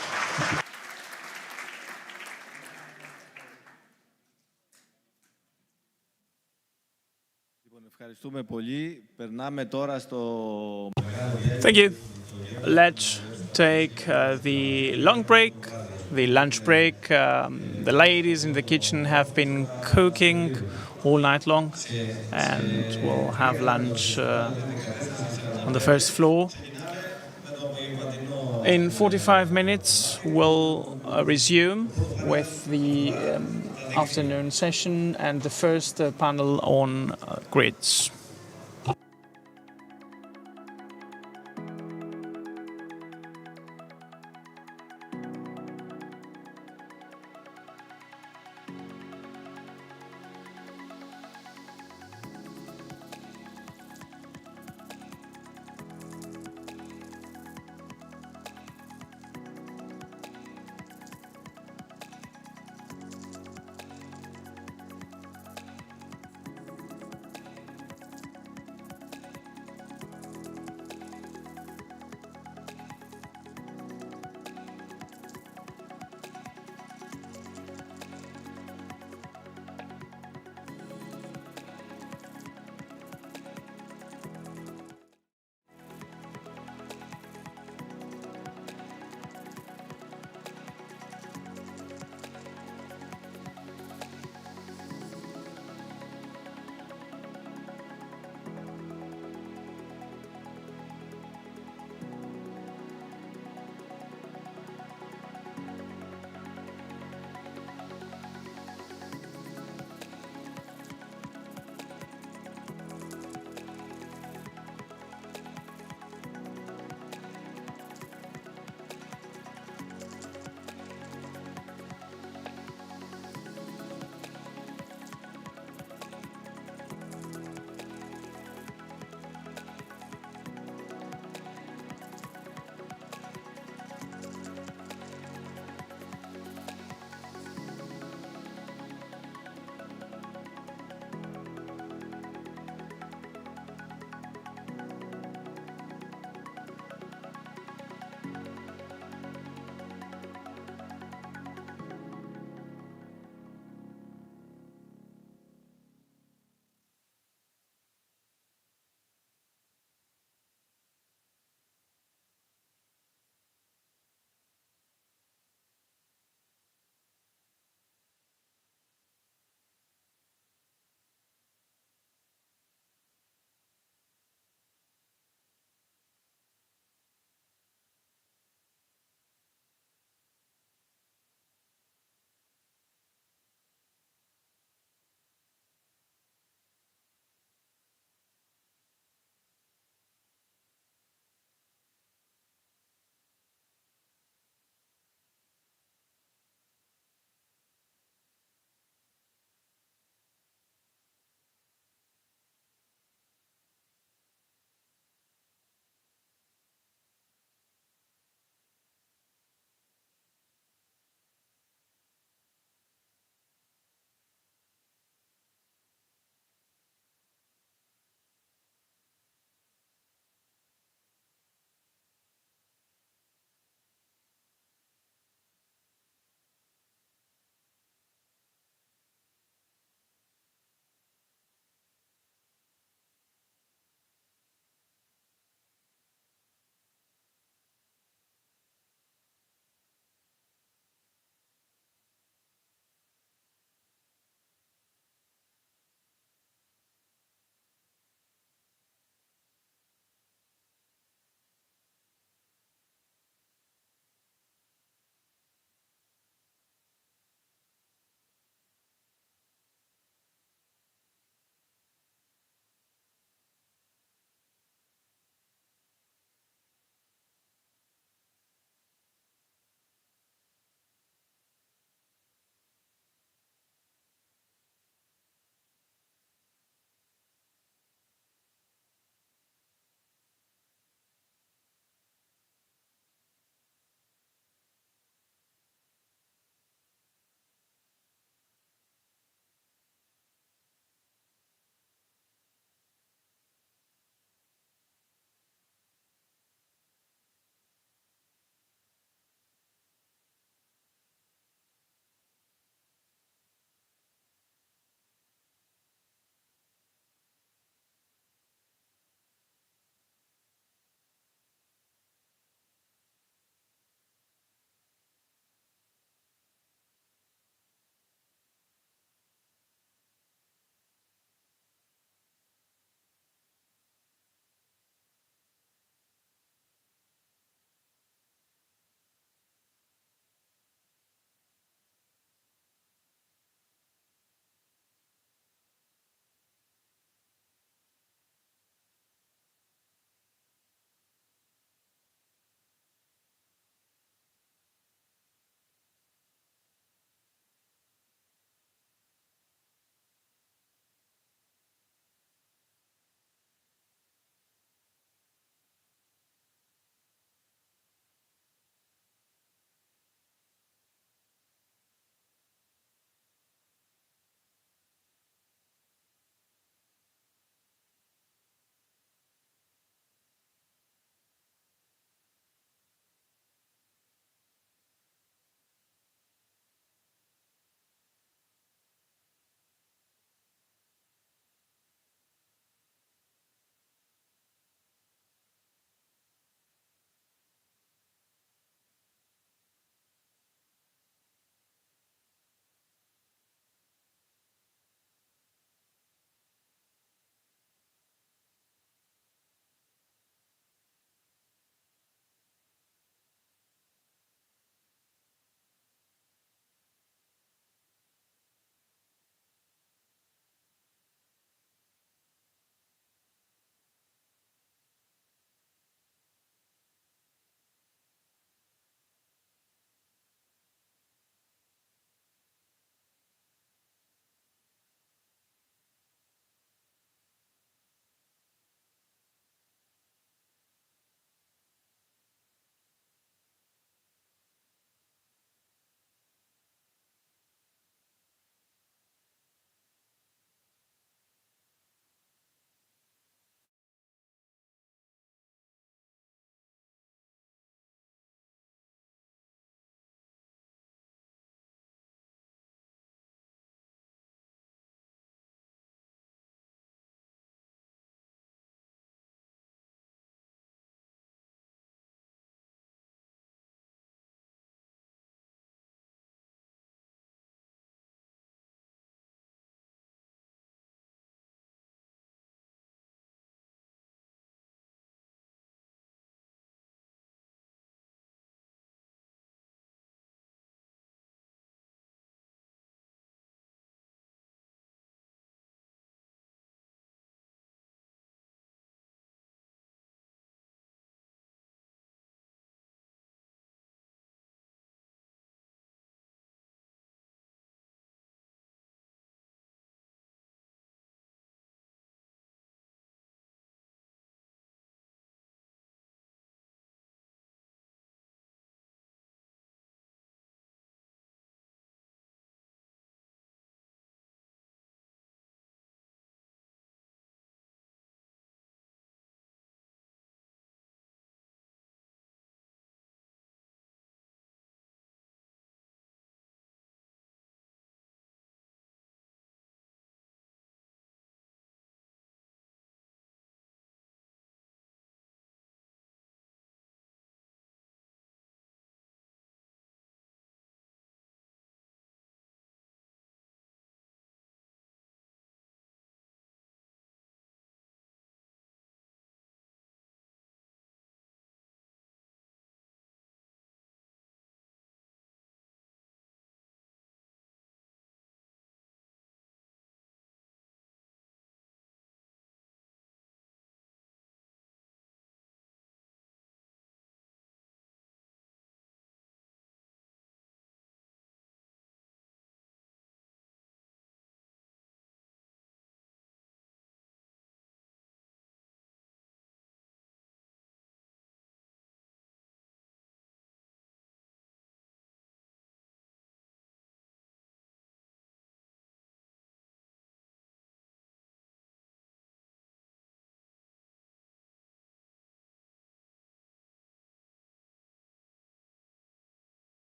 Thank you. Let's take the long break, the lunch break. The ladies in the kitchen have been cooking all night long, and we'll have lunch on the first floor. In 45 minutes, we'll resume with the afternoon session and the first panel on grids.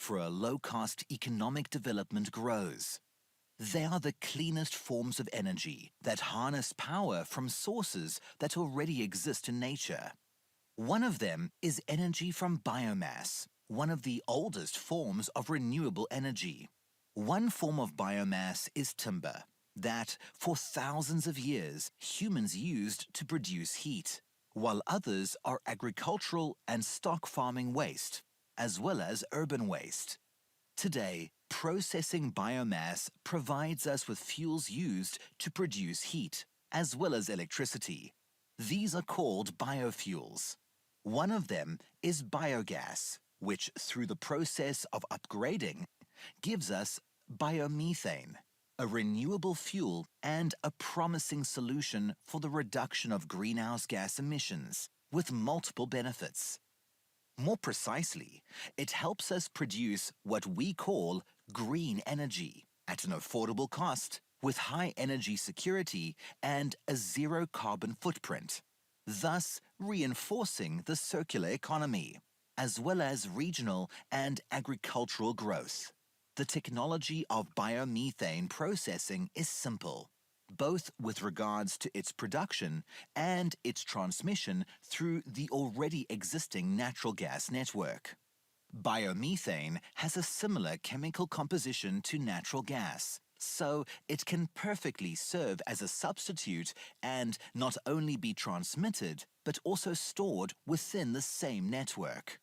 for a low-cost economic development grows. They are the cleanest forms of energy that harness power from sources that already exist in nature. One of them is energy from biomass, one of the oldest forms of renewable energy. One form of biomass is timber, that for thousands of years humans used to produce heat, while others are agricultural and stock farming waste, as well as urban waste. Today, processing biomass provides us with fuels used to produce heat, as well as electricity. These are called biofuels. One of them is biogas, which through the process of upgrading gives us biomethane, a renewable fuel and a promising solution for the reduction of greenhouse gas emissions, with multiple benefits. More precisely, it helps us produce what we call green energy at an affordable cost, with high energy security and a zero carbon footprint, thus reinforcing the circular economy, as well as regional and agricultural growth. The technology of biomethane processing is simple, both with regards to its production and its transmission through the already existing natural gas network. Biomethane has a similar chemical composition to natural gas, so it can perfectly serve as a substitute and not only be transmitted, but also stored within the same network.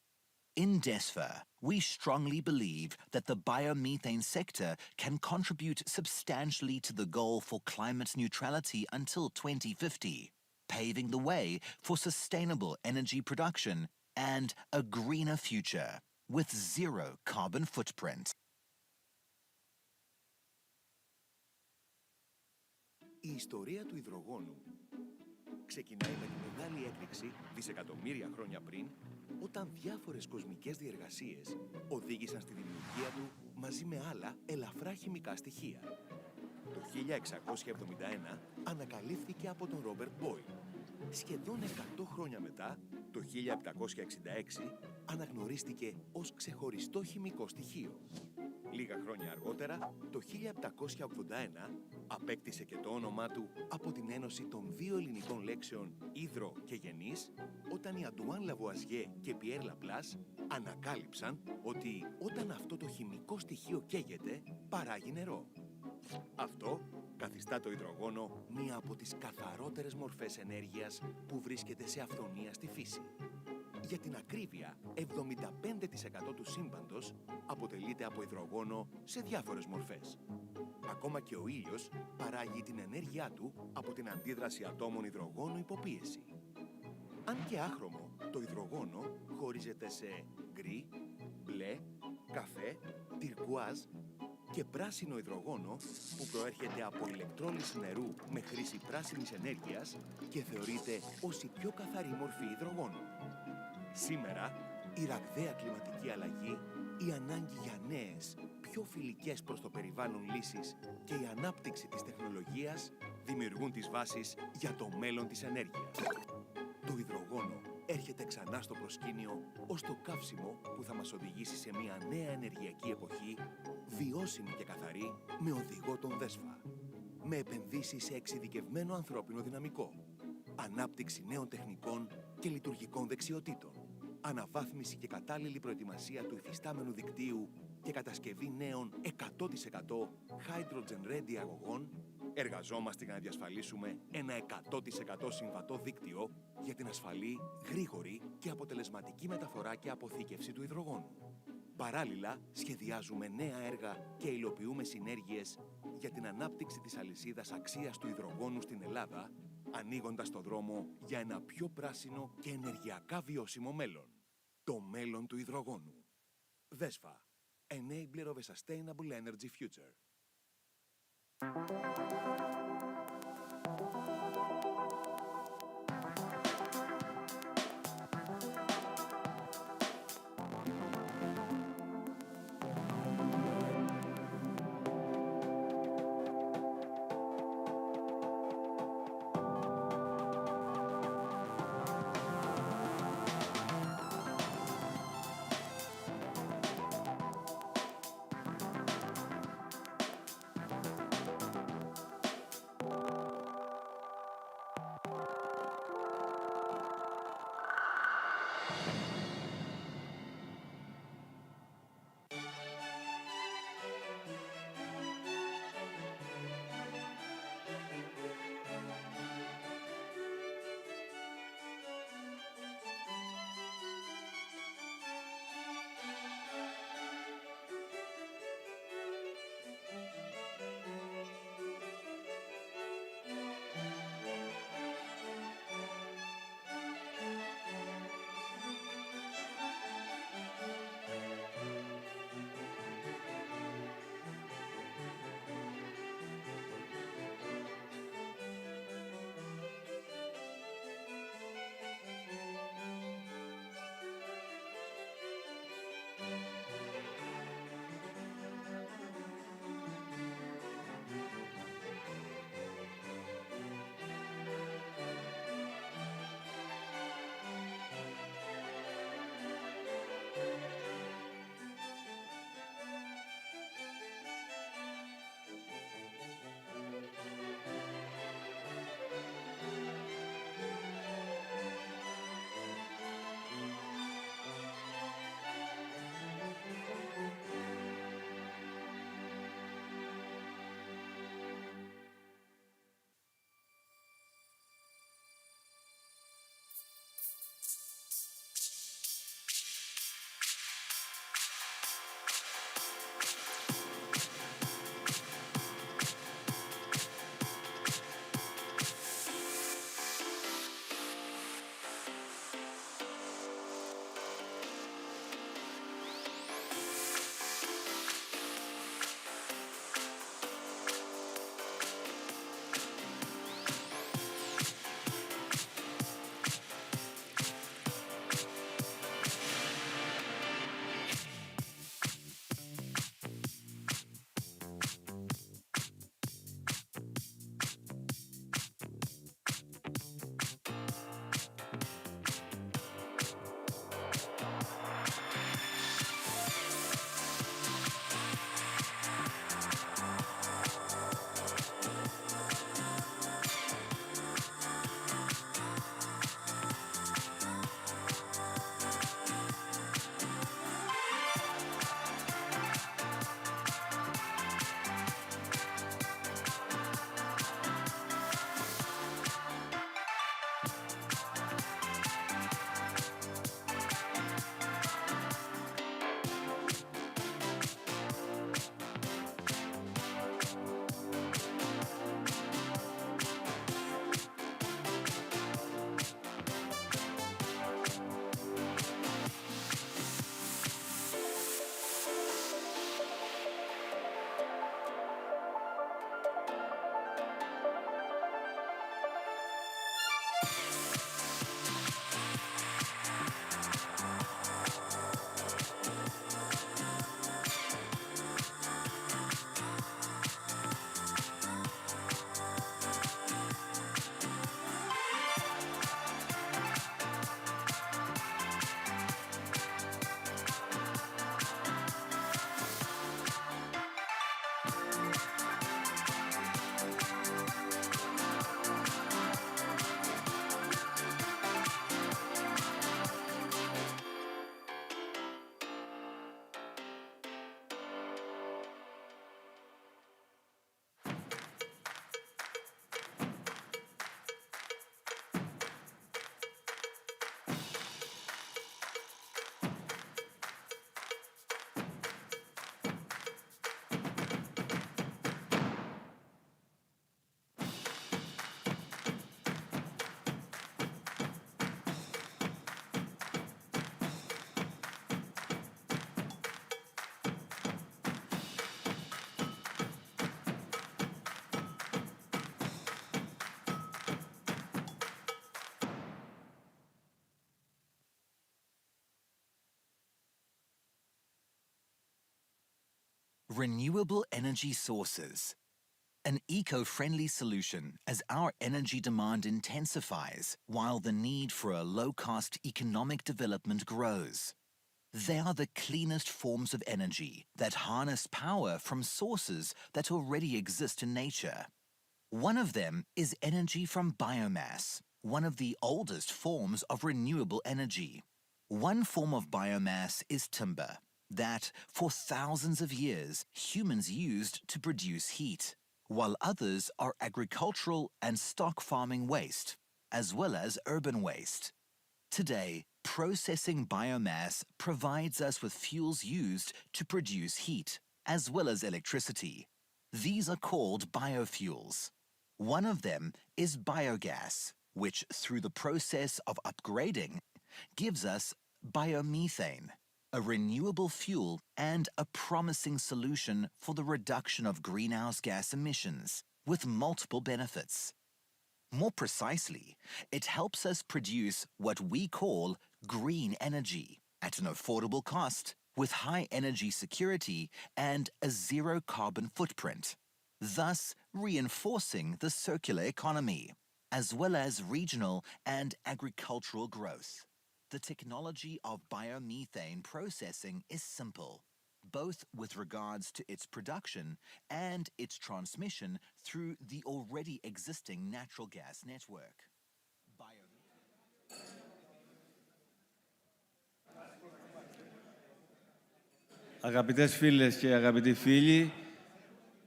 In DESFA, we strongly believe that the biomethane sector can contribute substantially to the goal for climate neutrality until 2050, paving the way for sustainable energy production and a greener future with zero carbon footprint. Η ιστορία του υδρογόνου ξεκινάει με τη μεγάλη έκρηξη δισεκατομμύρια χρόνια πριν, όταν διάφορες κοσμικές διεργασίες οδήγησαν στη δημιουργία του μαζί με άλλα ελαφρά χημικά στοιχεία. Το 1671 ανακαλύφθηκε από τον Ρόμπερτ Μπόιλ. Σχεδόν 100 χρόνια μετά, το 1766, αναγνωρίστηκε ως ξεχωριστό χημικό στοιχείο. Λίγα χρόνια αργότερα, το 1781, απέκτησε και το όνομά του από την ένωση των δύο ελληνικών λέξεων «υδρο» και «γενής», όταν οι Αντουάν Λαβουαζιέ και Πιέρ Λαπλάς ανακάλυψαν ότι όταν αυτό το χημικό στοιχείο καίγεται, παράγει νερό. Αυτό καθιστά το υδρογόνο μία από τις καθαρότερες μορφές ενέργειας που βρίσκεται σε αυθονία στη φύση. Για την ακρίβεια, 75% του σύμπαντος αποτελείται από υδρογόνο σε διάφορες μορφές. Ακόμα και ο ήλιος παράγει την ενέργειά του από την αντίδραση ατόμων υδρογόνου υποπίεση. Αν και άχρωμο, το υδρογόνο χωρίζεται σε γκρι, μπλε, καφέ, τυρκουάζ και πράσινο υδρογόνο που προέρχεται από ηλεκτρόλυση νερού με χρήση πράσινης ενέργειας και θεωρείται ως η πιο καθαρή μορφή υδρογόνου. Σήμερα, η ραγδαία κλιματική αλλαγή, η ανάγκη για νέες, πιο φιλικές προς το περιβάλλον λύσεις και η ανάπτυξη της τεχνολογίας δημιουργούν τις βάσεις για το μέλλον της ενέργειας. Το υδρογόνο έρχεται ξανά στο προσκήνιο ως το καύσιμο που θα μας οδηγήσει σε μια νέα ενεργειακή εποχή, βιώσιμη και καθαρή, με οδηγό τον ΔΕΣΦΑ. Με επενδύσεις σε εξειδικευμένο ανθρώπινο δυναμικό, ανάπτυξη νέων τεχνικών και λειτουργικών δεξιοτήτων, αναβάθμιση και κατάλληλη προετοιμασία του υφιστάμενου δικτύου και κατασκευή νέων 100% hydrogen ready αγωγών, εργαζόμαστε για να διασφαλίσουμε ένα 100% συμβατό δίκτυο για την ασφαλή, γρήγορη και αποτελεσματική μεταφορά και αποθήκευση του υδρογόνου. Παράλληλα, σχεδιάζουμε νέα έργα και υλοποιούμε συνέργειες για την ανάπτυξη της αλυσίδας αξίας του υδρογόνου στην Ελλάδα, ανοίγοντας το δρόμο για ένα πιο πράσινο και ενεργειακά βιώσιμο μέλλον. Το μέλλον του υδρογόνου. ΔΕΣΦΑ. Enabler of a Sustainable Energy Future. Renewable energy sources. An eco-friendly solution as our energy demand intensifies while the need for a low-cost economic development grows. They are the cleanest forms of energy that harness power from sources that already exist in nature. One of them is energy from biomass, one of the oldest forms of renewable energy. One form of biomass is timber, that for thousands of years humans used to produce heat, while others are agricultural and stock farming waste, as well as urban waste. Today, processing biomass provides us with fuels used to produce heat, as well as electricity. These are called biofuels. One of them is biogas, which through the process of upgrading gives us biomethane, a renewable fuel and a promising solution for the reduction of greenhouse gas emissions, with multiple benefits. More precisely, it helps us produce what we call green energy at an affordable cost, with high energy security and a zero carbon footprint, thus reinforcing the circular economy, as well as regional and agricultural growth. The technology of biomethane processing is simple, both with regards to its production and its transmission through the already existing natural gas network. Αγαπητές φίλες και αγαπητοί φίλοι,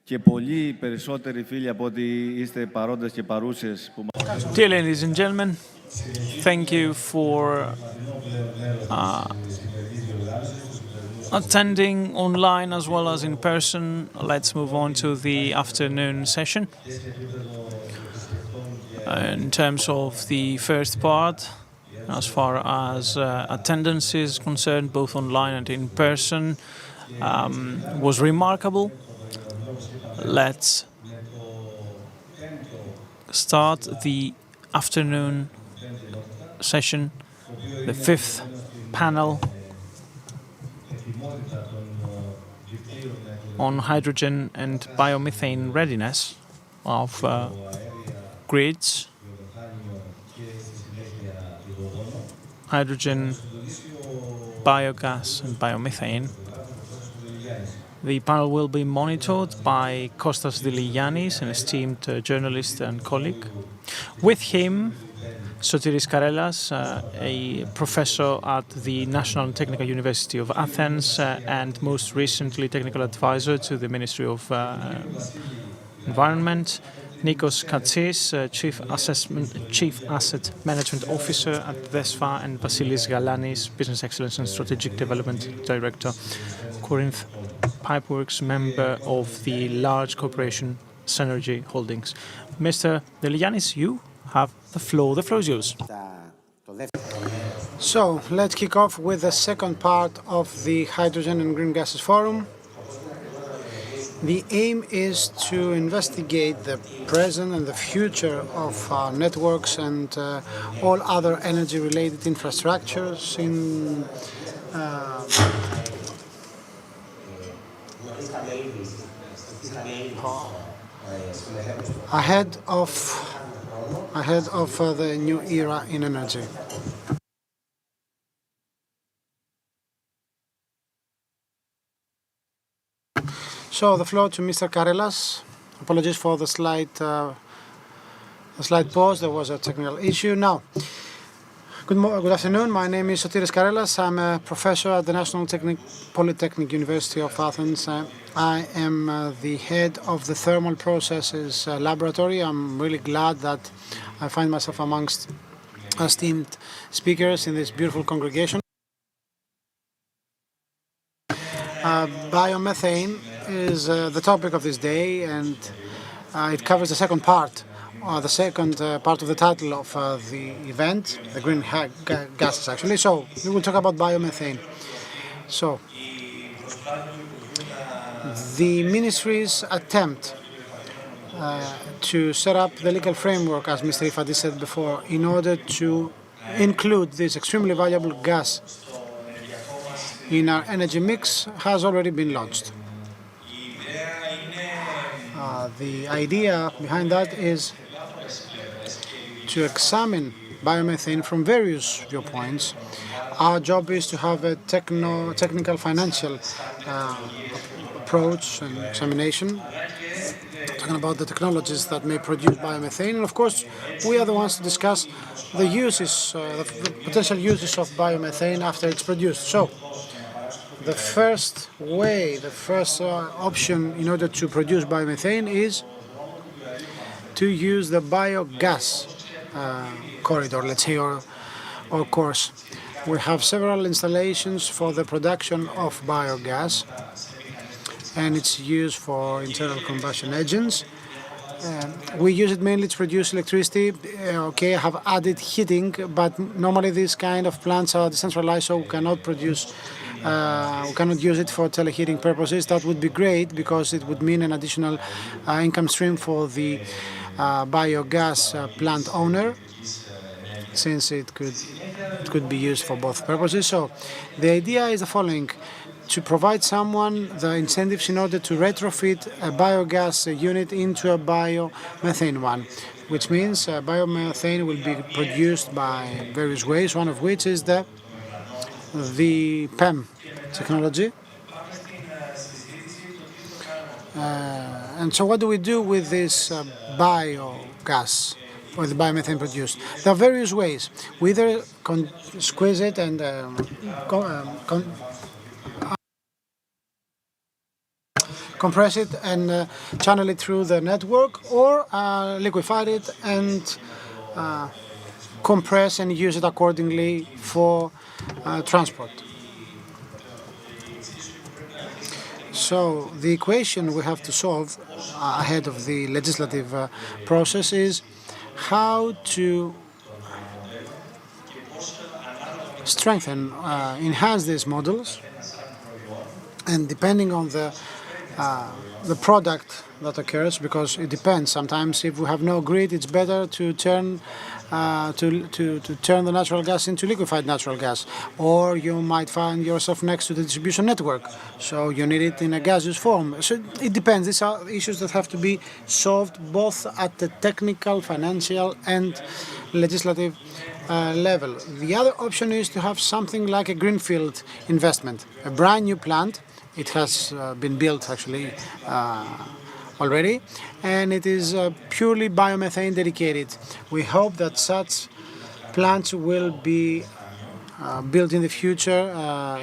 και πολλοί περισσότεροι φίλοι από ό,τι είστε παρόντες και παρούσες που μας... Dear ladies and gentlemen, thank you for attending online as well as in person. Let's move on to the afternoon session. In terms of the first part, as far as attendance is concerned, both online and in person, was remarkable. Let's start the afternoon session, the fifth panel on hydrogen and biomethane readiness of grids, hydrogen, biogas and biomethane. The panel will be monitored by Kostas Diligiannis, an esteemed journalist and colleague. With him, Sotiris Karelas, a professor at the National and Technical University of Athens and most recently technical advisor to the Ministry of Environment. Nikos Katsis, Chief Asset Management Officer at DESFA, and Vasilis Galanis, Business Excellence and Strategic Development Director, Corinth Pipeworks, member of the large corporation Synergy Holdings. Mr. Deligiannis, you have the floor. The floor is yours. So let's kick off with the second part of the Hydrogen and Green Gases Forum. The aim is to investigate the present and the future of networks and all other energy-related infrastructures in ahead of the new era in energy. So the floor to Mr. Karelas. Apologies for the slight pause. There was a technical issue. Now, good afternoon. My name is Sotiris Karelas. I'm a professor at the National Polytechnic University of Athens. I am the head of the Thermal Processes Laboratory. I'm really glad that I find myself amongst esteemed speakers in this beautiful congregation. Biomethane is the topic of this day, and it covers the second part of the title of the event, the green gases actually. So we will talk about biomethane. So the ministry's attempt to set up the legal framework, as Mr. Ifadis said before, in order to include this extremely valuable gas in our energy mix has already been launched. The idea behind that is to examine biomethane from various viewpoints. Our job is to have a technical financial approach and examination, talking about the technologies that may produce biomethane, and of course we are the ones to discuss the uses, the potential uses of biomethane after it's produced. So the first way, the first option in order to produce biomethane is to use the biogas corridor, let's say, or course. We have several installations for the production of biogas, and it's used for internal combustion engines. We use it mainly to produce electricity. Okay, have added heating, but normally these kind of plants are decentralized, so we cannot produce. We cannot use it for teleheating purposes. That would be great because it would mean an additional income stream for the biogas plant owner, since it could be used for both purposes. So the idea is the following: to provide someone the incentives in order to retrofit a biogas unit into a biomethane one, which means biomethane will be produced by various ways, one of which is the PEM technology. And so what do we do with this biogas, or the biomethane produced? There are various ways. We either squeeze it and compress it and channel it through the network, or liquefy it and compress and use it accordingly for transport. So the equation we have to solve ahead of the legislative process is how to strengthen, enhance these models, and depending on the product that occurs, because it depends. Sometimes if we have no grid, it's better to turn turn the natural gas into liquefied natural gas, or you might find yourself next to the distribution network, so you need it in a gaseous form. So it depends. These are issues that have to be solved both at the technical, financial, and legislative level. The other option is to have something like a greenfield investment, a brand new plant. It has been built actually already, and it is purely biomethane dedicated. We hope that such plants will be built in the future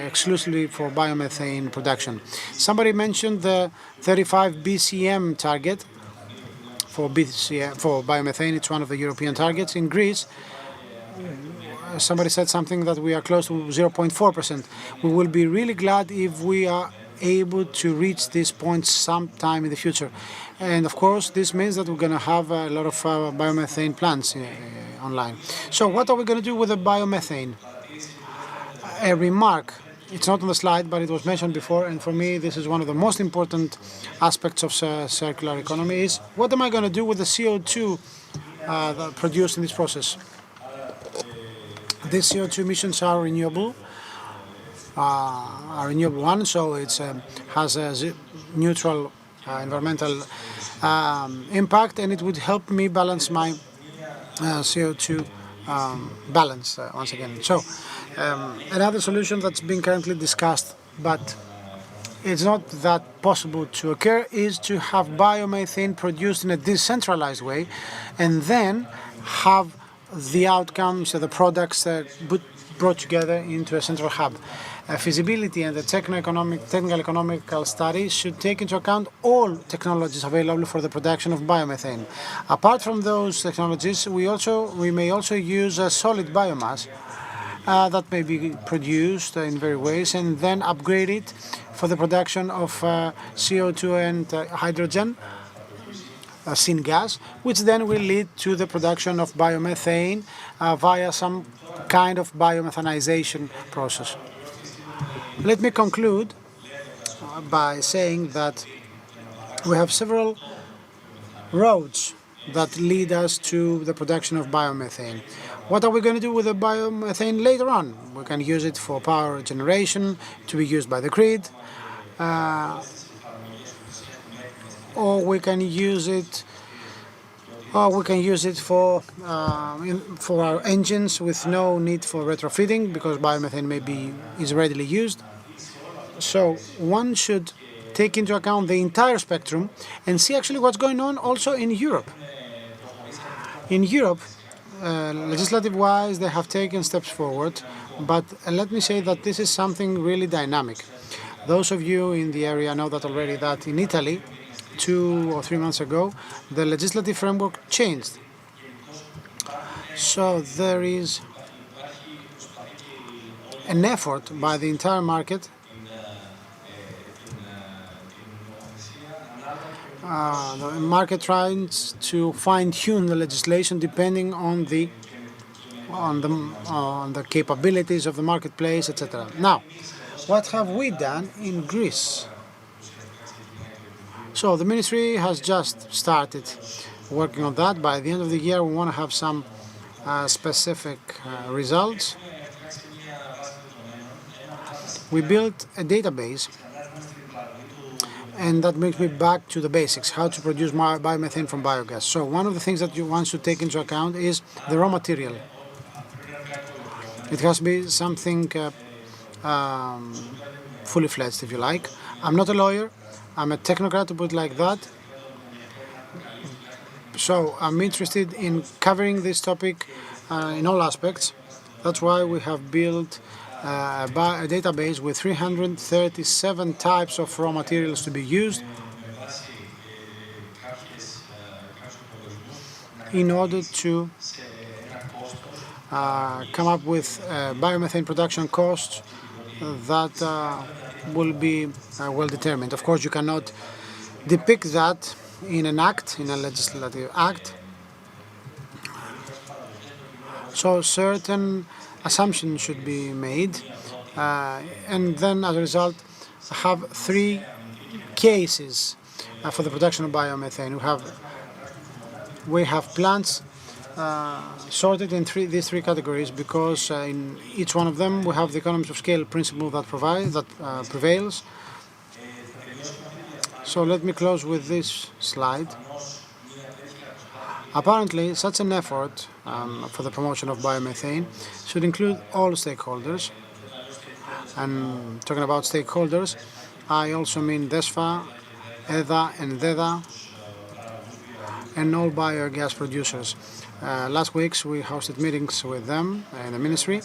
exclusively for biomethane production. Somebody mentioned the 35 BCM target for biomethane. It's one of the European targets. In Greece, somebody said something that we are close to 0.4%. We will be really glad if we are able to reach this point sometime in the future. And of course, this means that we're going to have a lot of biomethane plants online. So what are we going to do with the biomethane? A remark. It's not on the slide, but it was mentioned before, and for me this is one of the most important aspects of circular economy is what am I going to do with the CO2 produced in this process? These CO2 emissions are renewable. A renewable one, so it has a neutral environmental impact, and it would help me balance my CO2 balance once again. So another solution that's being currently discussed, but it's not that possible to occur, is to have biomethane produced in a decentralized way, and then have the outcomes, the products brought together into a central hub. Feasibility and the technical economical studies should take into account all technologies available for the production of biomethane. Apart from those technologies, we may also use a solid biomass that may be produced in various ways and then upgrade it for the production of CO2 and hydrogen, syngas, which then will lead to the production of biomethane via some kind of biomethanization process. Let me conclude by saying that we have several roads that lead us to the production of biomethane. What are we going to do with the biomethane later on? We can use it for power generation, to be used by the grid, or we can use it for for our engines with no need for retrofitting, because biomethane is readily used. So one should take into account the entire spectrum and see actually what's going on also in Europe. In Europe, legislative-wise, they have taken steps forward, but let me say that this is something really dynamic. Those of you in the area know that already, that in Italy, 2 or 3 months ago, the legislative framework changed. So there is an effort by the entire market the market tries to fine-tune the legislation depending on the capabilities of the marketplace, etc. Now, what have we done in Greece? So the ministry has just started working on that. By the end of the year, we want to have some specific results. We built a database, and that brings me back to the basics, how to produce biomethane from biogas. So one of the things that you want to take into account is the raw material. It has to be something fully fledged, if you like. I'm not a lawyer, I'm a technocrat, to put it like that. So I'm interested in covering this topic in all aspects. That's why we have built a database with 337 types of raw materials to be used in order to come up with biomethane production costs that will be well determined. Of course, you cannot depict that in an act, in a legislative act. So certain assumptions should be made, and then as a result have 3 cases for the production of biomethane. We have plants sorted in these three categories, because in each one of them we have the economies of scale principle that prevails. So let me close with this slide. Apparently, such an effort for the promotion of biomethane should include all stakeholders. And talking about stakeholders, I also mean DESFA, EDA and DEDA, and all biogas producers. Last week we hosted meetings with them in the ministry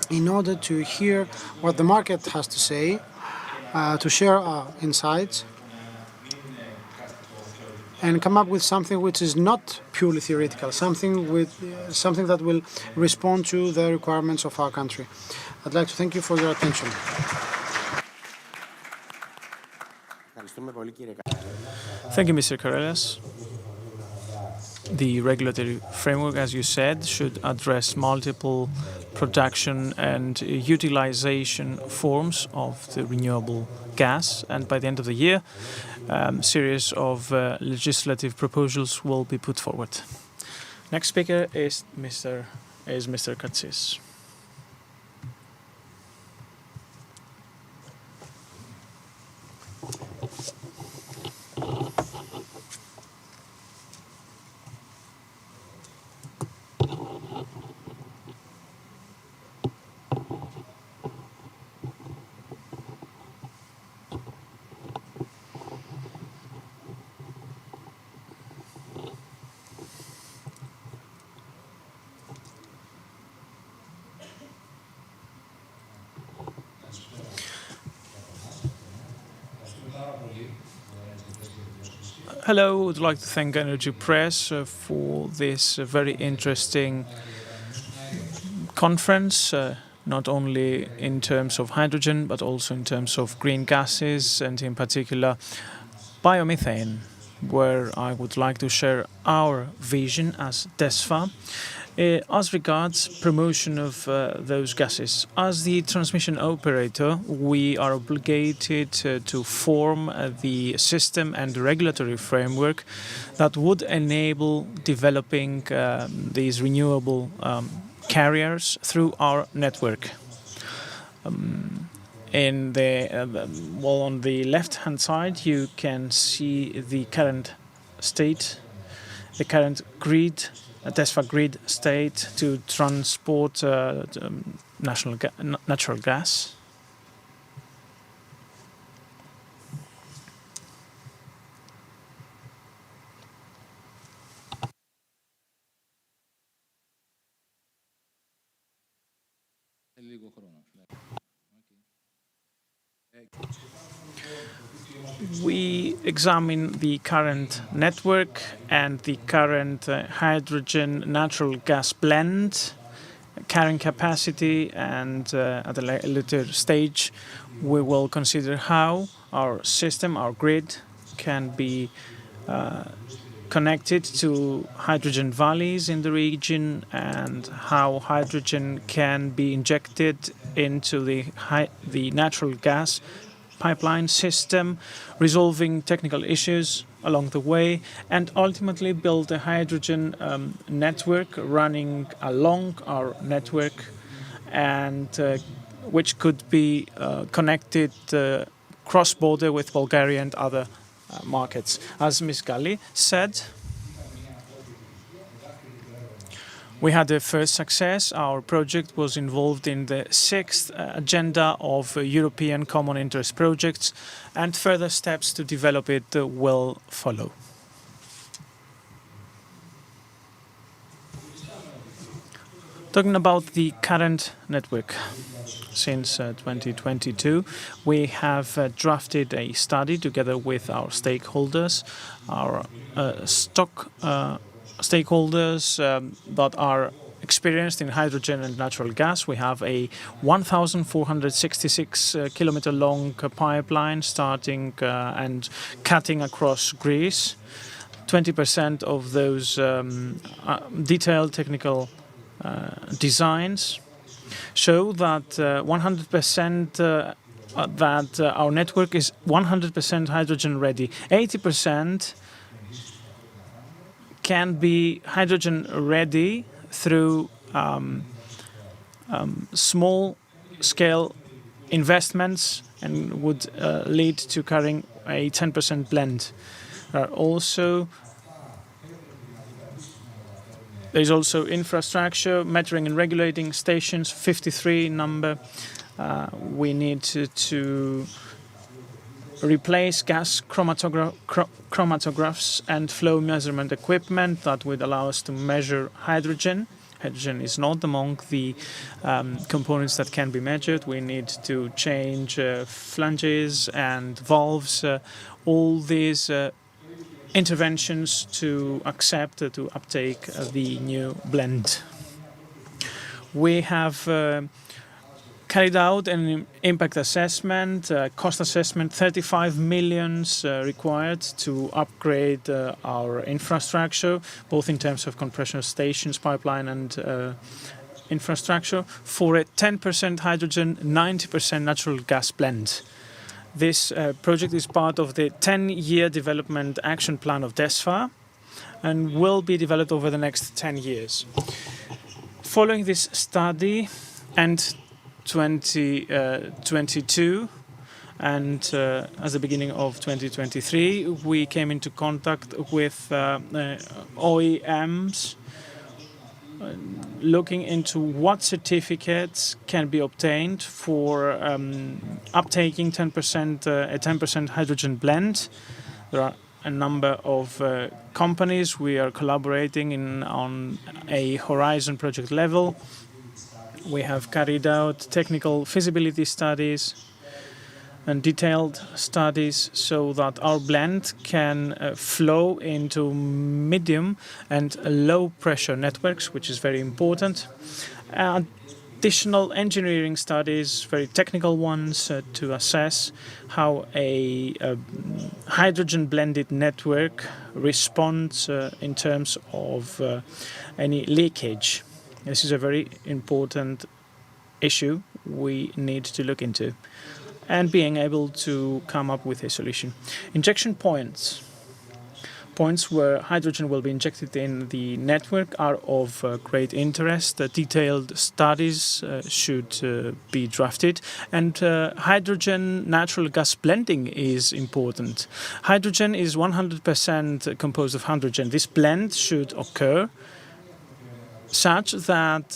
in order to hear what the market has to say, to share our insights, and come up with something which is not purely theoretical, something that will respond to the requirements of our country. I'd like to thank you for your attention. Thank you, Mr. Karelias. The regulatory framework, as you said, should address multiple production and utilization forms of the renewable gas, and by the end of the year, a series of legislative proposals will be put forward. Next speaker is Mr. Katsis. Hello, I would like to thank Energy Press for this very interesting conference, not only in terms of hydrogen, but also in terms of green gases, and in particular biomethane, where I would like to share our vision as DESFA as regards promotion of those gases. As the transmission operator, we are obligated to form the system and regulatory framework that would enable developing these renewable carriers through our network. In on the left-hand side, you can see the current state, the current grid, DESFA grid state to transport natural gas. We examine the current network and the current hydrogen natural gas blend, carrying capacity, and at a later stage we will consider how our system, our grid, can be connected to hydrogen valleys in the region and how hydrogen can be injected into the natural gas pipeline system, resolving technical issues along the way, and ultimately build a hydrogen network running along our network, and which could be connected cross-border with Bulgaria and other markets. As Ms. Galli said, we had a first success. Our project was involved in the 6th agenda of European Common Interest projects, and further steps to develop it will follow. Talking about the current network, since 2022, we have drafted a study together with our stakeholders, our stock stakeholders that are experienced in hydrogen and natural gas. We have a 1,466 kilometer long pipeline starting and cutting across Greece. 20% of those detailed technical designs show that 100% that our network is 100% hydrogen ready. 80% can be hydrogen ready through small scale investments and would lead to carrying a 10% blend. There's also infrastructure, metering and regulating stations, 53 number. We need to replace gas chromatographs and flow measurement equipment that would allow us to measure hydrogen. Hydrogen is not among the components that can be measured. We need to change flanges and valves, all these interventions to accept, to uptake the new blend. We have carried out an impact assessment, cost assessment, 35 million required to upgrade our infrastructure, both in terms of compression stations, pipeline and infrastructure, for a 10% hydrogen, 90% natural gas blend. This project is part of the 10-year development action plan of DESFA and will be developed over the next 10 years. Following this study and 2022 and at the beginning of 2023, we came into contact with OEMs looking into what certificates can be obtained for uptaking a 10% hydrogen blend. There are a number of companies we are collaborating on a Horizon project level. We have carried out technical feasibility studies and detailed studies so that our blend can flow into medium and low pressure networks, which is very important. Additional engineering studies, very technical ones, to assess how a hydrogen blended network responds in terms of any leakage. This is a very important issue we need to look into and being able to come up with a solution. Injection points. points where hydrogen will be injected in the network are of great interest. Detailed studies should be drafted, and hydrogen natural gas blending is important. Hydrogen is 100% composed of hydrogen. This blend should occur such that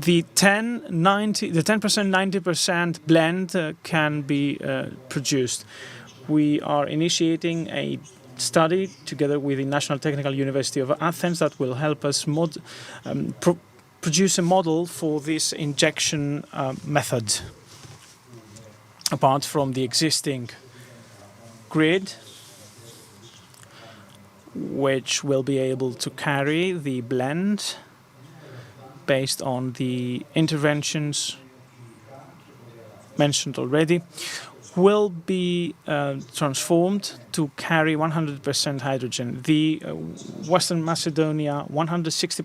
the 10%, 90% blend can be produced. We are initiating a study together with the National Technical University of Athens that will help us produce a model for this injection method. Apart from the existing grid, which will be able to carry the blend based on the interventions mentioned already, will be transformed to carry 100% hydrogen. The Western Macedonia 160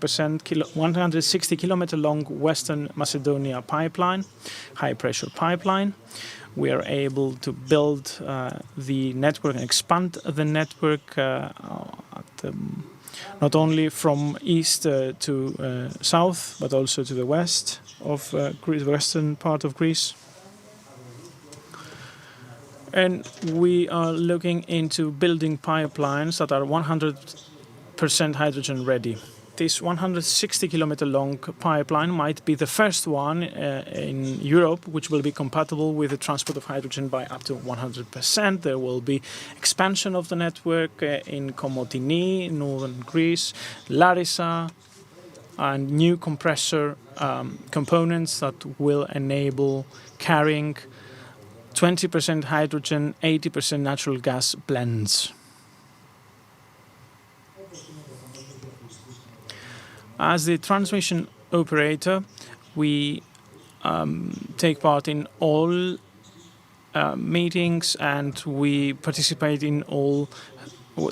kilometer long Western Macedonia pipeline, high pressure pipeline. We are able to build the network and expand the network not only from east to south, but also to the west of Greece, the western part of Greece. And we are looking into building pipelines that are 100% hydrogen ready. This 160-kilometer long pipeline might be the first one in Europe which will be compatible with the transport of hydrogen by up to 100%. There will be expansion of the network in Komotini, northern Greece, Larissa, and new compressor components that will enable carrying 20% hydrogen, 80% natural gas blends. As the transmission operator, we take part in all meetings, and we participate in all,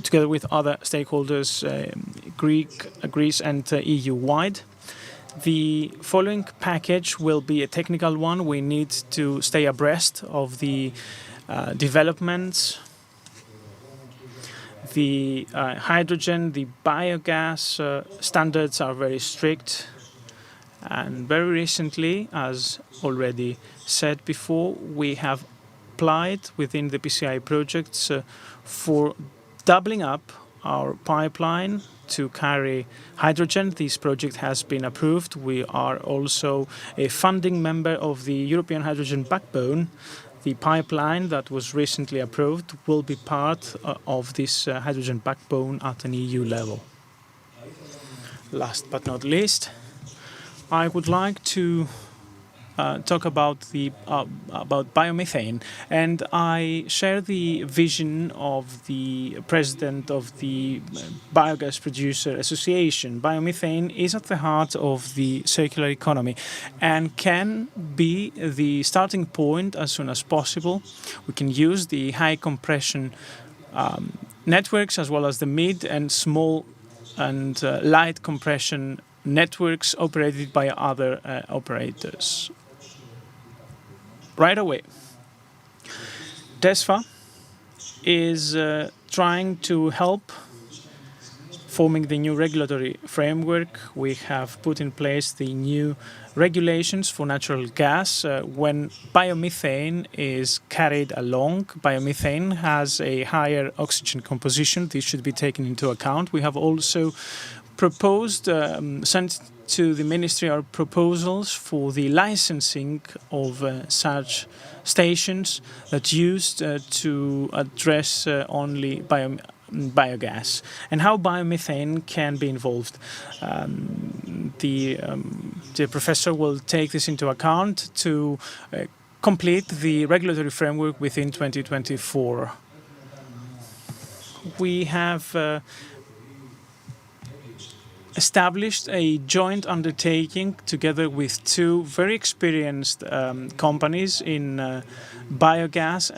together with other stakeholders, Greece and EU-wide. The following package will be a technical one. We need to stay abreast of the developments. The hydrogen, the biogas standards are very strict. And very recently, as already said before, we have applied within the PCI projects for doubling up our pipeline to carry hydrogen. This project has been approved. We are also a funding member of the European Hydrogen Backbone. The pipeline that was recently approved will be part of this hydrogen backbone at an EU level. Last but not least, I would like to talk about biomethane, and I share the vision of the president of the Biogas Producer Association. Biomethane is at the heart of the circular economy and can be the starting point as soon as possible. We can use the high compression networks as well as the mid and small and light compression networks operated by other operators. Right away, DESFA is trying to help forming the new regulatory framework. We have put in place the new regulations for natural gas. When biomethane is carried along, biomethane has a higher oxygen composition. This should be taken into account. We have also proposed, sent to the Ministry our proposals for the licensing of such stations that used to address only biogas, and how biomethane can be involved. The professor will take this into account to complete the regulatory framework within 2024. We have established a joint undertaking together with two very experienced companies in biogas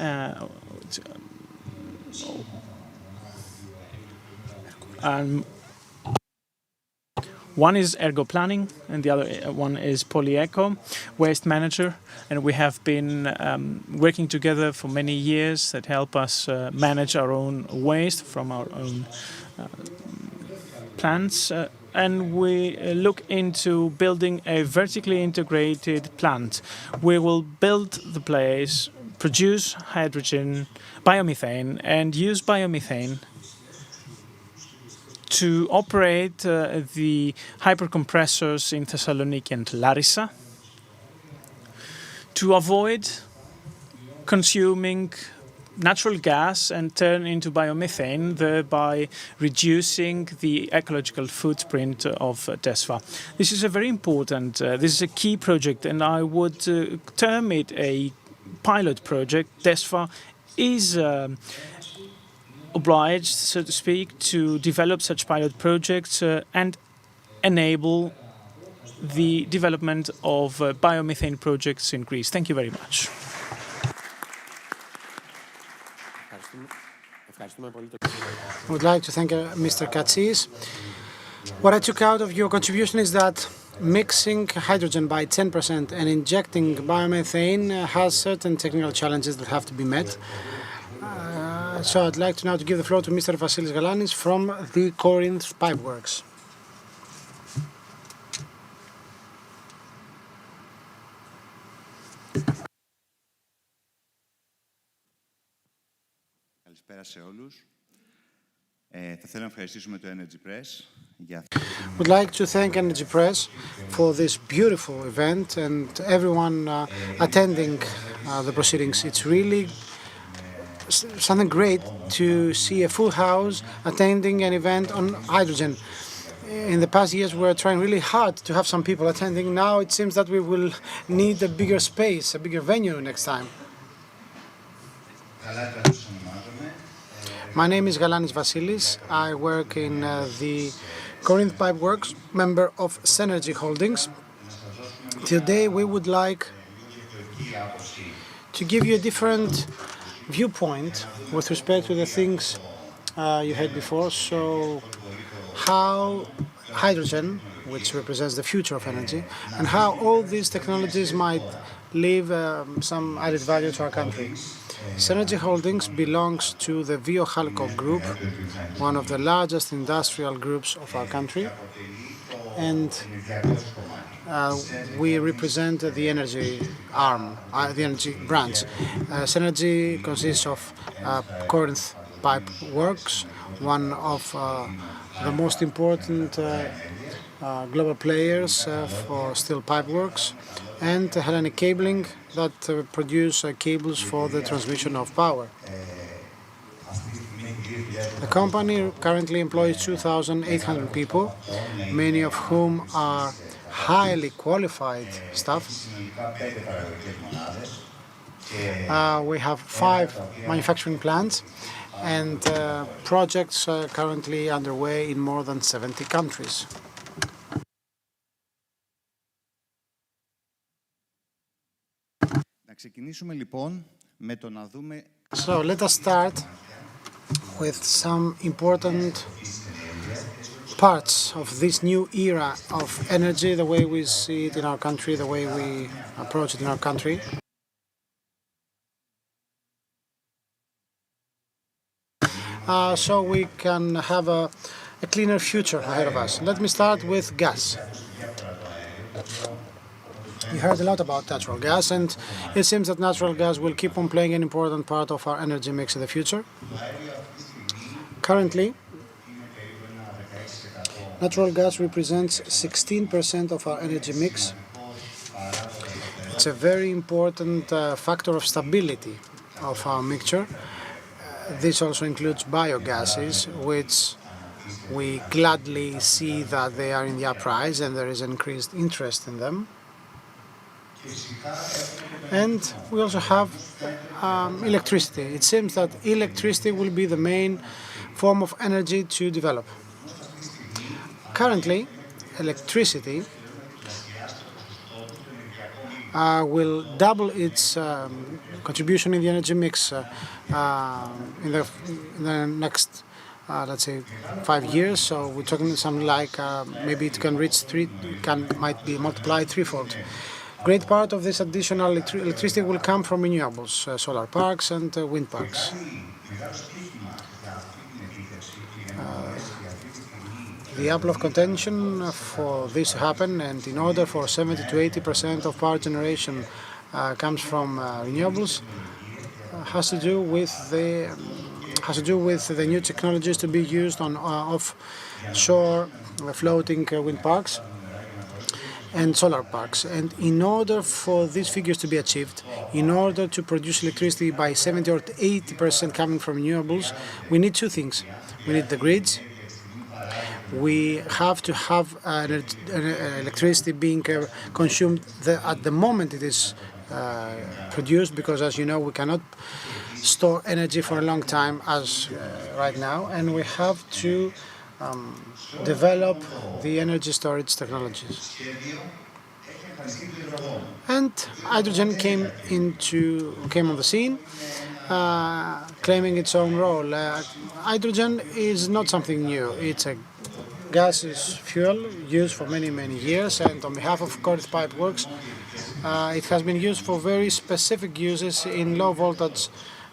One is Ergo Planning, and the other one is Polyeco, Waste Manager. And we have been working together for many years that help us manage our own waste from our own plants. And we look into building a vertically integrated plant. We will build the place, produce hydrogen, biomethane, and use biomethane to operate the hypercompressors in Thessaloniki and Larissa, to avoid consuming natural gas and turn into biomethane, thereby reducing the ecological footprint of DESFA. This is a very important, this is a key project, and I would term it a pilot project. DESFA is obliged, so to speak, to develop such pilot projects and enable the development of biomethane projects in Greece. Thank you very much. I would like to thank Mr. Katsis. What I took out of your contribution is that mixing hydrogen by 10% and injecting biomethane has certain technical challenges that have to be met. So I'd like to now to give the floor to Mr. Vasilis Galanis from the Corinth Pipeworks. Καλησπέρα σε όλους. Θα θέλω να ευχαριστήσουμε το Energy Press για... Would like to thank Energy Press for this beautiful event and everyone attending the proceedings. It's really something great to see a full house attending an event on hydrogen. In the past years, we were trying really hard to have some people attending. Now it seems that we will need a bigger space, a bigger venue next time. My name is Galanis Vasilis. I work in the Corinth Pipeworks, member of Synergy Holdings. Today we would like to give you a different viewpoint with respect to the things you had before. So how hydrogen, which represents the future of energy, and how all these technologies might leave some added value to our country. Synergy Holdings belongs to the Viohalco group, one of the largest industrial groups of our country, and we represent the energy arm, the energy branch. Synergy consists of Corinth Pipe Works, one of the most important global players for steel pipe works, and Hellenic Cabling that produce cables for the transmission of power. The company currently employs 2,800 people, many of whom are highly qualified staff. We have 5 manufacturing plants and projects currently underway in more than 70 countries. So let us start with some important parts of this new era of energy, the way we see it in our country, the way we approach it in our country. So we can have a cleaner future ahead of us. Let me start with gas. You heard a lot about natural gas, and it seems that natural gas will keep on playing an important part of our energy mix in the future. Currently, natural gas represents 16% of our energy mix. It's a very important factor of stability of our mixture. This also includes biogases, which we gladly see that they are in the uprise and there is increased interest in them. And we also have electricity. It seems that electricity will be the main form of energy to develop. Currently, electricity will double its contribution in the energy mix in the next let's say 5 years. So we're talking something like maybe it can reach might be multiplied threefold. Great part of this additional electricity will come from renewables, solar parks and wind parks. The apple of contention for this to happen, and in order for 70 to 80% of power generation comes from renewables, has to do with the new technologies to be used on offshore floating wind parks and solar parks. And in order for these figures to be achieved, in order to produce electricity by 70 or 80% coming from renewables, we need two things. We need the grids. We have to have electricity being consumed at the moment it is produced, because as you know we cannot store energy for a long time as right now, and we have to develop the energy storage technologies. And hydrogen came on the scene, claiming its own role. Hydrogen is not something new. It's a gaseous fuel used for many, many years, and on behalf of Corinth Pipe Works, it has been used for very specific uses in low voltage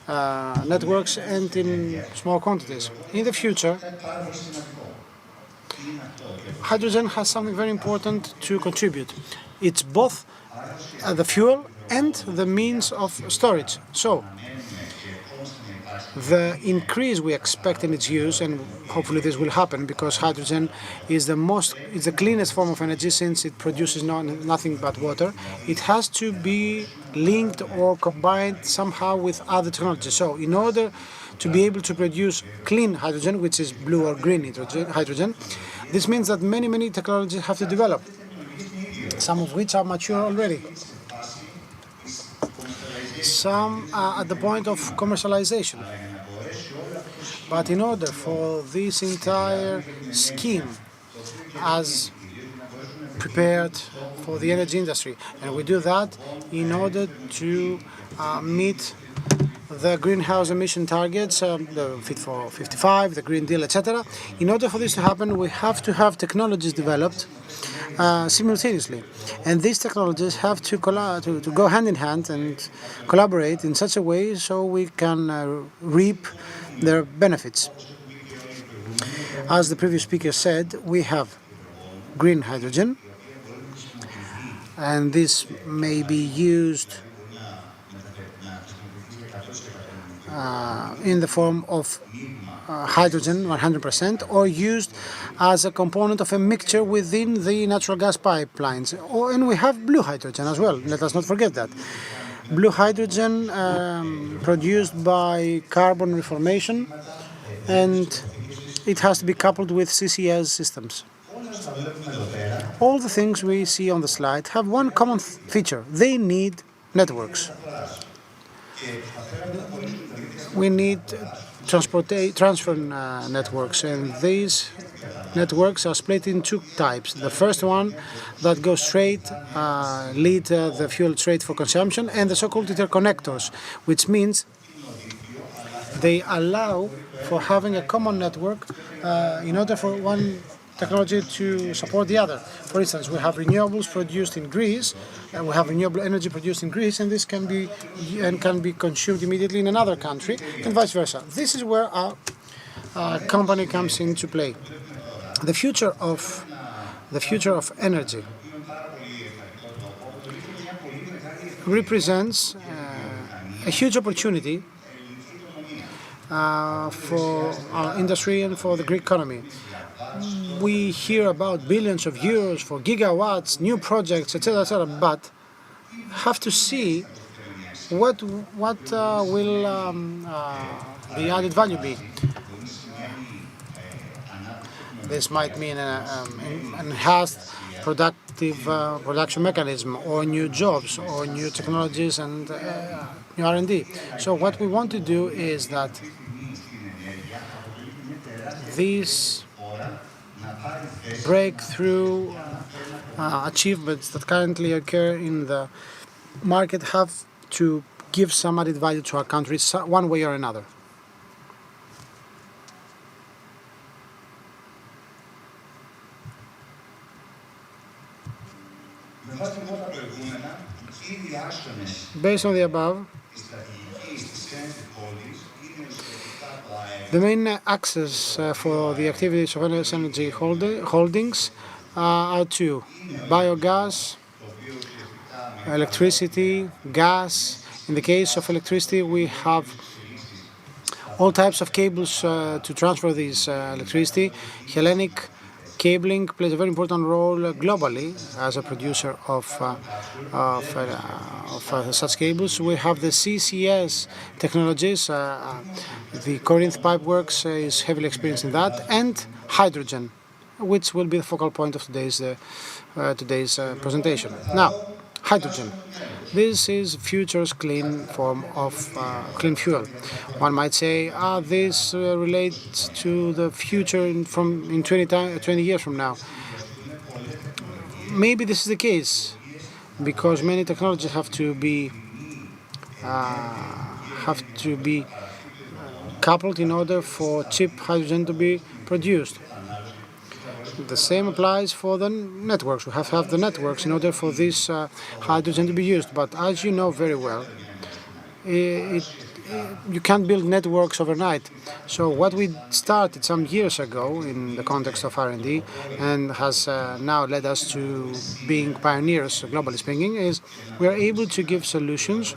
networks and in small quantities. In the future, hydrogen has something very important to contribute. It's both the fuel and the means of storage. So the increase we expect in its use, and hopefully this will happen because hydrogen is the cleanest form of energy since it produces nothing but water, it has to be linked or combined somehow with other technologies. So in order to be able to produce clean hydrogen, which is blue or green hydrogen, this means that many, many technologies have to develop, some of which are mature already. Some are at the point of commercialization. But in order for this entire scheme as prepared for the energy industry, and we do that in order to meet the greenhouse emission targets, the Fit for 55, the Green Deal, etc. In order for this to happen, we have to have technologies developed simultaneously, and these technologies have to go hand in hand and collaborate in such a way so we can reap their benefits. As the previous speaker said, we have green hydrogen, and this may be used in the form of hydrogen 100%, or used as a component of a mixture within the natural gas pipelines. And we have blue hydrogen as well, let us not forget that. Blue hydrogen produced by carbon reformation, and it has to be coupled with CCS systems. All the things we see on the slide have one common feature: they need networks. We need transfer networks, and these networks are split in two types. The first one that goes straight, lead the fuel straight for consumption, and the so-called interconnectors, which means they allow for having a common network in order for one technology to support the other. For instance, we have renewables produced in Greece, and we have renewable energy produced in Greece, and this can be consumed immediately in another country, and vice versa. This is where our company comes into play. The future of energy represents a huge opportunity for our industry and for the Greek economy. We hear about billions of euros for gigawatts, new projects, etc., etc., but have to see what will the added value be. This might mean an enhanced production mechanism, or new jobs, or new technologies, and new R&D. So what we want to do is that these breakthrough achievements that currently occur in the market have to give some added value to our country one way or another. Based on the above, the main axes for the activities of energy holdings are two: biogas, electricity, gas. In the case of electricity, we have all types of cables to transfer this electricity. Hellenic cabling plays a very important role globally as a producer of such cables. We have the CCS technologies. The Corinth Pipeworks is heavily experienced in that, and hydrogen, which will be the focal point of today's presentation. Now, hydrogen. This is future's clean form of clean fuel. One might say, this relates to the future in 20 years from now. Maybe this is the case, because many technologies have to be coupled in order for cheap hydrogen to be produced. The same applies for the networks. We have to have the networks in order for this hydrogen to be used. But as you know very well, you can't build networks overnight. So what we started some years ago in the context of R&D and has now led us to being pioneers, globally speaking, is we are able to give solutions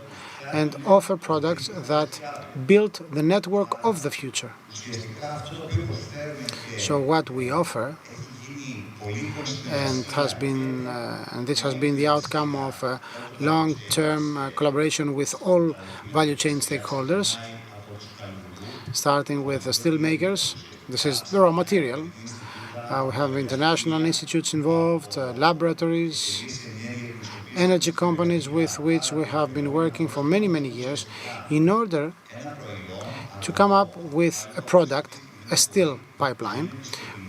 and offer products that build the network of the future. So what we offer, and this has been the outcome of long-term collaboration with all value chain stakeholders, starting with the steel makers. This is the raw material. We have international institutes involved, laboratories, energy companies with which we have been working for many, many years in order to come up with a product, a steel pipeline,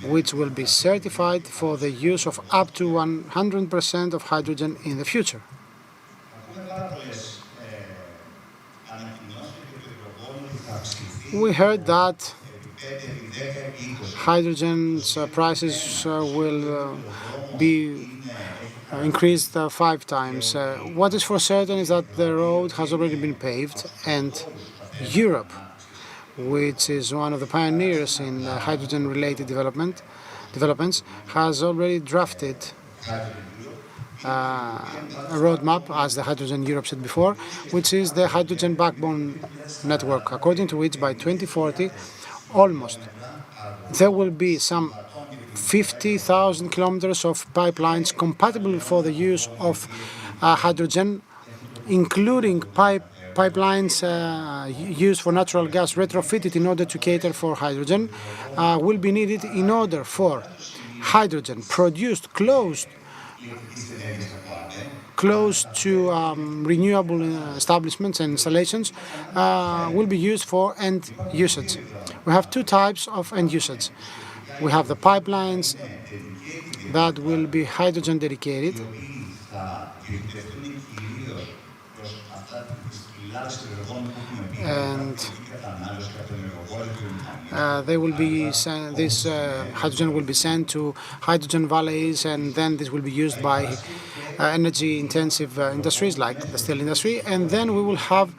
which will be certified for the use of up to 100% of hydrogen in the future. We heard that hydrogen's prices will be increased 5 times. What is for certain is that the road has already been paved, and Europe, which is one of the pioneers in hydrogen-related developments, has already drafted a roadmap, as the Hydrogen Europe said before, which is the hydrogen backbone network, according to which by 2040, almost, there will be some 50,000 kilometers of pipelines compatible for the use of hydrogen, including pipelines used for natural gas retrofitted in order to cater for hydrogen, will be needed in order for hydrogen produced close to renewable establishments and installations will be used for end usage. We have 2 types of end usage. We have the pipelines that will be hydrogen dedicated, and they will be this hydrogen will be sent to hydrogen valleys, and then this will be used by energy-intensive industries like the steel industry. And then we will have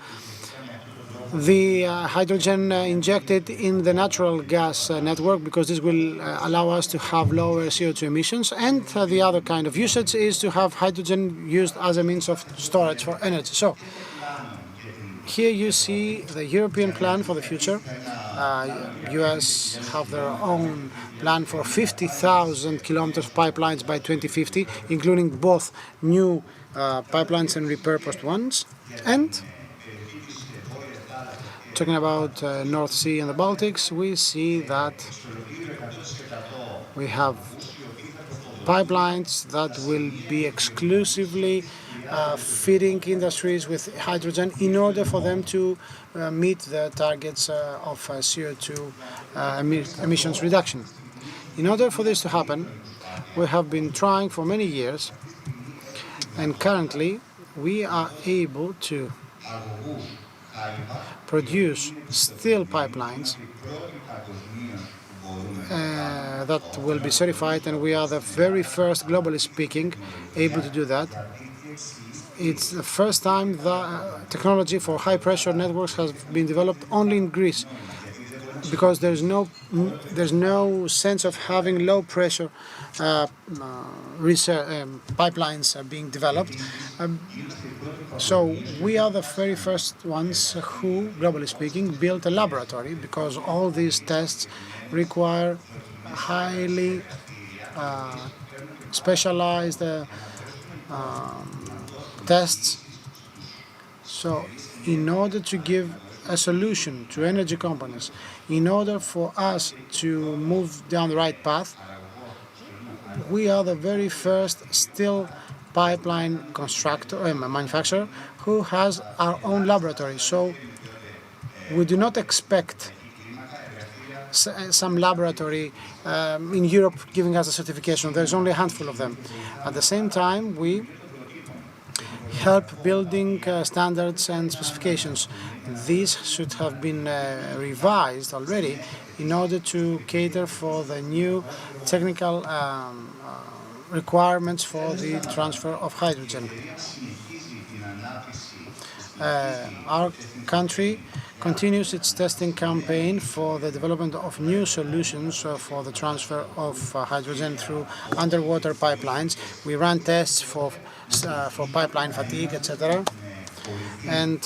the hydrogen injected in the natural gas network, because this will allow us to have lower CO2 emissions. And the other kind of usage is to have hydrogen used as a means of storage for energy. So here you see the European plan for the future. US have their own plan for 50,000 kilometers of pipelines by 2050, including both new pipelines and repurposed ones. And talking about North Sea and the Baltics, we see that we have pipelines that will be exclusively feeding industries with hydrogen in order for them to meet the targets of CO2 emissions reduction. In order for this to happen, we have been trying for many years, and currently we are able to produce steel pipelines that will be certified, and we are the very first, globally speaking, able to do that. It's the first time that technology for high-pressure networks has been developed only in Greece, because there's no sense of having low-pressure pipelines being developed. So we are the very first ones who, globally speaking, built a laboratory, because all these tests require highly specialized tests. So in order to give a solution to energy companies, in order for us to move down the right path, we are the very first steel pipeline manufacturer who has our own laboratory. So we do not expect some laboratory in Europe giving us a certification. There's only a handful of them. At the same time, we help building standards and specifications. These should have been revised already in order to cater for the new technical requirements for the transfer of hydrogen. Our country continues its testing campaign for the development of new solutions for the transfer of hydrogen through underwater pipelines. We run tests for pipeline fatigue, etc. And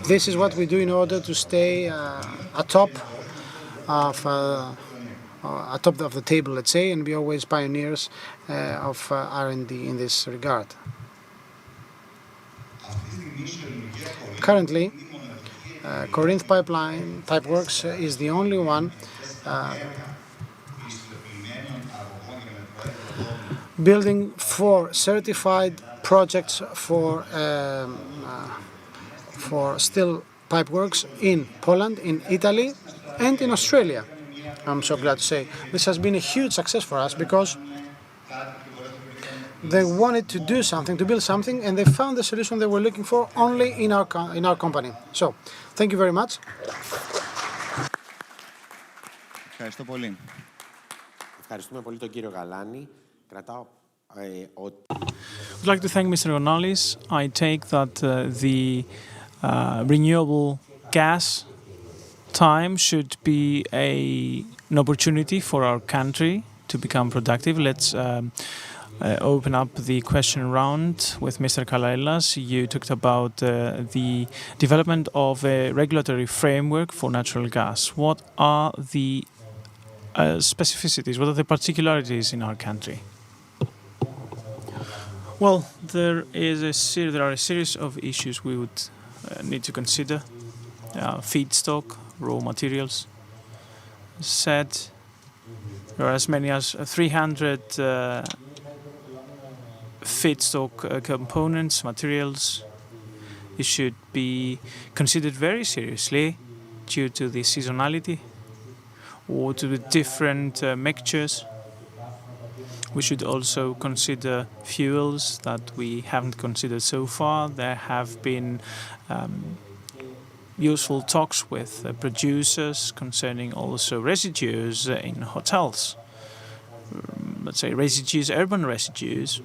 this is what we do in order to stay atop of the table, let's say, and be always pioneers of R&D in this regard. Currently, Corinth Pipe Works is the only one building 4 certified projects for steel pipeworks in Poland, in Italy, and in Australia. I'm so glad to say this has been a huge success for us, because they wanted to do something, to build something, and they found the solution they were looking for only in our company. So, thank you very much. Ευχαριστώ πολύ. Ευχαριστούμε πολύ τον κύριο Γαλάνη. I'd like to thank Mr. Gonalis. I take that the renewable gas time should be an opportunity for our country to become productive. Let's open up the question round with Mr. Kalailas. You talked about the development of a regulatory framework for natural gas. What are the specificities? What are the particularities in our country? Well, there are a series of issues we would need to consider. Feedstock, raw materials. Said there are as many as 300 feedstock components, materials. It should be considered very seriously due to the seasonality or to the different mixtures. We should also consider fuels that we haven't considered so far. There have been useful talks with producers concerning also residues in hotels. Let's say residues, urban residues,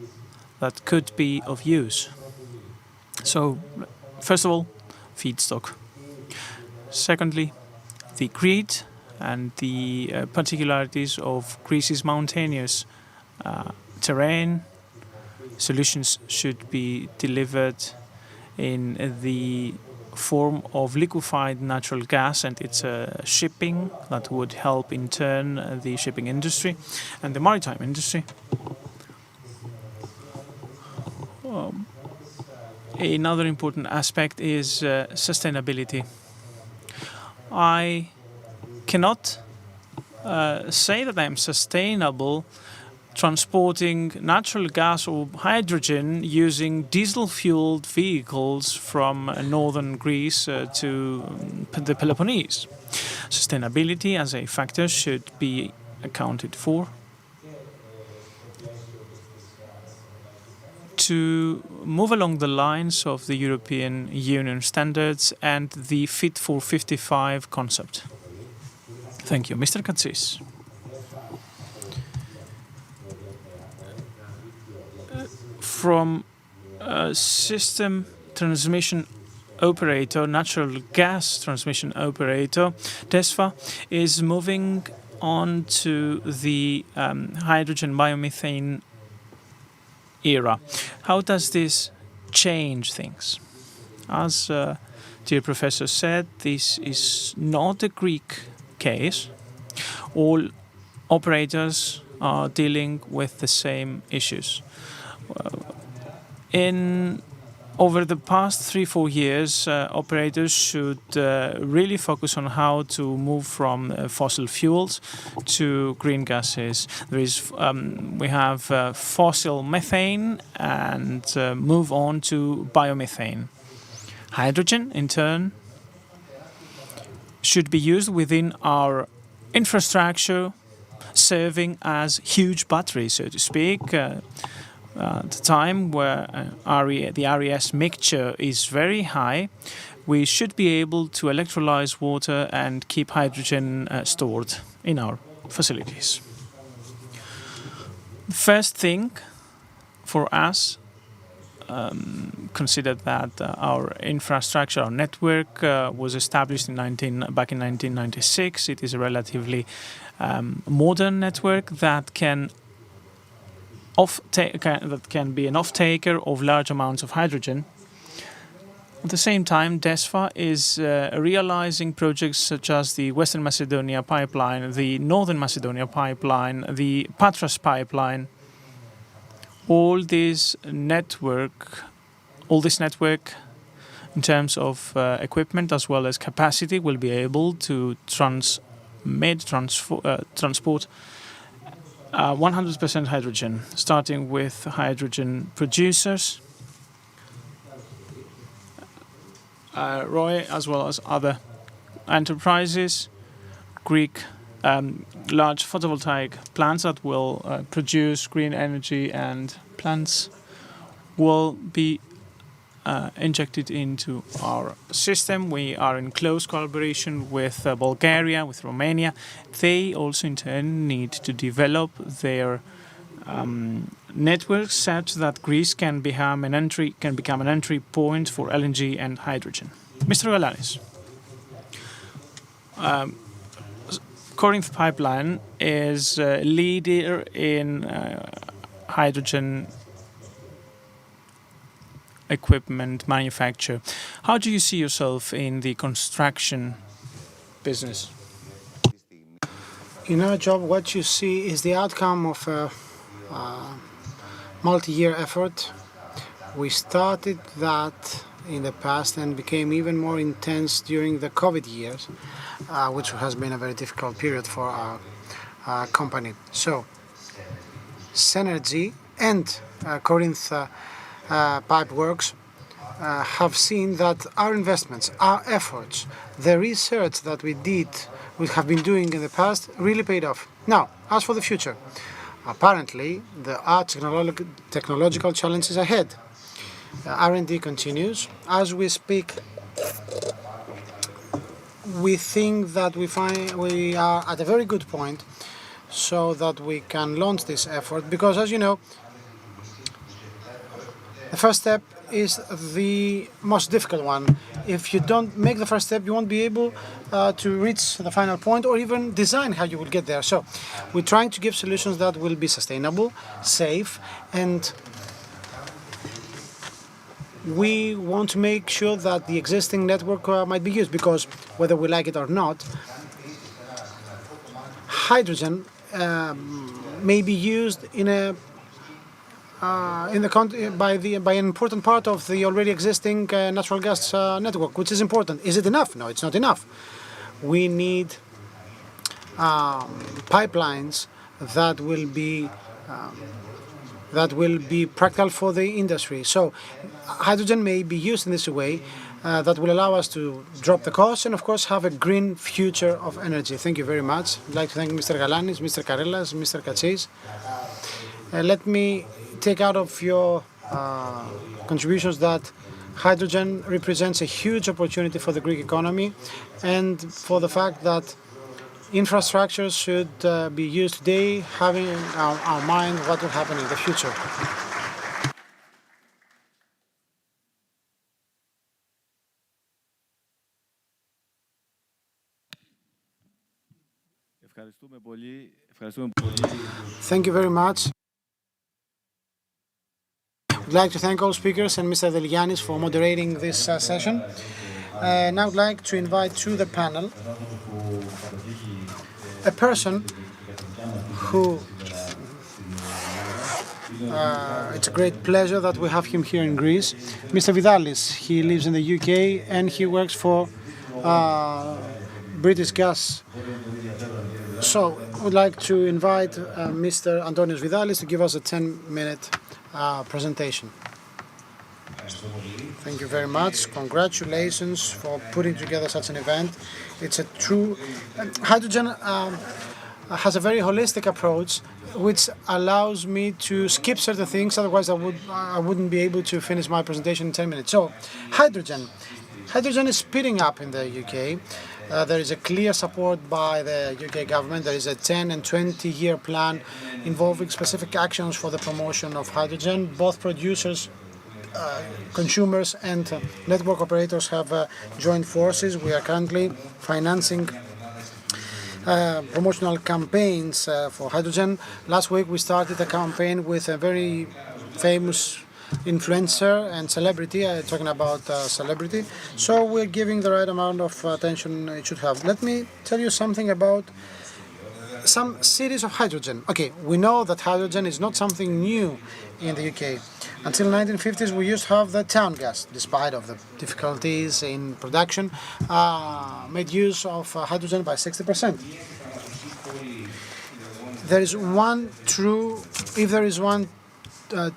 that could be of use. So, first of all, feedstock. Secondly, the grid and the particularities of Greece's mountainous terrain. Solutions should be delivered in the form of liquefied natural gas and its shipping that would help in turn the shipping industry and the maritime industry. Another important aspect is sustainability. I cannot say that I am sustainable transporting natural gas or hydrogen using diesel-fueled vehicles from northern Greece to the Peloponnese. Sustainability as a factor should be accounted for. To move along the lines of the European Union standards and the Fit for 55 concept. Thank you. Mr. Katsis. From a system transmission operator, natural gas transmission operator, DESFA is moving on to the hydrogen biomethane era. How does this change things? As dear professor said, this is not a Greek case. All operators are dealing with the same issues. Over the past 3-4 years, operators should really focus on how to move from fossil fuels to green gases. We have fossil methane and move on to biomethane. Hydrogen, in turn, should be used within our infrastructure, serving as huge batteries, so to speak. At the time where the RES mixture is very high, we should be able to electrolyze water and keep hydrogen stored in our facilities. First thing for us, consider that our infrastructure, our network was established back in 1996. It is a relatively modern network that can be an off-taker of large amounts of hydrogen. At the same time, DESFA is realizing projects such as the Western Macedonia pipeline, the Northern Macedonia pipeline, the Patras pipeline. All this network, in terms of equipment as well as capacity, will be able to transport 100% hydrogen, starting with hydrogen producers, ROI, as well as other enterprises, Greek large photovoltaic plants that will produce green energy, and plants will be injected into our system. We are in close collaboration with Bulgaria, with Romania. They also in turn need to develop their networks such that Greece can become an entry point for LNG and hydrogen. Mr. Galanis, Corinth Pipeline is a leader in hydrogen equipment manufacture. How do you see yourself in the construction business? In our job, what you see is the outcome of a multi-year effort. We started that in the past and became even more intense during the COVID years, which has been a very difficult period for our company. So, Synergy and Corinth Pipeworks have seen that our investments, our efforts, the research that we have been doing in the past really paid off. Now, as for the future, apparently there are technological challenges ahead. R&D continues. As we speak, we think that we are at a very good point so that we can launch this effort, because as you know, the first step is the most difficult one. If you don't make the first step, you won't be able to reach the final point or even design how you will get there. So we're trying to give solutions that will be sustainable, safe, and we want to make sure that the existing network might be used, because whether we like it or not, hydrogen may be used by an important part of the already existing natural gas network, which is important. Is it enough? No, it's not enough. We need pipelines that will be practical for the industry. So hydrogen may be used in this way that will allow us to drop the cost and, of course, have a green future of energy. Thank you very much. I'd like to thank Mr. Galanis, Mr. Karellas, Mr. Katsis. Let me take out of your contributions that hydrogen represents a huge opportunity for the Greek economy, and for the fact that infrastructure should be used today, having in our mind what will happen in the future. Thank you very much. I'd like to thank all speakers and Mr. Delianis for moderating this session. Now I'd like to invite to the panel a person who it's a great pleasure that we have him here in Greece. Mr. Vidalis, he lives in the UK and he works for British Gas. So I would like to invite Mr. Antonios Vidalis to give us a 10-minute presentation. Thank you very much. Congratulations for putting together such an event. It's a true... hydrogen has a very holistic approach which allows me to skip certain things, otherwise I wouldn't be able to finish my presentation in 10 minutes. So, hydrogen. Hydrogen is speeding up in the UK. There is a clear support by the UK government. There is a 10 and 20-year plan involving specific actions for the promotion of hydrogen. Both producers, consumers and network operators have joined forces. We are currently financing promotional campaigns for hydrogen. Last week we started a campaign with a very famous influencer and celebrity, talking about celebrity. So we're giving the right amount of attention it should have. Let me tell you something about some cities of hydrogen. Okay, we know that hydrogen is not something new in the UK. Until 1950s we used to have the town gas, despite of the difficulties in production, made use of hydrogen by 60%. There is one true, if there is one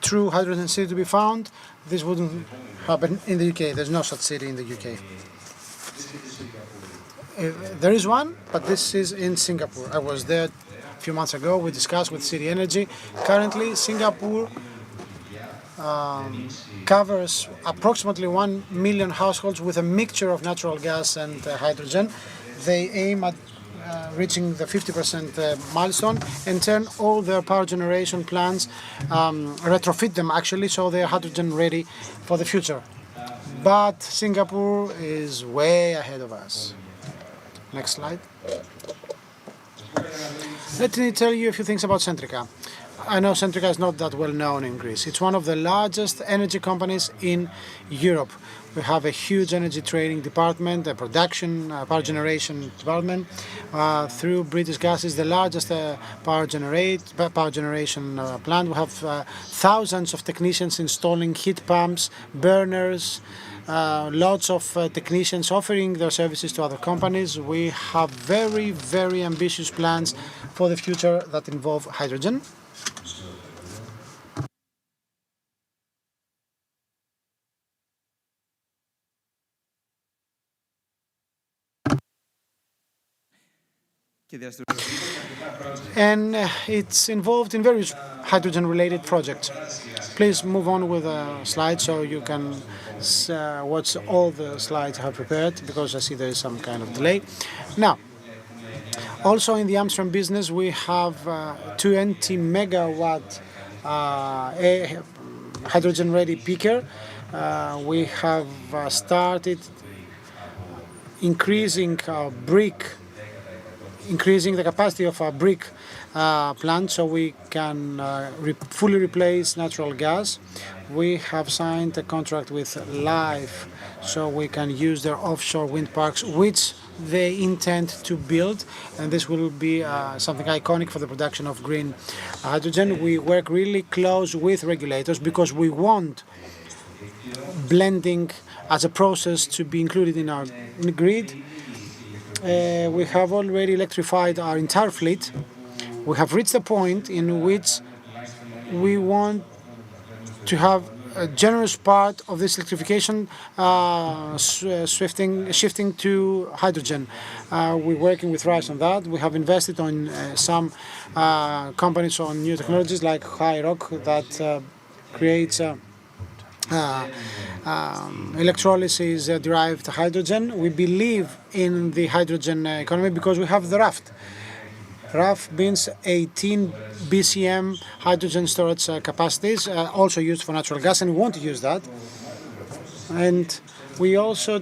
true hydrogen city to be found, this wouldn't happen in the UK. There's no such city in the UK. There is one, but this is in Singapore. I was there a few months ago. We discussed with City Energy. Currently, Singapore covers approximately 1 million households with a mixture of natural gas and hydrogen. They aim at reaching the 50% milestone and turn all their power generation plants, retrofit them actually, so they are hydrogen ready for the future. But Singapore is way ahead of us. Next slide. Let me tell you a few things about Centrica. I know Centrica is not that well known in Greece. It's one of the largest energy companies in Europe. We have a huge energy trading department, a production, power generation department. Through British Gas is the largest power generation plant. We have thousands of technicians installing heat pumps, burners, lots of technicians offering their services to other companies. We have very, very ambitious plans for the future that involve hydrogen. And it's involved in various hydrogen-related projects. Please move on with the slides so you can watch all the slides I have prepared, because I see there is some kind of delay. Now, also in the Amsterdam business, we have 20 megawatt hydrogen-ready peaker. We have started increasing the capacity of our brick plant so we can fully replace natural gas. We have signed a contract with Life so we can use their offshore wind parks, which they intend to build, and this will be something iconic for the production of green hydrogen. We work really close with regulators because we want blending as a process to be included in our grid. We have already electrified our entire fleet. We have reached a point in which we want to have a generous part of this electrification shifting to hydrogen. We're working with RISE on that. We have invested on some companies on new technologies like HiRock that creates electrolysis derived hydrogen. We believe in the hydrogen economy because we have the raft. RAF means 18 BCM hydrogen storage capacities, also used for natural gas, and we want to use that. And we also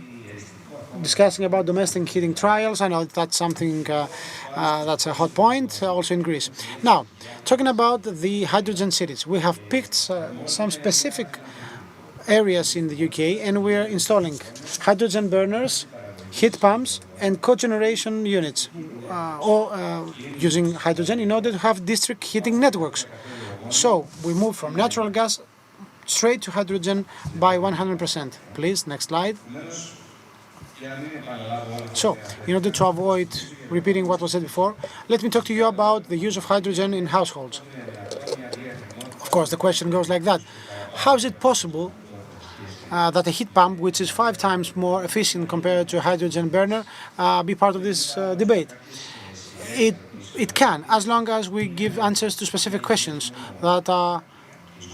discussing about domestic heating trials. I know that's something that's a hot point, also in Greece. Now, talking about the hydrogen cities, we have picked some specific areas in the UK, and we're installing hydrogen burners, heat pumps, and cogeneration units, using hydrogen in order to have district heating networks. So we move from natural gas straight to hydrogen by 100%. Please, next slide. So, in order to avoid repeating what was said before, let me talk to you about the use of hydrogen in households. Of course, the question goes like that. How is it possible that a heat pump, which is 5 times more efficient compared to a hydrogen burner, be part of this debate? It can, as long as we give answers to specific questions that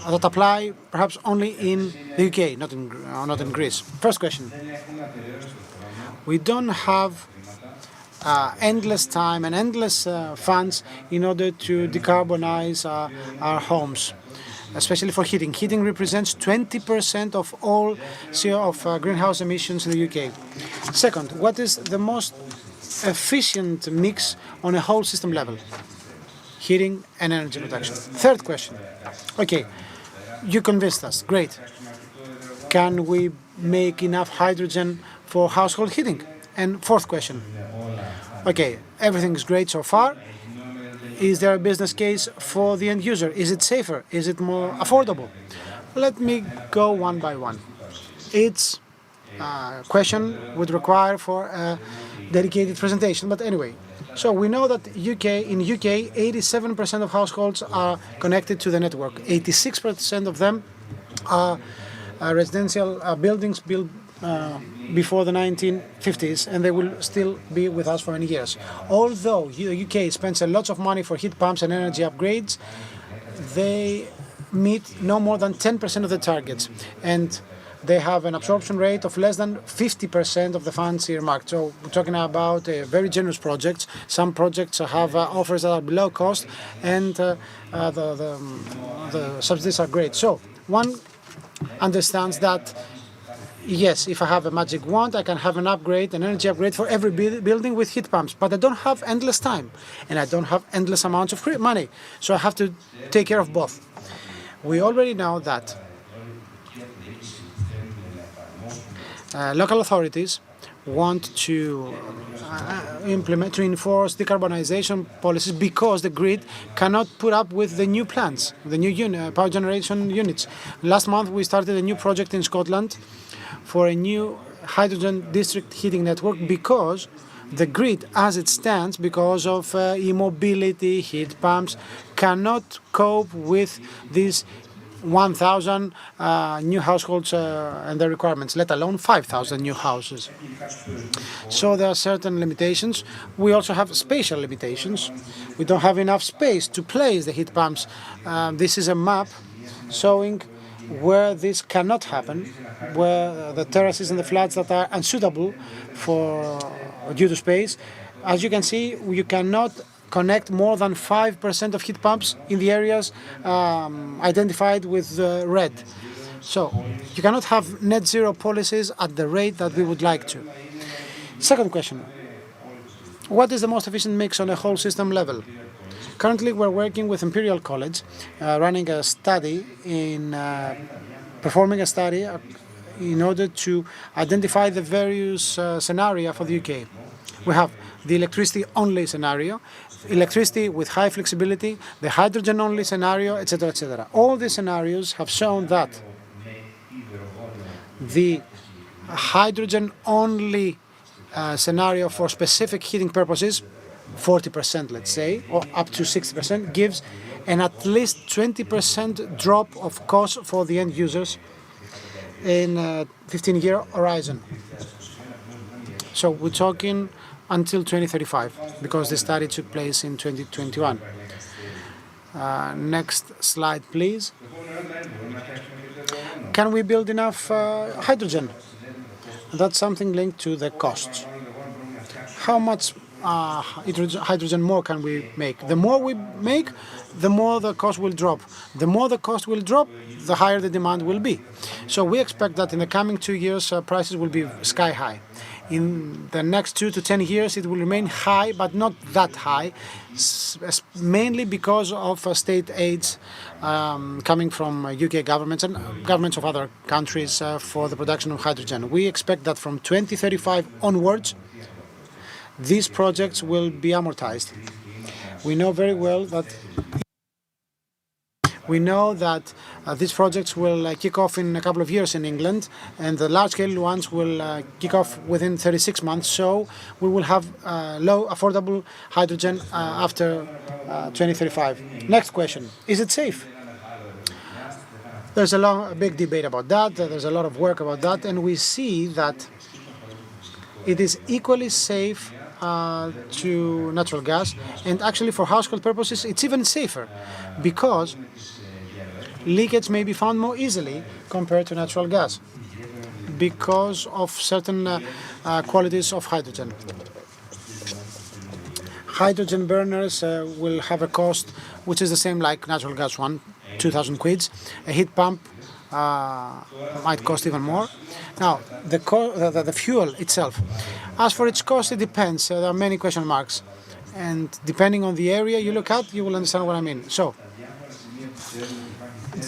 apply perhaps only in the UK, not in Greece. First question. We don't have endless time and endless funds in order to decarbonize our homes, especially for heating. Heating represents 20% of all CO of greenhouse emissions in the UK. Second, what is the most efficient mix on a whole system level? Heating and energy production. Third question. Okay, you convinced us. Great. Can we make enough hydrogen for household heating? And fourth question. Okay, everything is great so far. Is there a business case for the end user? Is it safer? Is it more affordable? Let me go one by one. It's a question would require for a dedicated presentation, but anyway. So we know that in UK, 87% of households are connected to the network. 86% of them are residential buildings built before the 1950s, and they will still be with us for many years. Although the UK spends a lot of money for heat pumps and energy upgrades, they meet no more than 10% of the targets, and they have an absorption rate of less than 50% of the funds earmarked. So we're talking about very generous projects. Some projects have offers that are below cost, and the subsidies are great. So one understands that yes, if I have a magic wand, I can have an energy upgrade for every building with heat pumps. But I don't have endless time, and I don't have endless amounts of money. So I have to take care of both. We already know that local authorities want to enforce decarbonization policies because the grid cannot put up with the new plants, the new power generation units. Last month we started a new project in Scotland for a new hydrogen district heating network because the grid as it stands, because of e-mobility, heat pumps, cannot cope with these 1,000 new households and their requirements, let alone 5,000 new houses. So there are certain limitations. We also have spatial limitations. We don't have enough space to place the heat pumps. This is a map showing where this cannot happen, where the terraces and the flats that are unsuitable due to space. As you can see, you cannot connect more than 5% of heat pumps in the areas identified with red. So you cannot have net zero policies at the rate that we would like to. Second question. What is the most efficient mix on a whole system level? Currently, we're working with Imperial College, running a study performing a study in order to identify the various scenarios for the UK. We have the electricity-only scenario, electricity with high flexibility, the hydrogen-only scenario, etc., etc. All these scenarios have shown that the hydrogen-only scenario for specific heating purposes, 40%, let's say, or up to 60%, gives an at least 20% drop of cost for the end users in a 15-year horizon. So we're talking until 2035, because the study took place in 2021. Next slide, please. can we build enough hydrogen? That's something linked to the costs. How much hydrogen more can we make? The more we make, the more the cost will drop. The more the cost will drop, the higher the demand will be. So we expect that in the coming 2 years, prices will be sky high. In the next 2 to 10 years, it will remain high, but not that high, mainly because of state aids coming from UK governments and governments of other countries for the production of hydrogen. We expect that from 2035 onwards, these projects will be amortized. We know very well that these projects will kick off in a couple of years in England, and the large-scale ones will kick off within 36 months. So we will have low, affordable hydrogen after 2035. Next question: is it safe? There's a big debate about that. There's a lot of work about that, and we see that it is equally safe to natural gas, and actually for household purposes it's even safer because leakage may be found more easily compared to natural gas because of certain qualities of hydrogen. Hydrogen burners will have a cost which is the same like natural gas one, 2,000 quids. A heat pump might cost even more. Now, the fuel itself. As for its cost, it depends. There are many question marks. And depending on the area you look at, you will understand what I mean. So,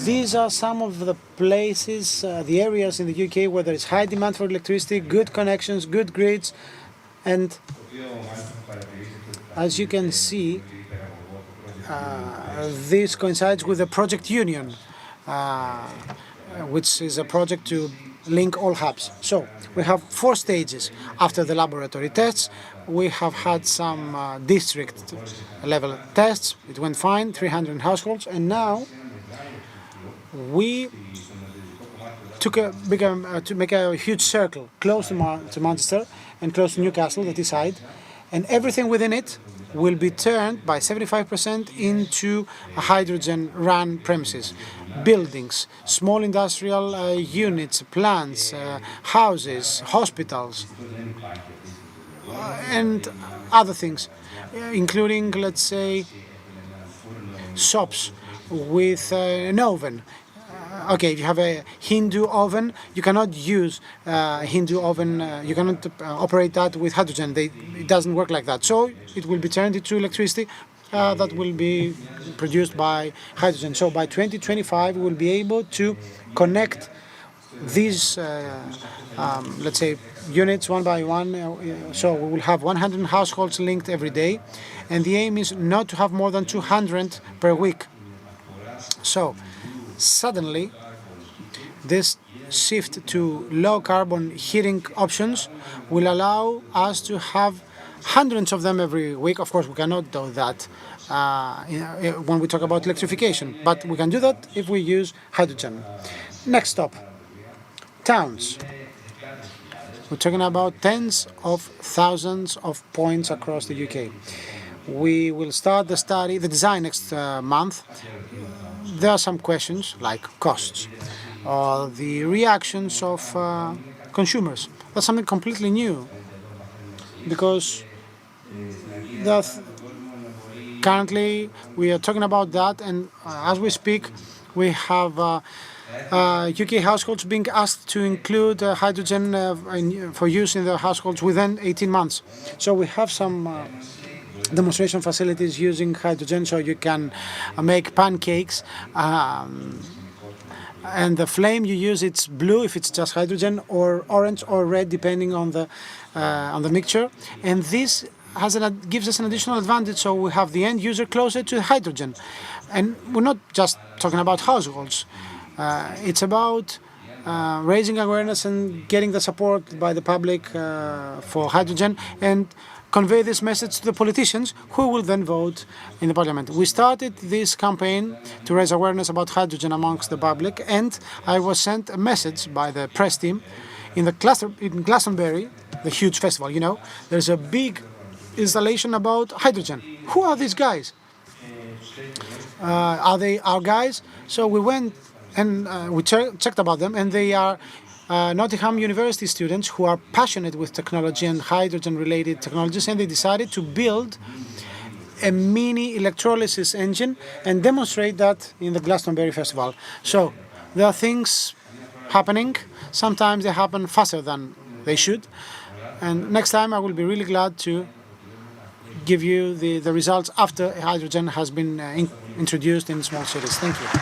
these are some of the places, the areas in the UK where there is high demand for electricity, good connections, good grids, and as you can see, this coincides with the Project Union, which is a project to link all hubs. So we have 4 stages. After the laboratory tests, we have had some district level tests. It went fine, 300 households, and now we took to make a huge circle close to Manchester and close to Newcastle, the Teesside, and everything within it will be turned by 75% into hydrogen-run premises. Buildings, small industrial units, plants, houses, hospitals, and other things, including, let's say, shops with an oven. Okay, if you have a Hindu oven, you cannot use Hindu oven, you cannot operate that with hydrogen. It doesn't work like that. So it will be turned into electricity that will be produced by hydrogen. So by 2025, we will be able to connect these, let's say, units one by one. So we will have 100 households linked every day. And the aim is not to have more than 200 per week. So suddenly, this shift to low-carbon heating options will allow us to have hundreds of them every week. Of course, we cannot do that when we talk about electrification, but we can do that if we use hydrogen. Next stop, towns. We're talking about tens of thousands of points across the UK. We will start the design next month. There are some questions like costs or the reactions of consumers. That's something completely new because currently we are talking about that, and as we speak we have UK households being asked to include hydrogen for use in their households within 18 months. So we have some demonstration facilities using hydrogen, so you can make pancakes, and the flame you use, it's blue if it's just hydrogen, or orange or red depending on the mixture, and this gives us an additional advantage. So we have the end user closer to hydrogen, and we're not just talking about households. It's about raising awareness and getting the support by the public for hydrogen, and convey this message to the politicians who will then vote in the parliament. We started this campaign to raise awareness about hydrogen amongst the public, and I was sent a message by the press team in Glastonbury, the huge festival, you know, there's a big installation about hydrogen. Who are these guys? Are they our guys? So we went And we checked about them, and they are Nottingham University students who are passionate with technology and hydrogen-related technologies, and they decided to build a mini electrolysis engine and demonstrate that in the Glastonbury Festival. So there are things happening. Sometimes they happen faster than they should. And next time I will be really glad to give you the results after hydrogen has been introduced in small cities. Thank you.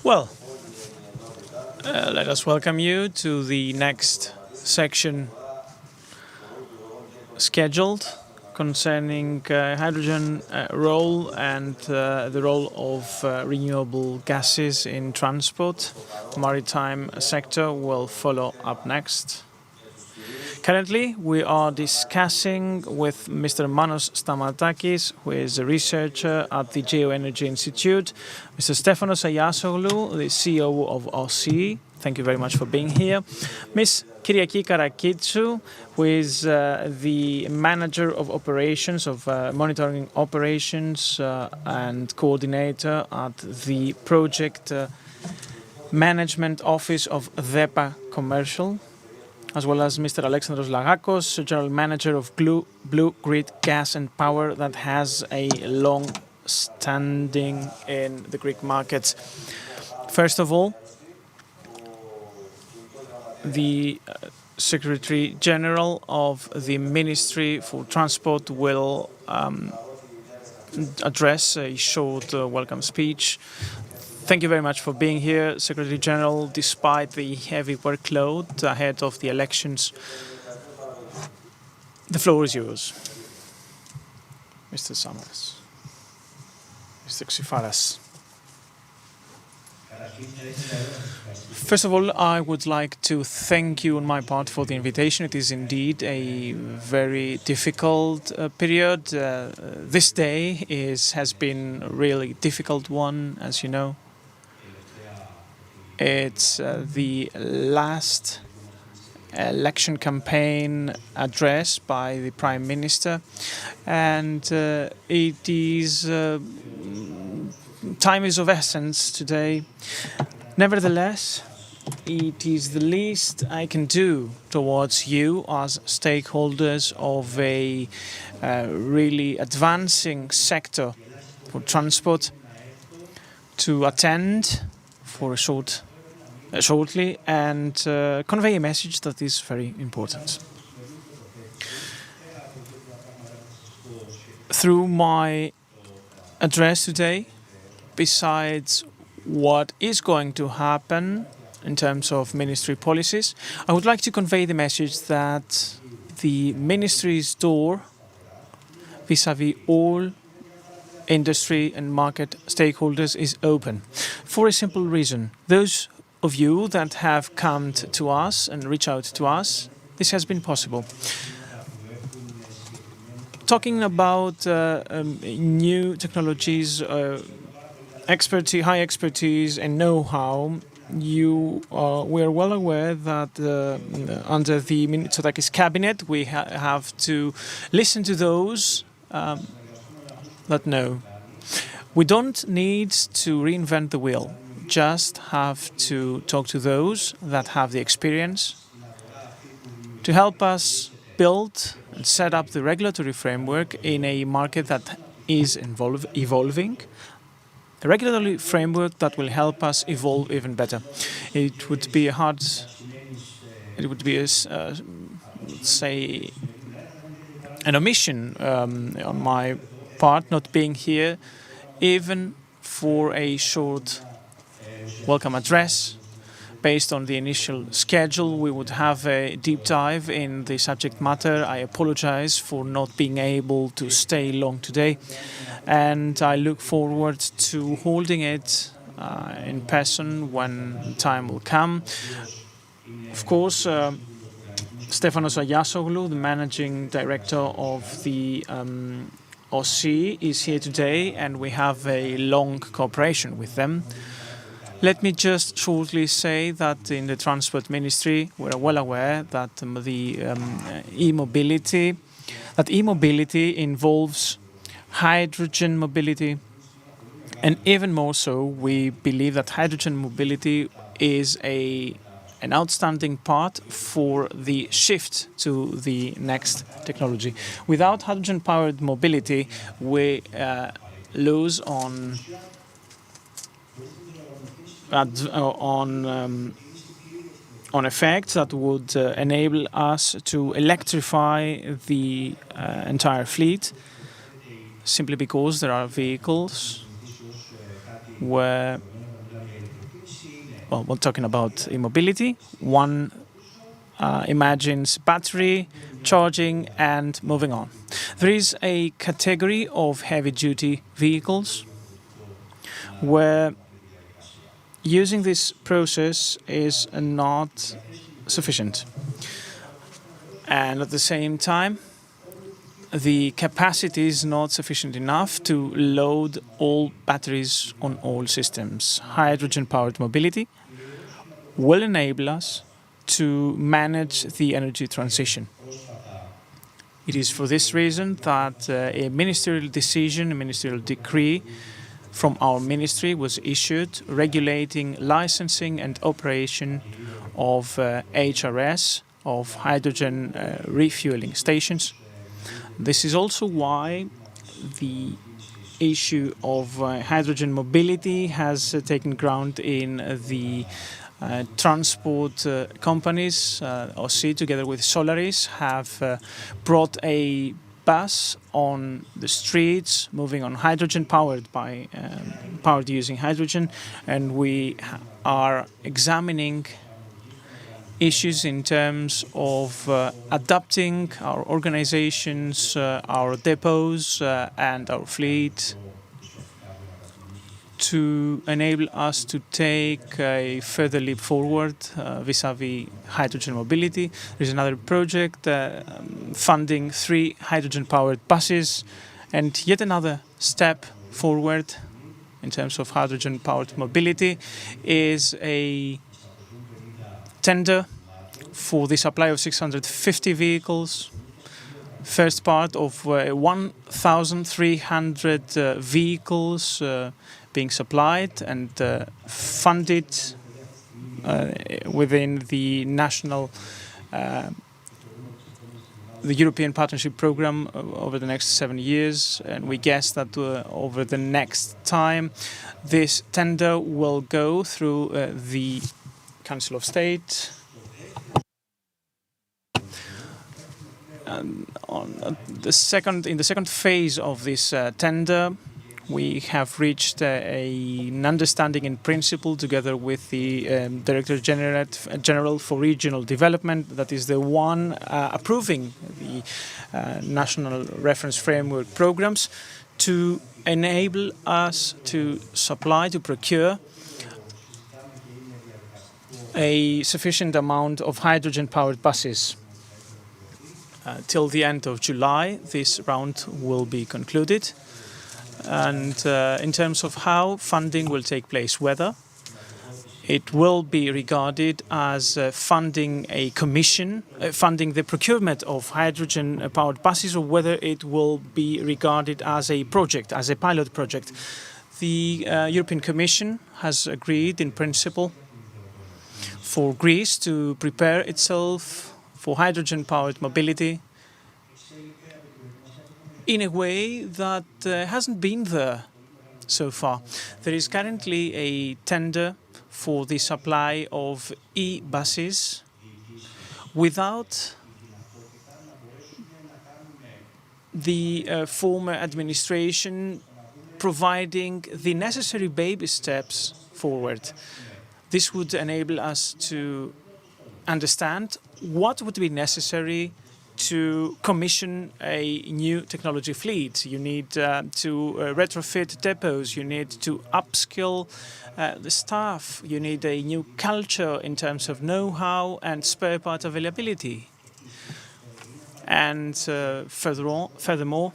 Well, let us welcome you to the next section scheduled concerning hydrogen role and the role of renewable gases in transport. The maritime sector will follow up next. Currently, we are discussing with Mr. Manos Stamatakis, who is a researcher at the Geoenergy Institute, Mr. Stefanos Ayasoglu, the CEO of OSCE. Thank you very much for being here. Ms. Kyriaki Karakitsou, who is the manager of operations, of monitoring operations and coordinator at the project management office of DEPA Commercial, as well as Mr. Alexandros Lagakos, General Manager of Blue Grid Gas and Power, that has a long standing in the Greek markets. First of all, the Secretary General of the Ministry for Transport will address a short welcome speech. Thank you very much for being here, Secretary General, despite the heavy workload ahead of the elections. The floor is yours. Mr. Samaras. Mr. Xifaras. First of all, I would like to thank you on my part for the invitation. It is indeed a very difficult period. This day has been a really difficult one, as you know. It's the last election campaign address by the Prime Minister, and it is time is of essence today. Nevertheless, it is the least I can do towards you as stakeholders of a really advancing sector for transport to attend for a shortly and convey a message that is very important. Through my address today, besides what is going to happen in terms of ministry policies, I would like to convey the message that the ministry's door vis-à-vis all industry and market stakeholders is open. For a simple reason. Those of you that have come to us and reached out to us, this has been possible. Talking about new technologies, high expertise and know-how, we are well aware that under the Mitsotakis cabinet we have to listen to those that know. We don't need to reinvent the wheel, just have to talk to those that have the experience to help us build and set up the regulatory framework in a market that is evolving, a regulatory framework that will help us evolve even better. It would be say, an omission on my part, not being here, even for a short welcome address. Based on the initial schedule, we would have a deep dive in the subject matter. I apologize for not being able to stay long today, and I look forward to holding it in person when time will come. Of course, Stefanos Ayasoglu, the managing director of the OSCE, is here today, and we have a long cooperation with them. Let me just shortly say that in the Transport Ministry, we're well aware that e-mobility involves hydrogen mobility, and even more so, we believe that hydrogen mobility is an outstanding part for the shift to the next technology. Without hydrogen-powered mobility, we lose on effects that would enable us to electrify the entire fleet, simply because there are vehicles where, well, we're talking about e-mobility. One imagines battery, charging, and moving on. There is a category of heavy-duty vehicles where using this process is not sufficient. And at the same time, the capacity is not sufficient enough to load all batteries on all systems. Hydrogen-powered mobility will enable us to manage the energy transition. It is for this reason that a ministerial decision, a ministerial decree from our ministry was issued regulating licensing and operation of HRS, of hydrogen refueling stations. This is also why the issue of hydrogen mobility has taken ground in the transport companies. OSCE, together with Solaris, have brought a bus on the streets, moving on hydrogen, powered using hydrogen, and we are examining issues in terms of adapting our organizations, our depots, and our fleet to enable us to take a further leap forward vis-à-vis hydrogen mobility. There's another project funding 3 hydrogen-powered buses, and yet another step forward in terms of hydrogen-powered mobility is a tender for the supply of 650 vehicles. First part of 1,300 vehicles being supplied and funded within the European Partnership Programme over the next 7 years, and we guess that over the next time this tender will go through the Council of State. And in the second phase of this tender, we have reached an understanding in principle together with the Director General for Regional Development, that is the one approving the national reference framework programs, to enable us to supply, to procure a sufficient amount of hydrogen-powered buses. Till the end of July, this round will be concluded. And in terms of how funding will take place, whether it will be regarded as funding a commission, funding the procurement of hydrogen-powered buses, or whether it will be regarded as a project, as a pilot project. The European Commission has agreed in principle for Greece to prepare itself for hydrogen-powered mobility in a way that hasn't been there so far. There is currently a tender for the supply of e-buses without the former administration providing the necessary baby steps forward. This would enable us to understand what would be necessary to commission a new technology fleet. You need to retrofit depots, you need to upskill the staff, you need a new culture in terms of know-how and spare part availability. And furthermore,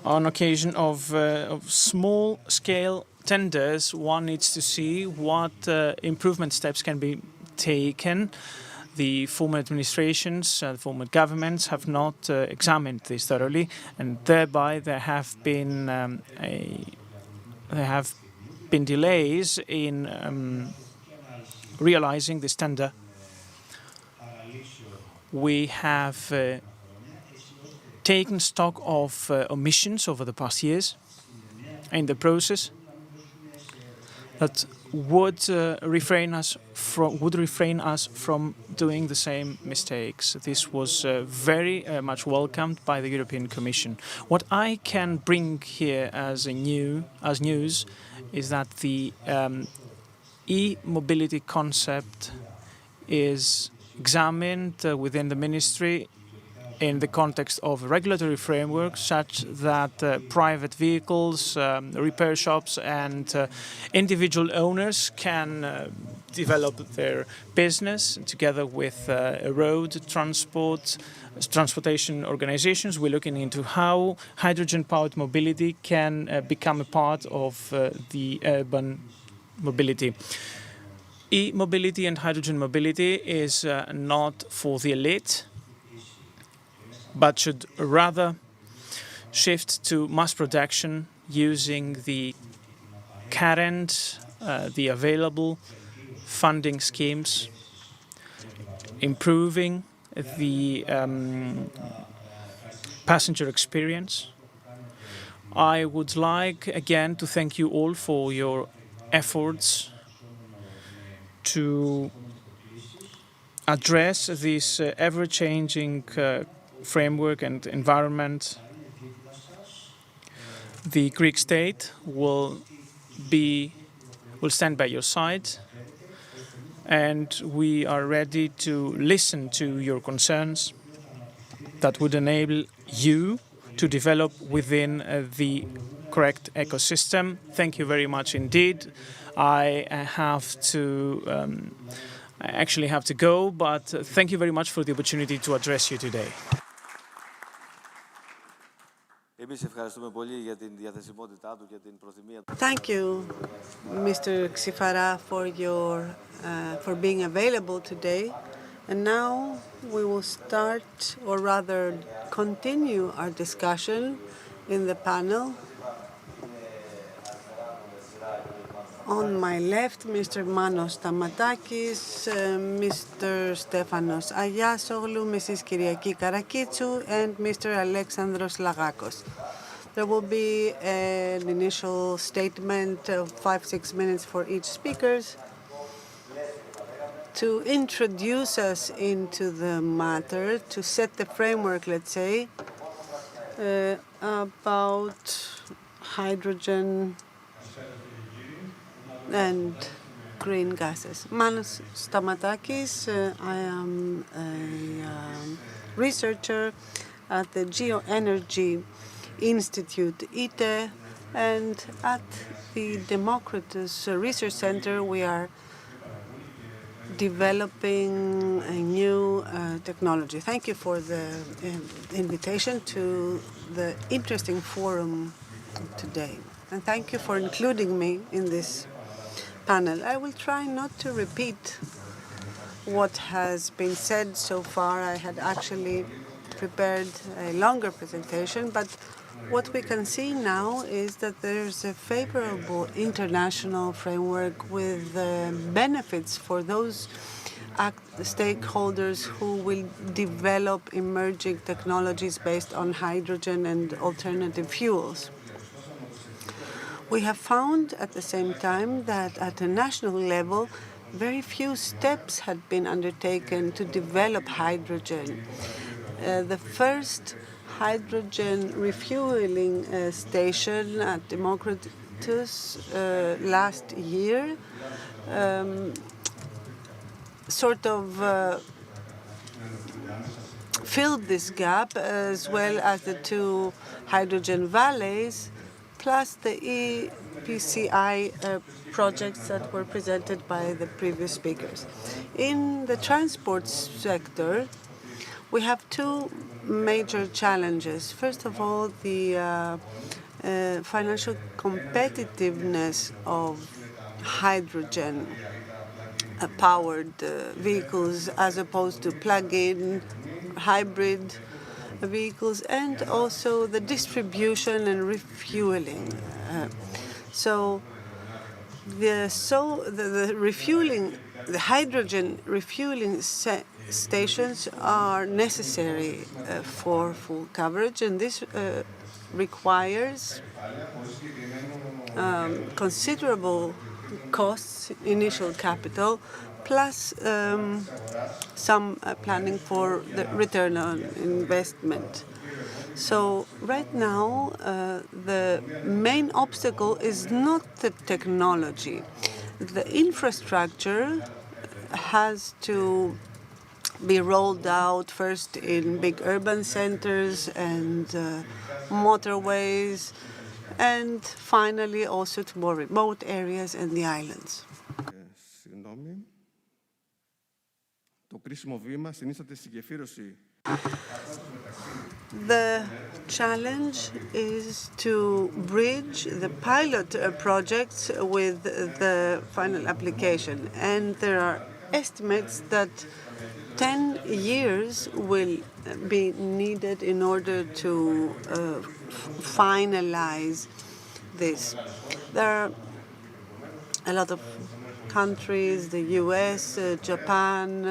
on occasion of small-scale tenders, one needs to see what improvement steps can be taken. The former administrations, former governments have not examined this thoroughly, and thereby there have been delays in realizing this tender. We have taken stock of omissions over the past years in the process that would refrain us from doing the same mistakes. This was very much welcomed by the European Commission. What I can bring here as news is that the e-mobility concept is examined within the ministry in the context of a regulatory framework such that private vehicles, repair shops and individual owners can develop their business together with road transportation organizations. We're looking into how hydrogen-powered mobility can become a part of the urban mobility. E-mobility and hydrogen mobility is not for the elite, but should rather shift to mass production using the current, the available funding schemes, improving the passenger experience. I would like again to thank you all for your efforts to address this ever-changing framework and environment. The Greek state will stand by your side, and we are ready to listen to your concerns that would enable you to develop within the correct ecosystem. Thank you very much indeed. I actually have to go, but thank you very much for the opportunity to address you today. Thank you, Mr. Xifara, for being available today. And now we will start, or rather continue, our discussion in the panel. On my left, Mr. Manos Stamatakis, Mr. Stefanos Ayasoglou, Mrs. Kyriaki Karakitsou, and Mr. Alexandros Lagakos. There will be an initial statement of 5-6 minutes for each speaker to introduce us into the matter, to set the framework, let's say, about hydrogen and green gases. Manos Stamatakis, I am a researcher at the Geoenergy Institute, ITE, and at the Democritus Research Center we are developing a new technology. Thank you for the invitation to the interesting forum today, and thank you for including me in this panel. I will try not to repeat what has been said so far. I had actually prepared a longer presentation, but what we can see now is that there's a favorable international framework with benefits for those stakeholders who will develop emerging technologies based on hydrogen and alternative fuels. We have found at the same time that at a national level, very few steps had been undertaken to develop hydrogen. The first hydrogen refueling station at Democritus last year, sort of filled this gap, as well as the two hydrogen valleys, plus the EPCI projects that were presented by the previous speakers. In the transport sector, we have two major challenges. First of all, the financial competitiveness of hydrogen-powered vehicles as opposed to plug-in hybrid vehicles, and also the distribution and refueling. The refueling, the hydrogen refueling stations are necessary for full coverage, and this requires considerable costs, initial capital, plus some planning for the return on investment. So right now, the main obstacle is not the technology. The infrastructure has to be rolled out first in big urban centers and motorways, and finally also to more remote areas and the islands. The challenge is to bridge the pilot projects with the final application, and there are estimates that 10 years will be needed in order to finalize this. There are a lot of countries, the US, Japan,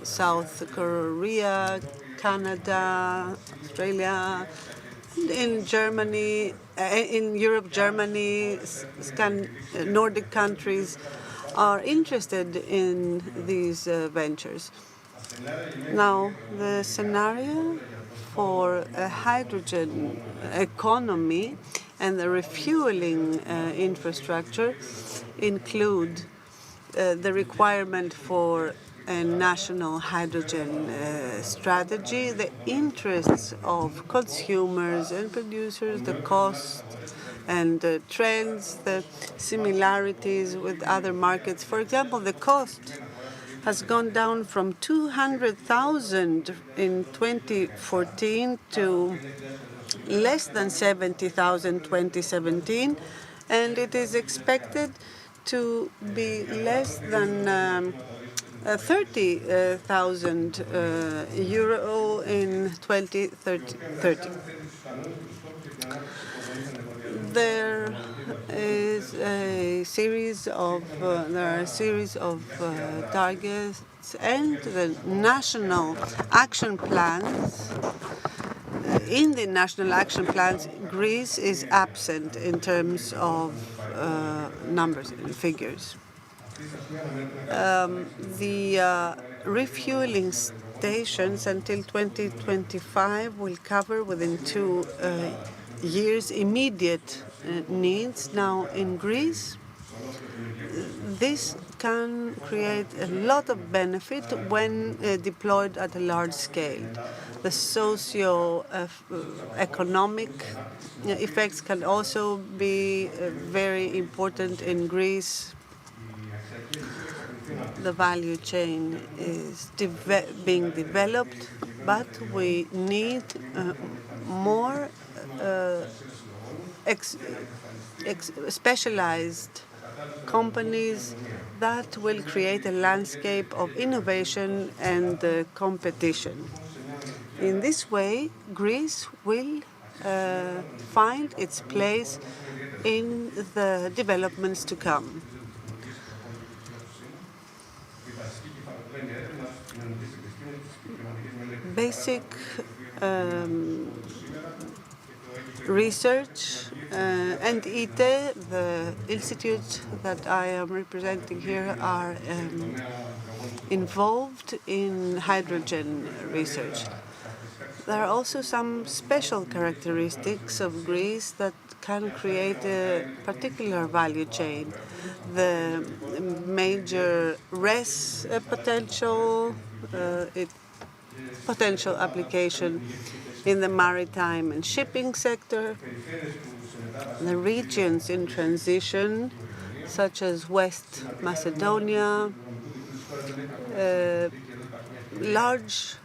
South Korea, Canada, Australia, in Germany, in Europe, Germany, Nordic countries are interested in these ventures. Now, the scenario for a hydrogen economy and the refueling infrastructure include the requirement for a national hydrogen strategy, the interests of consumers and producers, the cost and the trends, the similarities with other markets. For example, the cost has gone down from 200,000 in 2014 to less than 70,000 in 2017, and it is expected to be less than 30,000 euro in 2030. There are a series of targets, and the national action plans. In the national action plans, Greece is absent in terms of numbers and figures. The refueling stations until 2025 will cover within 2 years immediate needs. Now in Greece, this can create a lot of benefit when deployed at a large scale. The socio-economic effects can also be very important in Greece. The value chain is being developed, but we need more specialized companies that will create a landscape of innovation and competition. In this way, Greece will find its place in the developments to come. Basic research and ITE, the institute that I am representing here, are involved in hydrogen research. There are also some special characteristics of Greece that can create a particular value chain. The major res potential application in the maritime and shipping sector, the regions in transition, such as West Macedonia, large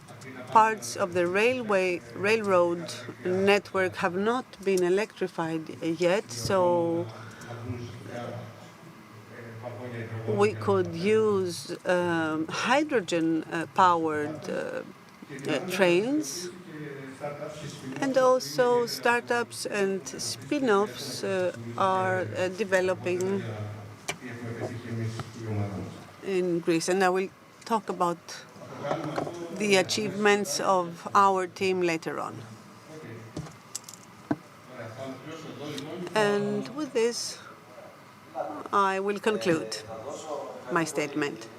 parts of the railroad network have not been electrified yet, so we could use hydrogen-powered trains, and also startups and spin-offs are developing in Greece. And I will talk about the achievements of our team later on. And with this, I will conclude my statement.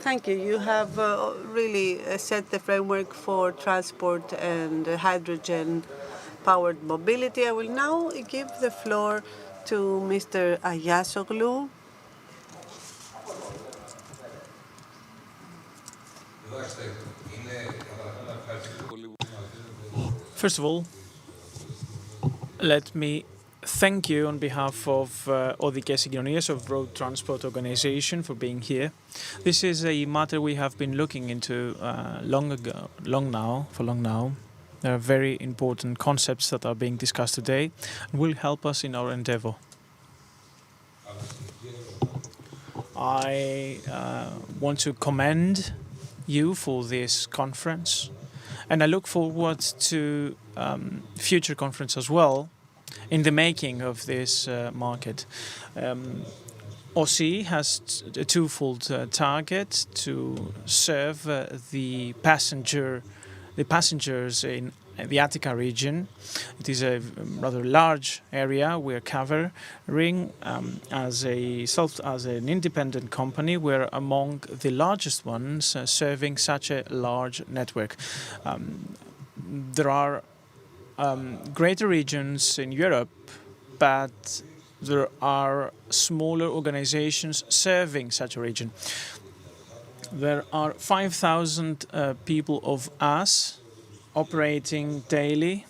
Thank you. You have really set the framework for transport and hydrogen-powered mobility. I will now give the floor to Mr. Ayasoglu. First of all, let me thank you on behalf of Οδικές Συγκοινωνίες of Road Transport Organization for being here. This is a matter we have been looking into long now. There are very important concepts that are being discussed today and will help us in our endeavor. I want to commend you for this conference, and I look forward to future conference as well in the making of this market. OSI has a twofold target to serve the passengers in the Attica region. It is a rather large area we are covering. As an independent company, we're among the largest ones serving such a large network. There are greater regions in Europe, but there are smaller organizations serving such a region. There are 5,000 people of us operating daily,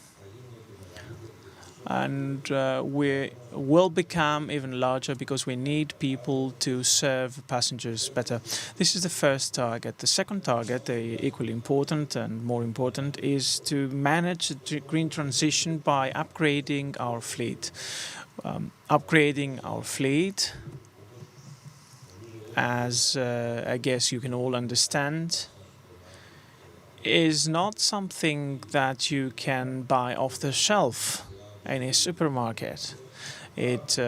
and we will become even larger because we need people to serve passengers better. This is the first target. The second target, equally important and more important, is to manage the green transition by upgrading our fleet. Upgrading our fleet, as I guess you can all understand, is not something that you can buy off the shelf in a supermarket. It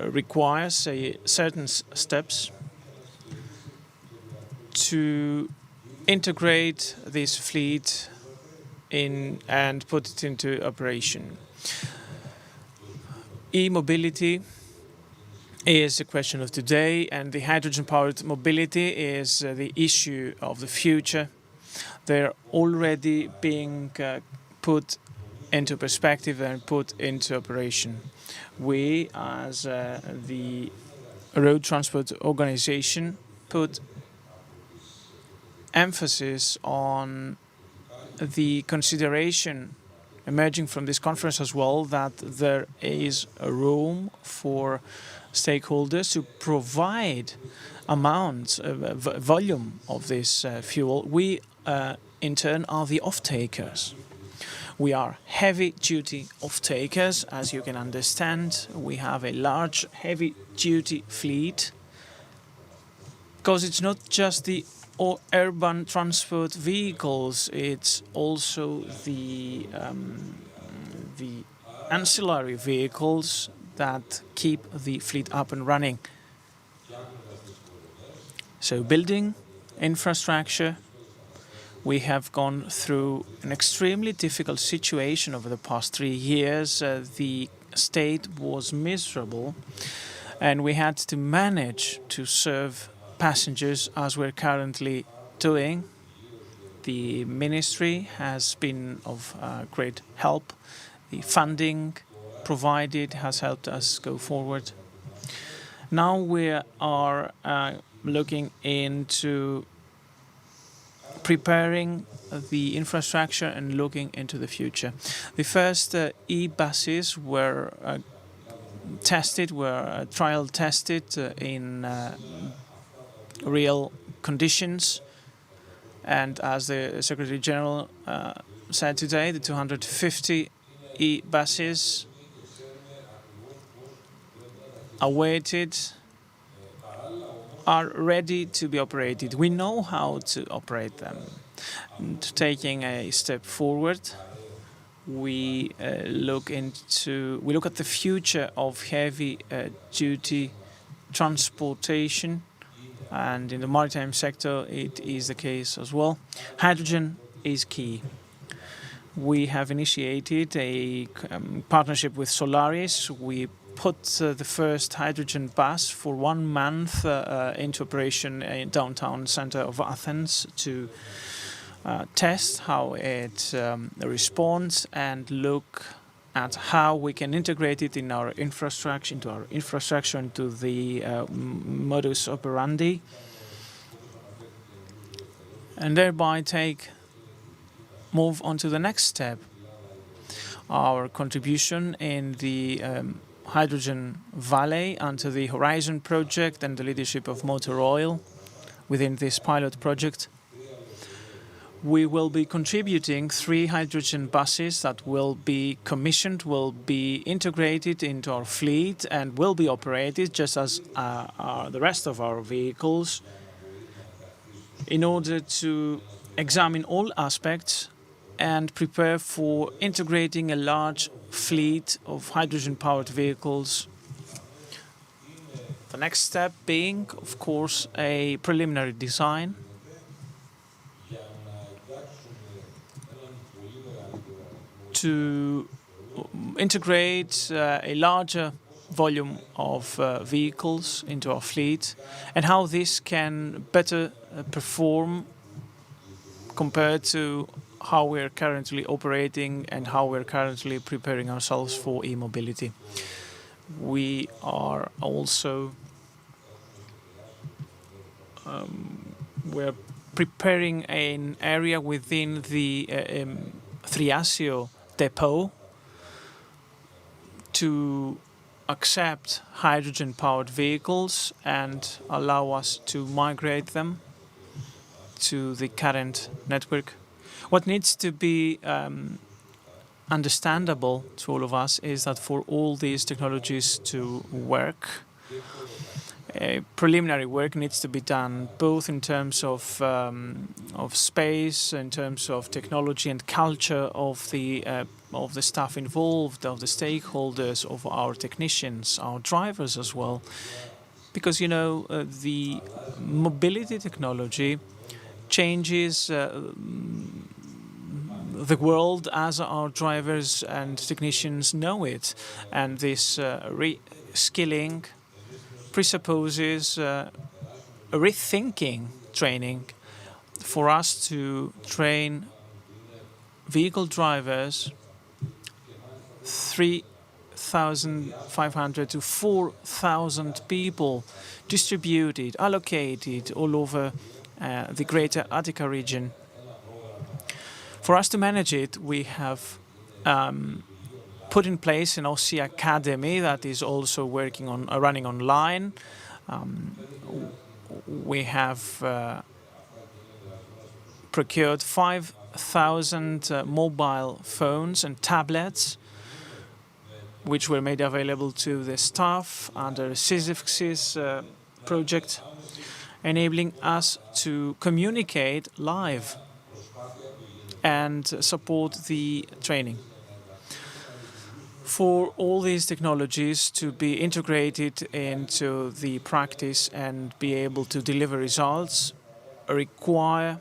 requires certain steps to integrate this fleet in and put it into operation. E-mobility is a question of today, and the hydrogen-powered mobility is the issue of the future. They're already being put into perspective and put into operation. We, as the Road Transport Organization, put emphasis on the consideration emerging from this conference as well, that there is a room for stakeholders to provide amounts, volume of this fuel. We, in turn, are the off-takers. We are heavy-duty off-takers, as you can understand. We have a large heavy-duty fleet, because it's not just the urban transport vehicles, it's also the ancillary vehicles that keep the fleet up and running. So building infrastructure, we have gone through an extremely difficult situation over the past 3 years. The state was miserable, and we had to manage to serve passengers as we're currently doing. the ministry has been of great help. The funding provided has helped us go forward. Now we are looking into preparing the infrastructure and looking into the future. The first e-buses were trial tested in real conditions, and as the Secretary General said today, the 250 e-buses awaited are ready to be operated. We know how to operate them. And taking a step forward, we look at the future of heavy duty transportation, and in the maritime sector it is the case as well. Hydrogen is key. We have initiated a partnership with Solaris. We put the first hydrogen bus for 1 month into operation in downtown center of Athens to test how it responds and look at how we can integrate it in our infrastructure, into the modus operandi, and thereby move on to the next step. Our contribution in the Hydrogen Valley under the Horizon project and the leadership of Motor Oil within this pilot project. We will be contributing 3 hydrogen buses that will be commissioned, will be integrated into our fleet and will be operated just as the rest of our vehicles, in order to examine all aspects and prepare for integrating a large fleet of hydrogen-powered vehicles. The next step being, of course, a preliminary design to integrate a larger volume of vehicles into our fleet, and how this can better perform compared to how we're currently operating and how we're currently preparing ourselves for e-mobility. We are also we're preparing an area within the Thriasio depot to accept hydrogen-powered vehicles and allow us to migrate them to the current network. What needs to be understandable to all of us is that for all these technologies to work, preliminary work needs to be done, both in terms of space, in terms of technology and culture of the staff involved, of the stakeholders, of our technicians, our drivers as well. Because, you know, the mobility technology changes the world as our drivers and technicians know it. And this reskilling presupposes a rethinking training for us to train vehicle drivers 3,500 to 4,000 people distributed, allocated all over the greater Attica region. For us to manage it, we have put in place an OC Academy that is also working on running online. We have procured 5,000 mobile phones and tablets, which were made available to the staff under Sisyphus project, enabling us to communicate live and support the training. For all these technologies to be integrated into the practice and be able to deliver results require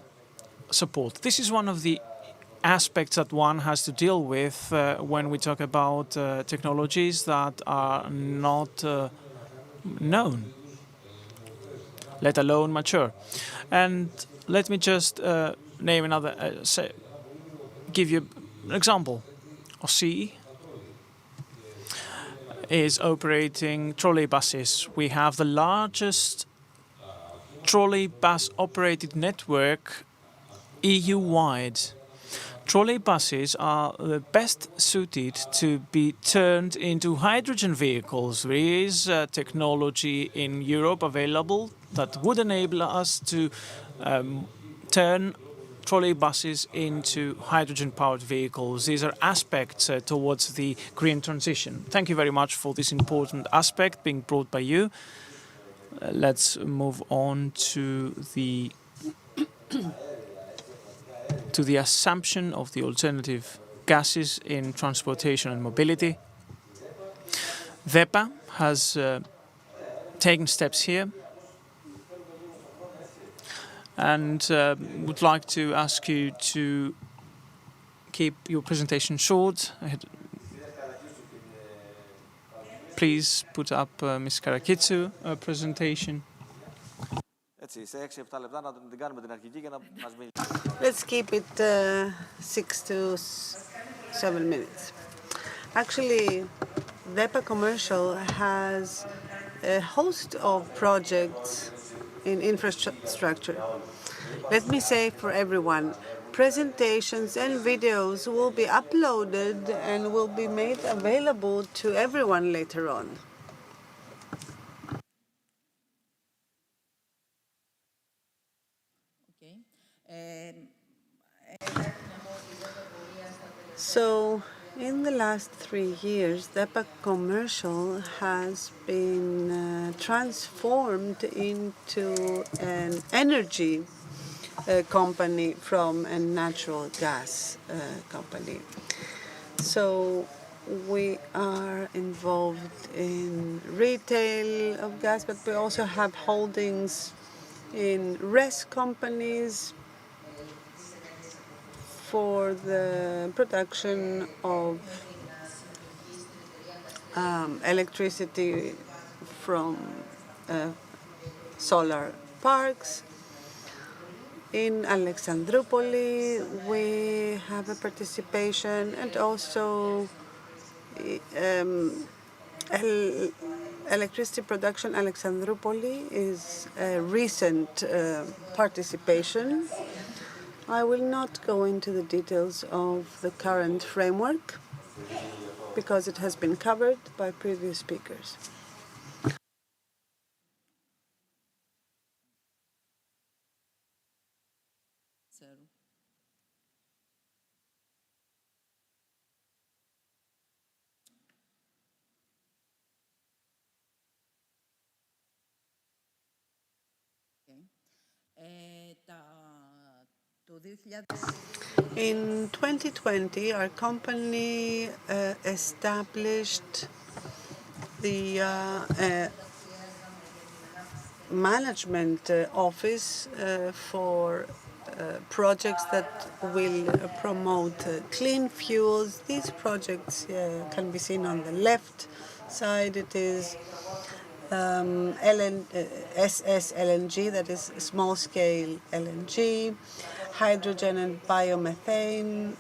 support. This is one of the aspects that one has to deal with when we talk about technologies that are not known, let alone mature. And let me just name another, give you an example. OSI is operating trolley buses. We have the largest trolley bus operated network EU-wide. Trolley buses are the best suited to be turned into hydrogen vehicles. There is technology in Europe available that would enable us to turn trolley buses into hydrogen-powered vehicles. These are aspects towards the green transition. Thank you very much for this important aspect being brought by you. Let's move on to the assumption of the alternative gases in transportation and mobility. DEPA has taken steps here and would like to ask you to keep your presentation short. Please put up Ms. Karakitsu presentation. Let's keep it 6 to 7 minutes. Actually, DEPA Commercial has a host of projects in infrastructure. Let me say for everyone, presentations and videos will be uploaded and will be made available to everyone later on. So, in the last 3 years, DEPA Commercial has been transformed into an energy company from a natural gas company. So we are involved in retail of gas, but we also have holdings in RES companies for the production of electricity from solar parks. In Alexandroupoli, we have a participation, and also electricity production. Alexandroupoli is a recent participation. I will not go into the details of the current framework because it has been covered by previous speakers. In 2020, our company established the management office for projects that will promote clean fuels. These projects can be seen on the left side. It is SSLNG, that is small-scale LNG, hydrogen and biomethane,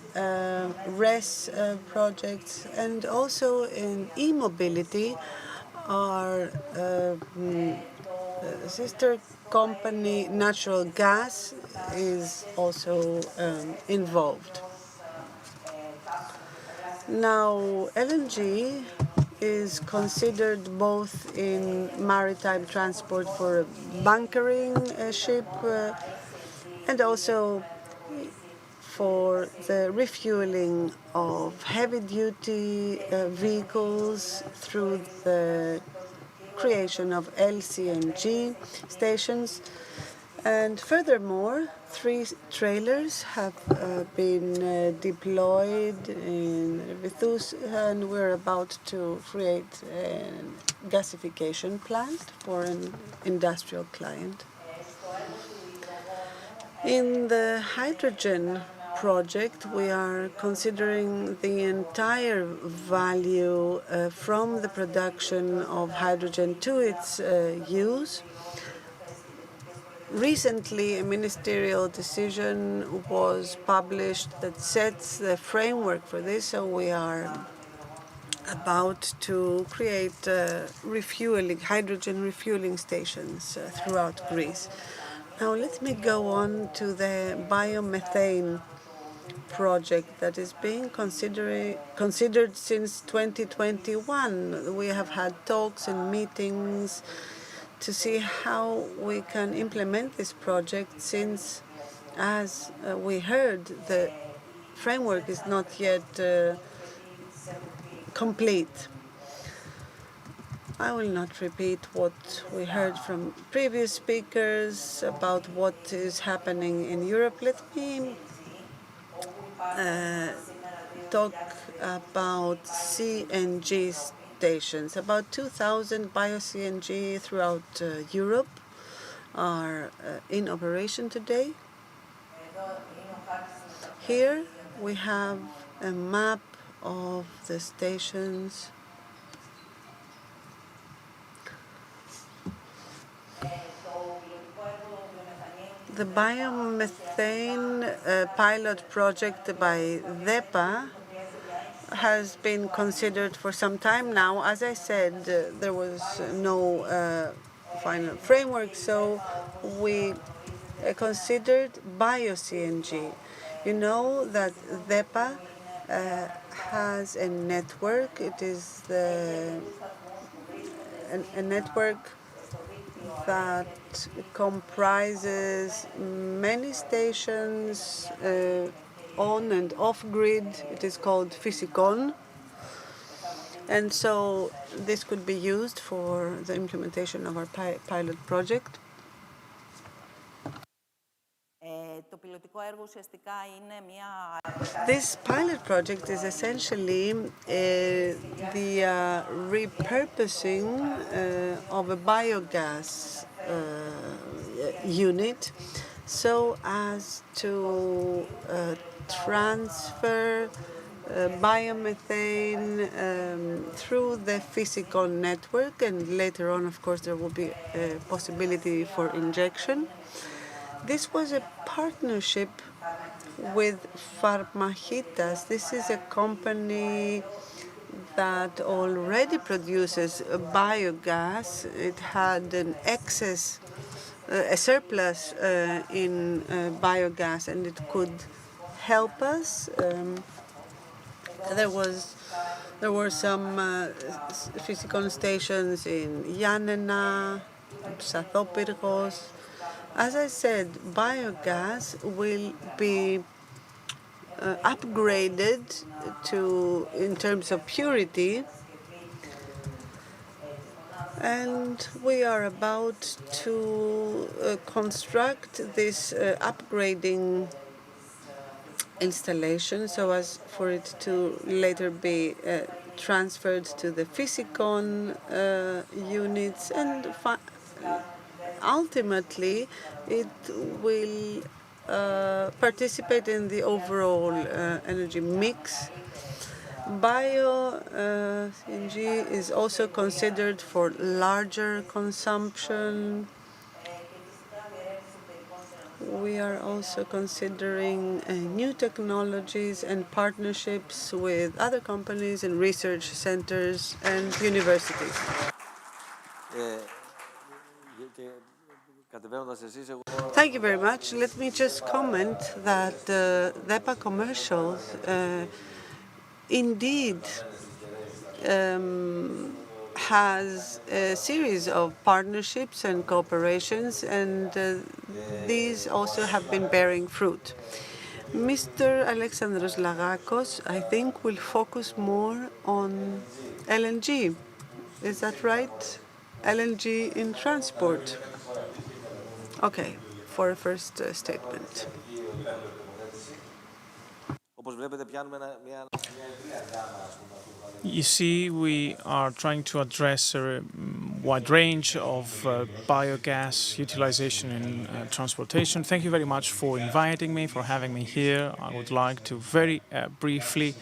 RES projects, and also in e-mobility, our sister company Natural Gas is also involved. Now, LNG is considered both in maritime transport for bunkering a ship and also for the refueling of heavy-duty vehicles through the creation of LCNG stations. And furthermore, 3 trailers have been deployed in Vithous, and we're about to create a gasification plant for an industrial client. In the hydrogen project, we are considering the entire value from the production of hydrogen to its use. Recently, a ministerial decision was published that sets the framework for this, so we are about to create hydrogen refueling stations throughout Greece. Now let me go on to the biomethane project that is being considered since 2021. We have had talks and meetings to see how we can implement this project since, as we heard, the framework is not yet complete. I will not repeat what we heard from previous speakers about what is happening in Europe. Let me talk about CNG stations. About 2,000 bio-CNG throughout Europe are in operation today. Here we have a map of the stations. The biomethane pilot project by DEPA has been considered for some time now. As I said, there was no final framework, so we considered bio-CNG. You know that DEPA has a network. It is a network that comprises many stations on and off-grid. It is called Physikon. And so this could be used for the implementation of our pilot project. This pilot project is essentially the repurposing of a biogas unit so as to transfer biomethane through the Physikon network, and later on, of course, there will be a possibility for injection. This was a partnership with Pharmakitas. This is a company that already produces biogas. It had an excess, a surplus in biogas, and it could help us. There were some Physikon stations in Giannina, Psathopyrgos. As I said, biogas will be upgraded in terms of purity, and we are about to construct this upgrading installation so as for it to later be transferred to the Physikon units, and ultimately it will participate in the overall energy mix. Bio-CNG is also considered for larger consumption. We are also considering new technologies and partnerships with other companies and research centers and universities. Thank you very much. Let me just comment that DEPA Commercials indeed has a series of partnerships and cooperations, and these also have been bearing fruit. Mr. Alexandros Lagakos, I think, will focus more on LNG. Is that right? LNG in transport. Okay, for a first statement. You see, we are trying to address a wide range of biogas utilization in transportation. Thank you very much for inviting me, for having me here. I would like to very briefly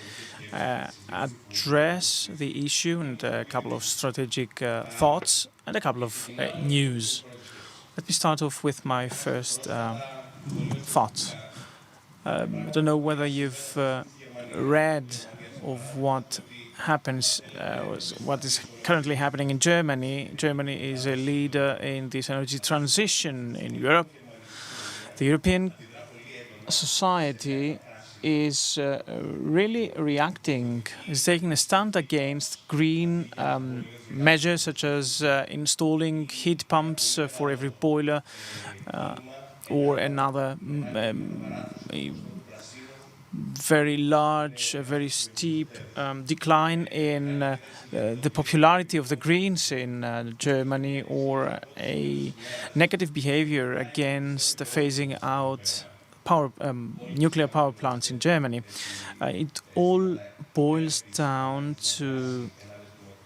address the issue and a couple of strategic thoughts and a couple of news. Let me start off with my first thoughts. I don't know whether you've read of what happens, what is currently happening in Germany. Germany is a leader in this energy transition in Europe. The European society is really reacting, is taking a stand against green measures such as installing heat pumps for every boiler or another very large, very steep decline in the popularity of the Greens in Germany, or a negative behavior against the phasing out nuclear power plants in Germany. It all boils down to,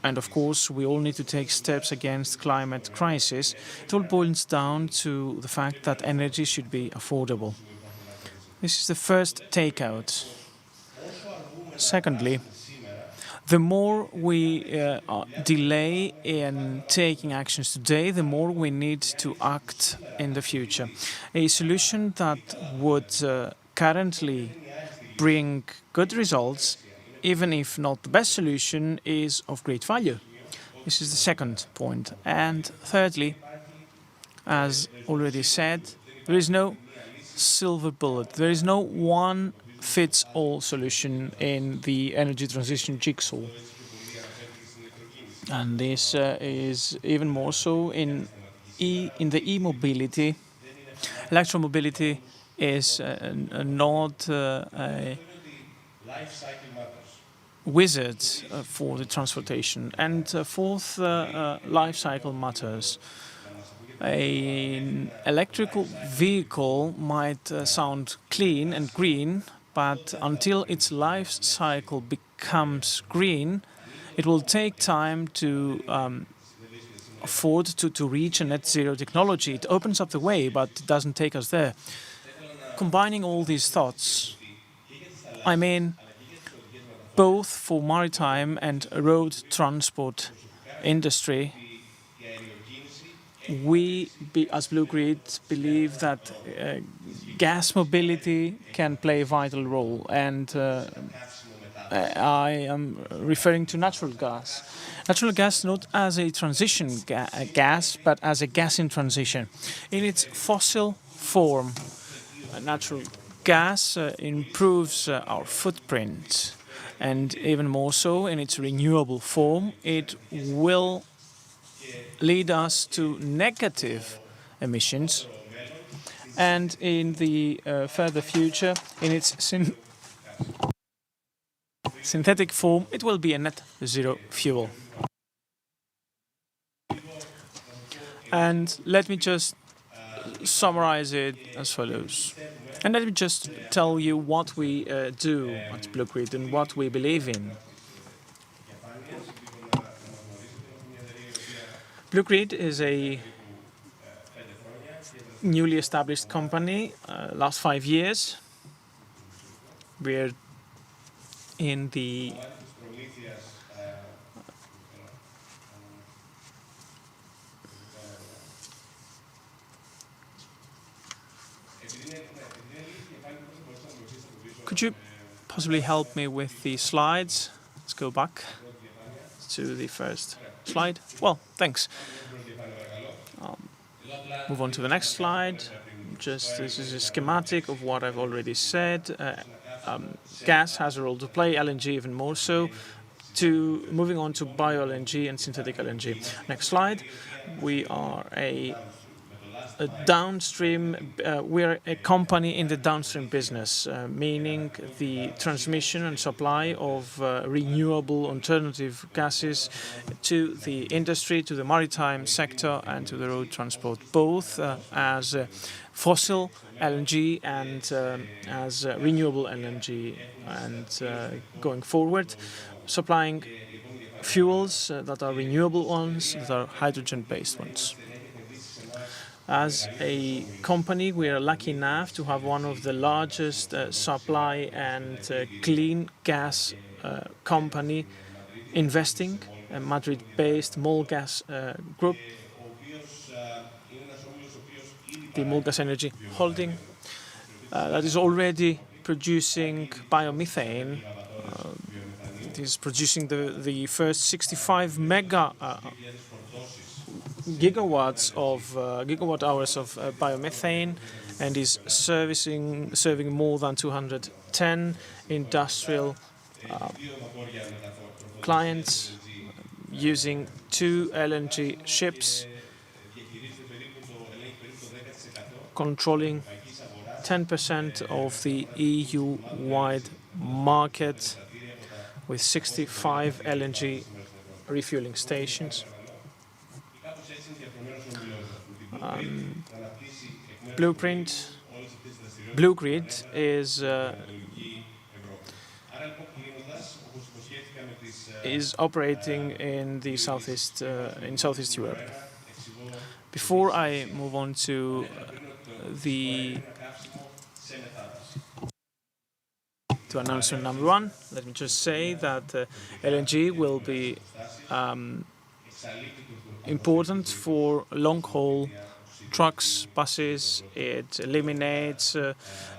and of course we all need to take steps against climate crisis, it all boils down to the fact that energy should be affordable. This is the first takeout. Secondly, the more we delay in taking actions today, the more we need to act in the future. A solution that would currently bring good results, even if not the best solution, is of great value. This is the second point. And thirdly, as already said, there is no silver bullet. There is no one-fits-all solution in the energy transition jigsaw. And this is even more so in the e-mobility. Electromobility is not a wizard for the transportation. And fourth, life cycle matters. An electrical vehicle might sound clean and green, but until its life cycle becomes green, it will take time to afford to reach a net zero technology. It opens up the way, but it doesn't take us there. Combining all these thoughts, I mean, both for maritime and road transport industry, we, as Blue Grid, believe that gas mobility can play a vital role, and I am referring to natural gas. Natural gas not as a transition gas, but as a gas in transition. In its fossil form, natural gas improves our footprint, and even more so in its renewable form, it will lead us to negative emissions, and in the further future, in its synthetic form, it will be a net zero fuel. And let me just summarize it as follows. And let me just tell you what we do at Blue Grid and what we believe in. Blue Grid is a newly established company, last 5 years. We're in the Could you possibly help me with the slides? Let's go back to the first slide. Well, thanks. Move on to the next slide. This is a schematic of what I've already said. Gas has a role to play, LNG even more so. Moving on to bio-LNG and synthetic LNG. Next slide. We are a downstream, we're a company in the downstream business, meaning the transmission and supply of renewable alternative gases to the industry, to the maritime sector, and to the road transport, both as fossil LNG and as renewable LNG. And going forward, supplying fuels that are renewable ones, that are hydrogen-based ones. As a company, we are lucky enough to have one of the largest supply and clean gas company investing, a Madrid-based MOL Gas Group, the Mulgas Energy Holding, that is already producing biomethane. It is producing the first 65 gigawatt hours of biomethane, and is serving more than 210 industrial clients using 2 LNG ships, controlling 10% of the EU-wide market with 65 LNG refueling stations. Blue Grid is operating in the Southeast Europe. Before I move on to announcement number 1, let me just say that LNG will be important for long-haul trucks, buses. It eliminates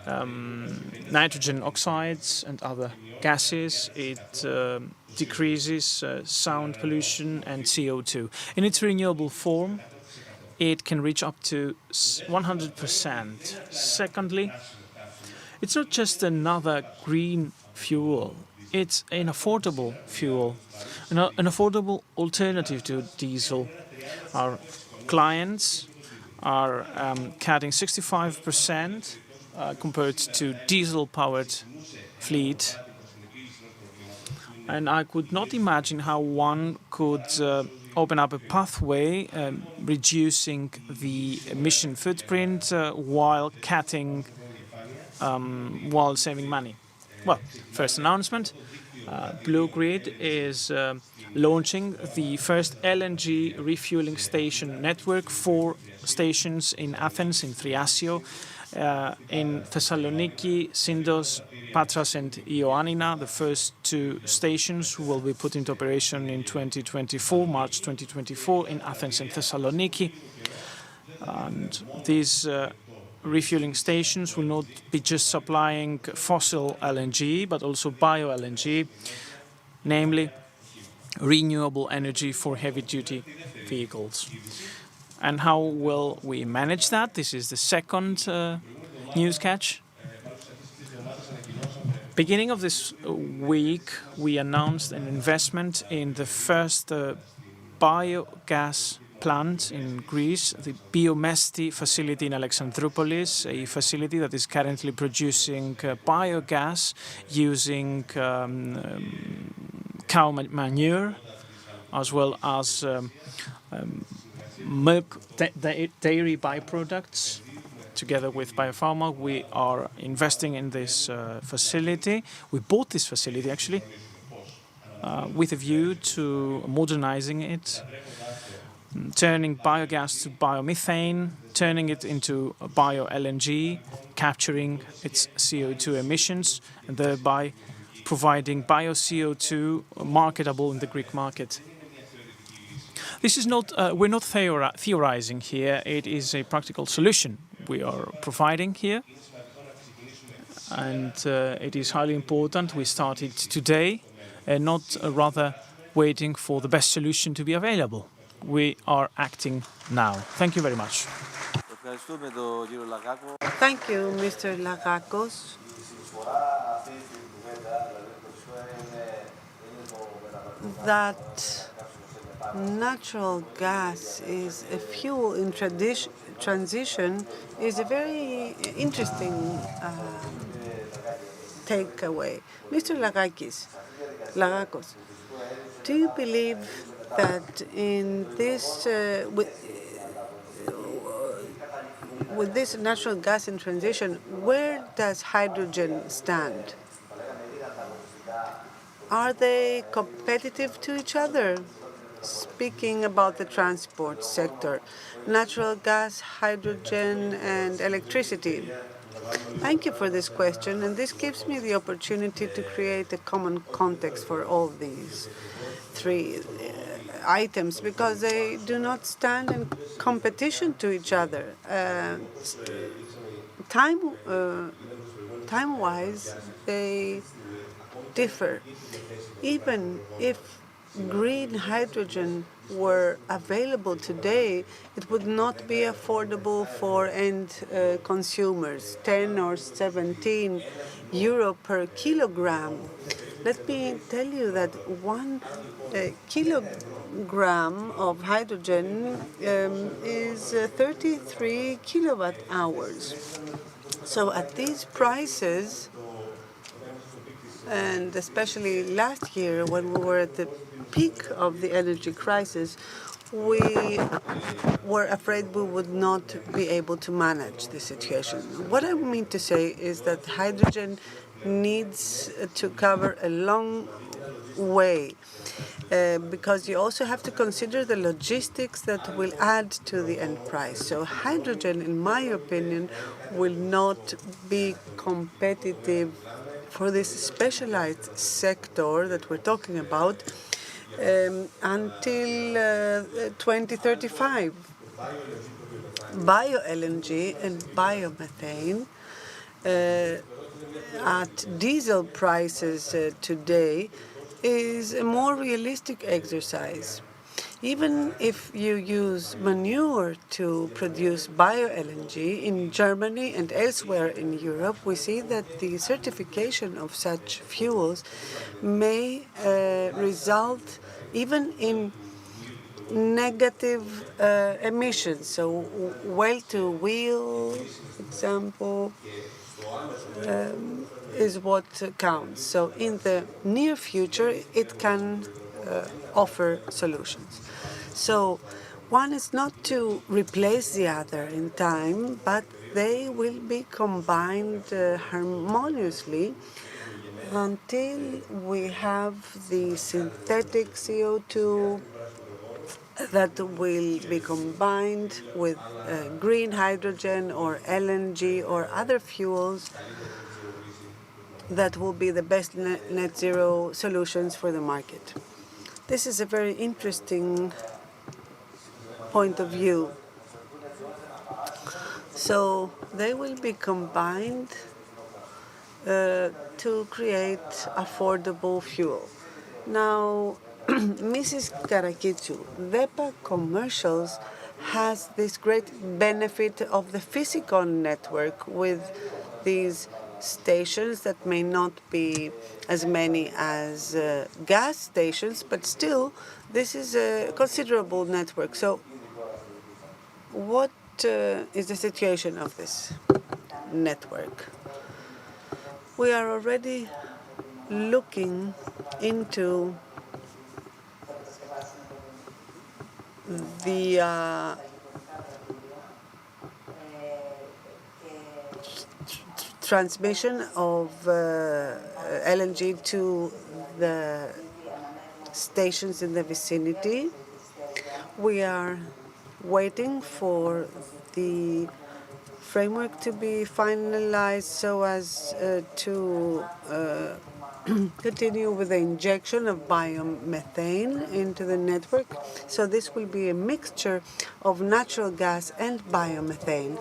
nitrogen oxides and other gases. It decreases sound pollution and CO2. In its renewable form, it can reach up to 100%. Secondly, it's not just another green fuel. It's an affordable fuel, an affordable alternative to diesel. Our clients are cutting 65% compared to diesel-powered fleet. And I could not imagine how one could open up a pathway reducing the emission footprint while saving money. Well, first announcement, Blue Grid is launching the first LNG refueling station network, 4 stations in Athens, in Thriasio, in Thessaloniki, Syndos, Patras and Ioannina. The first 2 stations will be put into operation in 2024, March 2024, in Athens and Thessaloniki. And these refueling stations will not be just supplying fossil LNG, but also bio-LNG, namely renewable energy for heavy-duty vehicles. And how will we manage that? This is the second news catch. Beginning of this week, we announced an investment in the first biogas plant in Greece, the Biomesti facility in Alexandroupolis, a facility that is currently producing biogas using cow manure, as well as milk, dairy byproducts. Together with Biopharma, we are investing in this facility. We bought this facility, actually, with a view to modernizing it, turning biogas to biomethane, turning it into bio-LNG, capturing its CO2 emissions, and thereby providing bio-CO2 marketable in the Greek market. This is not, we're not theorizing here, it is a practical solution we are providing here. And it is highly important we started today and not rather waiting for the best solution to be available. We are acting now. Thank you very much. Thank you, Mr. Lagakos. That natural gas is a fuel in transition is a very interesting takeaway. Mr. Lagakos, do you believe that in this, with this natural gas in transition, where does hydrogen stand? Are they competitive to each other? Speaking about the transport sector, natural gas, hydrogen, and electricity. Thank you for this question, and this gives me the opportunity to create a common context for all these 3. items because they do not stand in competition to each other. Time-wise, they differ. Even if green hydrogen were available today, it would not be affordable for end consumers, 10 or 17 euro per kilogram. Let me tell you that 1 kilogram of hydrogen is 33 kilowatt hours. So at these prices, and especially last year when we were at the peak of the energy crisis, we were afraid we would not be able to manage the situation. What I mean to say is that hydrogen needs to cover a long way because you also have to consider the logistics that will add to the end price. So hydrogen, in my opinion, will not be competitive for this specialized sector that we're talking about until 2035. Bio-LNG and biomethane at diesel prices today is a more realistic exercise. Even if you use manure to produce bio-LNG in Germany and elsewhere in Europe, we see that the certification of such fuels may result even in negative emissions. So well-to-wheel example is what counts. So in the near future, it can offer solutions. So one is not to replace the other in time, but they will be combined harmoniously until we have the synthetic CO2 that will be combined with green hydrogen or LNG or other fuels that will be the best net zero solutions for the market. This is a very interesting point of view. So they will be combined to create affordable fuel. Now, Mrs. Karakitsou, DEPA Commercials has this great benefit of the Physicon network with these stations that may not be as many as gas stations, but still, this is a considerable network. So what is the situation of this network? We are already looking into the transmission of LNG to the stations in the vicinity. We are waiting for the framework to be finalized so as to continue with the injection of biomethane into the network. So this will be a mixture of natural gas and biomethane.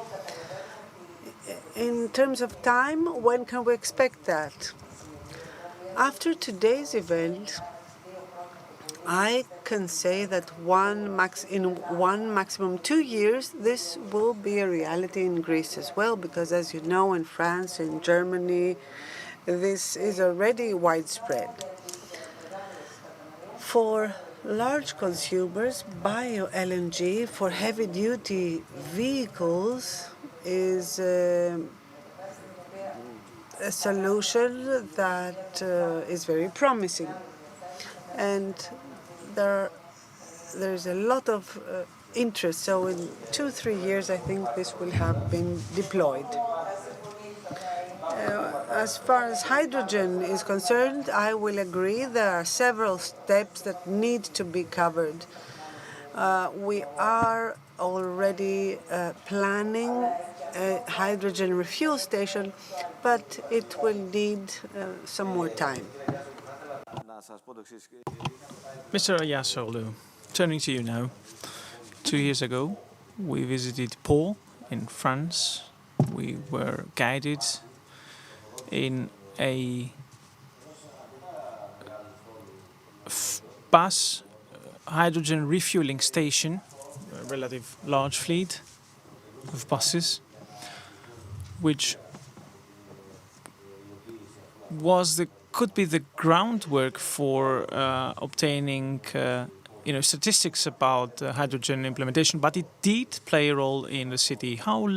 In terms of time, when can we expect that? After today's event, I can say that in one maximum 2 years, this will be a reality in Greece as well, because as you know, in France, in Germany, this is already widespread. For large consumers, bio-LNG for heavy-duty vehicles is a solution that is very promising. And there's a lot of interest. So in 2-3 years, I think this will have been deployed. As far as hydrogen is concerned, I will agree there are several steps that need to be covered. We are already planning a hydrogen refuel station, but it will need some more time. Mr. Ayasoglu, turning to you now. 2 years ago, we visited Pau in France. We were guided in a bus hydrogen refueling station, a relative large fleet of buses, which could be the groundwork for obtaining statistics about hydrogen implementation, but it did play a role in the city. How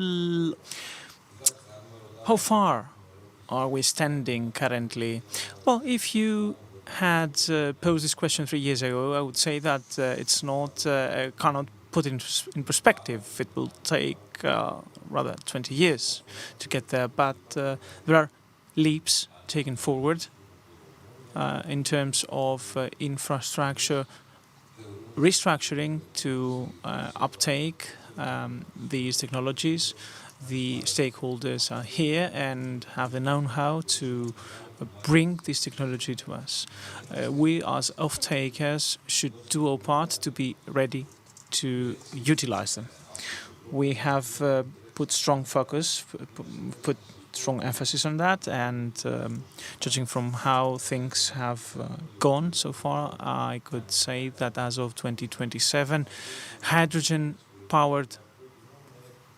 far are we standing currently? Well, if you had posed this question 3 years ago, I would say that it's not cannot put in perspective. It will take rather 20 years to get there, but there are leaps taken forward in terms of infrastructure restructuring to uptake these technologies. The stakeholders are here and have the know-how to bring this technology to us. We as off-takers should do our part to be ready to utilize them. We have put strong focus, put strong emphasis on that, and judging from how things have gone so far, I could say that as of 2027, hydrogen-powered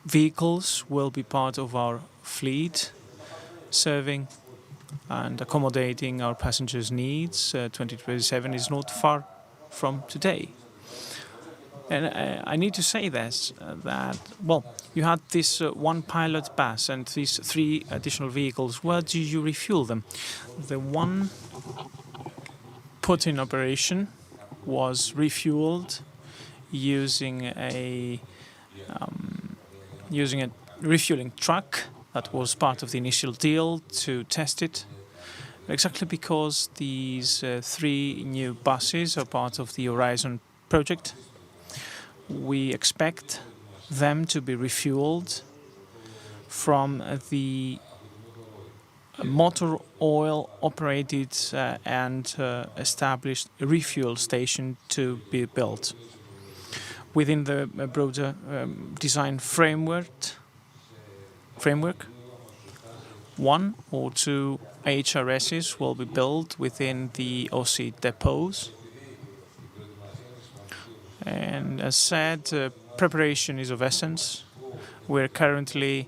vehicles will be part of our fleet, serving and accommodating our passengers' needs. 2027 is not far from today. And I need to say this, that, well, you had this one pilot bus and these 3 additional vehicles. Where do you refuel them? The one put in operation was refueled using a refueling truck. That was part of the initial deal to test it. Exactly because these 3 new buses are part of the Horizon project. We expect them to be refueled from the motor oil operated and established refuel station to be built. Within the broader design framework, 1 or 2 HRSs will be built within the OC depots. And as said, preparation is of essence. We're currently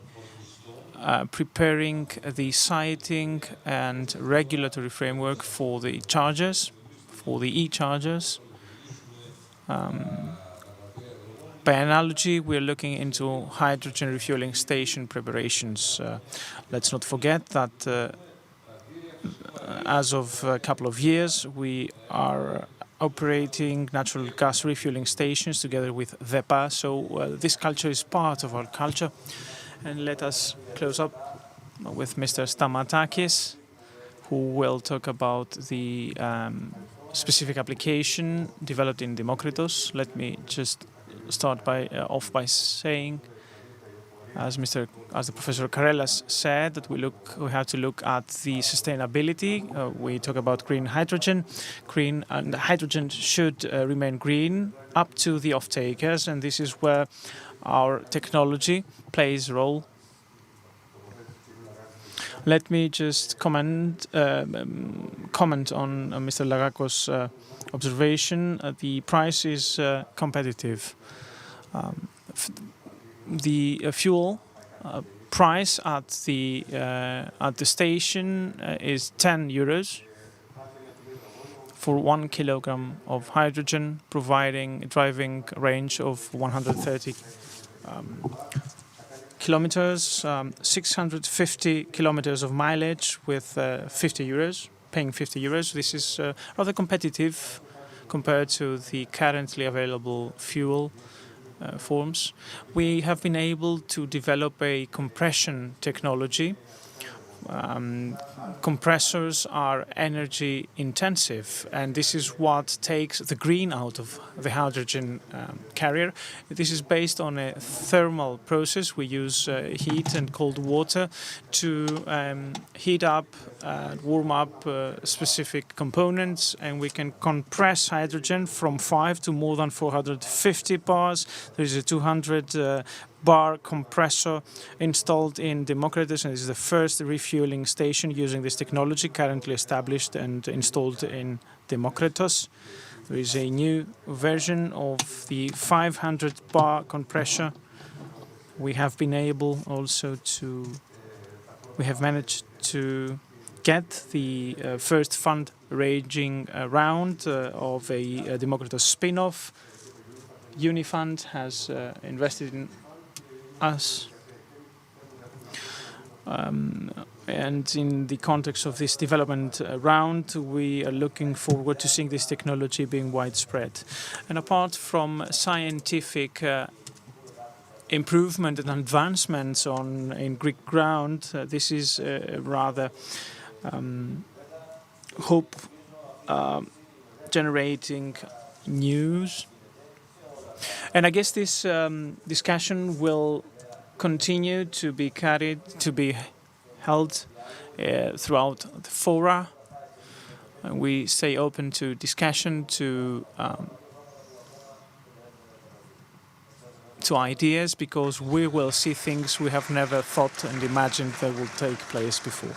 preparing the siting and regulatory framework for the chargers, for the e-chargers. By analogy, we're looking into hydrogen refueling station preparations. Let's not forget that as of a couple of years, we are operating natural gas refueling stations together with VEPA. So this culture is part of our culture. And let us close up with Mr. Stamatakis, who will talk about the specific application developed in Demokritos. Let me just start off by saying, as the Professor Karellas said, that we have to look at the sustainability. We talk about green hydrogen. And hydrogen should remain green up to the off-takers, and this is where our technology plays a role. Let me just comment on Mr. Lagakos' observation. The price is competitive. The fuel price at the station is 10 euros for 1 kilogram of hydrogen, providing a driving range of 130 kilometers, 650 kilometers of mileage with 50 euros, paying 50 euros. This is rather competitive compared to the currently available fuel forms. We have been able to develop a compression technology compressors are energy intensive, and this is what takes the green out of the hydrogen carrier. This is based on a thermal process. We use heat and cold water to heat up, warm up specific components, and we can compress hydrogen from 5 to more than 450 bars. There is a 200 bar compressor installed in Democritus, and this is the first refueling station using this technology currently established and installed in Democritus. There is a new version of the 500 bar compressor. We have been able also to, we have managed to get the first fundraising round of a Democritus spin-off. Unifund has invested in us. And in the context of this development round, we are looking forward to seeing this technology being widespread. And apart from scientific improvement and advancements in Greek ground, this is rather hope generating news. And I guess this discussion will continue to be held throughout the fora. And we stay open to discussion, to ideas, because we will see things we have never thought and imagined that will take place before.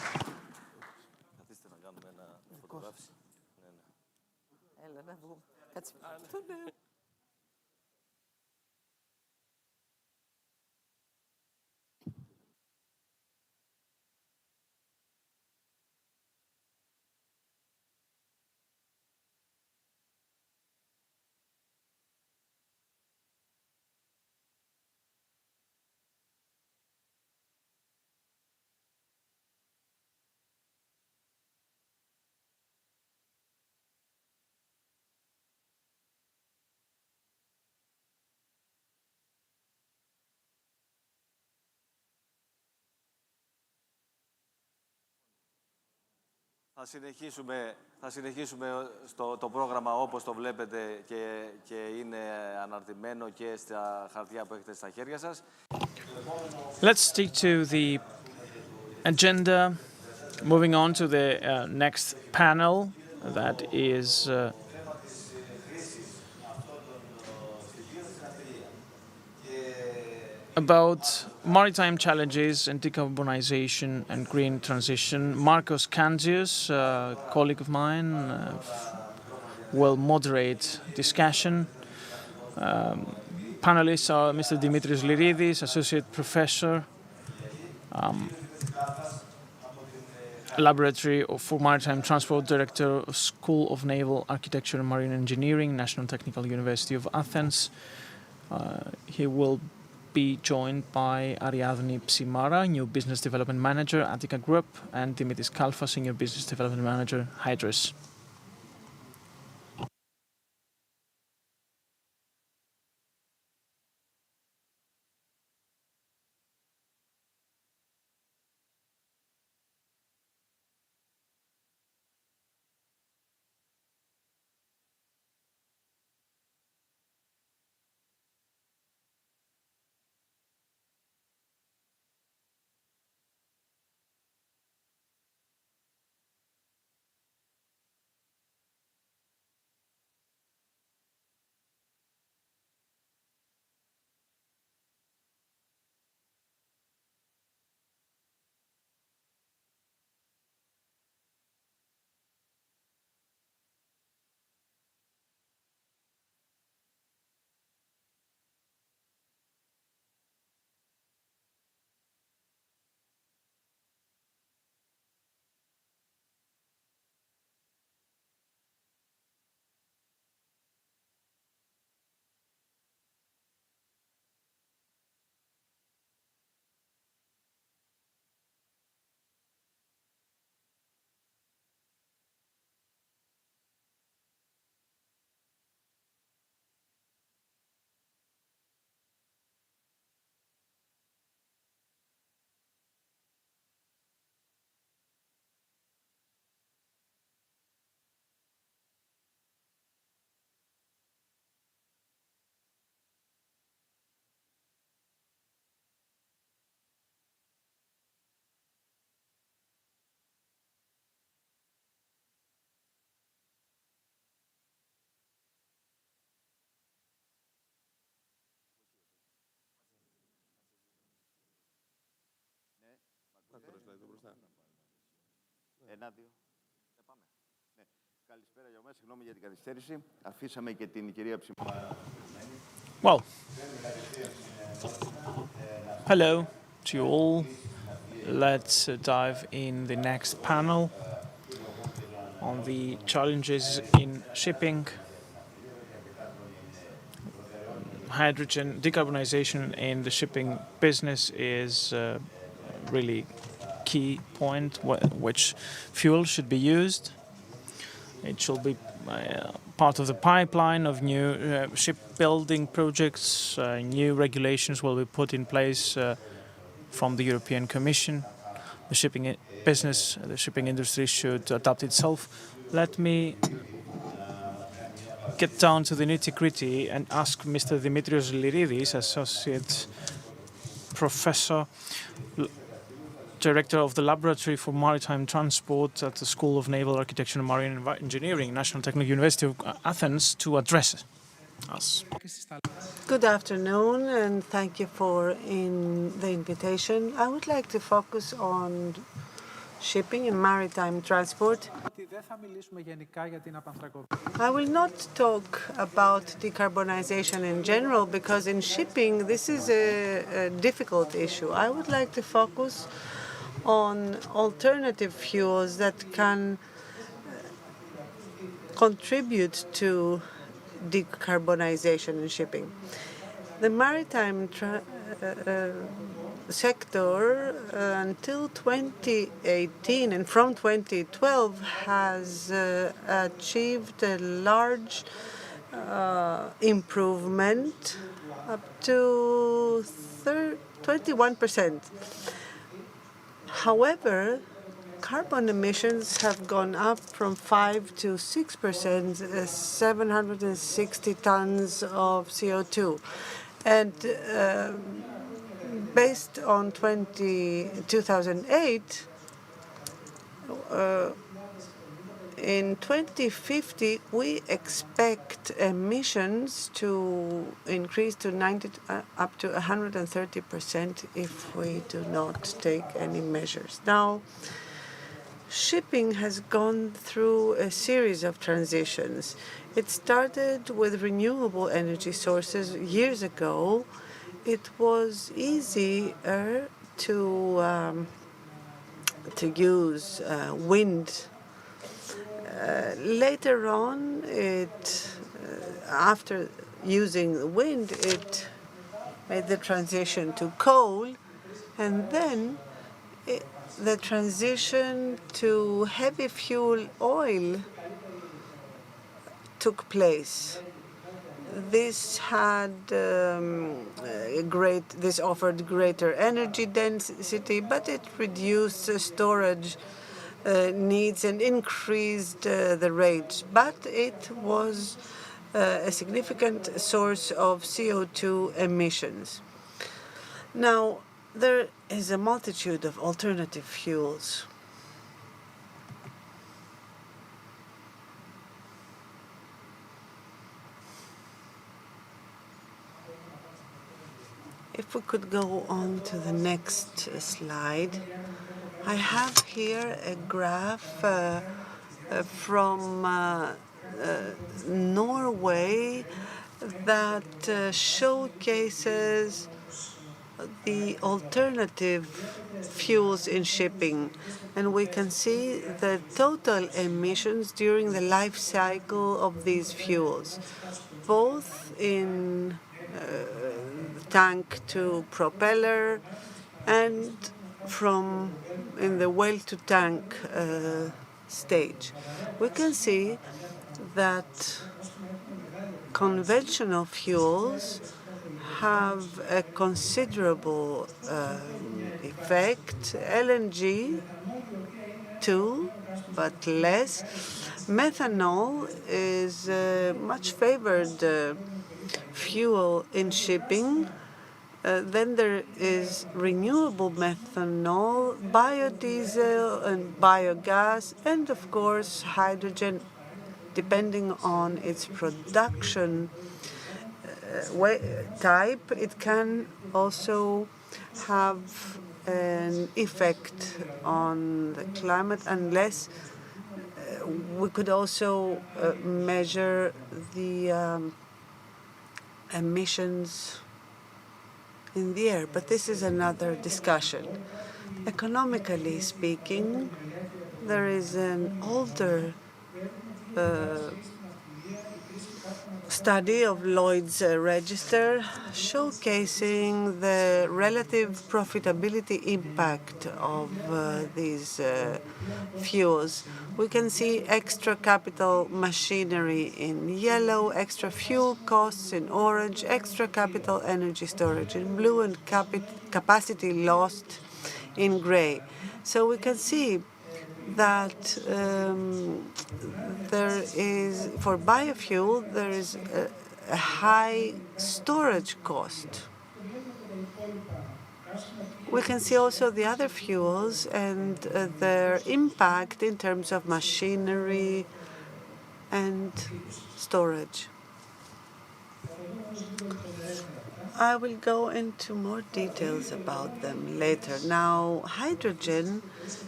Θα συνεχίσουμε το πρόγραμμα όπως το βλέπετε και είναι αναρτημένο και στα χαρτιά που έχετε στα χέρια σας. Let's stick to the agenda. Moving on to the next panel, that is about maritime challenges and decarbonization and green transition. Marcos Kanzius, a colleague of mine, will moderate discussion. Panelists are Mr. Dimitris Liridis, Associate Professor, Laboratory for Maritime Transport, Director of School of Naval Architecture and Marine Engineering, National Technical University of Athens. He will be joined by Ariadne Psimara, New Business Development Manager, Attica Group, and Dimitris Kalfa, Senior Business Development Manager, Hydrus. Well, hello to you all. Let's dive in the next panel on the challenges in shipping, hydrogen. Decarbonization in the shipping business is a really key point. Which fuel should be used? It should be part of the pipeline of new shipbuilding projects. New regulations will be put in place from the European Commission. The shipping business, the shipping industry should adapt itself. Let me get down to the nitty-gritty and ask Mr. Dimitrios Lyridis, Associate Professor, Director of the Laboratory for Maritime Transport at the School of Naval Architecture and Marine Engineering, National Technical University of Athens, to address us. Good afternoon, and thank you for the invitation. I would like to focus on shipping and maritime transport. I will not talk about decarbonization in general, because in shipping this is a difficult issue. I would like to focus on alternative fuels that can contribute to decarbonization in shipping. The maritime sector until 2018 and from 2012 has achieved a large improvement up to 21%. However, carbon emissions have gone up from 5 to 6%, 760 tons of CO2. And based on 2008, in 2050, we expect emissions to increase to up to 130% if we do not take any measures. Now, shipping has gone through a series of transitions. It started with renewable energy sources years ago. It was easier to use wind. Later on, after using wind, it made the transition to coal, and then the transition to heavy fuel oil took place. This offered greater energy density, but it reduced storage needs and increased the rates. But it was a significant source of CO2 emissions. Now, there is a multitude of alternative fuels. If we could go on to the next slide. I have here a graph from Norway that showcases the alternative fuels in shipping. And we can see the total emissions during the life cycle of these fuels, both in tank to propeller and in the well-to-tank stage. We can see that conventional fuels have a considerable effect. LNG too, but less. Methanol is a much favored fuel in shipping. Then there is renewable methanol, biodiesel and biogas, and of course hydrogen, depending on its production type. It can also have an effect on the climate unless we could also measure the emissions in the air. But this is another discussion. Economically speaking, there is an older study of Lloyd's Register showcasing the relative profitability impact of these fuels. We can see extra capital machinery in yellow, extra fuel costs in orange, extra capital energy storage in blue, and capacity lost in gray. So we can see that there is, for biofuel, there is a high storage cost. We can see also the other fuels and their impact in terms of machinery and storage. I will go into more details about them later. Now, hydrogen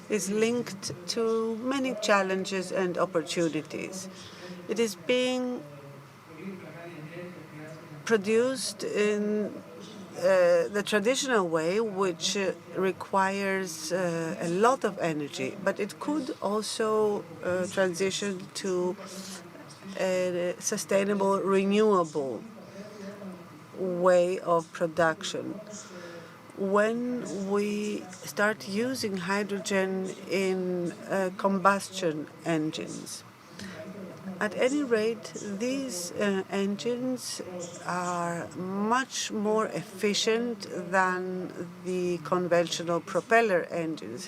is linked to many challenges and opportunities. It is being produced in the traditional way, which requires a lot of energy, but it could also transition to a sustainable, renewable way of production. When we start using hydrogen in combustion engines, at any rate, these engines are much more efficient than the conventional propeller engines.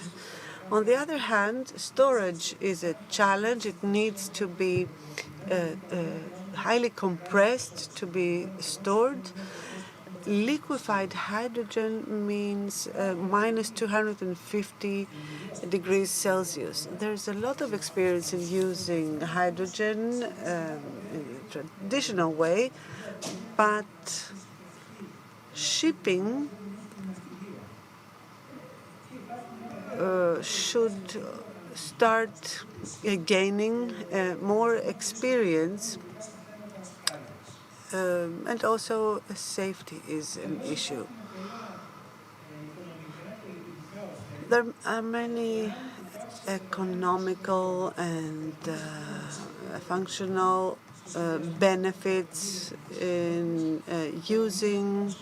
On the other hand, storage is a challenge. It needs to be highly compressed to be stored. Liquefied hydrogen means minus 250 degrees Celsius. There's a lot of experience in using hydrogen in a traditional way, but shipping should start gaining more experience. And also safety is an issue. There are many economical and functional benefits in using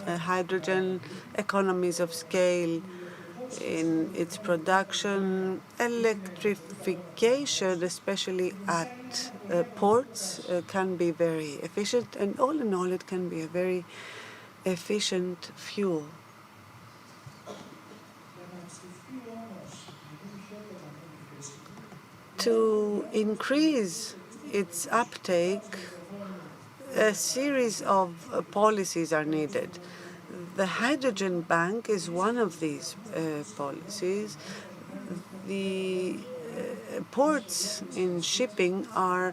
hydrogen, economies of scale in its production, electrification, especially at ports, can be very efficient, and all in all, it can be a very efficient fuel. To increase its uptake, a series of policies are needed. The hydrogen bank is one of these policies. The ports in shipping are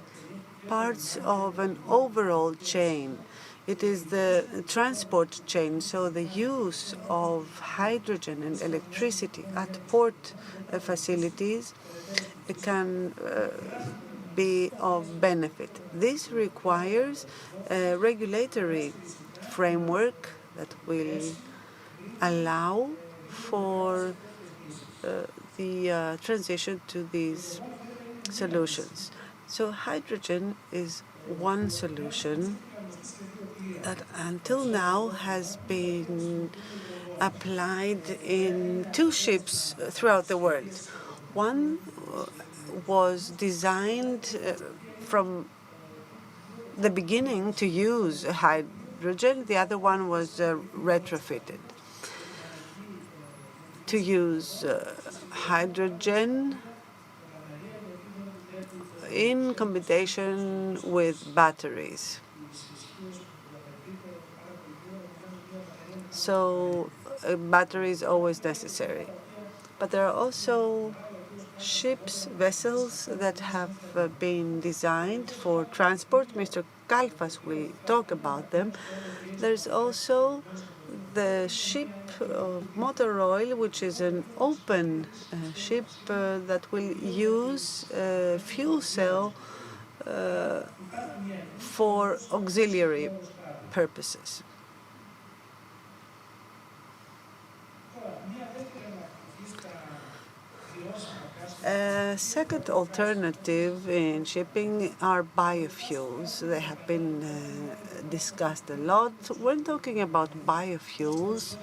parts of an overall chain. It is the transport chain, so the use of hydrogen and electricity at port facilities can be of benefit. This requires a regulatory framework that will allow for the transition to these solutions. So hydrogen is one solution that until now has been applied in 2 ships throughout the world. One was designed from the beginning to use hydrogen. The other one was retrofitted to use hydrogen in combination with batteries. So battery is always necessary. But there are also ships, vessels that have been designed for transport. Mr. Kalfas will talk about them. There's also the ship of motor oil, which is an open ship that will use fuel cell for auxiliary purposes. A second alternative in shipping are biofuels. They have been discussed a lot. When talking about biofuels,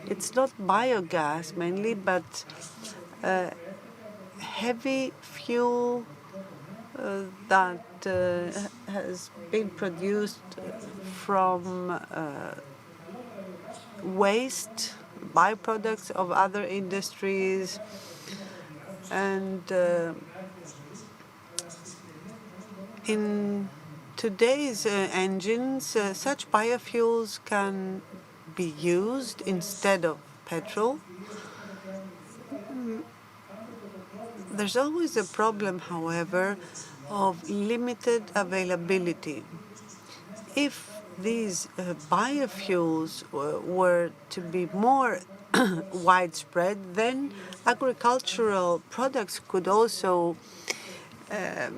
it's not biogas mainly, but heavy fuel that has been produced from waste, byproducts of other industries, and in today's engines, such biofuels can be used instead of petrol. There's always a problem, however, of limited availability. If these biofuels were to be more widespread, then agricultural products could also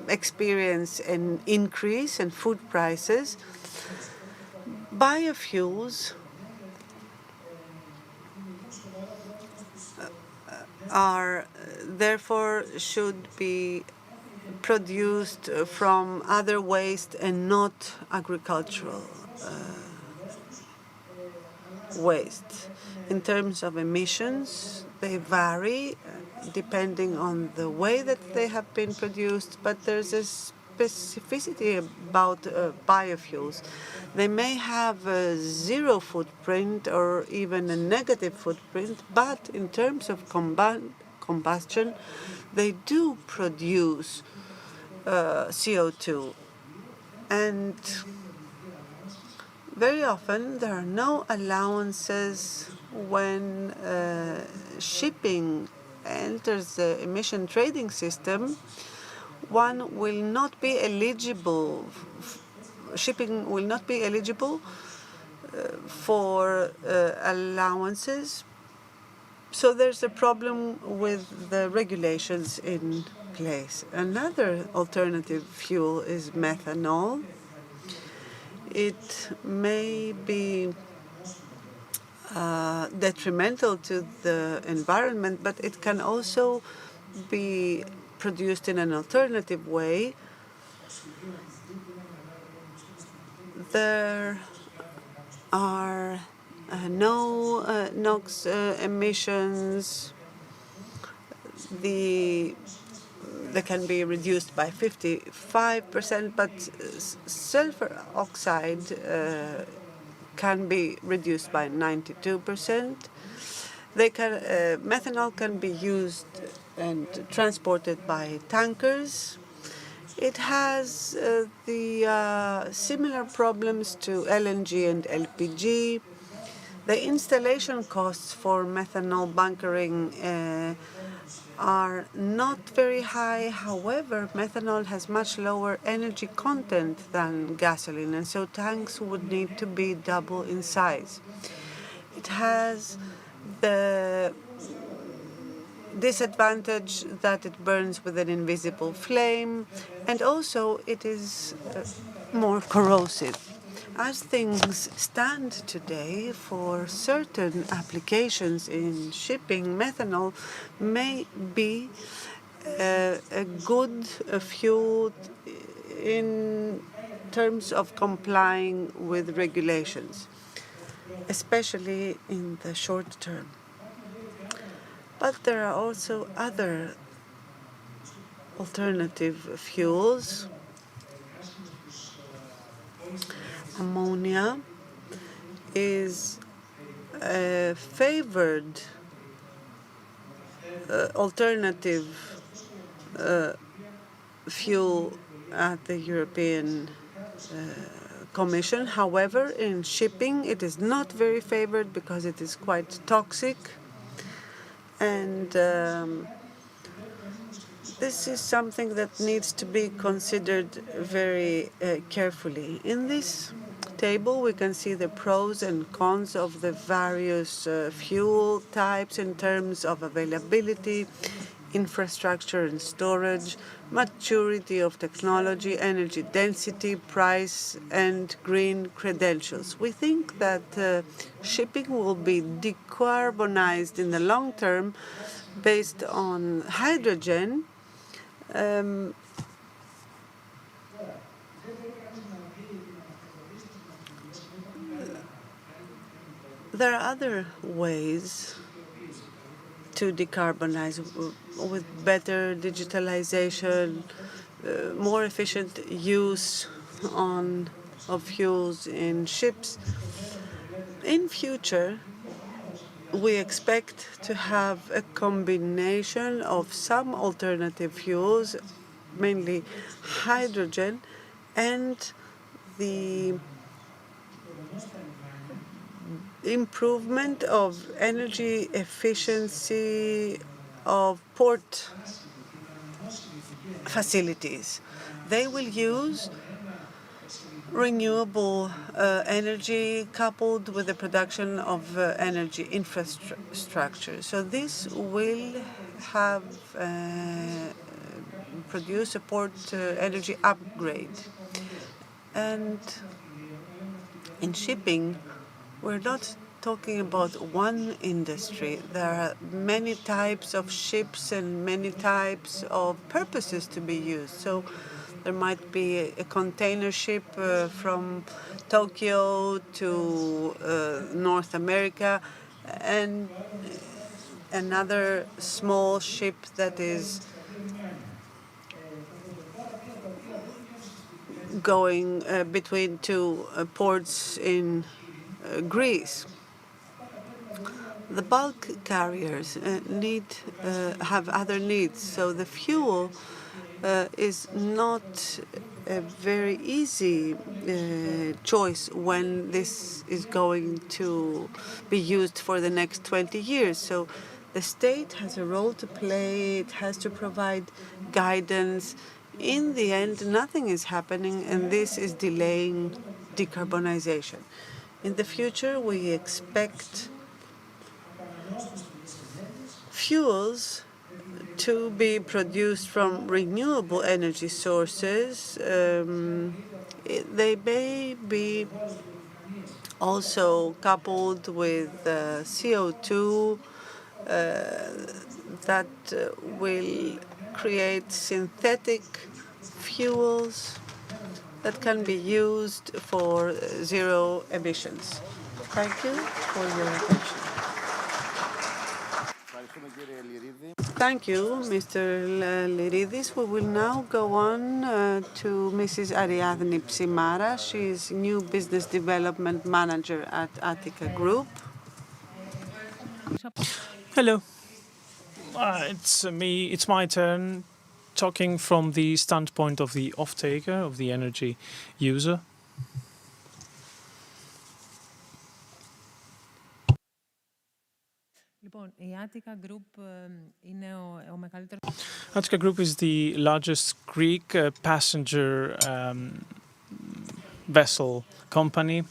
experience an increase in food prices. Biofuels are therefore should be produced from other waste and not agricultural waste. In terms of emissions, they vary depending on the way that they have been produced, but there's a specificity about biofuels. They may have a zero footprint or even a negative footprint, but in terms of combustion, they do produce CO2. And very often there are no allowances when shipping enters the emission trading system. One will not be eligible, shipping will not be eligible for allowances. So there's a problem with the regulations in place. Another alternative fuel is methanol. It may be detrimental to the environment, but it can also be produced in an alternative way. There are no NOx emissions. They can be reduced by 55%, but sulfur oxide can be reduced by 92%. Methanol can be used and transported by tankers. It has the similar problems to LNG and LPG. The installation costs for methanol bunkering are not very high. However, methanol has much lower energy content than gasoline, and so tanks would need to be double in size. It has the disadvantage that it burns with an invisible flame, and also it is more corrosive. As things stand today, for certain applications in shipping, methanol may be a good fuel in terms of complying with regulations, especially in the short term. But there are also other alternative fuels. Ammonia is a favored alternative fuel at the European Commission. However, in shipping, it is not very favored because it is quite toxic. And this is something that needs to be considered very carefully. In this table, we can see the pros and cons of the various fuel types in terms of availability, infrastructure and storage, maturity of technology, energy density, price, and green credentials. We think that shipping will be decarbonized in the long term based on hydrogen. There are other ways to decarbonize with better digitalization, more efficient use of fuels in ships. In future, we expect to have a combination of some alternative fuels, mainly hydrogen, and the improvement of energy efficiency of port facilities. They will use renewable energy coupled with the production of energy infrastructure. So this will have produce a port energy upgrade. And in shipping, we're not talking about one industry. There are many types of ships and many types of purposes to be used. So there might be a container ship from Tokyo to North America, and another small ship that is going between two ports in Greece. The bulk carriers have other needs, so the fuel is not a very easy choice when this is going to be used for the next 20 years. So the state has a role to play. It has to provide guidance. In the end, nothing is happening, and this is delaying decarbonization. In the future, we expect fuels to be produced from renewable energy sources. They may be also coupled with CO2 that will create synthetic fuels that can be used for zero emissions. Thank you for your attention. Thank you, Mr. Liridis. We will now go on to Mrs. Ariadne Psimara. She is New Business Development Manager at Attica Group. Hello. It's me. It's my turn, talking from the standpoint of the off-taker, of the energy user. Attica Group is the largest Greek passenger vessel company.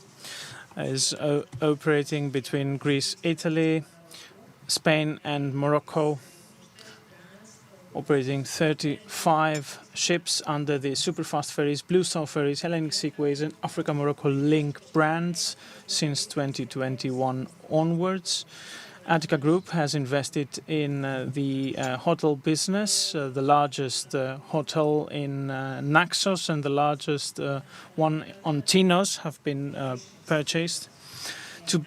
Is operating between Greece, Italy, Spain and Morocco, operating 35 ships under the Superfast Ferries, Blue Star Ferries, Hellenic Seaways and Africa-Morocco Link brands since 2021 onwards. Attica Group has invested in the hotel business, the largest hotel in Naxos and the largest one on Tinos have been purchased. To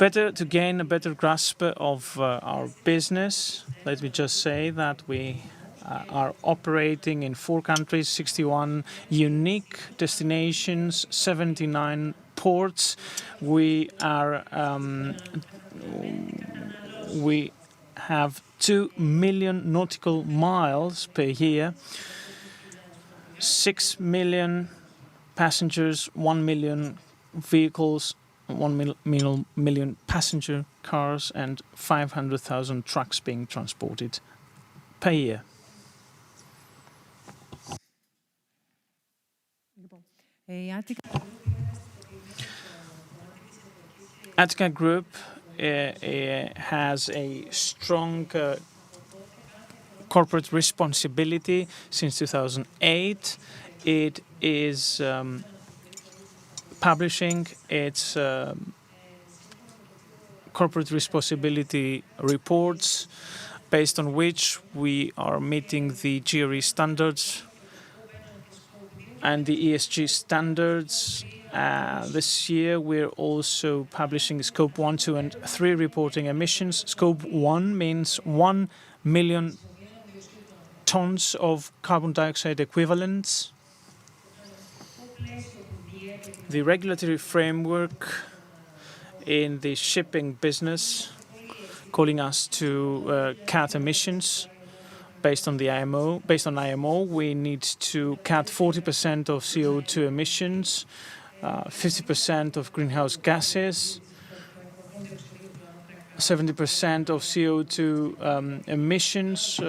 gain a better grasp of our business, let me just say that we are operating in 4 countries, 61 unique destinations, 79 ports. We have 2 million nautical miles per year, 6 million passengers, 1 million vehicles, 1 million passenger cars, and 500,000 trucks being transported per year. Attica Group has a strong corporate responsibility since 2008. It is publishing its corporate responsibility reports, based on which we are meeting the GRE standards and the ESG standards. This year, we're also publishing Scope 1, 2, and 3 reporting emissions. Scope 1 means 1 million tons of carbon dioxide equivalents. The regulatory framework in the shipping business calling us to cut emissions based on the IMO. Based on IMO, we need to cut 40% of CO2 emissions, 50% of greenhouse gases, 70% of CO2 emissions,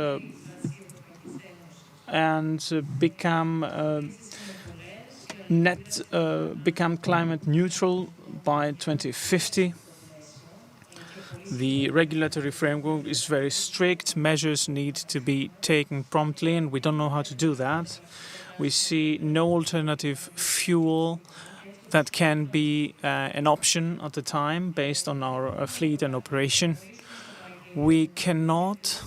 and become climate neutral by 2050. The regulatory framework is very strict. Measures need to be taken promptly, and we don't know how to do that. We see no alternative fuel that can be an option at the time based on our fleet and operation. We cannot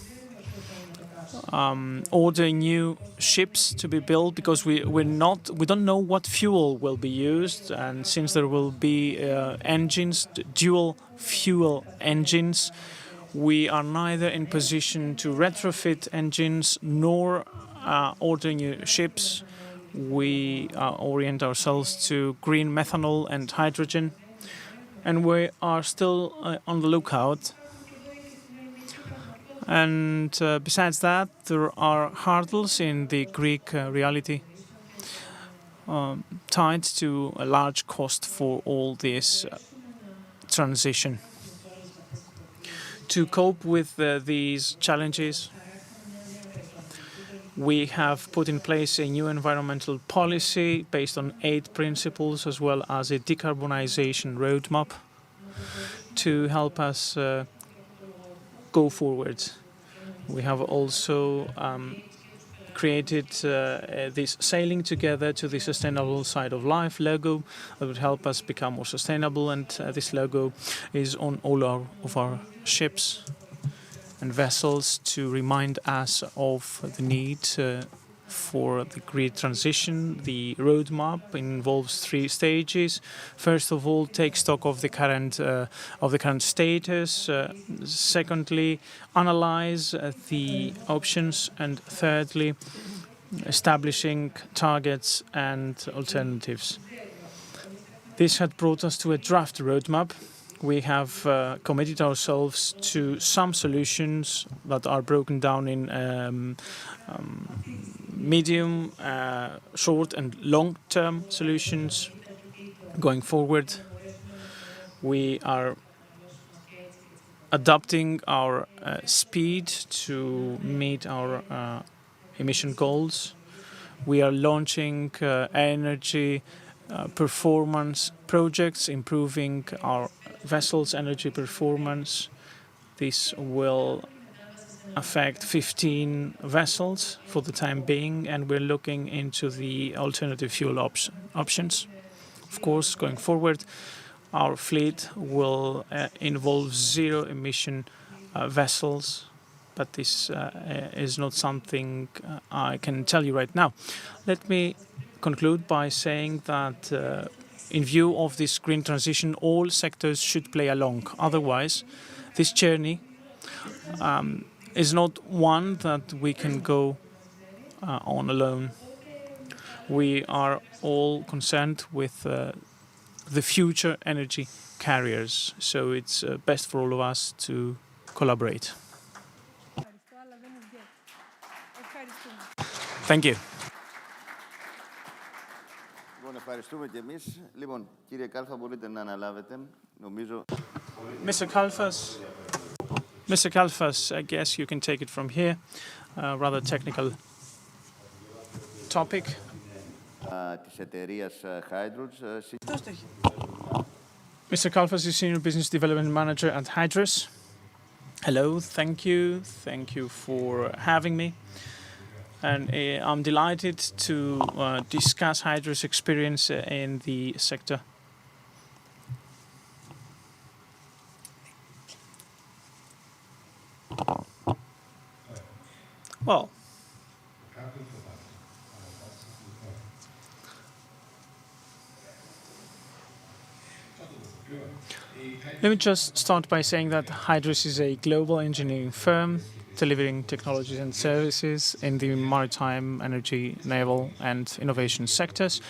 order new ships to be built because we don't know what fuel will be used, and since there will be engines, dual fuel engines, we are neither in position to retrofit engines nor order new ships. We orient ourselves to green methanol and hydrogen, and we are still on the lookout. And besides that, there are hurdles in the Greek reality tied to a large cost for all this transition. To cope with these challenges, we have put in place a new environmental policy based on 8 principles, as well as a decarbonization roadmap to help us go forward. We have also created this Sailing Together to the Sustainable Side of Life logo that would help us become more sustainable, and this logo is on all of our ships and vessels to remind us of the need for the green transition. The roadmap involves 3 stages. First of all, take stock of the current status. Secondly, analyze the options, and thirdly, establishing targets and alternatives. This had brought us to a draft roadmap. We have committed ourselves to some solutions that are broken down in medium, short and long-term solutions. Going forward, we are adapting our speed to meet our emission goals. We are launching energy performance projects, improving our vessels' energy performance. This will affect 15 vessels for the time being, and we're looking into the alternative fuel options. Of course, going forward, our fleet will involve zero-emission vessels, but this is not something I can tell you right now. Let me conclude by saying that in view of this green transition, all sectors should play along. Otherwise, this journey is not one that we can go on alone. We are all concerned with the future energy carriers, so it's best for all of us to collaborate. Thank you. Ευχαριστούμε και εμείς. Λοιπόν, κύριε Κάλφα, μπορείτε να αναλάβετε. Νομίζω... Mr. Kalfas, I guess you can take it from here. Rather technical topic. Της εταιρείας Hydrogen. Mr. Kalfas is Senior Business Development Manager at Hydrus. Hello, thank you. Thank you for having me. And I'm delighted to discuss Hydrus' experience in the sector. Well, let me just start by saying that Hydrus is a global engineering firm delivering technologies and services in the maritime, energy, naval, and innovation sectors.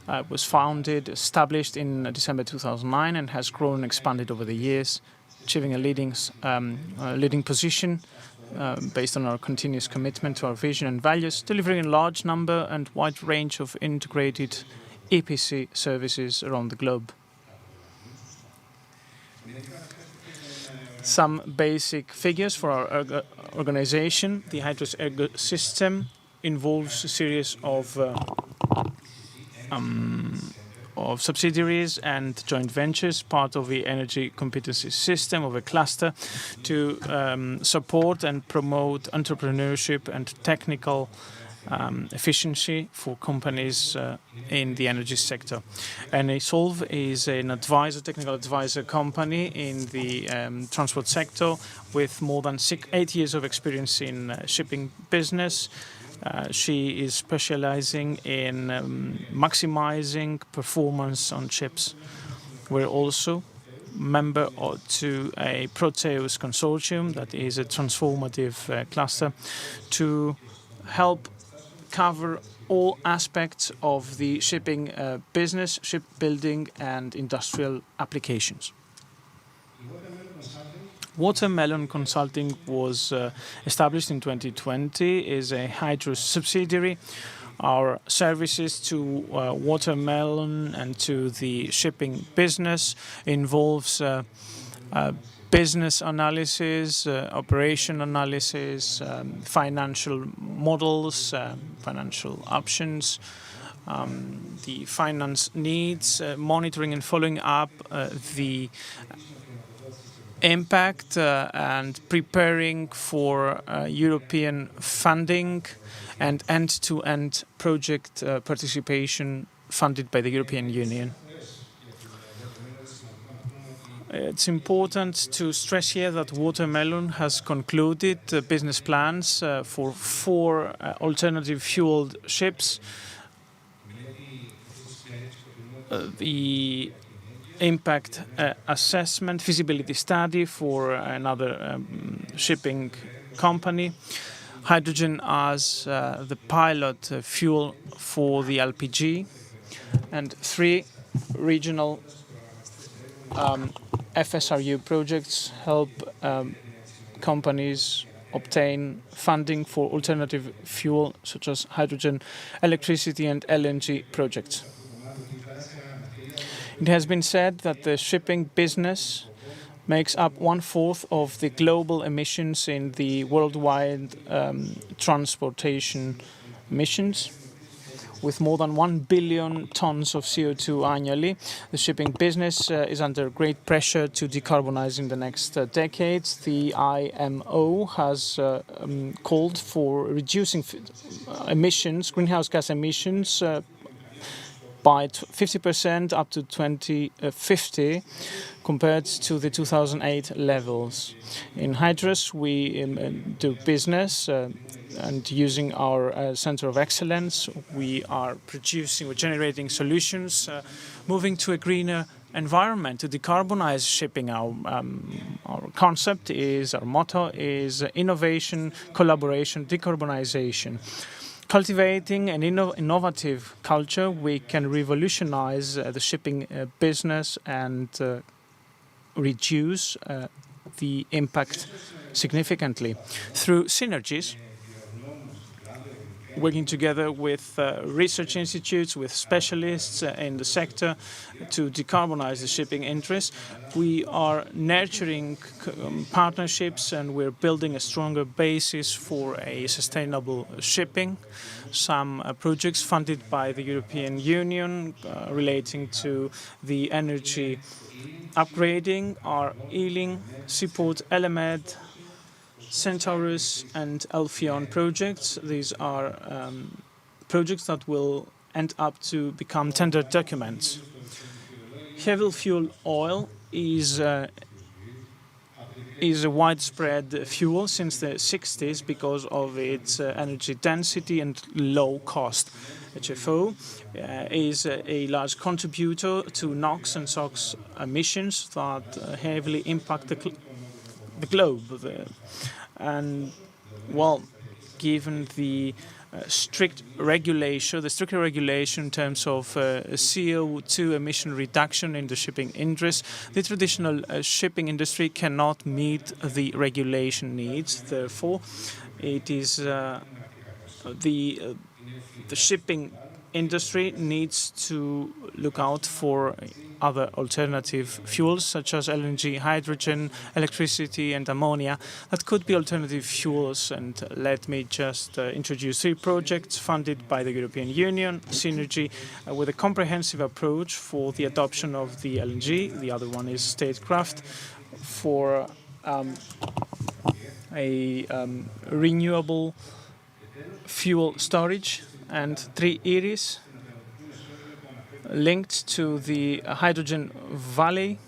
It was founded, established in December 2009, and has grown and expanded over the years, achieving a leading position based on our continuous commitment to our vision and values, delivering a large number and wide range of integrated EPC services around the globe. Some basic figures for our organization. The Hydrus Ergo system involves a series of subsidiaries and joint ventures, part of the energy competency system of a cluster to support and promote entrepreneurship and technical efficiency for companies in the energy sector. And Solve is an technical advisor company in the transport sector with more than 8 years of experience in shipping business. She is specializing in maximizing performance on ships. We're also member to a Proteus consortium that is a transformative cluster to help cover all aspects of the shipping business, shipbuilding and industrial applications. Watermelon Consulting was established in 2020, is a Hydrus subsidiary. Our services to Watermelon and to the shipping business involves business analysis, operation analysis, financial models, financial options, the finance needs, monitoring and following up the impact and preparing for European funding and end-to-end project participation funded by the European Union. It's important to stress here that Watermelon has concluded business plans for 4 alternative fueled ships. The impact assessment, feasibility study for another shipping company. Hydrogen as the pilot fuel for the LPG, and 3 regional FSRU projects help companies obtain funding for alternative fuel such as hydrogen, electricity and LNG projects. It has been said that the shipping business makes up 1/4 of the global emissions in the worldwide transportation emissions. With more than 1 billion tons of CO2 annually, the shipping business is under great pressure to decarbonize in the next decades. The IMO has called for reducing emissions, greenhouse gas emissions, by 50% up to 2050 compared to the 2008 levels. In Hydrus, we do business and using our Center of Excellence, we're generating solutions, moving to a greener environment to decarbonize shipping. Our concept is, our motto is innovation, collaboration, decarbonization. Cultivating an innovative culture, we can revolutionize the shipping business and reduce the impact significantly through synergies. working together with research institutes, with specialists in the sector to decarbonize the shipping industry. We are nurturing partnerships, and we're building a stronger basis for a sustainable shipping. Some projects funded by the European Union relating to the energy upgrading are Ealing, Seaport, Elemed, Centaurus and Alpheon projects. These are projects that will end up to become tender documents. Heavy fuel oil is a widespread fuel since the 60s because of its energy density and low cost. HFO is a large contributor to NOx and SOx emissions that heavily impact the globe. And, well, given the stricter regulation in terms of CO2 emission reduction in the shipping industry, the traditional shipping industry cannot meet the regulation needs. Therefore, it is the shipping industry needs to look out for other alternative fuels such as LNG, hydrogen, electricity and ammonia that could be alternative fuels. And let me just introduce 3 projects funded by the European Union. Synergy with a comprehensive approach for the adoption of the LNG. The other one is Statecraft for a renewable fuel storage, and 3 Iris linked to the Hydrogen Valley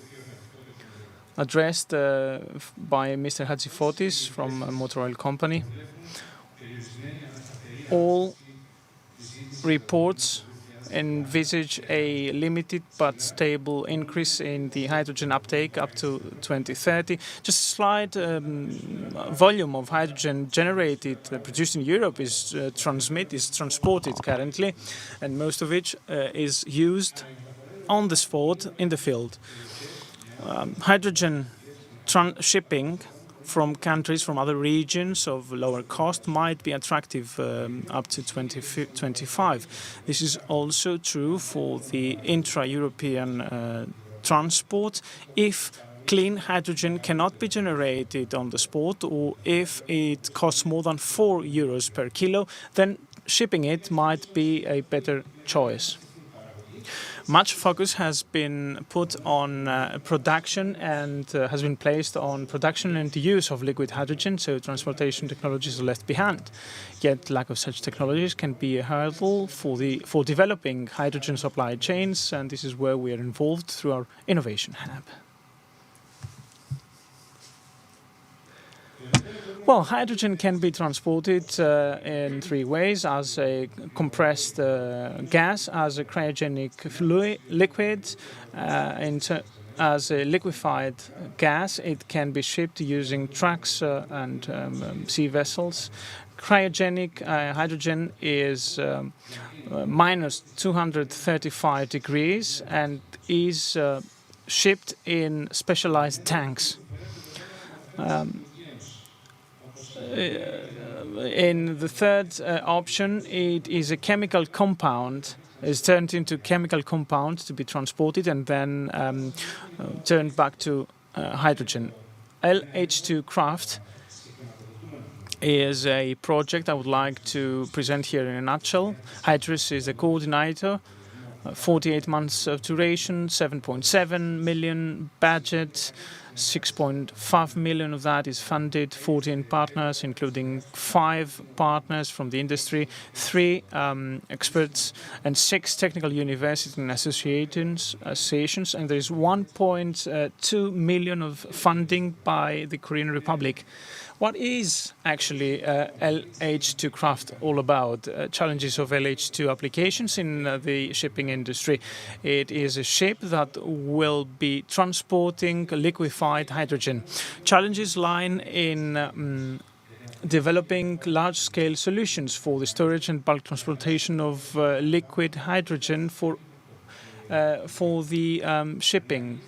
addressed by Mr. Hatzifotis from a Motor Oil Company. All reports envisage a limited but stable increase in the hydrogen uptake up to 2030. Just a slight volume of hydrogen generated, produced in Europe is transported currently, and most of it is used on the spot in the field. Hydrogen shipping from countries from other regions of lower cost might be attractive up to 2025. This is also true for the intra-European transport if clean hydrogen cannot be generated on the spot, or if it costs more than €4 per kilo, then shipping it might be a better choice. Much focus has been put on production and has been placed on production and use of liquid hydrogen, so transportation technologies are left behind. Yet lack of such technologies can be a hurdle for developing hydrogen supply chains, and this is where we are involved through our innovation hub. Well, hydrogen can be transported in 3 ways: as a compressed gas, as a cryogenic liquid, as a liquefied gas. It can be shipped using trucks and sea vessels. Cryogenic hydrogen is minus 235 degrees and is shipped in specialized tanks. In the third option, it is a chemical compound, is turned into chemical compound to be transported and then turned back to hydrogen. LH2 Craft is a project I would like to present here in a nutshell. Hydrus is the coordinator, 48 months of duration, 7.7 million budget. 6.5 million of that is funded, 14 partners, including 5 partners from the industry, 3 experts, and 6 technical universities and associations, and there is 1.2 million of funding by the Korean Republic. What is actually LH2 Craft all about? Challenges of LH2 applications in the shipping industry. It is a ship that will be transporting liquefied hydrogen. Challenges lie in developing large-scale solutions for the storage and bulk transportation of liquid hydrogen for the shipping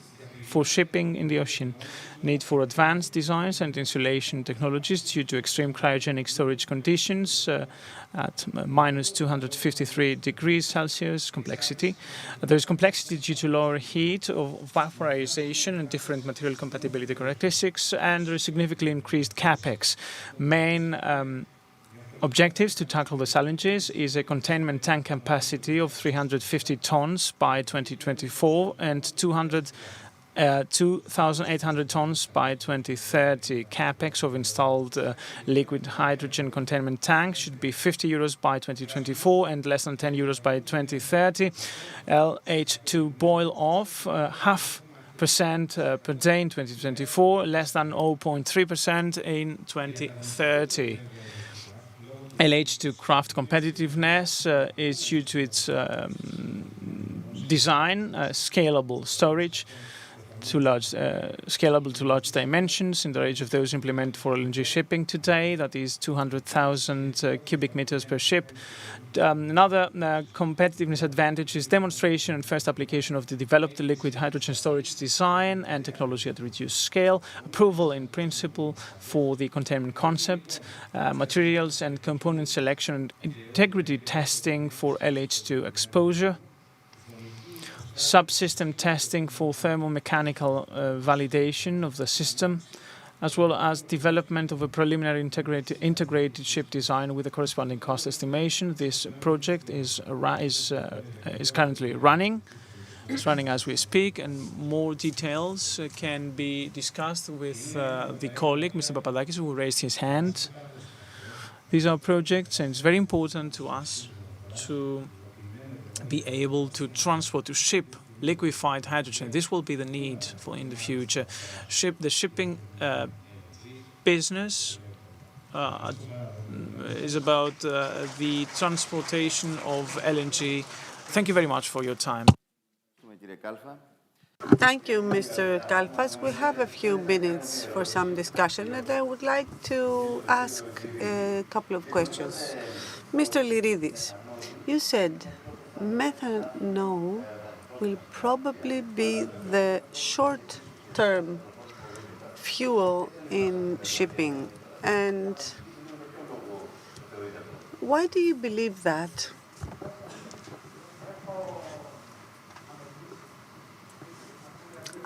for shipping in the ocean. Need for advanced designs and insulation technologies due to extreme cryogenic storage conditions at minus 253 degrees Celsius complexity. There's complexity due to lower heat of vaporization and different material compatibility characteristics, and there is significantly increased capex. Main objectives to tackle the challenges is a containment tank capacity of 350 tons by 2024 and 2,800 tons by 2030. Capex of installed liquid hydrogen containment tanks should be 50 euros by 2024 and less than 10 euros by 2030. LH2 boil off half % per day in 2024, less than 0.3% in 2030. LH2 craft competitiveness is due to its design, scalable storage, scalable to large dimensions in the range of those implemented for LNG shipping today, that is 200,000 cubic meters per ship. Another competitiveness advantage is demonstration and first application of the developed liquid hydrogen storage design and technology at reduced scale, approval in principle for the containment concept, materials and component selection and integrity testing for LH2 exposure, subsystem testing for thermomechanical validation of the system, as well as development of a preliminary integrated ship design with a corresponding cost estimation. This project is currently running. It's running as we speak, and more details can be discussed with the colleague, Mr. Papadakis, who raised his hand. These are projects, and it's very important to us to be able to transport, to ship liquefied hydrogen. This will be the need for in the future. The shipping business is about the transportation of LNG. Thank you very much for your time. Thank you, Mr. Kalfas. We have a few minutes for some discussion, and I would like to ask a couple of questions. Mr. Liridis, you said methanol will probably be the short-term fuel in shipping. And why do you believe that?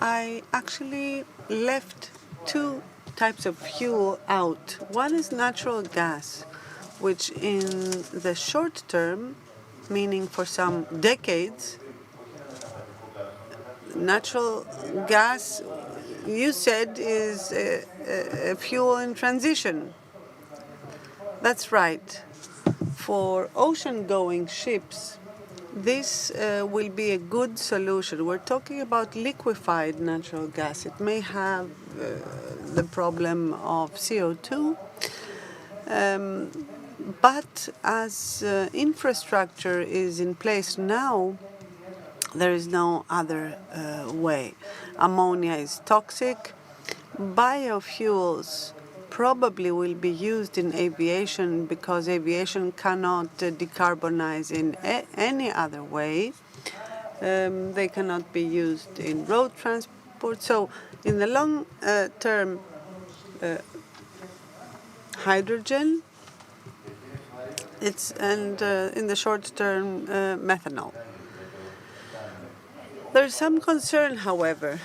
I actually left two types of fuel out. One is natural gas, which in the short term, meaning for some decades, natural gas, you said, is a fuel in transition. That's right. For ocean-going ships, this will be a good solution. We're talking about liquefied natural gas. It may have the problem of CO2, but as infrastructure is in place now, there is no other way. Ammonia is toxic. Biofuels probably will be used in aviation because aviation cannot decarbonize in any other way. They cannot be used in road transport. So in the long term, hydrogen, and in the short term, methanol. There's some concern, however.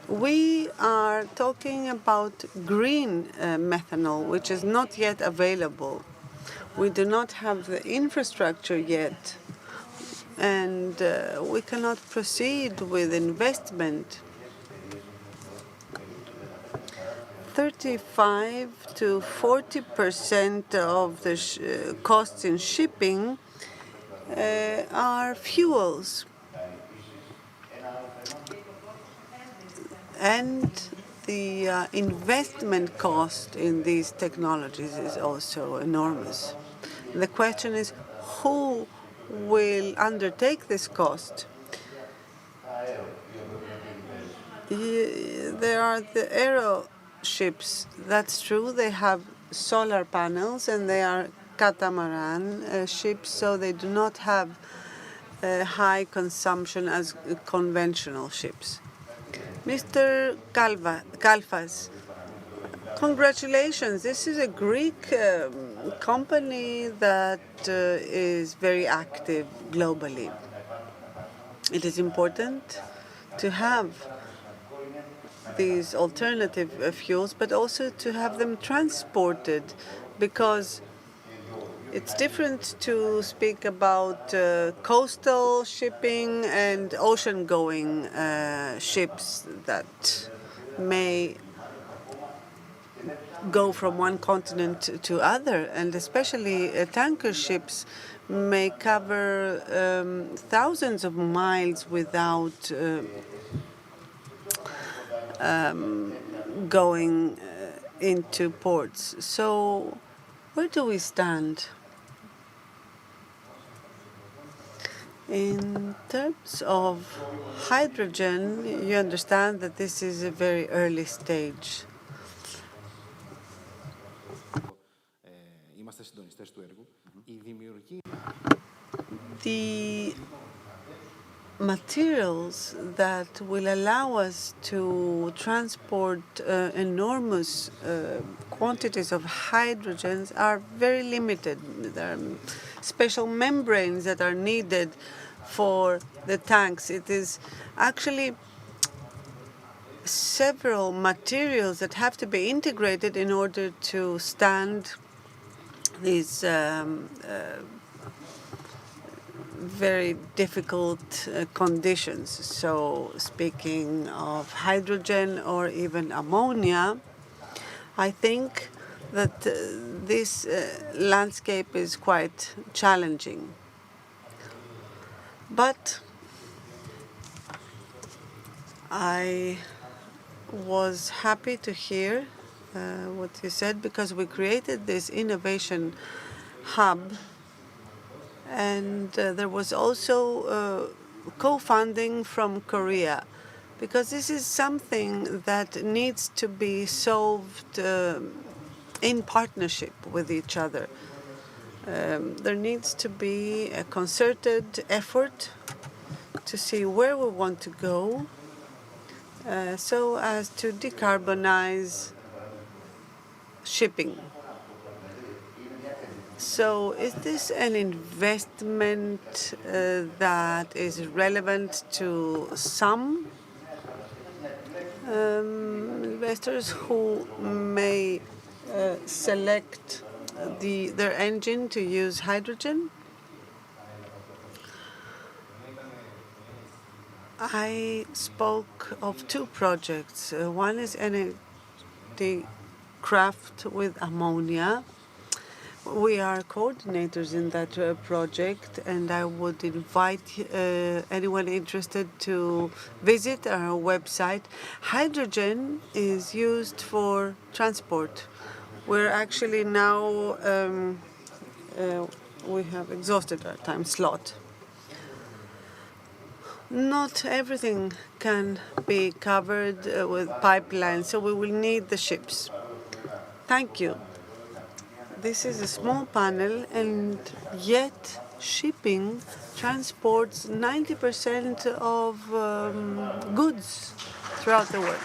We are talking about green methanol, which is not yet available. We do not have the infrastructure yet, and we cannot proceed with investment. 35 to 40% of the costs in shipping are fuels. And the investment cost in these technologies is also enormous. The question is, who will undertake this cost? There are the aero ships. That's true. They have solar panels, and they are catamaran ships, so they do not have high consumption as conventional ships. Mr. Kalfas, congratulations. This is a Greek company that is very active globally. It is important to have these alternative fuels, but also to have them transported, because it's different to speak about coastal shipping and ocean-going ships that may go from one continent to other, and especially tanker ships may cover thousands of miles without going into ports. So where do we stand? In terms of hydrogen, you understand that this is a very early stage. The materials that will allow us to transport enormous quantities of hydrogens are very limited. There are special membranes that are needed for the tanks. It is actually several materials that have to be integrated in order to stand these very difficult conditions. So speaking of hydrogen or even ammonia, I think that this landscape is quite challenging. But I was happy to hear what you said, because we created this innovation hub, and there was also co-funding from Korea, because this is something that needs to be solved in partnership with each other. There needs to be a concerted effort to see where we want to go so as to decarbonize shipping. So is this an investment that is relevant to some investors who may select their engine to use hydrogen? I spoke of two projects. One is energy craft with ammonia. We are coordinators in that project, and I would invite anyone interested to visit our website. Hydrogen is used for transport. We're actually now, we have exhausted our time slot. Not everything can be covered with pipelines, so we will need the ships. Thank you. This is a small panel, and yet shipping transports 90% of goods throughout the world.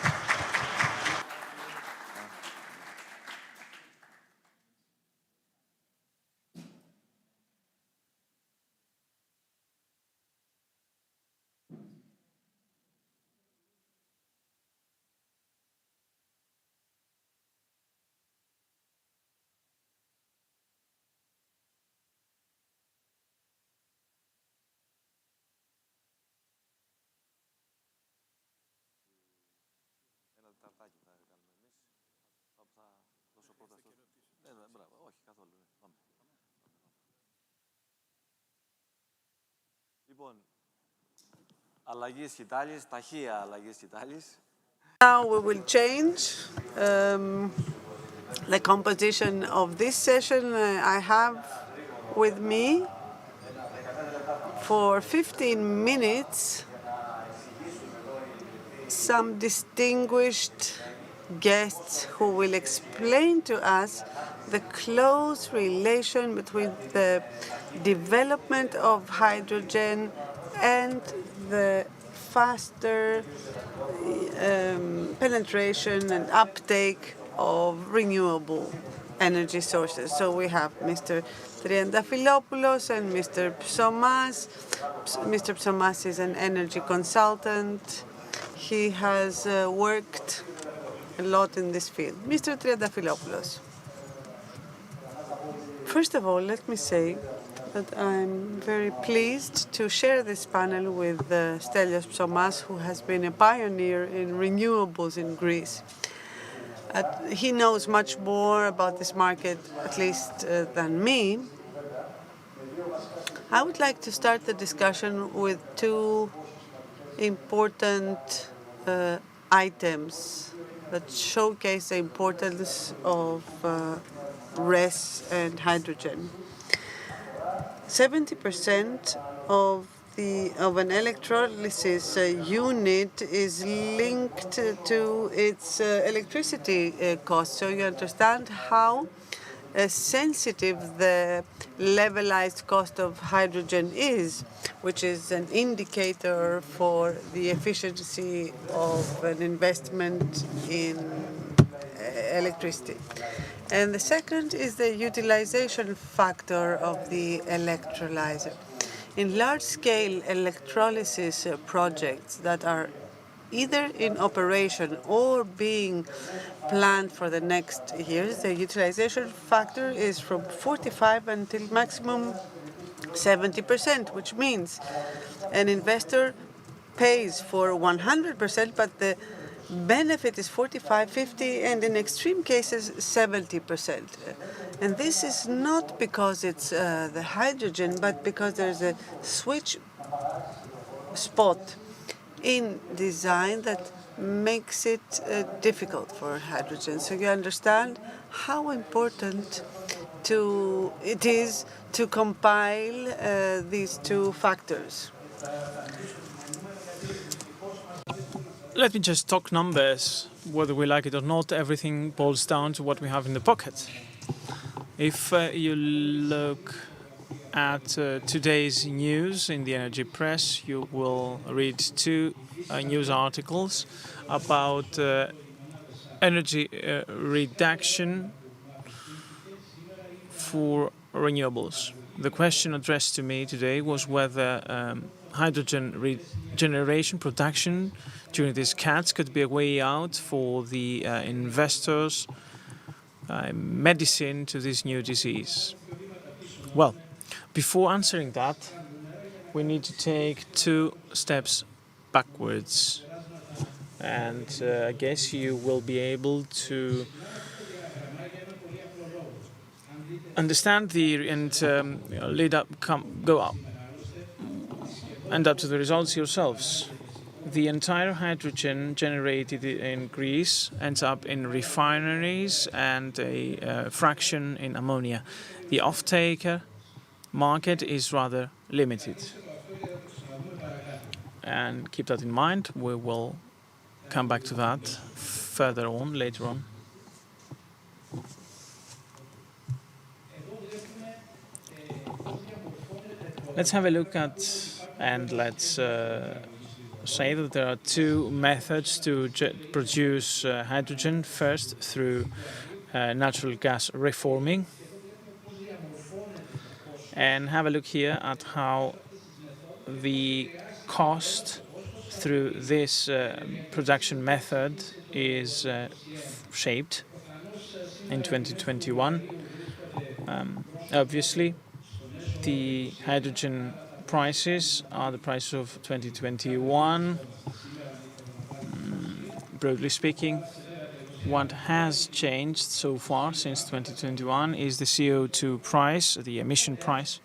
Now we will change the composition of this session. I have with me for 15 minutes some distinguished guests who will explain to us the close relation between the development of hydrogen and the faster penetration and uptake of renewable energy sources. So we have Mr. Triantafylopoulos and Mr. Psomas. Mr. Psomas is an energy consultant. He has worked a lot in this field. Mr. Triantafylopoulos. First of all, let me say that I'm very pleased to share this panel with Stelios Psomas, who has been a pioneer in renewables in Greece. He knows much more about this market, at least than me. I would like to start the discussion with two important items that showcase the importance of RES and hydrogen. 70% of an electrolysis unit is linked to its electricity cost. So you understand how sensitive the levelized cost of hydrogen is, which is an indicator for the efficiency of an investment in electricity. And the second is the utilization factor of the electrolyzer. In large-scale electrolysis projects that are either in operation or being planned for the next years, the utilization factor is from 45 until maximum 70%, which means an investor pays for 100%, but the benefit is 45, 50, and in extreme cases, 70%. And this is not because it's the hydrogen, but because there's a switch spot in design that makes it difficult for hydrogen. So you understand how important it is to compile these two factors. Let me just talk numbers. Whether we like it or not, everything boils down to what we have in the pocket. If you look at today's news in the energy press, you will read two news articles about energy reduction for renewables. The question addressed to me today was whether hydrogen regeneration production during these cuts could be a way out for the investors' medicine to this new disease. Well, before answering that, we need to take 2 steps backwards. And I guess you will be able to understand and end up to the results yourselves. The entire hydrogen generated in Greece ends up in refineries and a fraction in ammonia. The off-taker market is rather limited. And keep that in mind. We will come back to that further on, later on. Let's have a look at, and let's say that there are 2 methods to produce hydrogen. First, through natural gas reforming. And have a look here at how the cost through this production method is shaped in 2021. Obviously, the hydrogen prices are the prices of 2021. Broadly speaking, what has changed so far since 2021 is the CO2 price, the emission price.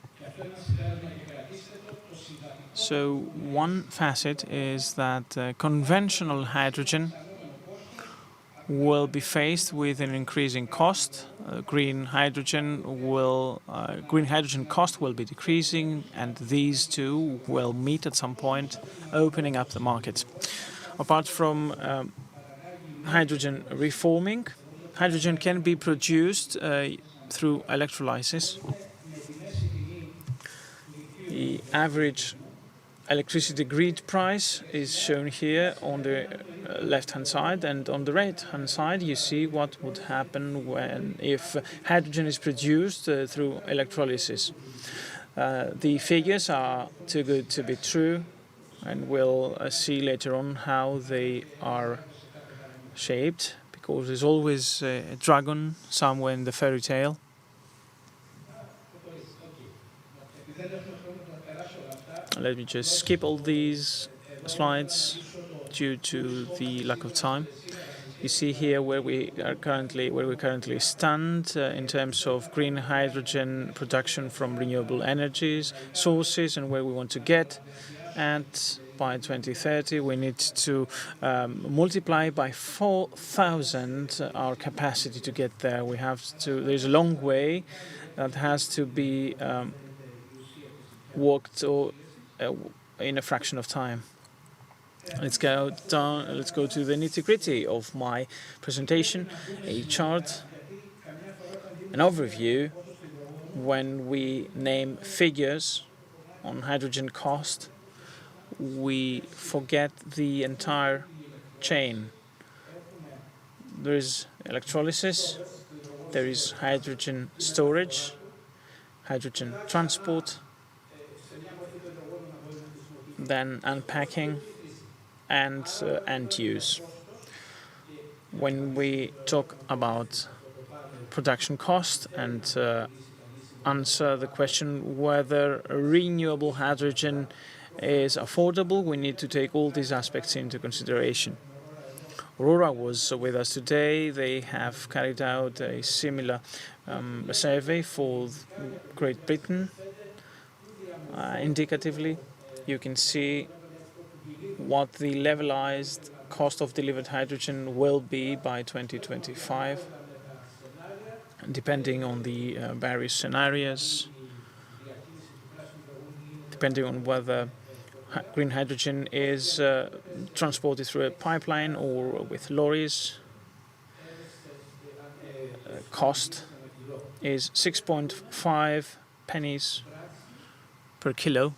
So one facet is that conventional hydrogen will be faced with an increasing cost. Green hydrogen cost will be decreasing, and these two will meet at some point, opening up the market. Apart from hydrogen reforming, hydrogen can be produced through electrolysis. The average electricity grid price is shown here on the left-hand side, and on the right-hand side you see what would happen if hydrogen is produced through electrolysis. The figures are too good to be true, and we'll see later on how they are shaped, because there's always a dragon somewhere in the fairy tale. Let me just skip all these slides due to the lack of time. You see here where we currently stand in terms of green hydrogen production from renewable energies sources and where we want to get. And by 2030, we need to multiply by 4,000 our capacity to get there. There's a long way that has to be walked in a fraction of time. Let's go to the nitty-gritty of my presentation, a chart, an overview. When we name figures on hydrogen cost, we forget the entire chain. There is electrolysis, there is hydrogen storage, hydrogen transport, then unpacking, and end use. When we talk about production cost and answer the question whether renewable hydrogen is affordable, we need to take all these aspects into consideration. Aurora was with us today. They have carried out a similar survey for Great Britain. Indicatively, you can see what the levelized cost of delivered hydrogen will be by 2025, depending on the various scenarios, depending on whether green hydrogen is transported through a pipeline or with lorries. Cost is 6.5 pennies per kilo.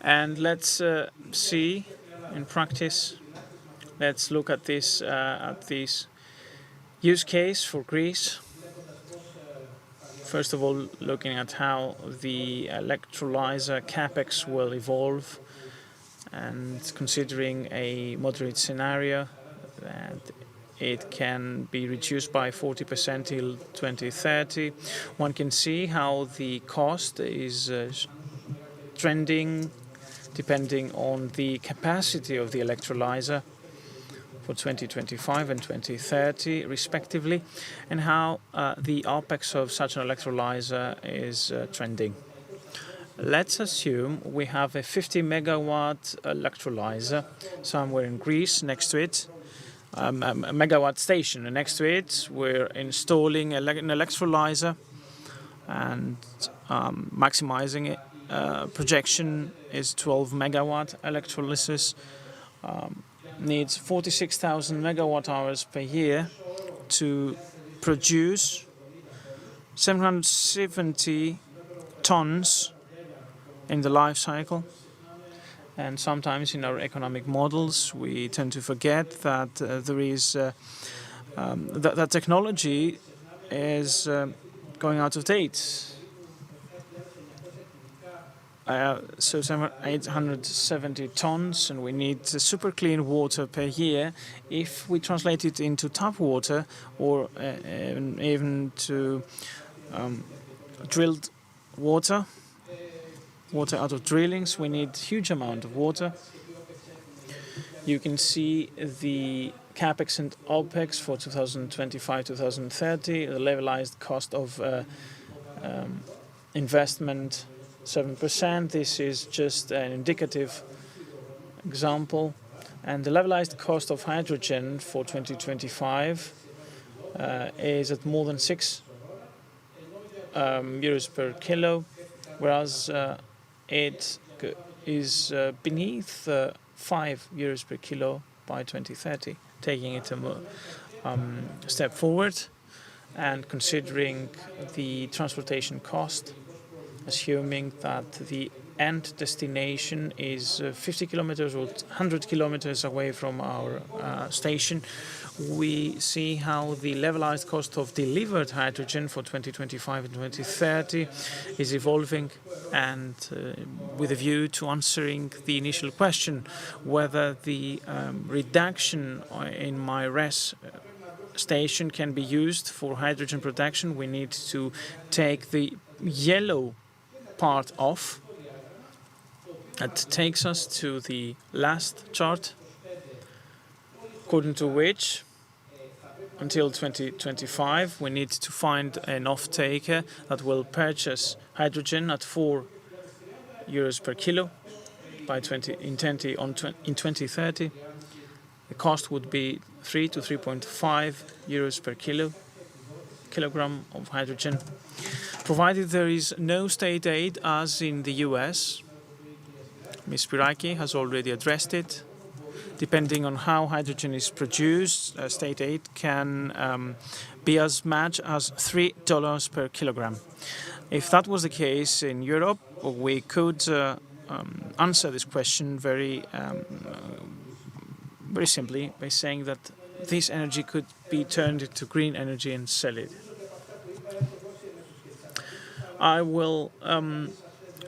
And let's see in practice. Let's look at this use case for Greece. First of all, looking at how the electrolyzer capex will evolve, and considering a moderate scenario that it can be reduced by 40% till 2030. One can see how the cost is trending depending on the capacity of the electrolyzer for 2025 and 2030 respectively, and how the OPEX of such an electrolyzer is trending. Let's assume we have a 50 megawatt electrolyzer somewhere in Greece. Next to it, a megawatt station, and next to it we're installing an electrolyzer and maximizing it. Projection is 12 megawatt electrolysis. Needs 46,000 megawatt hours per year to produce 770 tons in the life cycle. And sometimes in our economic models we tend to forget that there is that technology is going out of date. So 870 tons, and we need super clean water per year. If we translate it into tap water or even to drilled water out of drillings, we need huge amount of water. You can see the capex and opex for 2025-2030, the levelized cost of investment 7%. This is just an indicative example. And the levelized cost of hydrogen for 2025 is at more than 6 euros per kilo, whereas it is beneath 5 euros per kilo by 2030, taking it a step forward and considering the transportation cost assuming that the end destination is 50 kilometers or 100 kilometers away from our station, we see how the levelized cost of delivered hydrogen for 2025 and 2030 is evolving, and with a view to answering the initial question whether the reduction in my RES station can be used for hydrogen production, we need to take the yellow part off. That takes us to the last chart, according to which until 2025 we need to find an off-taker that will purchase hydrogen at €4 per kilo by 2030. The cost would be 3 to 3.5 euros per kilogram of hydrogen, provided there is no state aid as in the US. Ms. Spiraki has already addressed it. Depending on how hydrogen is produced, state aid can be as much as $3 per kilogram. If that was the case in Europe, we could answer this question very simply by saying that this energy could be turned into green energy and sell it. I will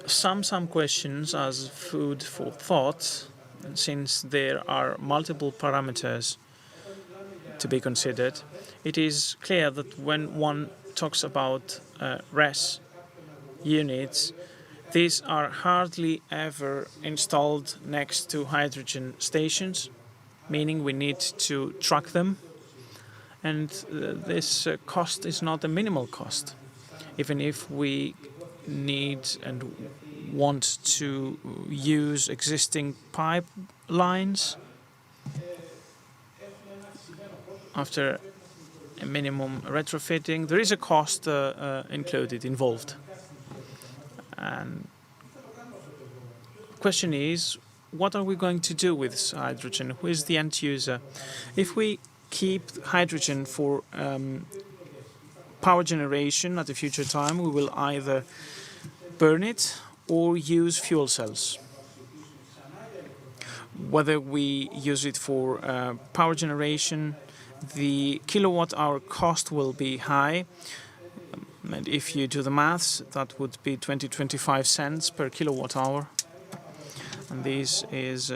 sum some questions as food for thought, since there are multiple parameters to be considered. It is clear that when one talks about RES units, these are hardly ever installed next to hydrogen stations, meaning we need to track them, and this cost is not a minimal cost. Even if we need and want to use existing pipelines after a minimum retrofitting, there is a cost involved. And the question is, what are we going to do with this hydrogen? Who is the end user? If we keep hydrogen for power generation at a future time, we will either burn it or use fuel cells. Whether we use it for power generation, the kilowatt-hour cost will be high. And if you do the maths, that would be 20-25 cents per kilowatt-hour. And this is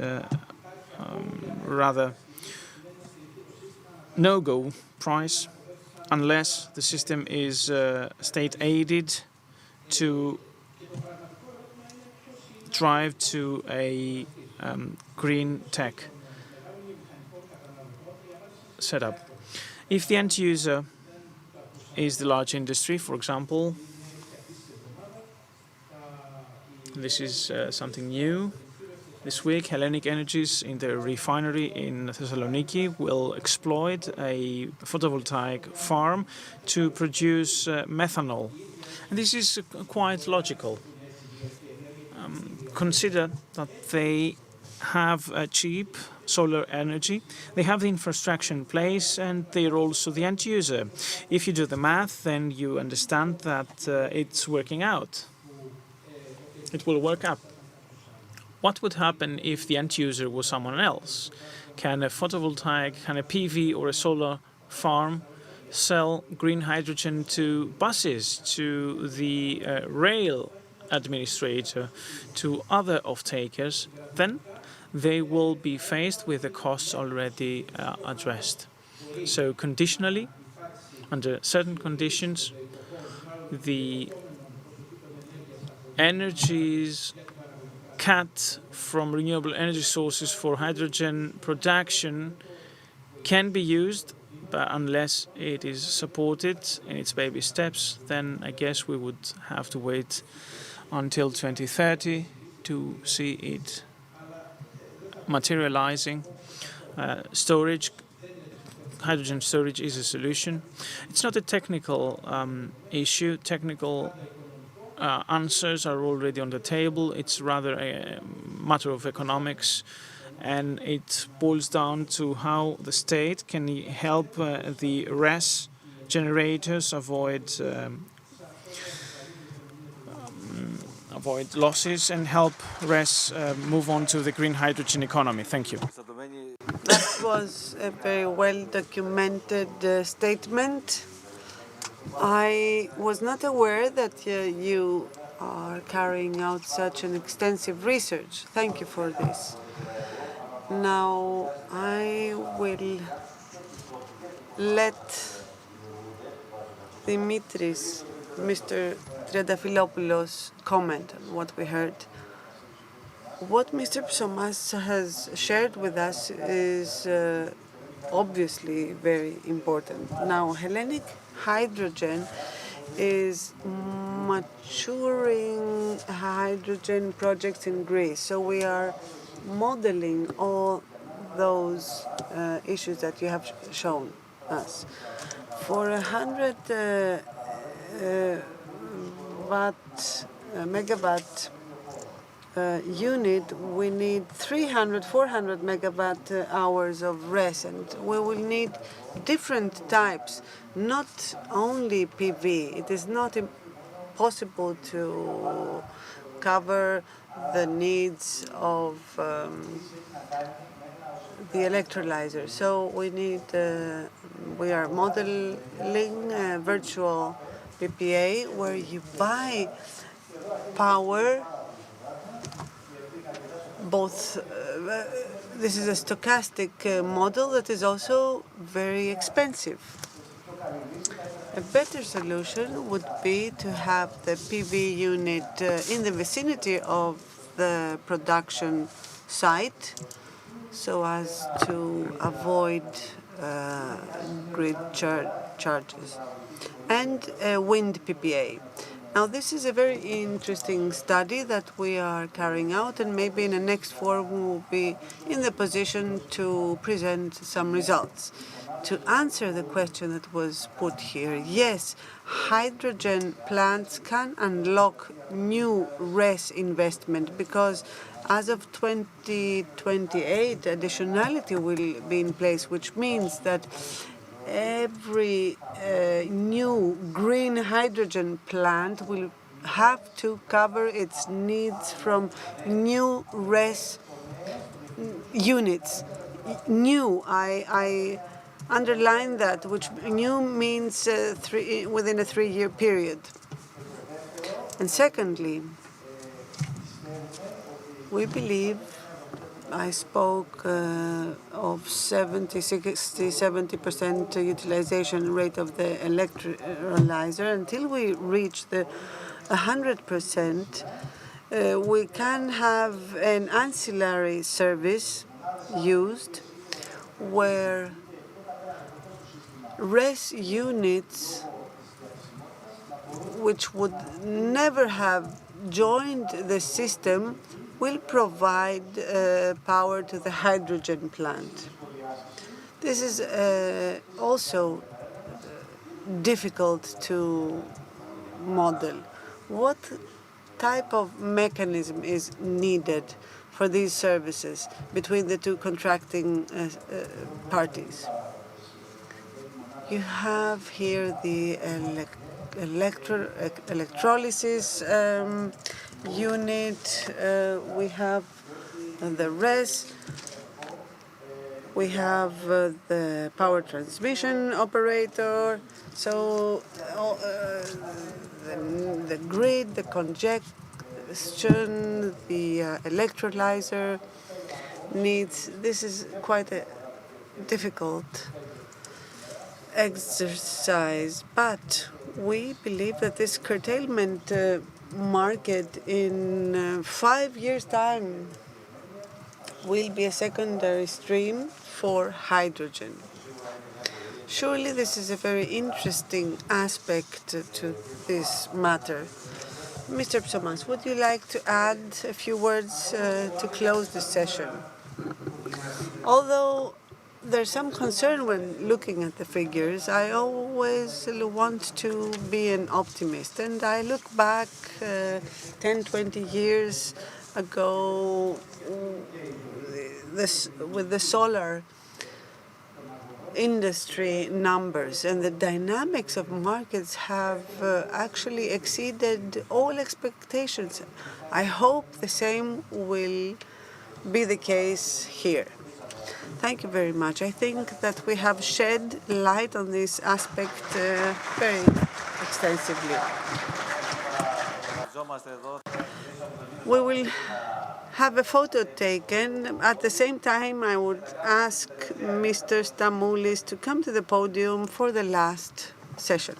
rather no-go price, unless the system is state-aided to drive to a green tech setup. If the end user is the large industry, for example, this is something new. This week, Hellenic Energies in their refinery in Thessaloniki will exploit a photovoltaic farm to produce methanol. And this is quite logical. Consider that they have cheap solar energy, they have the infrastructure in place, and they are also the end user. If you do the math, then you understand that it's working out. It will work up. What would happen if the end user was someone else? Can a photovoltaic, can a PV or a solar farm sell green hydrogen to buses, to the rail administrator, to other off-takers? Then they will be faced with the costs already addressed. So conditionally, under certain conditions, the energies cut from renewable energy sources for hydrogen production can be used, but unless it is supported in its baby steps, then I guess we would have to wait until 2030 to see it materializing. Storage, hydrogen storage is a solution. It's not a technical issue. Technical answers are already on the table. It's rather a matter of economics, and it boils down to how the state can help the RES generators avoid avoid losses and help RES move on to the green hydrogen economy. Thank you. That was a very well-documented statement. I was not aware that you are carrying out such an extensive research. Thank you for this. Now, I will let Dimitris, Mr. Triantafylopoulos, comment on what we heard. What Mr. Psomas has shared with us is obviously very important. Now, Hellenic Hydrogen is maturing hydrogen projects in Greece. So we are modeling all those issues that you have shown us. For 100 megawatt unit, we need 300, 400 megawatt hours of RES, and we will need different types, not only PV. It is not possible to cover the needs of the electrolyzer. So we need, we are modeling a virtual PPA where you buy power both. This is a stochastic model that is also very expensive. A better solution would be to have the PV unit in the vicinity of the production site so as to avoid grid charges, and a wind PPA. Now, this is a very interesting study that we are carrying out, and maybe in the next forum we will be in the position to present some results. To answer the question that was put here, yes, hydrogen plants can unlock new RES investment because as of 2028, additionality will be in place, which means that every new green hydrogen plant will have to cover its needs from new RES units. New, I underline that, which new means within a 3-year period. And secondly, we believe, I spoke of 70% utilization rate of the electrolyzer. Until we reach the 100%, we can have an ancillary service used where RES units which would never have joined the system will provide power to the hydrogen plant. This is also difficult to model. What type of mechanism is needed for these services between the two contracting parties? You have here the electrolysis unit, we have the RES, we have the power transmission operator, so the grid, the congestion, the electrolyzer needs. This is quite a difficult exercise, but we believe that this curtailment market in 5 years' time will be a secondary stream for hydrogen. Surely this is a very interesting aspect to this matter. Mr. Psomas, would you like to add a few words to close this session? Although there's some concern when looking at the figures, I always want to be an optimist. And I look back 10, 20 years ago with the solar industry numbers, and the dynamics of markets have actually exceeded all expectations. I hope the same will be the case here. Thank you very much. I think that we have shed light on this aspect very extensively. We will have a photo taken. At the same time, I would ask Mr. Stamoulis to come to the podium for the last session.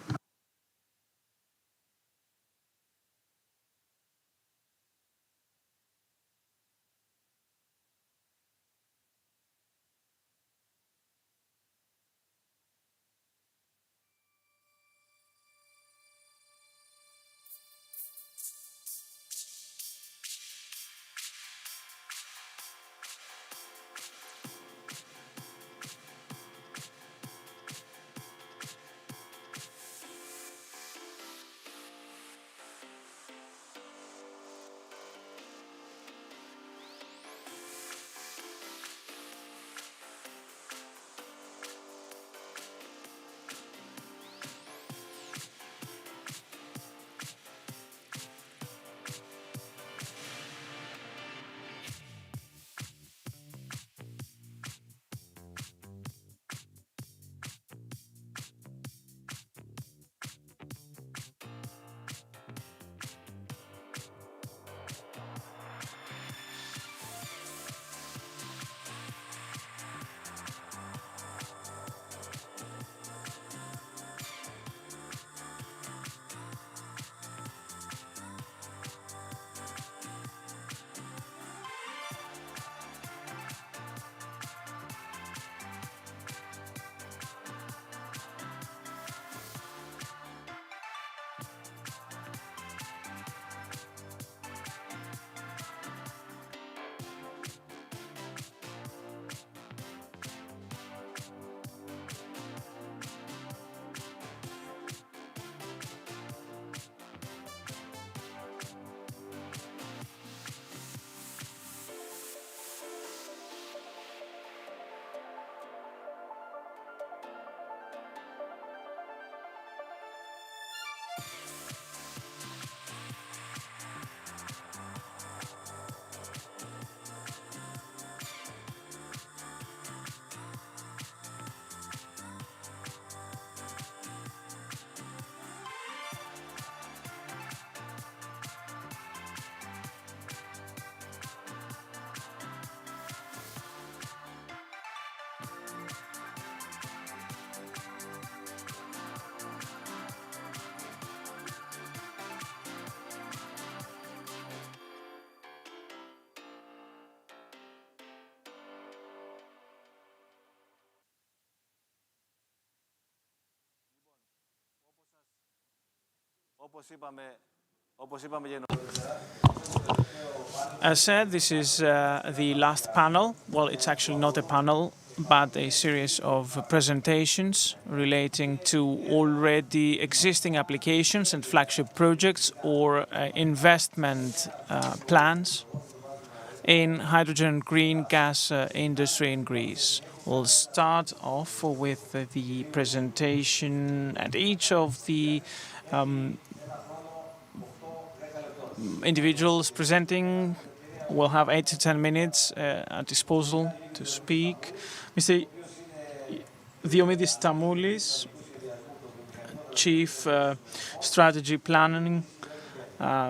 As said, this is the last panel. Well, it's actually not a panel, but a series of presentations relating to already existing applications and flagship projects or investment plans in hydrogen green gas industry in Greece. We'll start off with the presentation, and each of the individuals presenting will have 8 to 10 minutes at disposal to speak. Mr. Diomidis Stamoulis, Chief Strategy Planning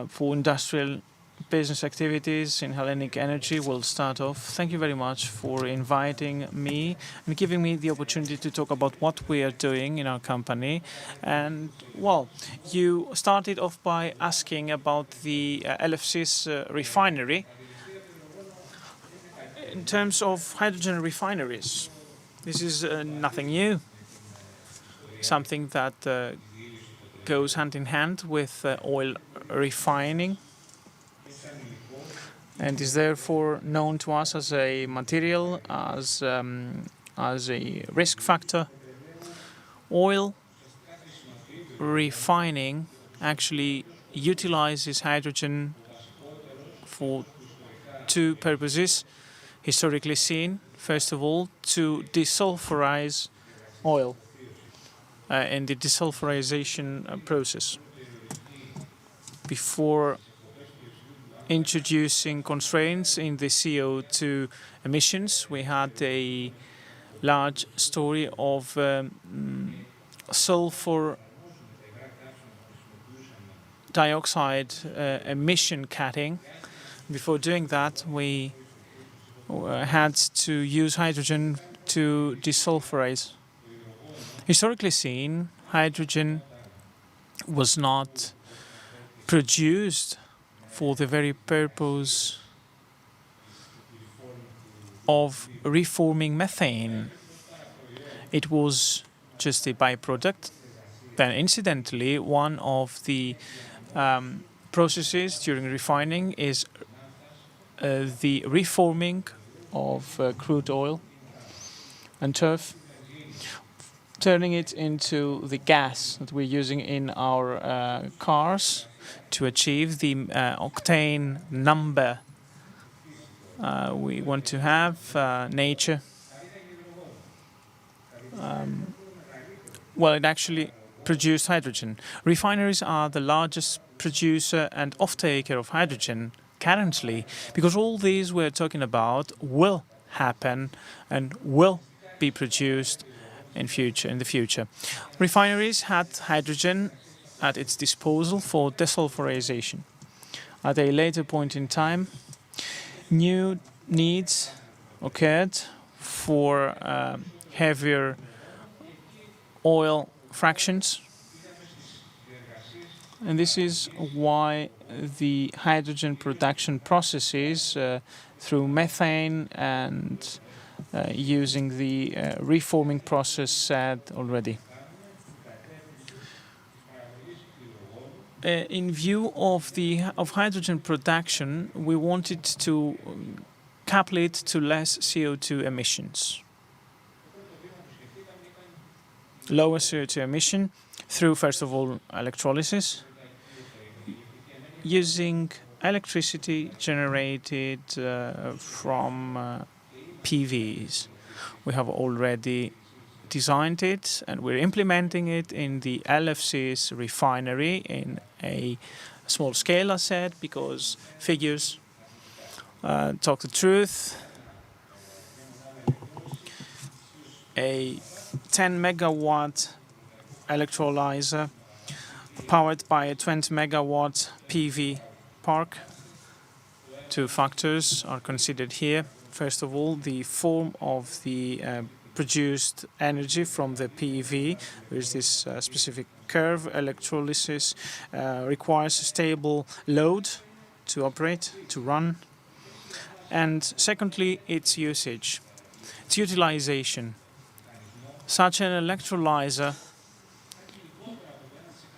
for Industrial Business Activities in Hellenic Energy, will start off. Thank you very much for inviting me and giving me the opportunity to talk about what we are doing in our company. And, well, you started off by asking about the LFC's refinery. In terms of hydrogen refineries, this is nothing new, something that goes hand in hand with oil refining and is therefore known to us as a material, as a risk factor. Oil refining actually utilizes hydrogen for two purposes historically seen. First of all, to desulfurize oil in the desulfurization process. Before introducing constraints in the CO2 emissions, we had a large story of sulfur dioxide emission cutting. Before doing that, we had to use hydrogen to desulfurize. Historically seen, hydrogen was not produced for the very purpose of reforming methane. It was just a byproduct. Then, incidentally, one of the processes during refining is the reforming of crude oil and turf, turning it into the gas that we're using in our cars to achieve the octane number we want to have. Nature, well, it actually produced hydrogen. Refineries are the largest producer and off-taker of hydrogen currently, because all these we're talking about will happen and will be produced in the future. Refineries had hydrogen at its disposal for desulfurization. At a later point in time, new needs occurred for heavier oil fractions, and this is why the hydrogen production processes through methane and using the reforming process said already. In view of hydrogen production, we wanted to couple it to less CO2 emissions. Lower CO2 emission through, first of all, electrolysis, using electricity generated from PVs. We have already designed it and we're implementing it in the LFC's refinery in a small scale, I said, because figures talk the truth. A 10 megawatt electrolyzer powered by a 20 megawatt PV park. Two factors are considered here. First of all, the form of the produced energy from the PV. There is this specific curve. Electrolysis requires a stable load to operate, to run. And secondly, its usage, its utilization. Such an electrolyzer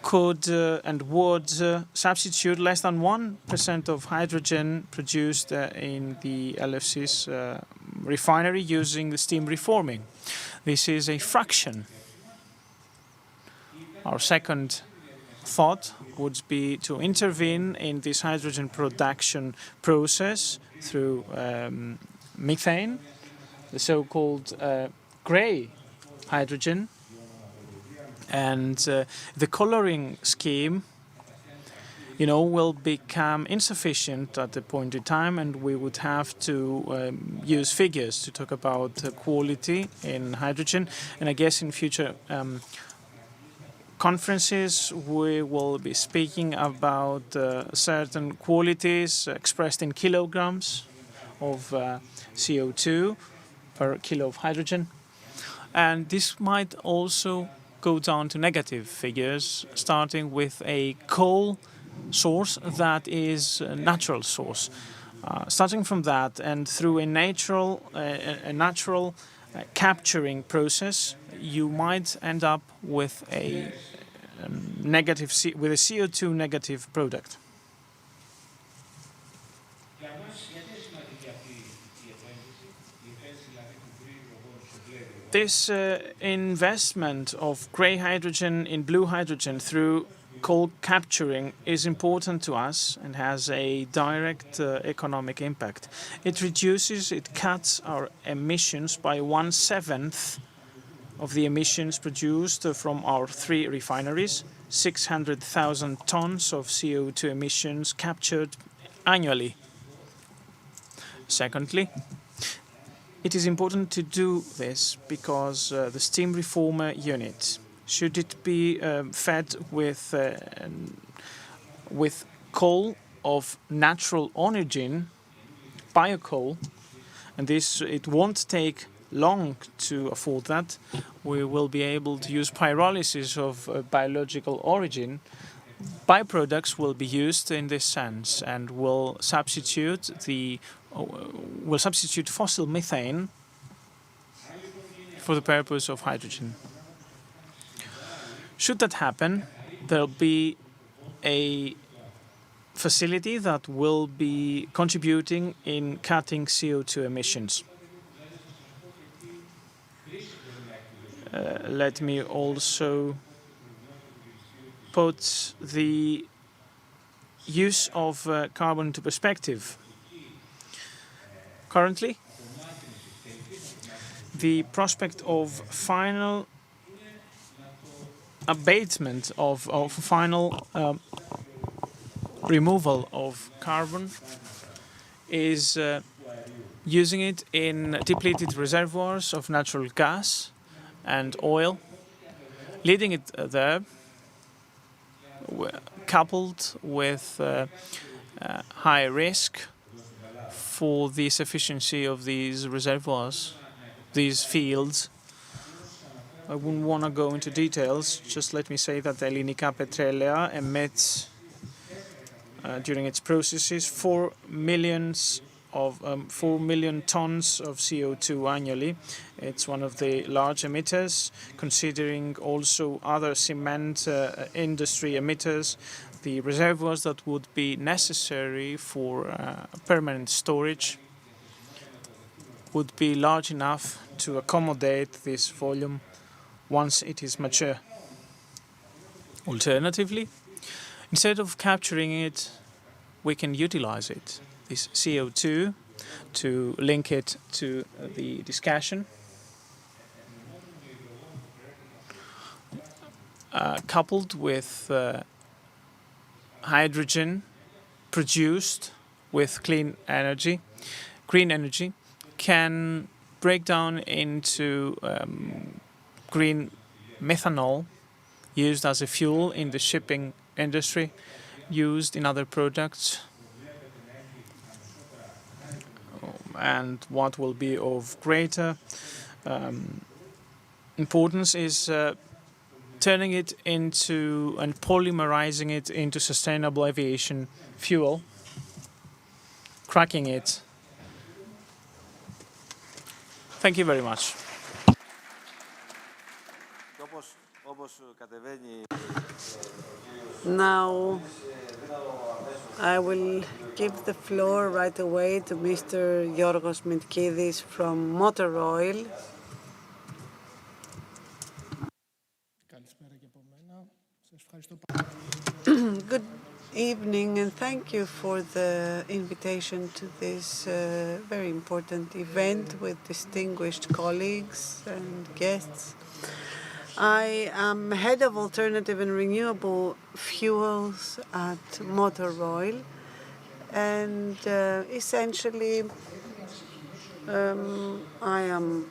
could and would substitute less than 1% of hydrogen produced in the LFC's refinery using the steam reforming. This is a fraction. Our second thought would be to intervene in this hydrogen production process through methane, the so-called grey hydrogen. And the coloring scheme, will become insufficient at the point in time, and we would have to use figures to talk about quality in hydrogen. And I guess in future conferences we will be speaking about certain qualities expressed in kilograms of CO2 per kilo of hydrogen. And this might also go down to negative figures, starting with a coal source that is a natural source. Starting from that and through a natural capturing process, you might end up with a CO2 negative product. This investment of grey hydrogen in blue hydrogen through coal capturing is important to us and has a direct economic impact. It cuts our emissions by 1/7 of the emissions produced from our 3 refineries, 600,000 tons of CO2 emissions captured annually. Secondly, it is important to do this because the steam reformer unit, should it be fed with coal of natural origin, biocoal, and it won't take long to afford that. We will be able to use pyrolysis of biological origin. Byproducts will be used in this sense and will substitute fossil methane for the purpose of hydrogen. Should that happen, there'll be a facility that will be contributing in cutting CO2 emissions. Let me also put the use of carbon into perspective. Currently, the prospect of final abatement of final removal of carbon is using it in depleted reservoirs of natural gas and oil, leading it there, coupled with high risk for the sufficiency of these reservoirs, these fields. I wouldn't want to go into details, just let me say that Ellinika Petrelea emits during its processes 4 million tons of CO2 annually. It's one of the large emitters, considering also other cement industry emitters. The reservoirs that would be necessary for permanent storage would be large enough to accommodate this volume once it is mature. Alternatively, instead of capturing it, we can utilize it, this CO2, to link it to the discussion, coupled with hydrogen produced with clean energy, green energy, can break down into green methanol used as a fuel in the shipping industry, used in other products. And what will be of greater importance is turning it into and polymerizing it into sustainable aviation fuel, cracking it. Thank you very much. Now, I will give the floor right away to Mr. Yorgos Mitkidis from Motor Oil. Good evening, and thank you for the invitation to this very important event with distinguished colleagues and guests. I am head of alternative and renewable fuels at Motor Oil, and essentially I am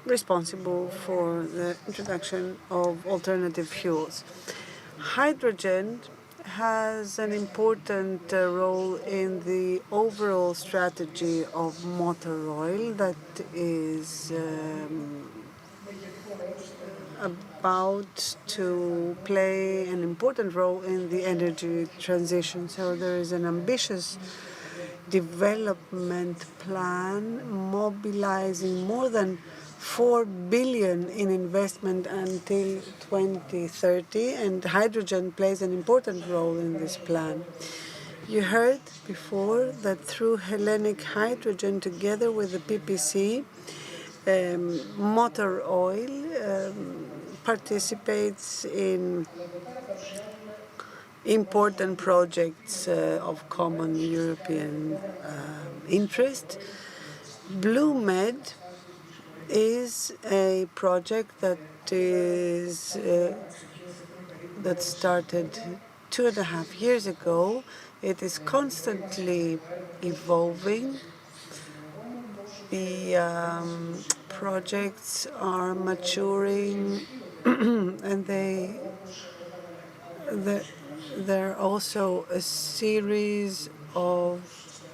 responsible for the introduction of alternative fuels. Hydrogen has an important role in the overall strategy of Motor Oil that is about to play an important role in the energy transition. So there is an ambitious development plan mobilizing more than 4 billion in investment until 2030, and hydrogen plays an important role in this plan. You heard before that through Hellenic Hydrogen, together with the PPC, Motor Oil participates in important projects of common European interest. BlueMed is a project that started 2.5 years ago. It is constantly evolving. The projects are maturing, and there are also a series of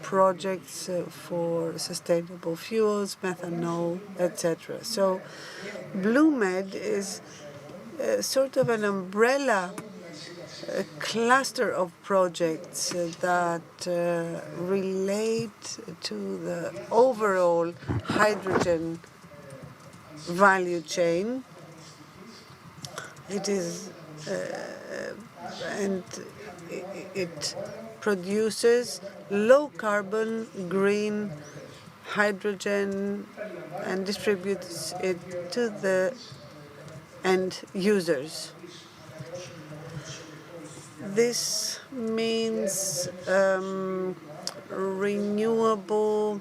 projects for sustainable fuels, methanol, etc. So BlueMed is sort of an umbrella, a cluster of projects that relate to the overall hydrogen value chain. It is and it produces low carbon green hydrogen and distributes it to the end users. This means renewable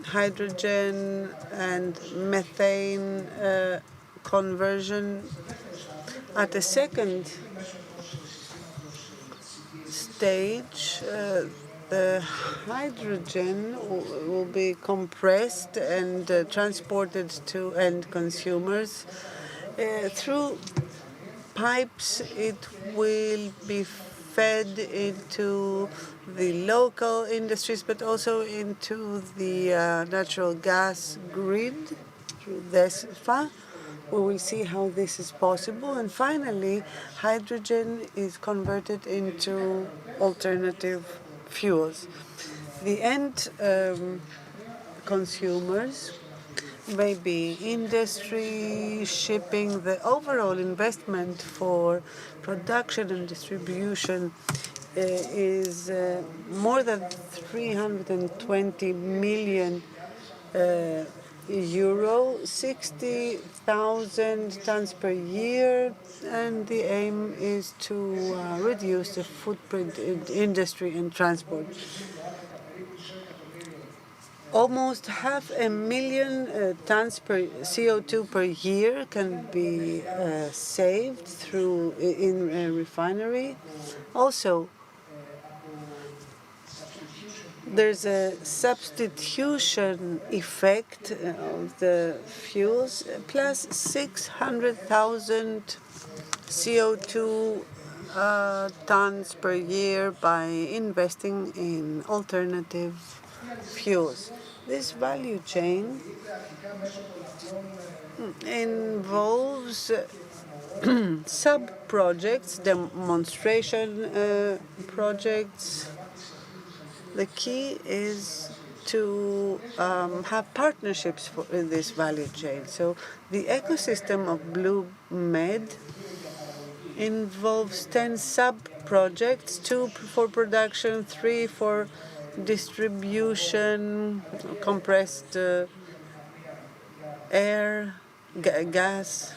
hydrogen and methane conversion. At a second stage, the hydrogen will be compressed and transported to end consumers. Through pipes, it will be fed into the local industries, but also into the natural gas grid through DESFA. We will see how this is possible. And finally, hydrogen is converted into alternative fuels. The end consumers, maybe industry, shipping, the overall investment for production and distribution is more than 320 million euro, 60,000 tons per year, and the aim is to reduce the footprint in industry and transport. Almost 500,000 tons per CO2 per year can be saved in a refinery. Also, there's a substitution effect of the fuels, plus 600,000 CO2 tons per year by investing in alternative fuels. This value chain involves sub-projects, demonstration projects. The key is to have partnerships in this value chain. So the ecosystem of BlueMed involves 10 sub-projects, 2 for production, 3 for distribution, compressed air, gas,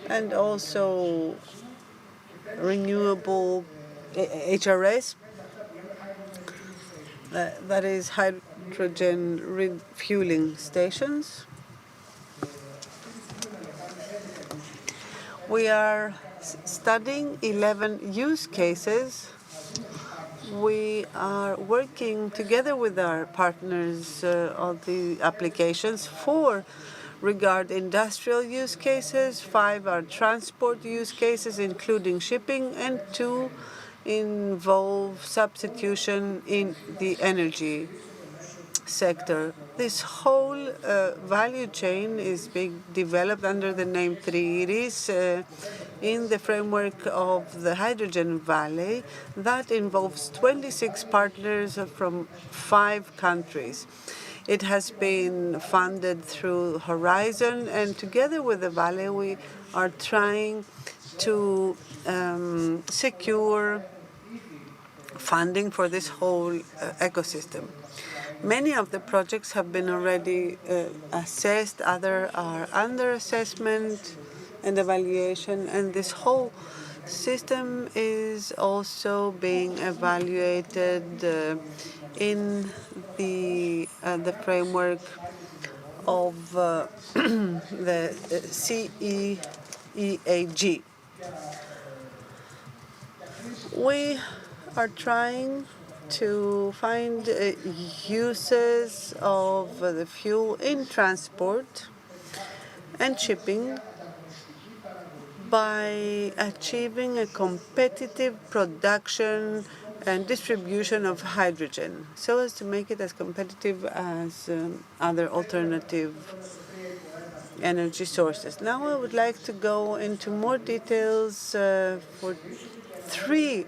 and also renewable HRS, that is hydrogen refueling stations. We are studying 11 use cases. We are working together with our partners on the applications. 4 regard industrial use cases, 5 are transport use cases, including shipping, and 2 involve substitution in the energy sector. This whole value chain is being developed under the name 3 Iris in the framework of the Hydrogen Valley that involves 26 partners from 5 countries. It has been funded through Horizon, and together with the Valley, we are trying to secure funding for this whole ecosystem. Many of the projects have been already assessed, others are under assessment and evaluation, and this whole system is also being evaluated in the framework of the CEEAG. We are trying to find uses of the fuel in transport and shipping by achieving a competitive production and distribution of hydrogen, so as to make it as competitive as other alternative energy sources. Now I would like to go into more details for 3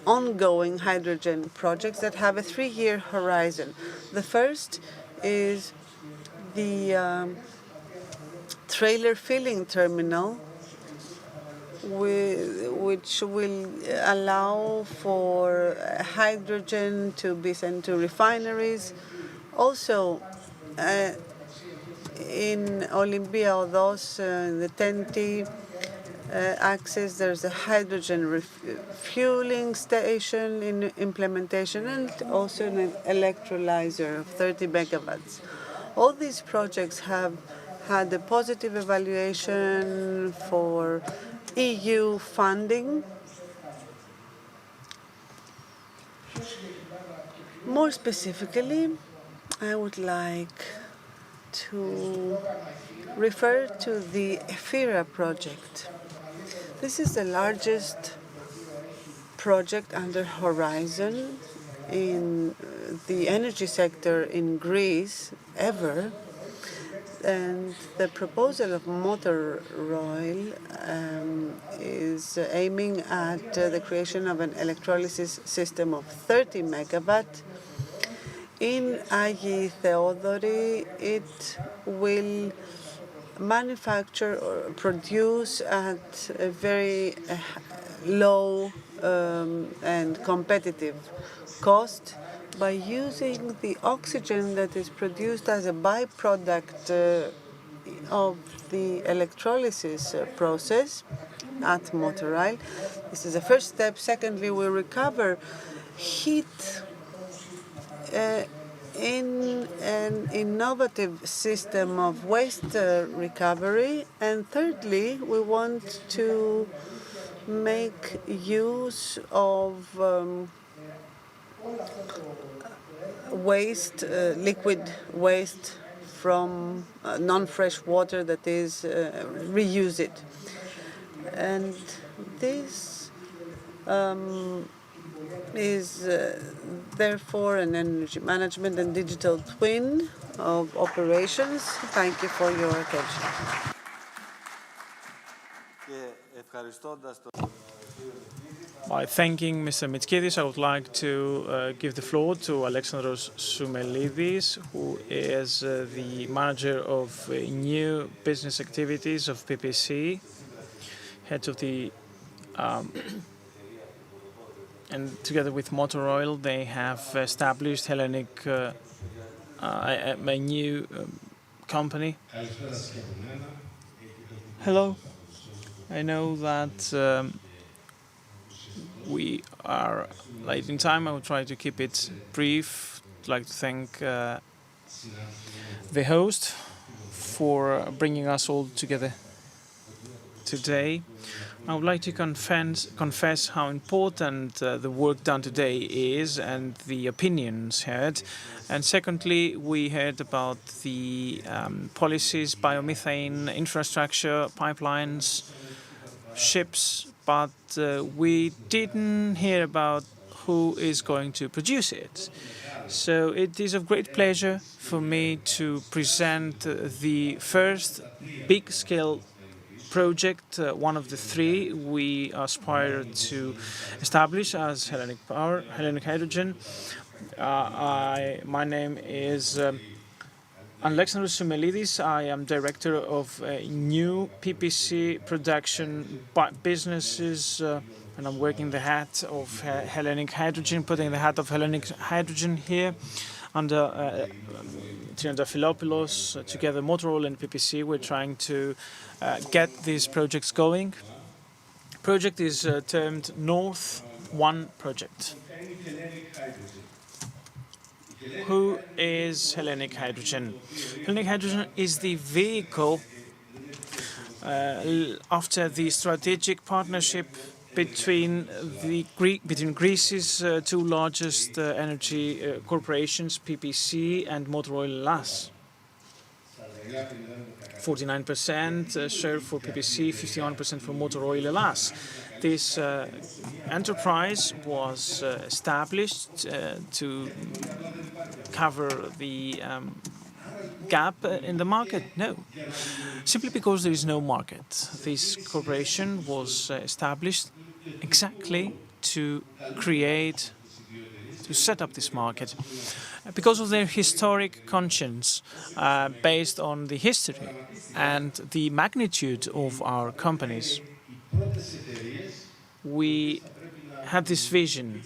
ongoing hydrogen projects that have a 3-year horizon. The first is the trailer filling terminal, which will allow for hydrogen to be sent to refineries. Also, in Olympiados, the 10T axis, there's a hydrogen refueling station in implementation and also an electrolyzer of 30 megawatts. All these projects have had a positive evaluation for EU funding. More specifically, I would like to refer to the EFIRA project. This is the largest project under Horizon in the energy sector in Greece ever. And the proposal of Motor Oil is aiming at the creation of an electrolysis system of 30 megawatt. In Agioi Theodori, it will manufacture or produce at a very low and competitive cost by using the oxygen that is produced as a byproduct of the electrolysis process at Motor Oil. This is the first step. Secondly, we recover heat in an innovative system of waste recovery. And thirdly, we want to make use of waste, liquid waste from non-fresh water, that is, reuse it. And this is therefore an energy management and digital twin of operations. Thank you for your attention. By thanking Mr. Mitskidis, I would like to give the floor to Alexandros Soumelidis, who is the manager of new business activities of PPC, head of the and together with Motor Oil, they have established Hellenic, a new company. Hello. I know that we are late in time. I will try to keep it brief. I'd like to thank the host for bringing us all together today. I would like to confess how important the work done today is and the opinions heard. And secondly, we heard about the policies, biomethane, infrastructure, pipelines, ships, but we didn't hear about who is going to produce it. So it is of great pleasure for me to present the first big-scale project, one of the 3 we aspire to establish as Hellenic Power, Hellenic Hydrogen. My name is Alexandros Soumelidis. I am director of new PPC production businesses, and I'm wearing the hat of Hellenic Hydrogen, putting the hat of Hellenic Hydrogen here under Triantafylopoulos, together Motor Oil and PPC. We're trying to get these projects going. project is termed North 1 project. Who is Hellenic Hydrogen? Hellenic Hydrogen is the vehicle after the strategic partnership between Greece's two largest energy corporations, PPC and Motor Oil Hellas. 49% share for PPC, 51% for Motor Oil Hellas. This enterprise was established to cover the gap in the market? No, simply because there is no market. This corporation was established exactly to set up this market because of their historic conscience, based on the history and the magnitude of our companies. We had this vision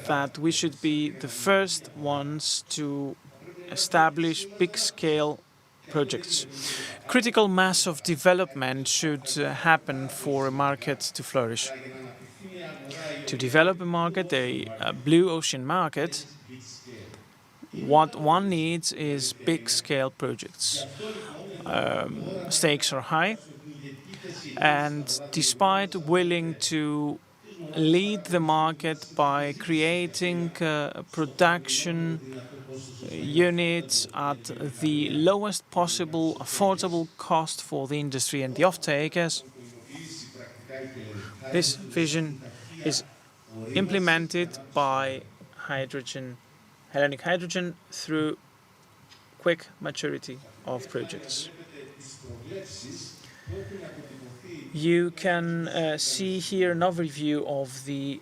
that we should be the first ones to establish big-scale projects. Critical mass of development should happen for a market to flourish. To develop a market, a blue ocean market, what one needs is big-scale projects. Stakes are high, and despite willing to lead the market by creating production units at the lowest possible affordable cost for the industry and the off-takers, this vision is implemented by Hellenic Hydrogen through quick maturity of projects. You can see here an overview of the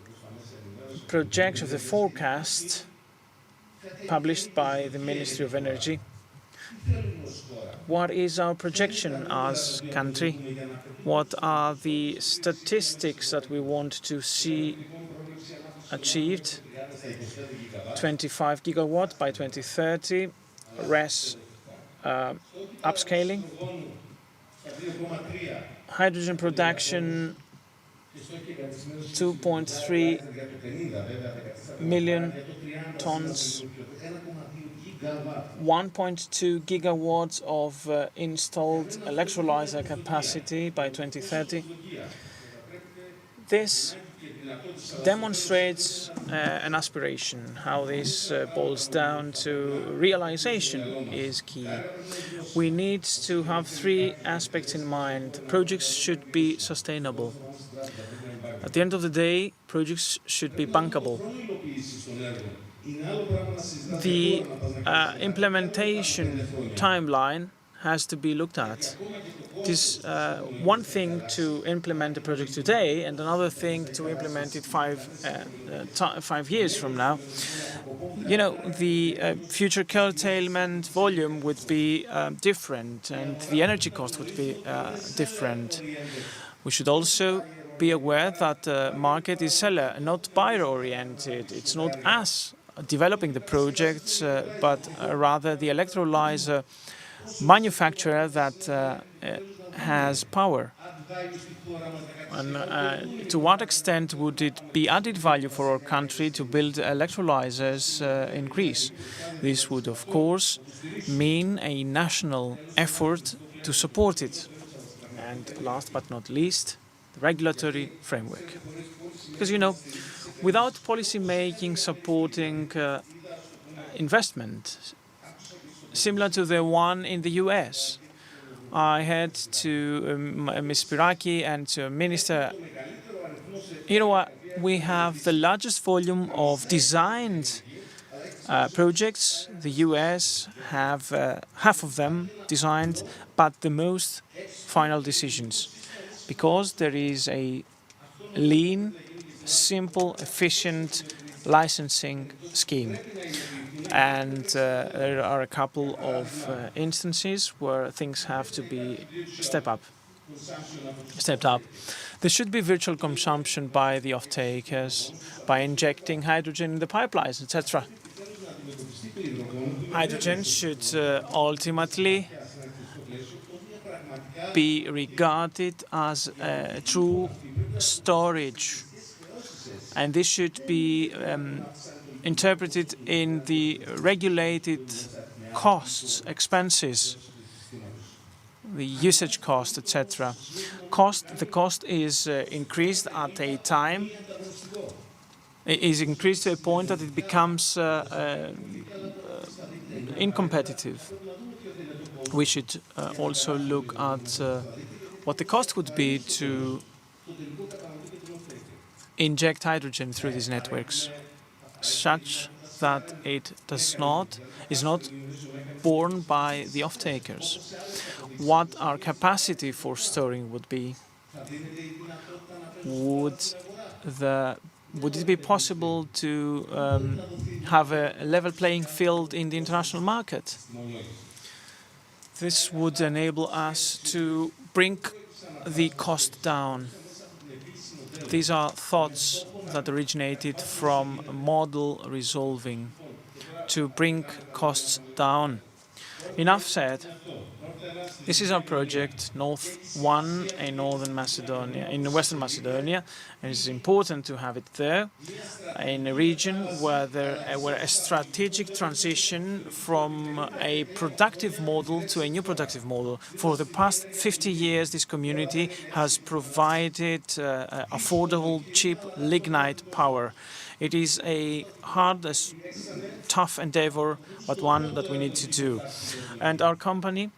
projects of the forecast published by the Ministry of Energy. What is our projection as country? What are the statistics that we want to see achieved? 25 gigawatt by 2030, RES upscaling, hydrogen production 2.3 million tons, 1.2 gigawatts of installed electrolyzer capacity by 2030. This demonstrates an aspiration. How this boils down to realization is key. We need to have three aspects in mind. Projects should be sustainable. At the end of the day, projects should be bankable. The implementation timeline has to be looked at. It is one thing to implement a project today and another thing to implement it 5 years from now. You know, the future curtailment volume would be different and the energy cost would be different. We should also be aware that the market is seller, not buyer-oriented. It's not us developing the projects, but rather the electrolyzer manufacturer that has power. And to what extent would it be added value for our country to build electrolyzers in Greece? This would, of course, mean a national effort to support it. And last but not least, the regulatory framework. Because, you know, without policy making supporting investment, similar to the one in the US, I had to Ms. Spiraki and to Minister, you know what, we have the largest volume of designed projects. The US have half of them designed, but the most final decisions, because there is a lean, simple, efficient licensing scheme. And there are a couple of instances where things have to be stepped up. There should be virtual consumption by the off-takers, by injecting hydrogen in the pipelines, etc. Hydrogen should ultimately be regarded as a true storage. And this should be interpreted in the regulated costs, expenses, the usage cost, etc. The cost is increased at a time. It is increased to a point that it becomes incompetitive. We should also look at what the cost would be to inject hydrogen through these networks, such that it is not borne by the off-takers. What our capacity for storing would be? Would it be possible to have a level playing field in the international market? This would enable us to bring the cost down. These are thoughts that originated from model resolving to bring costs down. Enough said. This is our project, North 1 in Northern Macedonia, in Western Macedonia, and it's important to have it there, in a region where a strategic transition from a productive model to a new productive model. For the past 50 years, this community has provided affordable, cheap lignite power. It is a hard, tough endeavor, but one that we need to do. And our company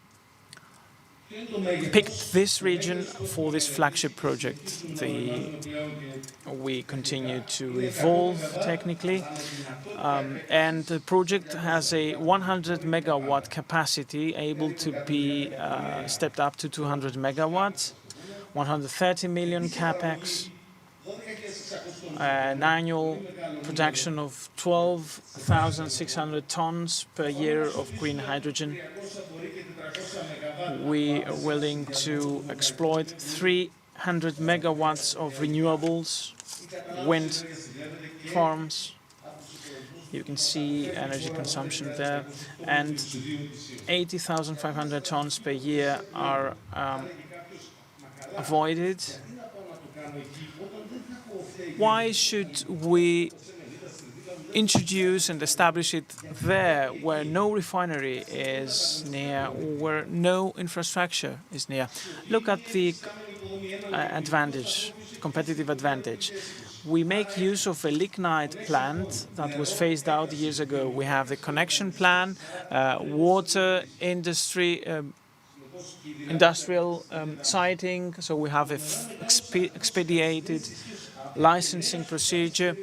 picked this region for this flagship project. We continue to evolve technically, and the project has a 100 megawatt capacity, able to be stepped up to 200 megawatts, 130 million capex, an annual production of 12,600 tons per year of green hydrogen. We are willing to exploit 300 megawatts of renewables, wind farms. You can see energy consumption there, and 80,500 tons per year are avoided. Why should we introduce and establish it there where no refinery is near or where no infrastructure is near? Look at the competitive advantage. We make use of a lignite plant that was phased out years ago. We have the connection plan, water industry, industrial siting, so we have an expedited licensing procedure,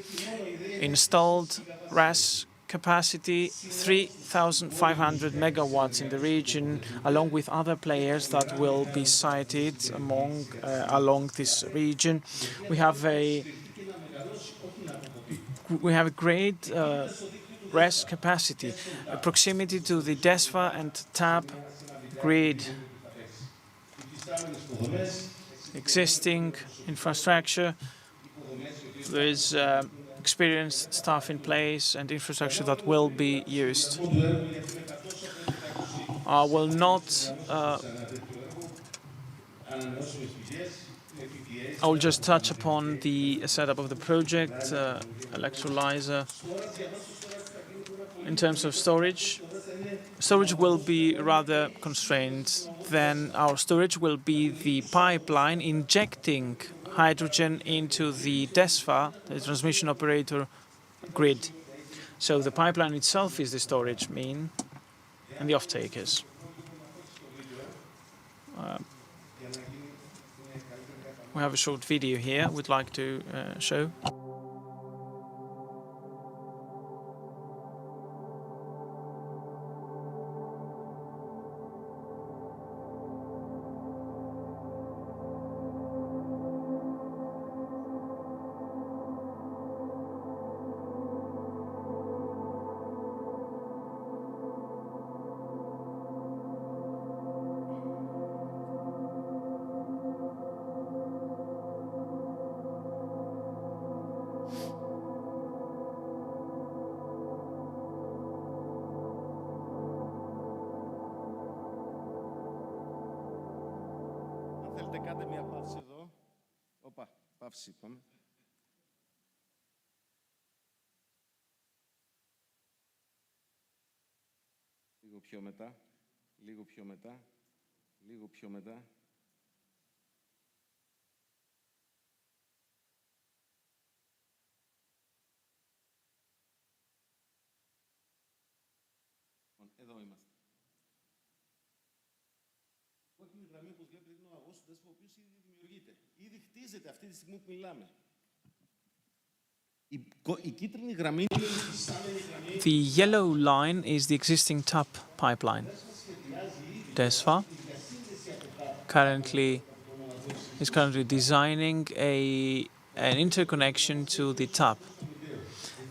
installed RAS capacity, 3,500 megawatts in the region, along with other players that will be sited along this region. We have a great RES capacity, proximity to the DESFA and TAP grid, existing infrastructure. There is experienced staff in place and infrastructure that will be used. I will not. I will just touch upon the setup of the project, electrolyzer. In terms of storage, storage will be rather constrained. Then our storage will be the pipeline injecting hydrogen into the DESFA, the transmission operator grid. So the pipeline itself is the storage mean and the off-takers. We have a short video here we'd like to show. Θέλετε κάντε μια πάση εδώ. Οπα. Παύση, πάμε. Λίγο πιο μετά, λίγο πιο μετά, λίγο πιο μετά. Εδώ είμαστε. Η κόκκινη γραμμή, όπως βλέπετε, είναι ο αγός του Δέσπο, ο οποίος ήδη δημιουργείται. Ήδη χτίζεται αυτή τη στιγμή που μιλάμε. Η κίτρινη γραμμή... The yellow line is the existing TAP pipeline. DESFA is currently designing an interconnection to the TAP.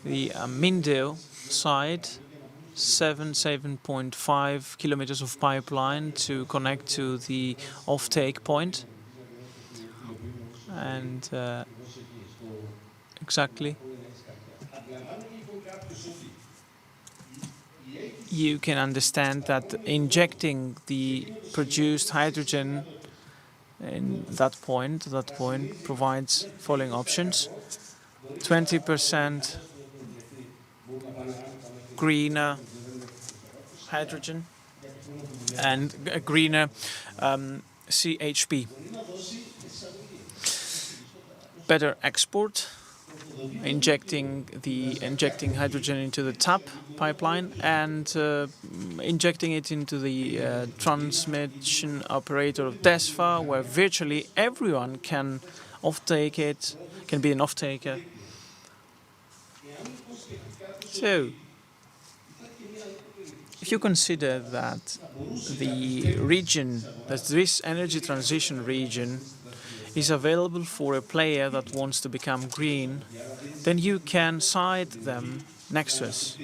The Mindo side, 7.5 kilometers of pipeline to connect to the offtake point. And exactly, you can understand that injecting the produced hydrogen in that point provides following options: 20% greener hydrogen and a greener CHP. Better export, injecting hydrogen into the TAP pipeline and injecting it into the transmission operator of DESFA, where virtually everyone can offtake it, can be an offtaker. So, if you consider that the region, that this energy transition region is available for a player that wants to become green, then you can site them next to us,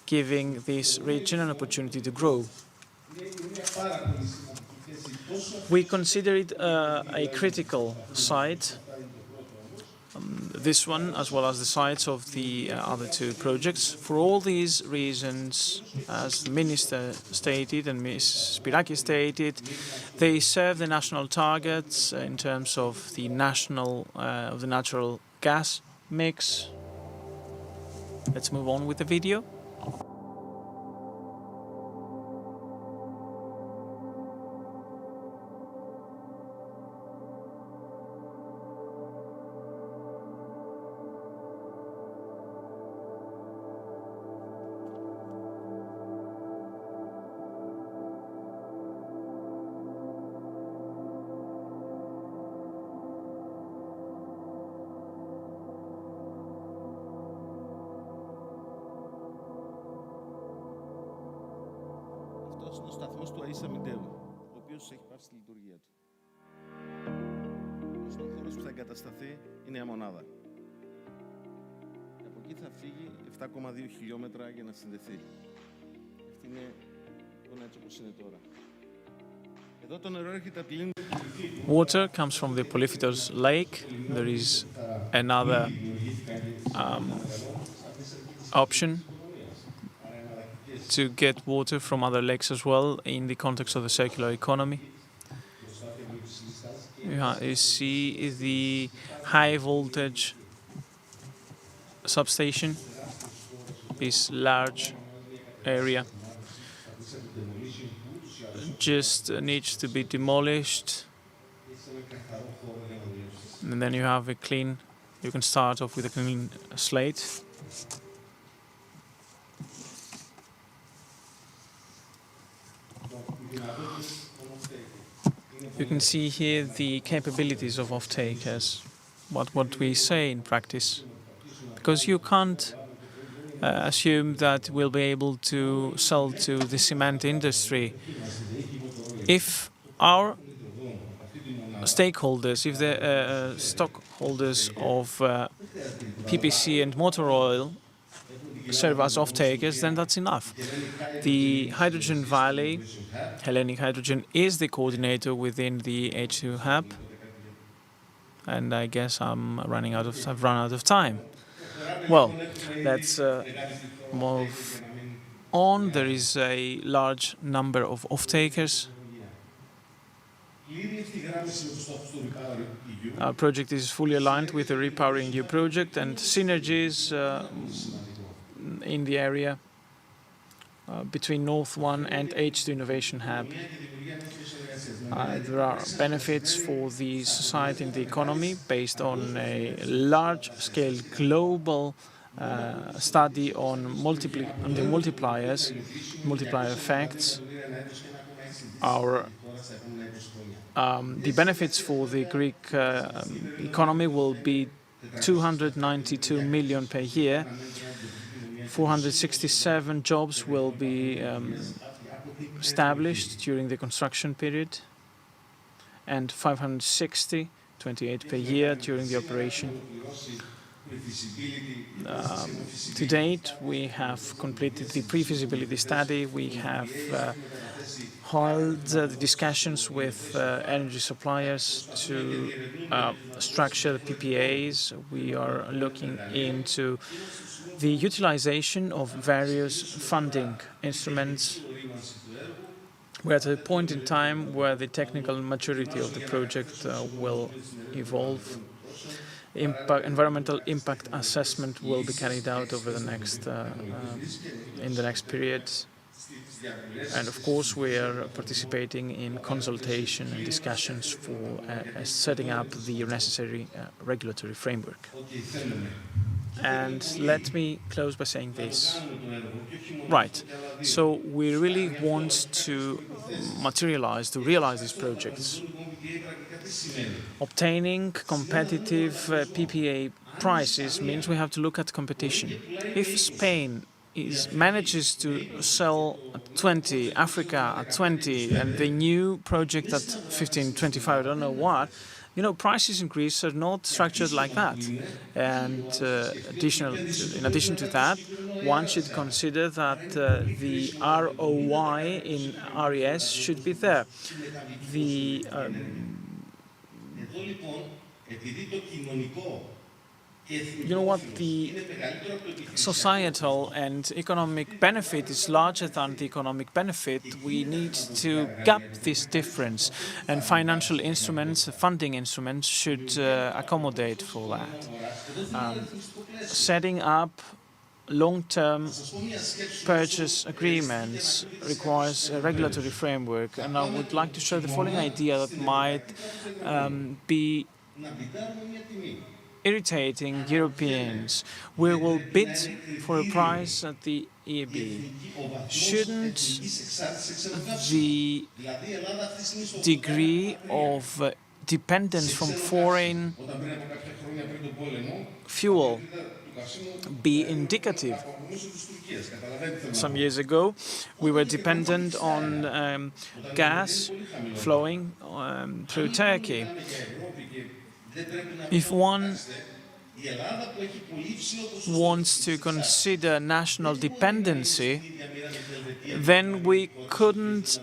giving this region an opportunity to grow. We consider it a critical site, this one as well as the sites of the other two projects. For all these reasons, as the Minister stated and Ms. Spiraki stated, they serve the national targets in terms of the natural gas mix. Let's move on with the video. Αυτός είναι ο σταθμός του Αΐσα Μιντέου, ο οποίος έχει πάψει τη λειτουργία του. Ο χώρος που θα εγκατασταθεί είναι η μονάδα. Και από εκεί θα φύγει 7,2 χιλιόμετρα για να συνδεθεί. Αυτή είναι εικόνα έτσι όπως είναι τώρα. Εδώ το νερό έρχεται από τη λίμνη. Water comes from the Polyphytos lake. There is another option to get water from other lakes as well in the context of the circular economy. You see the high voltage substation, this large area just needs to be demolished, and then you can start off with a clean slate. You can see here the capabilities of off-takers, what we say in practice, because you can't assume that we'll be able to sell to the cement industry. If our stakeholders, if the stockholders of PPC and motor oil serve as off-takers, then that's enough. The Hydrogen Valley, Hellenic Hydrogen, is the coordinator within the H2 hub, and I guess I've run out of time. Well, let's move on. There is a large number of off-takers. Our project is fully aligned with the Repowering EU project, and synergies in the area between North 1 and H2 Innovation Hub. There are benefits for the society and the economy based on a large-scale global study on the multiplier effects. The benefits for the Greek economy will be 292 million per year. 467 jobs will be established during the construction period, and 560, 28 per year, during the operation. To date, we have completed the pre-feasibility study. We have held the discussions with energy suppliers to structure the PPAs. We are looking into the utilization of various funding instruments. We're at a point in time where the technical maturity of the project will evolve. Environmental impact assessment will be carried out over the next in the next period. And of course, we are participating in consultation and discussions for setting up the necessary regulatory framework. And let me close by saying this. Right, so we really want to realize these projects. Obtaining competitive PPA prices means we have to look at competition. If Spain manages to sell at 20, Africa at 20, and the new project at 15, 25, I don't know what, prices in Greece are not structured like that. And in addition to that, one should consider that the ROI in RES should be there. The societal and economic benefit is larger than the economic benefit. We need to gap this difference, and financial instruments, funding instruments, should accommodate for that. Setting up long-term purchase agreements requires a regulatory framework, and I would like to share the following idea that might be irritating Europeans. We will bid for a price at the EEB. Shouldn't the degree of dependence from foreign fuel be indicative? Some years ago, we were dependent on gas flowing through Turkey. If one wants to consider national dependency, then we couldn't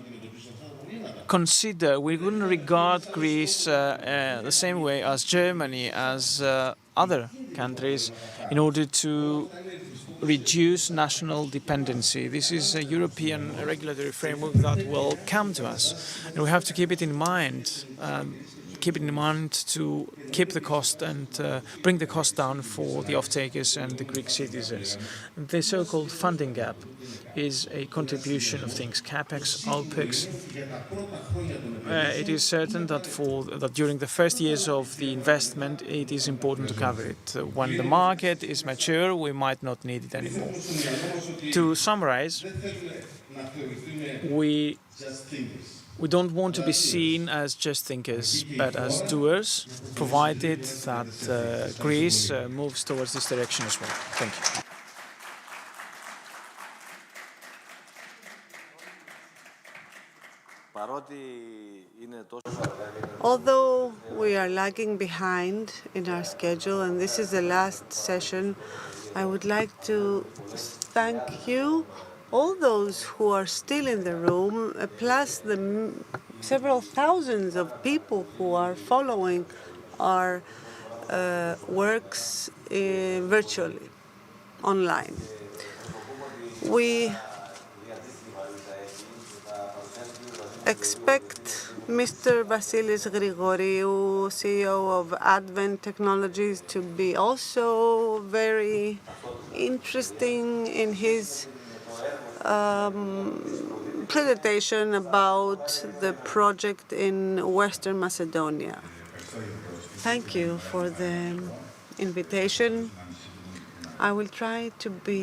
regard Greece the same way as Germany, as other countries, in order to reduce national dependency. This is a European regulatory framework that will come to us, and we have to keep it in mind. To keep the cost and bring the cost down for the off-takers and the Greek citizens. The so-called funding gap is a contribution of things, CapEx, OpEx. It is certain that during the first years of the investment, it is important to cover it. When the market is mature, we might not need it anymore. To summarize, we don't want to be seen as just thinkers, but as doers, provided that Greece moves towards this direction as well. Thank you. Although we are lagging behind in our schedule, and this is the last session, I would like to thank you, all those who are still in the room, plus the several thousands of people who are following our works virtually, online. We expect Mr. Vasilis Grigoriou, CEO of Advent Technologies, to be also very interesting in his presentation about the project in Western Macedonia. Thank you for the invitation. I will try to be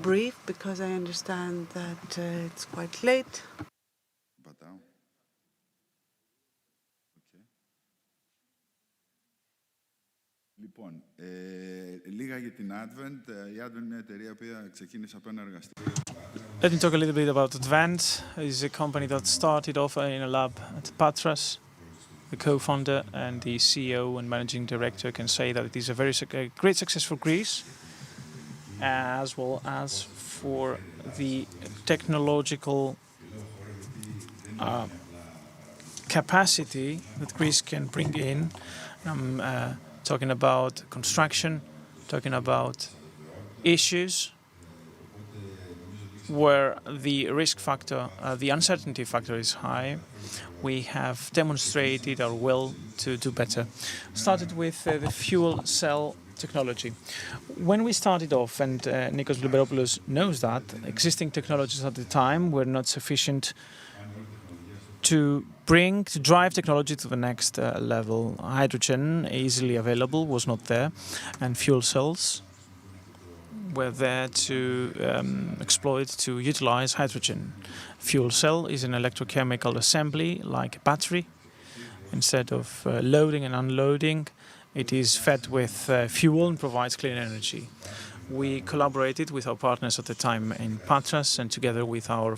brief because I understand that it's quite late. Λοιπόν, λίγα για την Advent. Η Advent είναι μια εταιρεία που ξεκίνησε από ένα εργαστήριο. Let me talk a little bit about Advent. It is a company that started off in a lab at Patras. The co-founder and the CEO and managing director can say that it is a very great success for Greece, as well as for the technological capacity that Greece can bring in. I'm talking about construction, talking about issues where the risk factor, the uncertainty factor is high. We have demonstrated our will to do better. Started with the fuel cell technology. When we started off, and Nikos Liberopoulos knows that, existing technologies at the time were not sufficient to drive technology to the next level. Hydrogen, easily available, was not there, and fuel cells were there to to utilize hydrogen. Fuel cell is an electrochemical assembly like a battery. Instead of loading and unloading, it is fed with fuel and provides clean energy. We collaborated with our partners at the time in Patras and together with our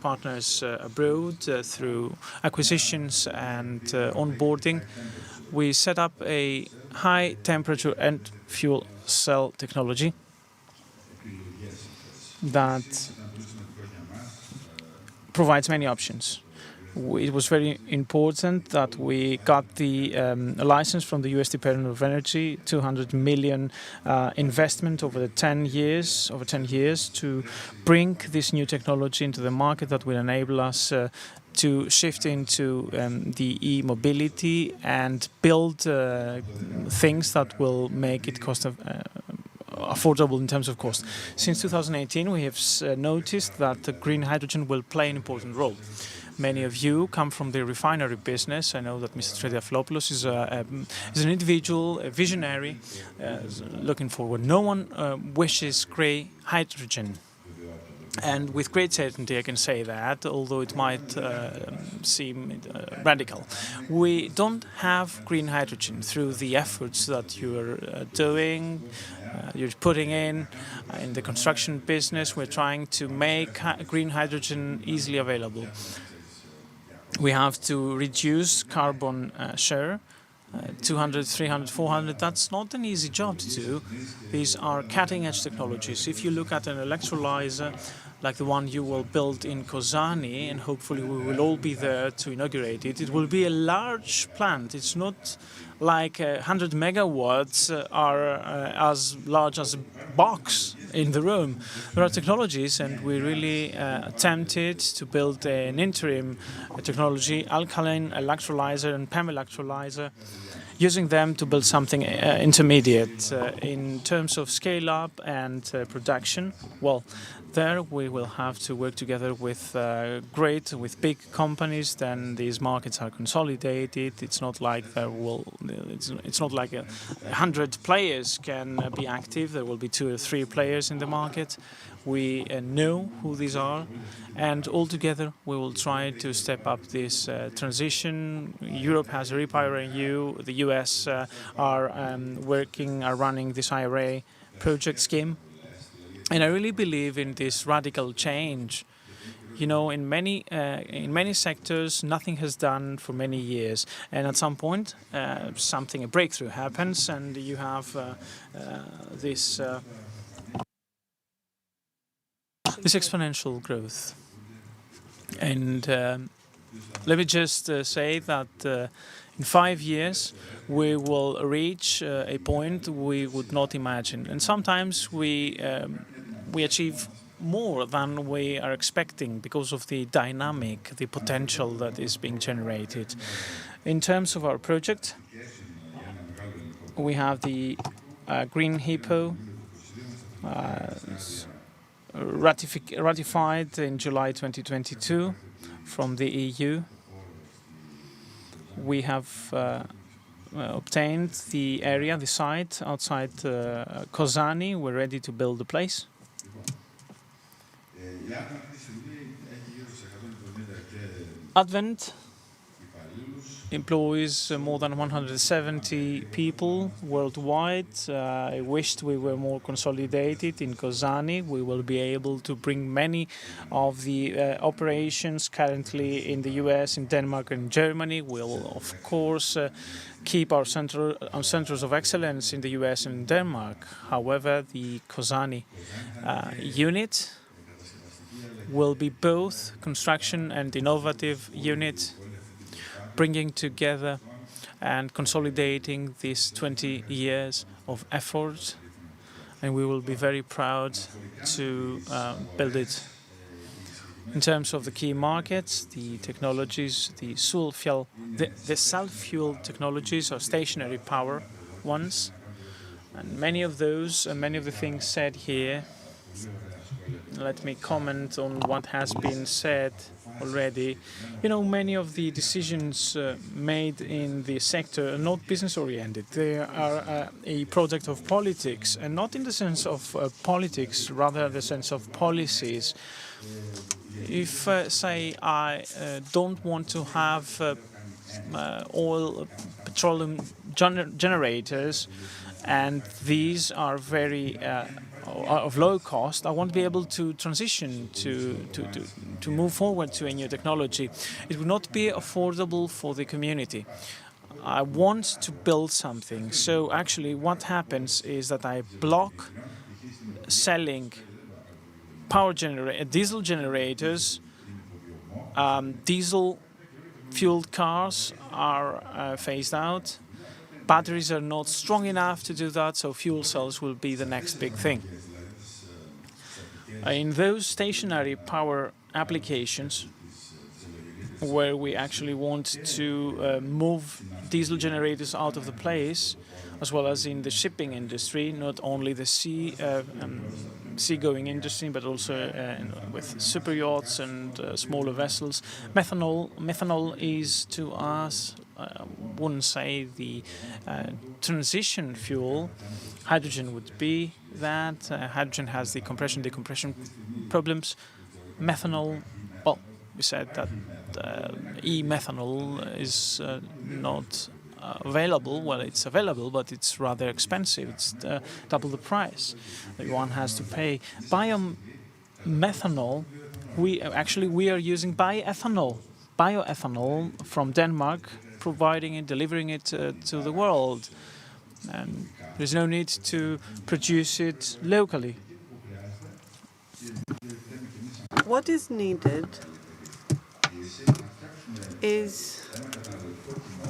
partners abroad through acquisitions and onboarding. We set up a high temperature and fuel cell technology that provides many options. It was very important that we got the license from the US Department of Energy, 200 million investment over 10 years, to bring this new technology into the market that will enable us to shift into the e-mobility and build things that will make it affordable in terms of cost. Since 2018, we have noticed that green hydrogen will play an important role. Many of you come from the refinery business. I know that Mr. Tridiafilopoulos is an individual, a visionary, looking forward. No one wishes grey hydrogen. And with great certainty I can say that, although it might seem radical. We don't have green hydrogen through the efforts that you're doing, you're putting in the construction business. We're trying to make green hydrogen easily available. We have to reduce carbon share, 200, 300, 400. That's not an easy job to do. These are cutting-edge technologies. If you look at an electrolyzer like the one you will build in Kozani, and hopefully we will all be there to inaugurate it, it will be a large plant. It's not like 100 megawatts are as large as a box in the room. There are technologies, and we really attempted to build an interim technology, alkaline electrolyzer and PEM electrolyzer, using them to build something intermediate. In terms of scale-up and production, well, there we will have to work together with big companies. Then these markets are consolidated. It's not like it's not like 100 players can be active. There will be 2 or 3 players in the market. We know who these are, and all together we will try to step up this transition. Europe has a REPowerEU. The US are running this IRA project scheme. And I really believe in this radical change. You know, in many sectors, nothing has done for many years, and at some point, a breakthrough happens, and you have this exponential growth. And let me just say that in 5 years, we will reach a point we would not imagine. And sometimes we achieve more than we are expecting because of the dynamic, the potential that is being generated. In terms of our project, we have the Green Hippo ratified in July 2022 from the EU. We have obtained the area, the site outside Kozani. We're ready to build the place. Advent employs more than 170 people worldwide. I wished we were more consolidated in Kozani. We will be able to bring many of the operations currently in the US, in Denmark and Germany. We'll, of course, keep our centers of excellence in the US and Denmark. However, the Kozani unit will be both construction and innovative unit, bringing together and consolidating these 20 years of effort, and we will be very proud to build it. In terms of the key markets, the technologies, the self-fuel technologies are stationary power ones, and many of those and many of the things said here, let me comment on what has been said already. You know, many of the decisions made in the sector are not business-oriented. They are a product of politics, and not in the sense of politics, rather the sense of policies. If, say, I don't want to have petroleum generators, and these are very of low cost, I won't be able to transition to move forward to a new technology. It will not be affordable for the community. I want to build something. So actually what happens is that I block selling diesel generators. Diesel fueled cars are phased out. Batteries are not strong enough to do that, so fuel cells will be the next big thing. In those stationary power applications, where we actually want to move diesel generators out of the place, as well as in the shipping industry, not only the seagoing industry, but also with super yachts and smaller vessels. Methanol is to us, wouldn't say the transition fuel. Hydrogen would be that. Hydrogen has the compression-decompression problems. Methanol, well, we said that e-methanol is not available. Well, it's available, but it's rather expensive. It's double the price that one has to pay. Biomethanol, we are using bioethanol from Denmark, providing and delivering it to the world. And there's no need to produce it locally. What is needed is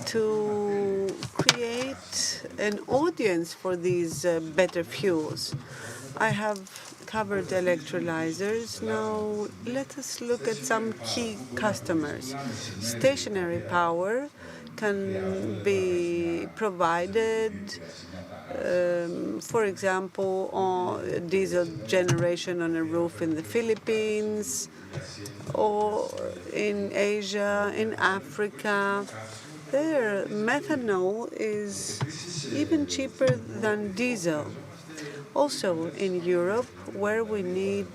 to create an audience for these better fuels. I have covered electrolyzers. Now let us look at some key customers. Stationary power can be provided, for example, on diesel generation on a roof in the Philippines, or in Asia, in Africa. There, methanol is even cheaper than diesel. Also in Europe, where we need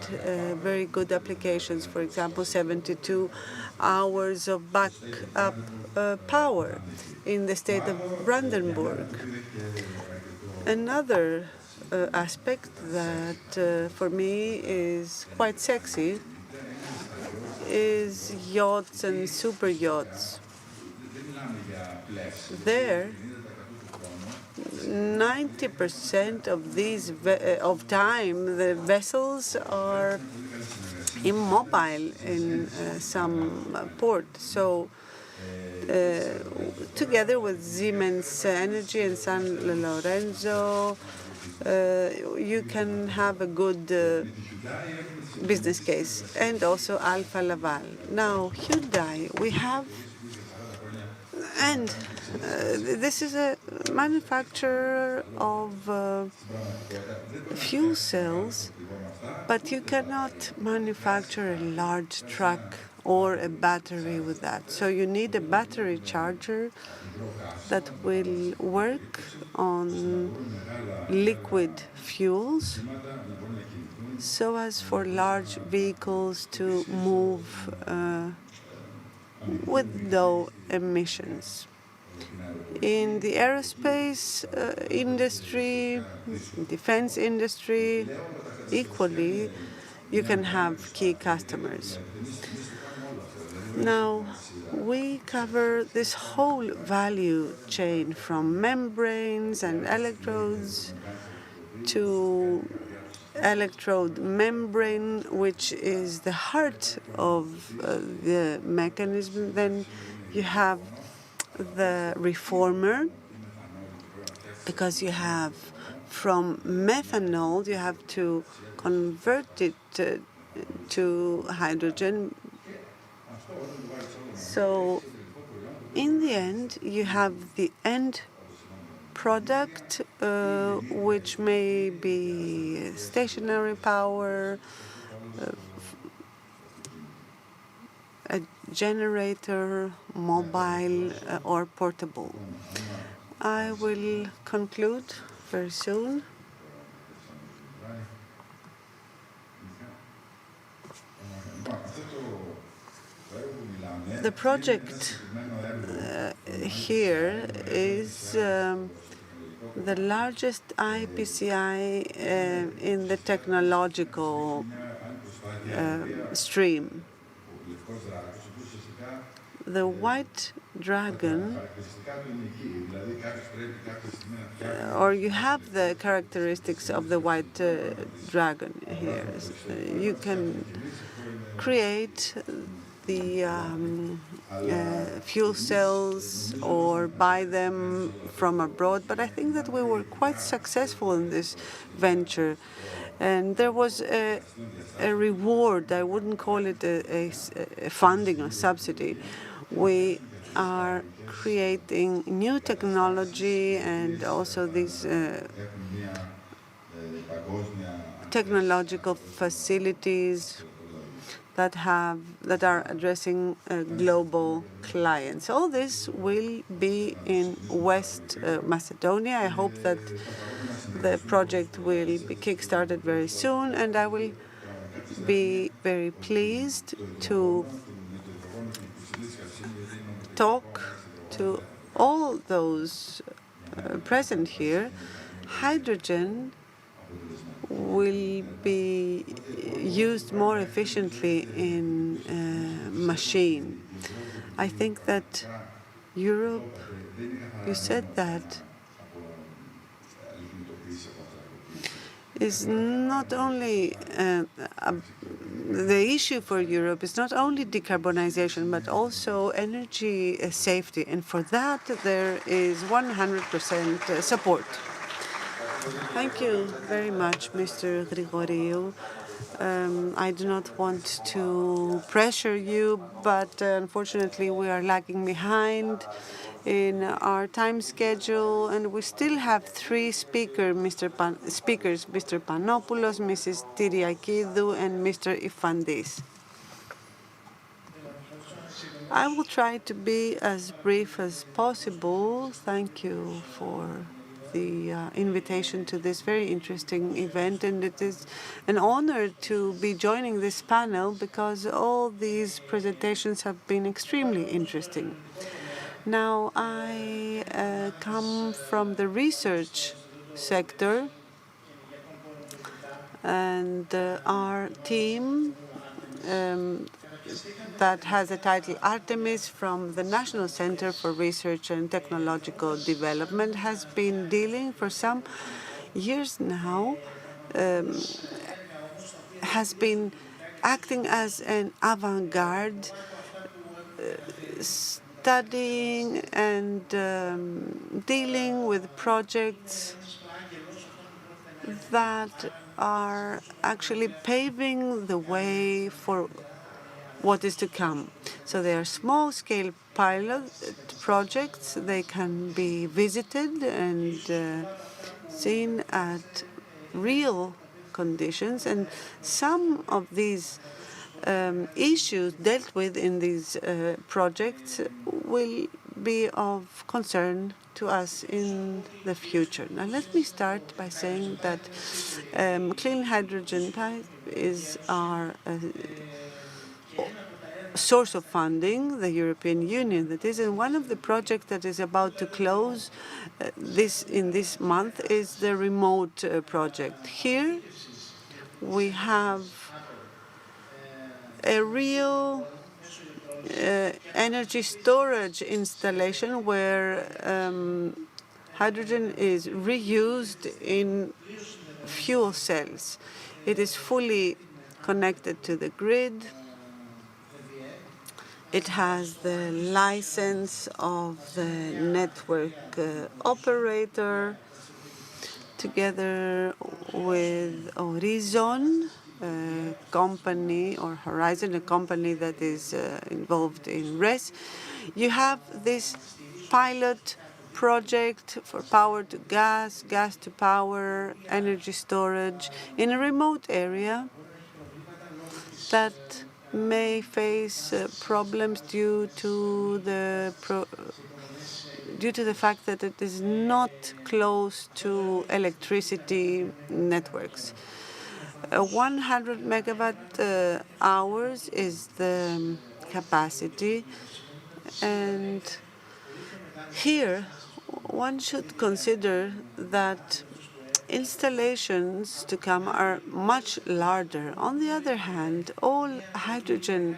very good applications, for example, 72 hours of backup power in the state of Brandenburg. Another aspect that for me is quite sexy is yachts and super yachts. There, 90% of these time the vessels are immobile in some port. So together with Siemens Energy and San Lorenzo, you can have a good business case, and also Alfa Laval. Now, Hyundai, we have, and this is a manufacturer of fuel cells, but you cannot manufacture a large truck or a battery with that. So you need a battery charger that will work on liquid fuels so as for large vehicles to move with low emissions. In the aerospace industry, defense industry, equally, you can have key customers. Now, we cover this whole value chain from membranes and electrodes to electrode membrane, which is the heart of the mechanism. Then you have the reformer, because you have from methanol, you have to convert it to hydrogen. So in the end, you have the end product, which may be stationary power, a generator, mobile, or portable. I will conclude very soon. The project here is the largest IPCI in the technological stream. The white dragon, or you have the characteristics of the white dragon here. You can create the fuel cells or buy them from abroad, but I think that we were quite successful in this venture. And there was a reward. I wouldn't call it a funding or subsidy. We are creating new technology and also these technological facilities that are addressing global clients. All this will be in West Macedonia. I hope that the project will be kickstarted very soon, and I will be very pleased to talk to all those present here. Hydrogen will be used more efficiently in machine. I think that Europe, you said that, is not only the issue for Europe is not only decarbonization, but also energy safety. And for that, there is 100% support. Thank you very much, Mr. Grigoriou. I do not want to pressure you, but unfortunately we are lagging behind in our time schedule, and we still have three speakers, Mr. Panopoulos, Mrs. Tiriakidou, and Mr. Ifandis. I will try to be as brief as possible. Thank you for the invitation to this very interesting event, and it is an honor to be joining this panel because all these presentations have been extremely interesting. Now, I come from the research sector, and our team that has the title Artemis from the National Center for Research and Technological Development has been dealing for some years now, has been acting as an avant-garde, studying and dealing with projects that are actually paving the way for what is to come. So they are small-scale pilot projects. They can be visited and seen at real conditions. And some of these issues dealt with in these projects will be of concern to us in the future. Now, let me start by saying that clean hydrogen pipe is our source of funding, the European Union, that is. And one of the projects that is about to close this month is the remote project. Here we have a real energy storage installation where hydrogen is reused in fuel cells. It is fully connected to the grid. It has the license of the network operator, together with Horizon, a company, or Horizon, a company that is involved in RES. You have this pilot project for power to gas, gas to power, energy storage in a remote area that may face problems due to the fact that it is not close to electricity networks. 100 megawatt hours is the capacity, and here one should consider that installations to come are much larger. On the other hand, all hydrogen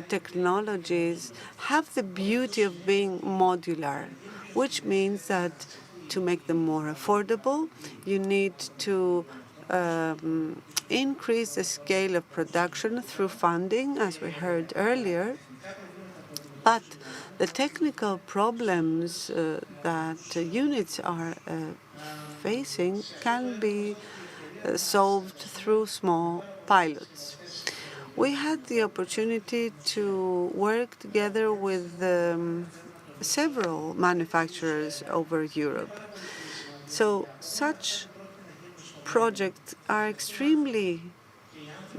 technologies have the beauty of being modular, which means that to make them more affordable, you need to increase the scale of production through funding, as we heard earlier. But the technical problems that units are facing can be solved through small pilots. We had the opportunity to work together with several manufacturers over Europe. So such projects are extremely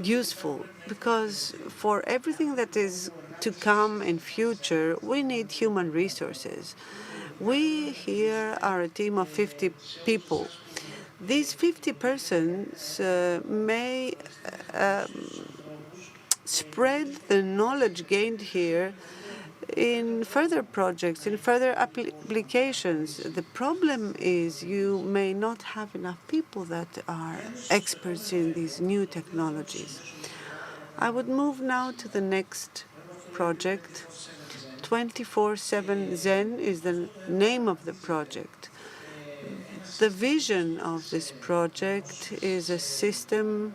useful because for everything that is to come in future, we need human resources. We here are a team of 50 people. These 50 persons may spread the knowledge gained here in further projects, in further applications. The problem is you may not have enough people that are experts in these new technologies. I would move now to the next project. 24/7 Zen is the name of the project. The vision of this project is a system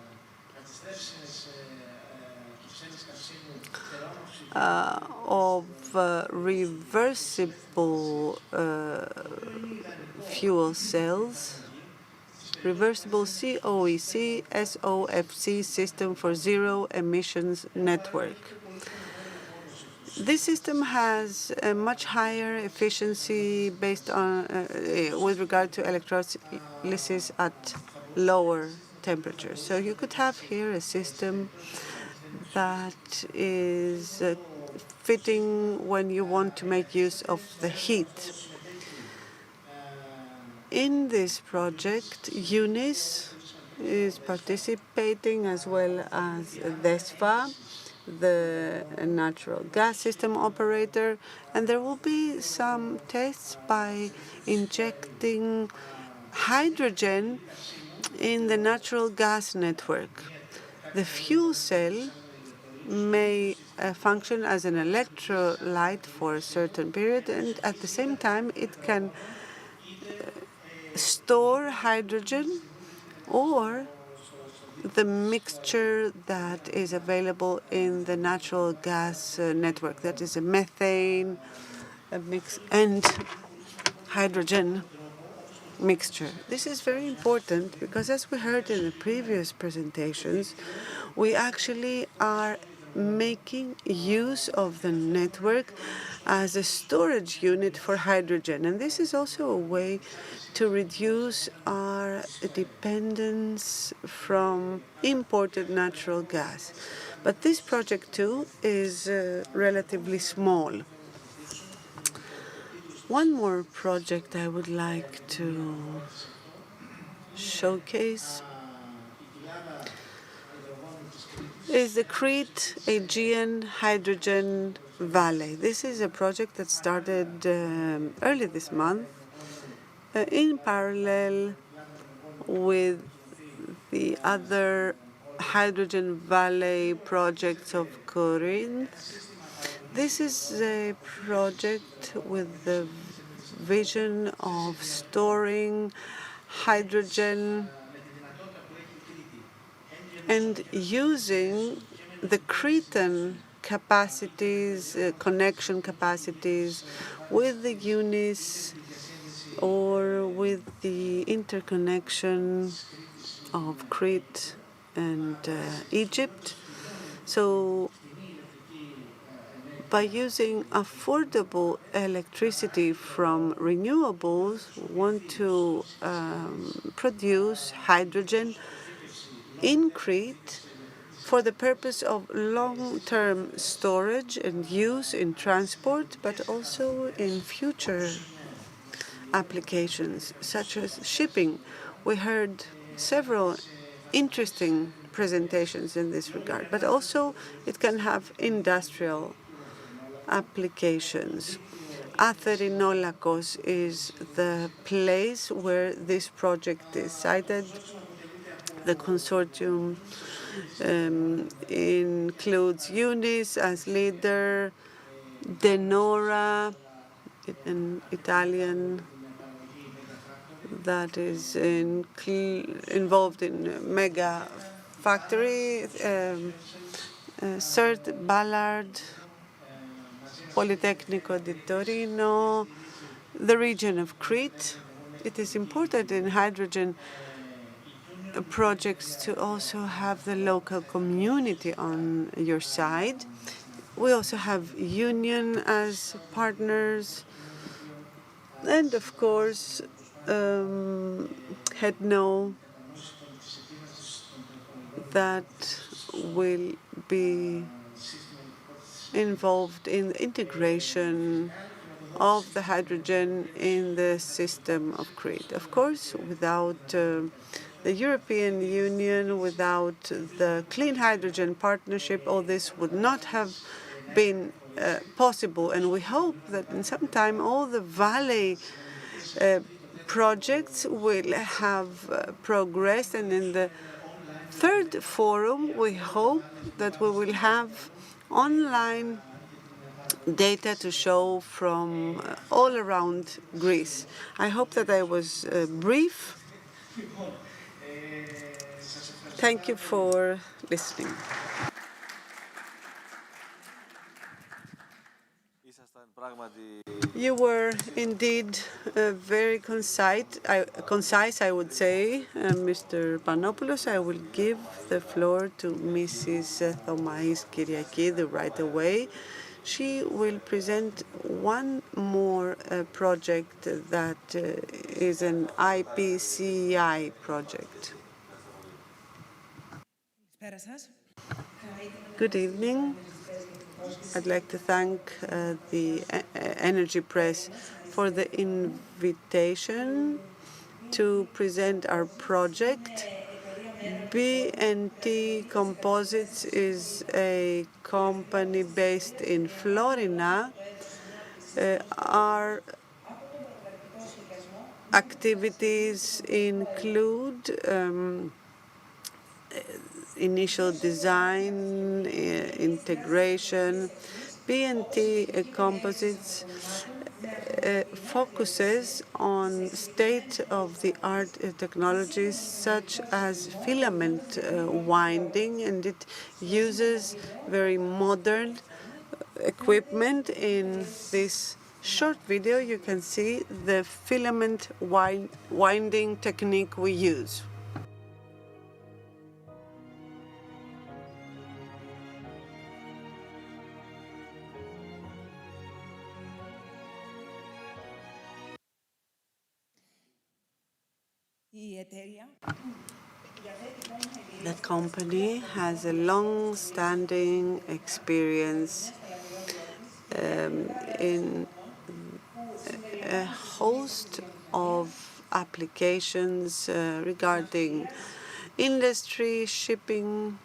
of reversible fuel cells, reversible COEC SOFC system for zero emissions network. This system has a much higher efficiency based on with regard to electrolysis at lower temperatures. So you could have here a system that is fitting when you want to make use of the heat. In this project, UNIS is participating, as well as DESFA, the natural gas system operator, and there will be some tests by injecting hydrogen in the natural gas network. The fuel cell may function as an electrolyte for a certain period, and at the same time it can store hydrogen or the mixture that is available in the natural gas network, that is a methane, a mix, and hydrogen. mixture. This is very important because, as we heard in the previous presentations, we actually are making use of the network as a storage unit for hydrogen. And this is also a way to reduce our dependence from imported natural gas. But this project too is relatively small. One more project I would like to showcase is the Crete Aegean Hydrogen Valley. This is a project that started early this month in parallel with the other hydrogen valley projects of Corinth. This is a project with the vision of storing hydrogen and using the Cretan capacities, connection capacities with the UNIS or with the interconnection of Crete and Egypt. So by using affordable electricity from renewables, we want to produce hydrogen in Crete for the purpose of long-term storage and use in transport, but also in future applications, such as shipping. We heard several interesting presentations in this regard, but also it can have industrial applications. Atherinolakos is the place where this project is sited. The consortium includes UNIS as leader, Denora, an Italian that is involved in mega factory, CERT, Ballard, Politecnico di Torino, the region of Crete. It is important in hydrogen projects to also have the local community on your side. We also have union as partners, and of course, HEDNO that will be involved in the integration of the hydrogen in the system of Crete. Of course, without the European Union, without the Clean Hydrogen Partnership, all this would not have been possible. And we hope that in some time all the valley projects will have progressed. And in the third forum, we hope that we will have online data to show from all around Greece. I hope that I was brief. Thank you for listening. You were indeed very concise, I would say, Mr. Panopoulos. I will give the floor to Mrs. Thomais Kyriakidou right away. She will present one more project that is an IPCEI project. Good evening. I'd like to thank the Energy Press for the invitation to present our project. BNT Composites is a company based in Florina. Our activities include initial design, integration. BNT Composites focuses on state-of-the-art technologies such as filament winding, and it uses very modern equipment in this short video, you can see the filament winding technique we use. The company has a long-standing experience in a host of applications regarding industry, shipping,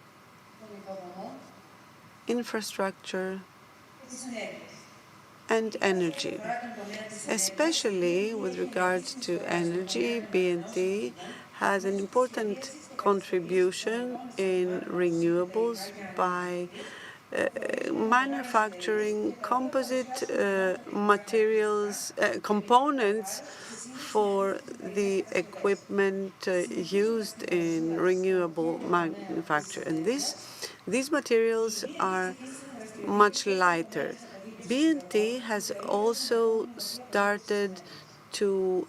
infrastructure, and energy. Especially with regard to energy, BNT has an important contribution in renewables by manufacturing composite materials, components for the equipment used in renewable manufacture. And these materials are much lighter. BNT has also started to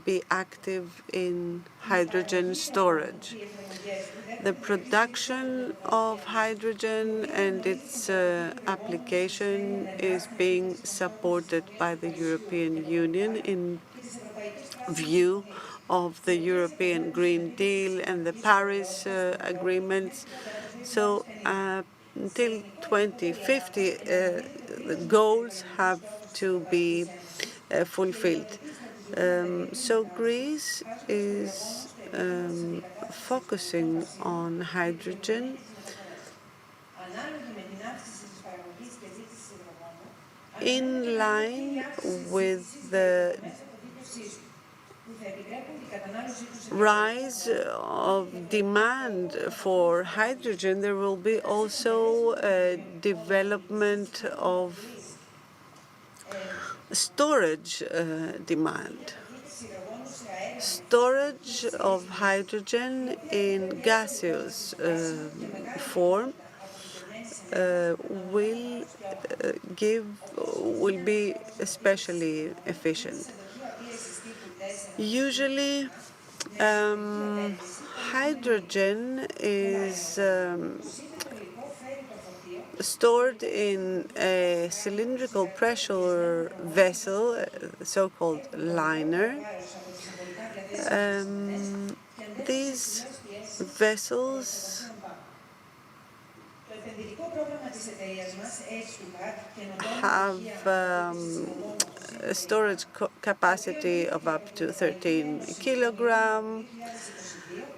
be active in hydrogen storage. The production of hydrogen and its application is being supported by the European Union in view of the European Green Deal and the Paris agreements. So until 2050, the goals have to be fulfilled. So Greece is focusing on hydrogen in line with the rise of demand for hydrogen. There will be also a development of storage demand. Storage of hydrogen in gaseous form will be especially efficient. Usually, hydrogen is stored in a cylindrical pressure vessel, so-called liner. These vessels have a storage capacity of up to 13 kilograms.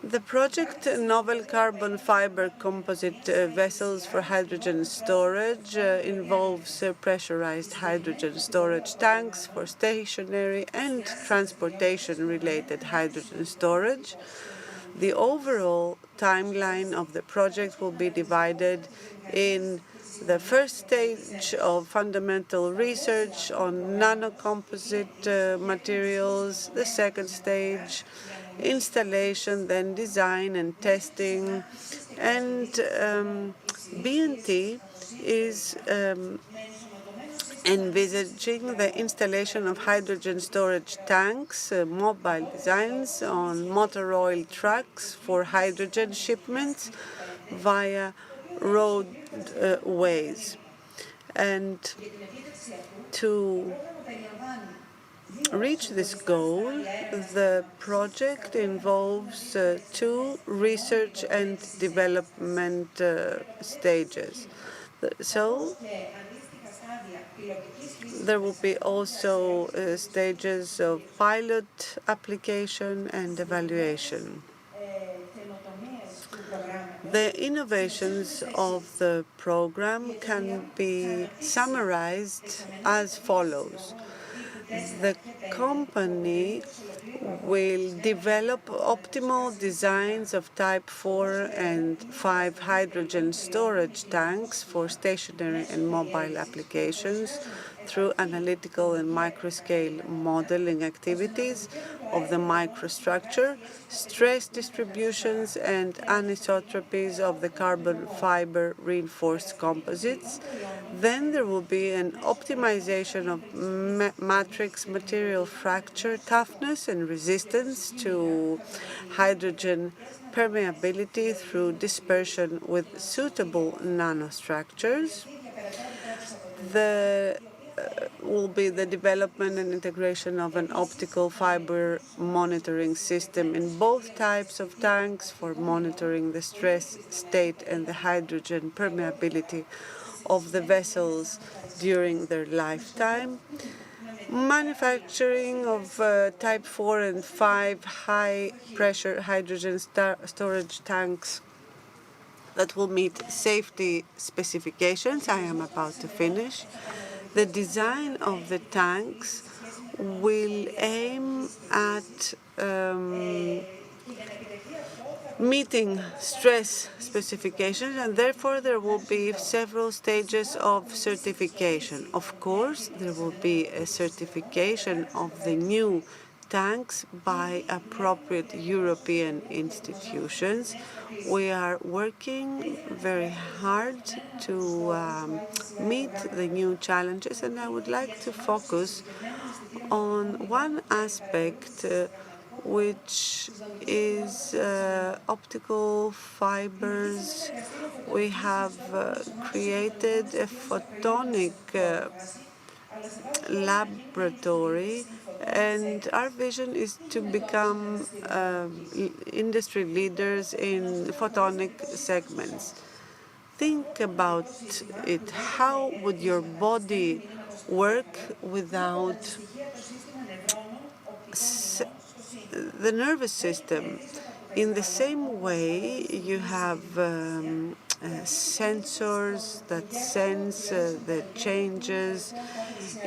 The project Novel Carbon Fiber Composite Vessels for Hydrogen Storage involves pressurized hydrogen storage tanks for stationary and transportation-related hydrogen storage. The overall timeline of the project will be divided in the first stage of fundamental research on nanocomposite materials, the second stage installation, then design and testing, and BNT is envisaging the installation of hydrogen storage tanks, mobile designs on motor oil trucks for hydrogen shipments via roadways. And to reach this goal, the project involves two research and development stages. So there will be also stages of pilot application and evaluation. The innovations of the program can be summarized as follows. The company will develop optimal designs of Type 4 and 5 hydrogen storage tanks for stationary and mobile applications through analytical and microscale modeling activities, of the microstructure, stress distributions and anisotropies of the carbon fiber reinforced composites. Then there will be an optimization of matrix material fracture toughness and resistance to hydrogen permeability through dispersion with suitable nanostructures. There will be the development and integration of an optical fiber monitoring system in both types of tanks for monitoring the stress state and the hydrogen permeability of the vessels during their lifetime. Manufacturing of type 4 and 5 high-pressure hydrogen storage tanks that will meet safety specifications. I am about to finish. The design of the tanks will aim at meeting stress specifications, and therefore there will be several stages of certification. Of course, there will be a certification of the new tanks by appropriate European institutions. We are working very hard to meet the new challenges, and I would like to focus on one aspect which is optical fibers. We have created a photonic laboratory, and our vision is to become industry leaders in photonic segments. Think about it. How would your body work without the nervous system? In the same way, you have sensors that sense the changes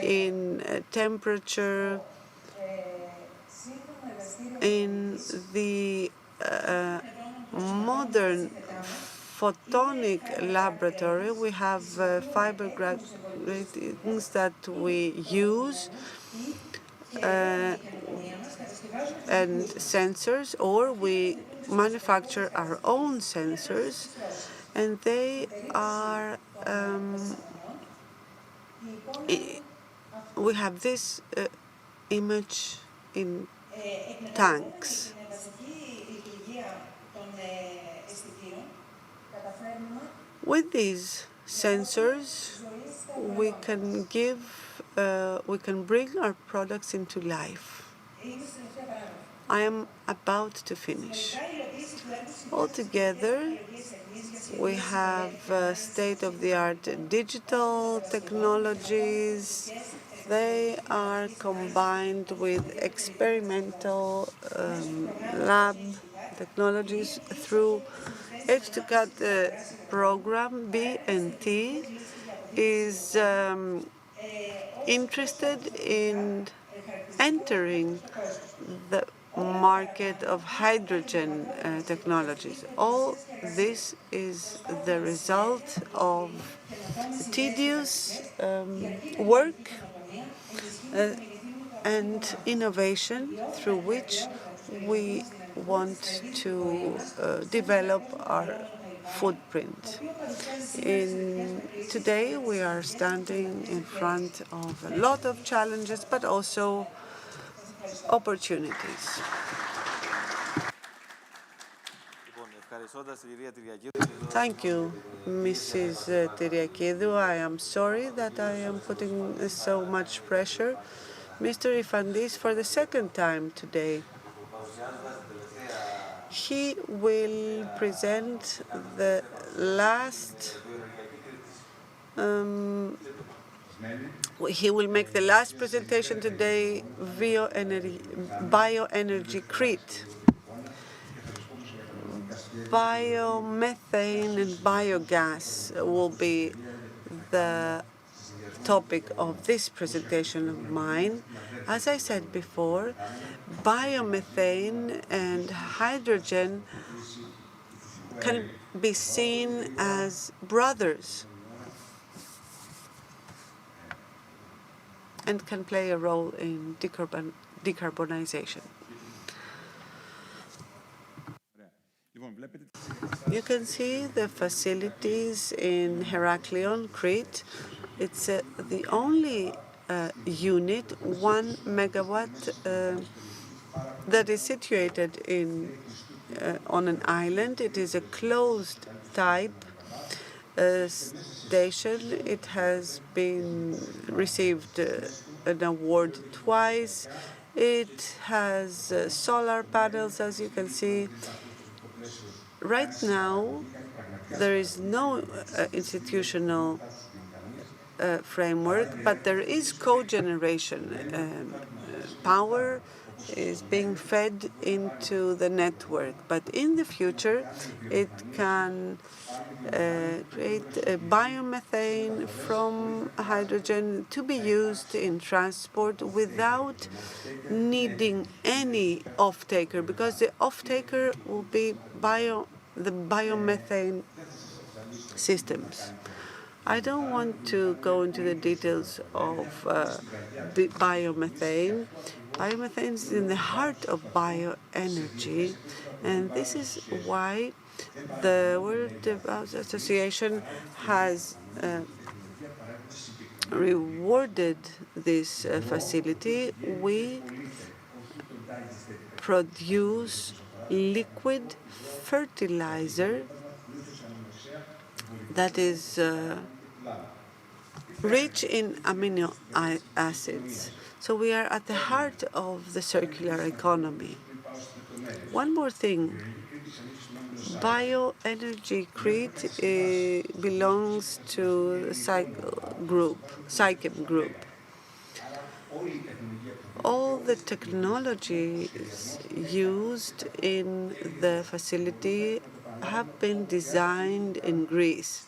in temperature. In the modern photonic laboratory, we have fiber gratings that we use and sensors, or we manufacture our own sensors, and they are we have this image in tanks. With these sensors, we can bring our products into life. I am about to finish. Altogether, we have state-of-the-art digital technologies. They are combined with experimental lab technologies through Edge-to-Cut program. B&T is interested in entering the market of hydrogen technologies. All this is the result of tedious work and innovation through which we want to develop our footprint. Today we are standing in front of a lot of challenges, but also opportunities. Thank you, Mrs. Tyriakidou. I am sorry that I am putting so much pressure. Mr. Ifandis, for the second time today, he will present the last he will make the last presentation today, Bioenergy Crete. Biomethane and biogas will be the topic of this presentation of mine. As I said before, biomethane and hydrogen can be seen as brothers and can play a role in decarbonization. You can see the facilities in Heraklion, Crete. It's the only unit, 1 megawatt, that is situated on an island. It is a closed type station. It has been received an award twice. It has solar panels, as you can see. Right now, there is no institutional framework, but there is cogeneration. Power is being fed into the network, but in the future, it can create biomethane from hydrogen to be used in transport without needing any off-taker, because the off-taker will be the biomethane systems. I don't want to go into the details of biomethane. Biomethane is in the heart of bioenergy, and this is why the World Health Association has rewarded this facility. We produce liquid fertilizer that is rich in amino acids. So we are at the heart of the circular economy. One more thing. Bioenergy Crete belongs to the Psychem group. All the technologies used in the facility have been designed in Greece.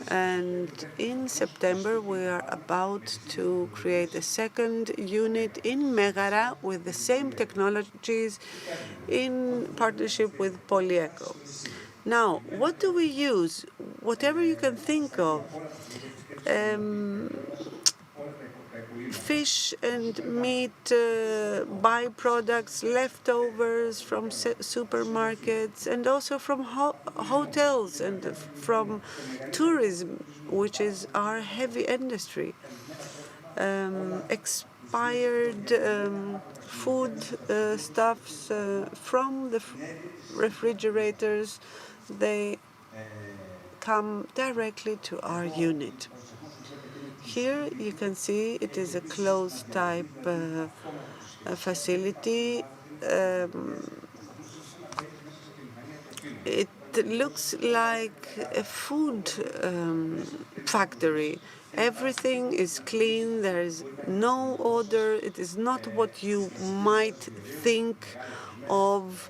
And in September, we are about to create a second unit in Megara with the same technologies in partnership with Polyeco. Now, what do we use? Whatever you can think of. Fish and meat byproducts, leftovers from supermarkets, and also from hotels and from tourism, which is our heavy industry. Expired food stuffs from the refrigerators, they come directly to our unit. Here you can see it is a closed type facility. It looks like a food factory. Everything is clean, there is no odor. It is not what you might think of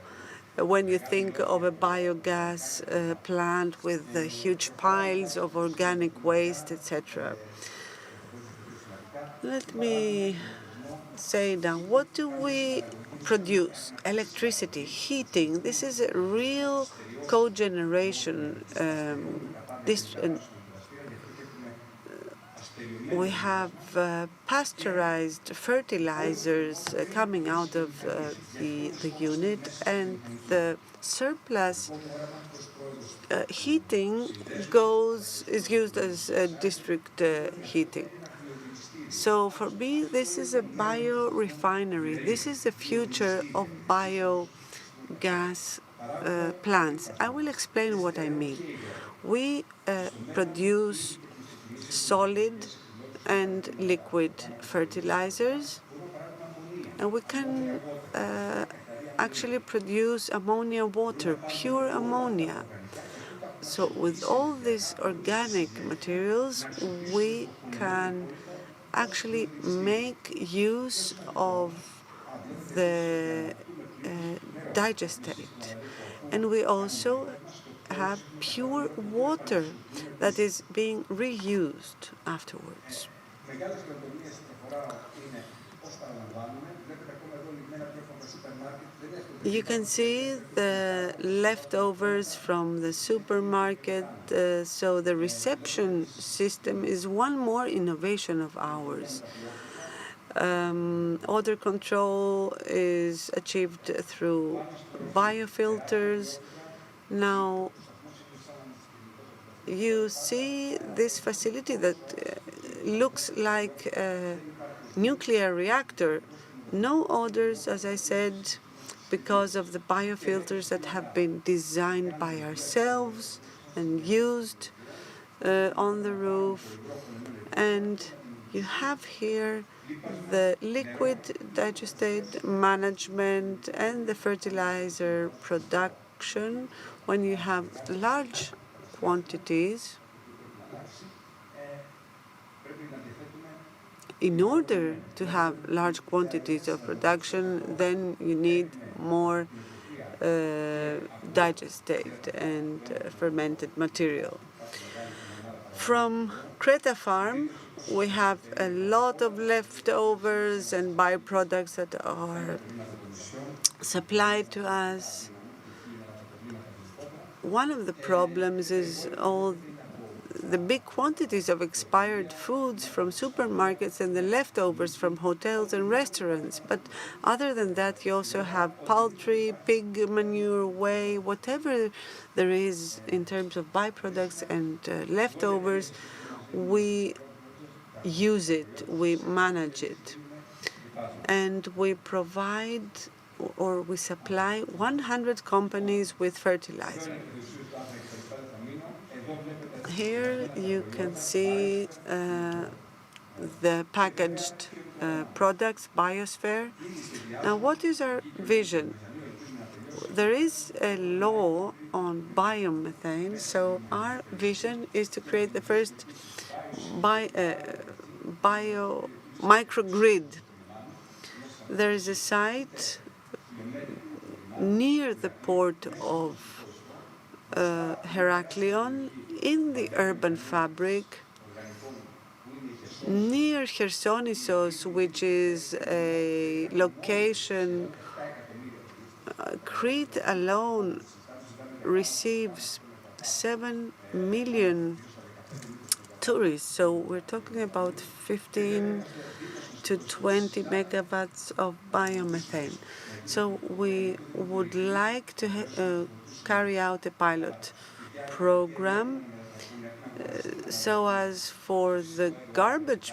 when you think of a biogas plant with huge piles of organic waste, etc. Let me say now, what do we produce? Electricity, heating. This is a real cogeneration. We have pasteurized fertilizers coming out of the unit, and the surplus heating is used as district heating. So for me, this is a biorefinery. This is the future of biogas plants. I will explain what I mean. We produce solid and liquid fertilizers, and we can actually produce ammonia water, pure ammonia. So with all these organic materials, we can actually make use of the digestate. And we also have pure water that is being reused afterwards. You can see the leftovers from the supermarket. So the reception system is one more innovation of ours. Odor control is achieved through biofilters. Now, you see this facility that looks like a nuclear reactor. No odors, as I said, because of the biofilters that have been designed by ourselves and used on the roof. And you have here the liquid digestate management and the fertilizer production. When you have large quantities, in order to have large quantities of production, then you need more digestate and fermented material. From Creta Farm, we have a lot of leftovers and byproducts that are supplied to us. One of the problems is all the big quantities of expired foods from supermarkets and the leftovers from hotels and restaurants. But other than that, you also have poultry, pig manure, whey, whatever there is in terms of byproducts and leftovers, we use it, we manage it. And we provide or we supply 100 companies with fertilizer. Here you can see the packaged products, biosphere. Now, what is our vision? There is a law on biomethane, so our vision is to create the first bio microgrid. There is a site near the port of Heraklion, in the urban fabric, near Chersonissos, which is a location. Crete alone receives 7 million tourists, so we're talking about 15 to 20 megawatts of biomethane. So we would like to carry out a pilot program so as for the garbage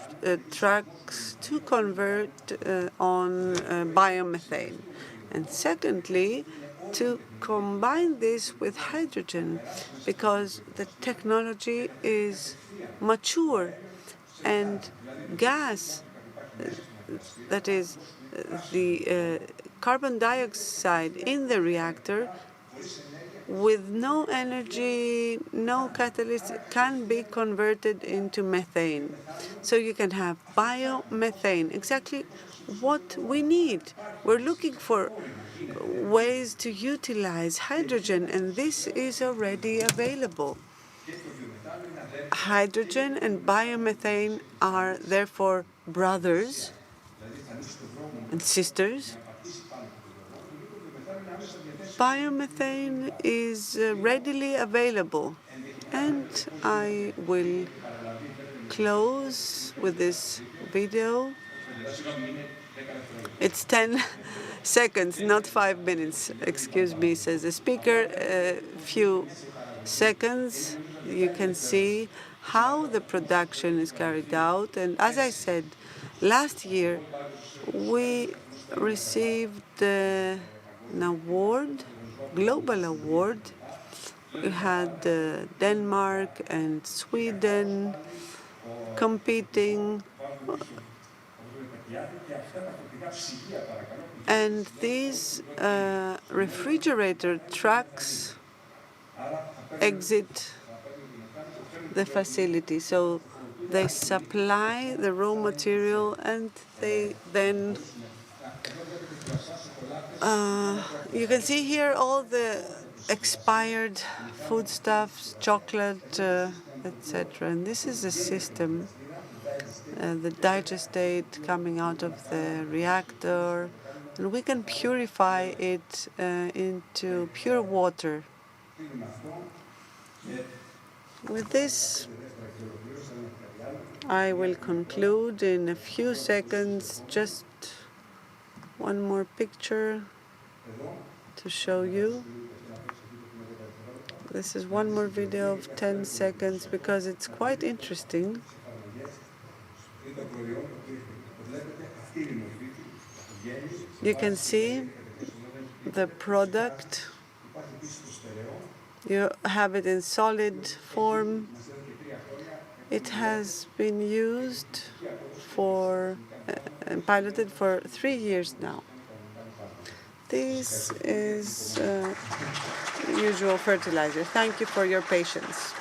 trucks to convert on biomethane. And secondly, to combine this with hydrogen, because the technology is mature and gas, that is the carbon dioxide in the reactor, with no energy, no catalyst, can be converted into methane. So you can have biomethane, exactly what we need. We're looking for ways to utilize hydrogen, and this is already available. Hydrogen and biomethane are therefore brothers and sisters. Biomethane is readily available, and I will close with this video. It's 10 seconds, not 5 minutes. Excuse me, says the speaker. A few seconds, you can see how the production is carried out. And as I said, last year we received an award, global award. We had Denmark and Sweden competing. And these refrigerator trucks exit the facility. So they supply the raw material, and they then you can see here all the expired foodstuffs, chocolate, etc. And this is the system, the digestate coming out of the reactor, and we can purify it into pure water. With this, I will conclude in a few seconds. Just one more picture to show you. This is one more video of 10 seconds because it's quite interesting. You can see the product. You have it in solid form. It has been used for and piloted for 3 years now. This is usual fertilizer. Thank you for your patience.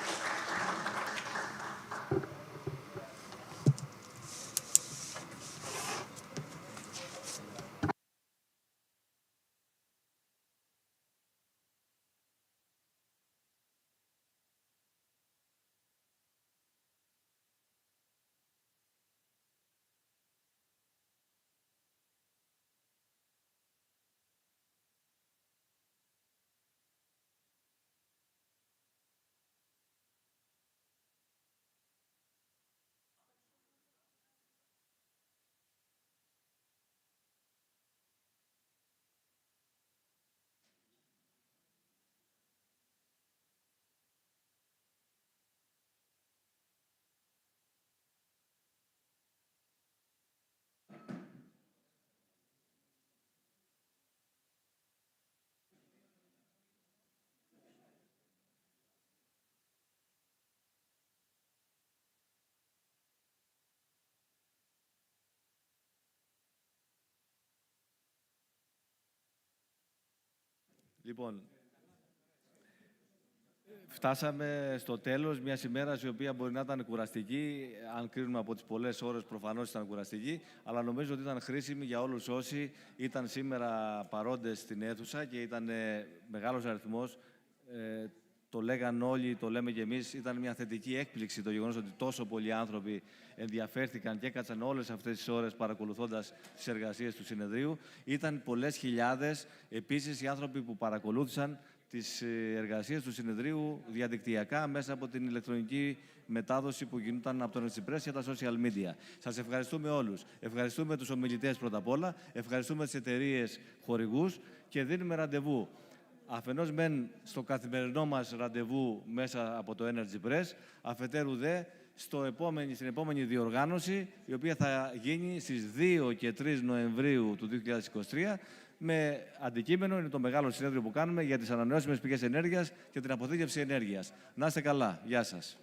Λοιπόν, φτάσαμε στο τέλος μιας ημέρας η οποία μπορεί να ήταν κουραστική. Αν κρίνουμε από τις πολλές ώρες, προφανώς ήταν κουραστική, αλλά νομίζω ότι ήταν χρήσιμη για όλους όσοι ήταν σήμερα παρόντες στην αίθουσα και ήταν μεγάλος αριθμός. Το λέγαν όλοι, το λέμε και εμείς, ήταν μια θετική έκπληξη το γεγονός ότι τόσο πολλοί άνθρωποι ενδιαφέρθηκαν και έκατσαν όλες αυτές τις ώρες παρακολουθώντας τις εργασίες του συνεδρίου. Ήταν πολλές χιλιάδες επίσης οι άνθρωποι που παρακολούθησαν τις εργασίες του συνεδρίου διαδικτυακά μέσα από την ηλεκτρονική μετάδοση που γινόταν από τον ENG και τα social media. Σας ευχαριστούμε όλους. Ευχαριστούμε τους ομιλητές πρώτα απ' όλα, ευχαριστούμε τις εταιρείες χορηγούς και δίνουμε ραντεβού. Αφενός μεν στο καθημερινό μας ραντεβού μέσα από το Energy Press, αφετέρου δε στην επόμενη διοργάνωση, η οποία θα γίνει στις 2 και 3 Νοεμβρίου του 2023, με αντικείμενο είναι το μεγάλο συνέδριο που κάνουμε για τις ανανεώσιμες πηγές ενέργειας και την αποθήκευση ενέργειας. Να είστε καλά. Γεια σας.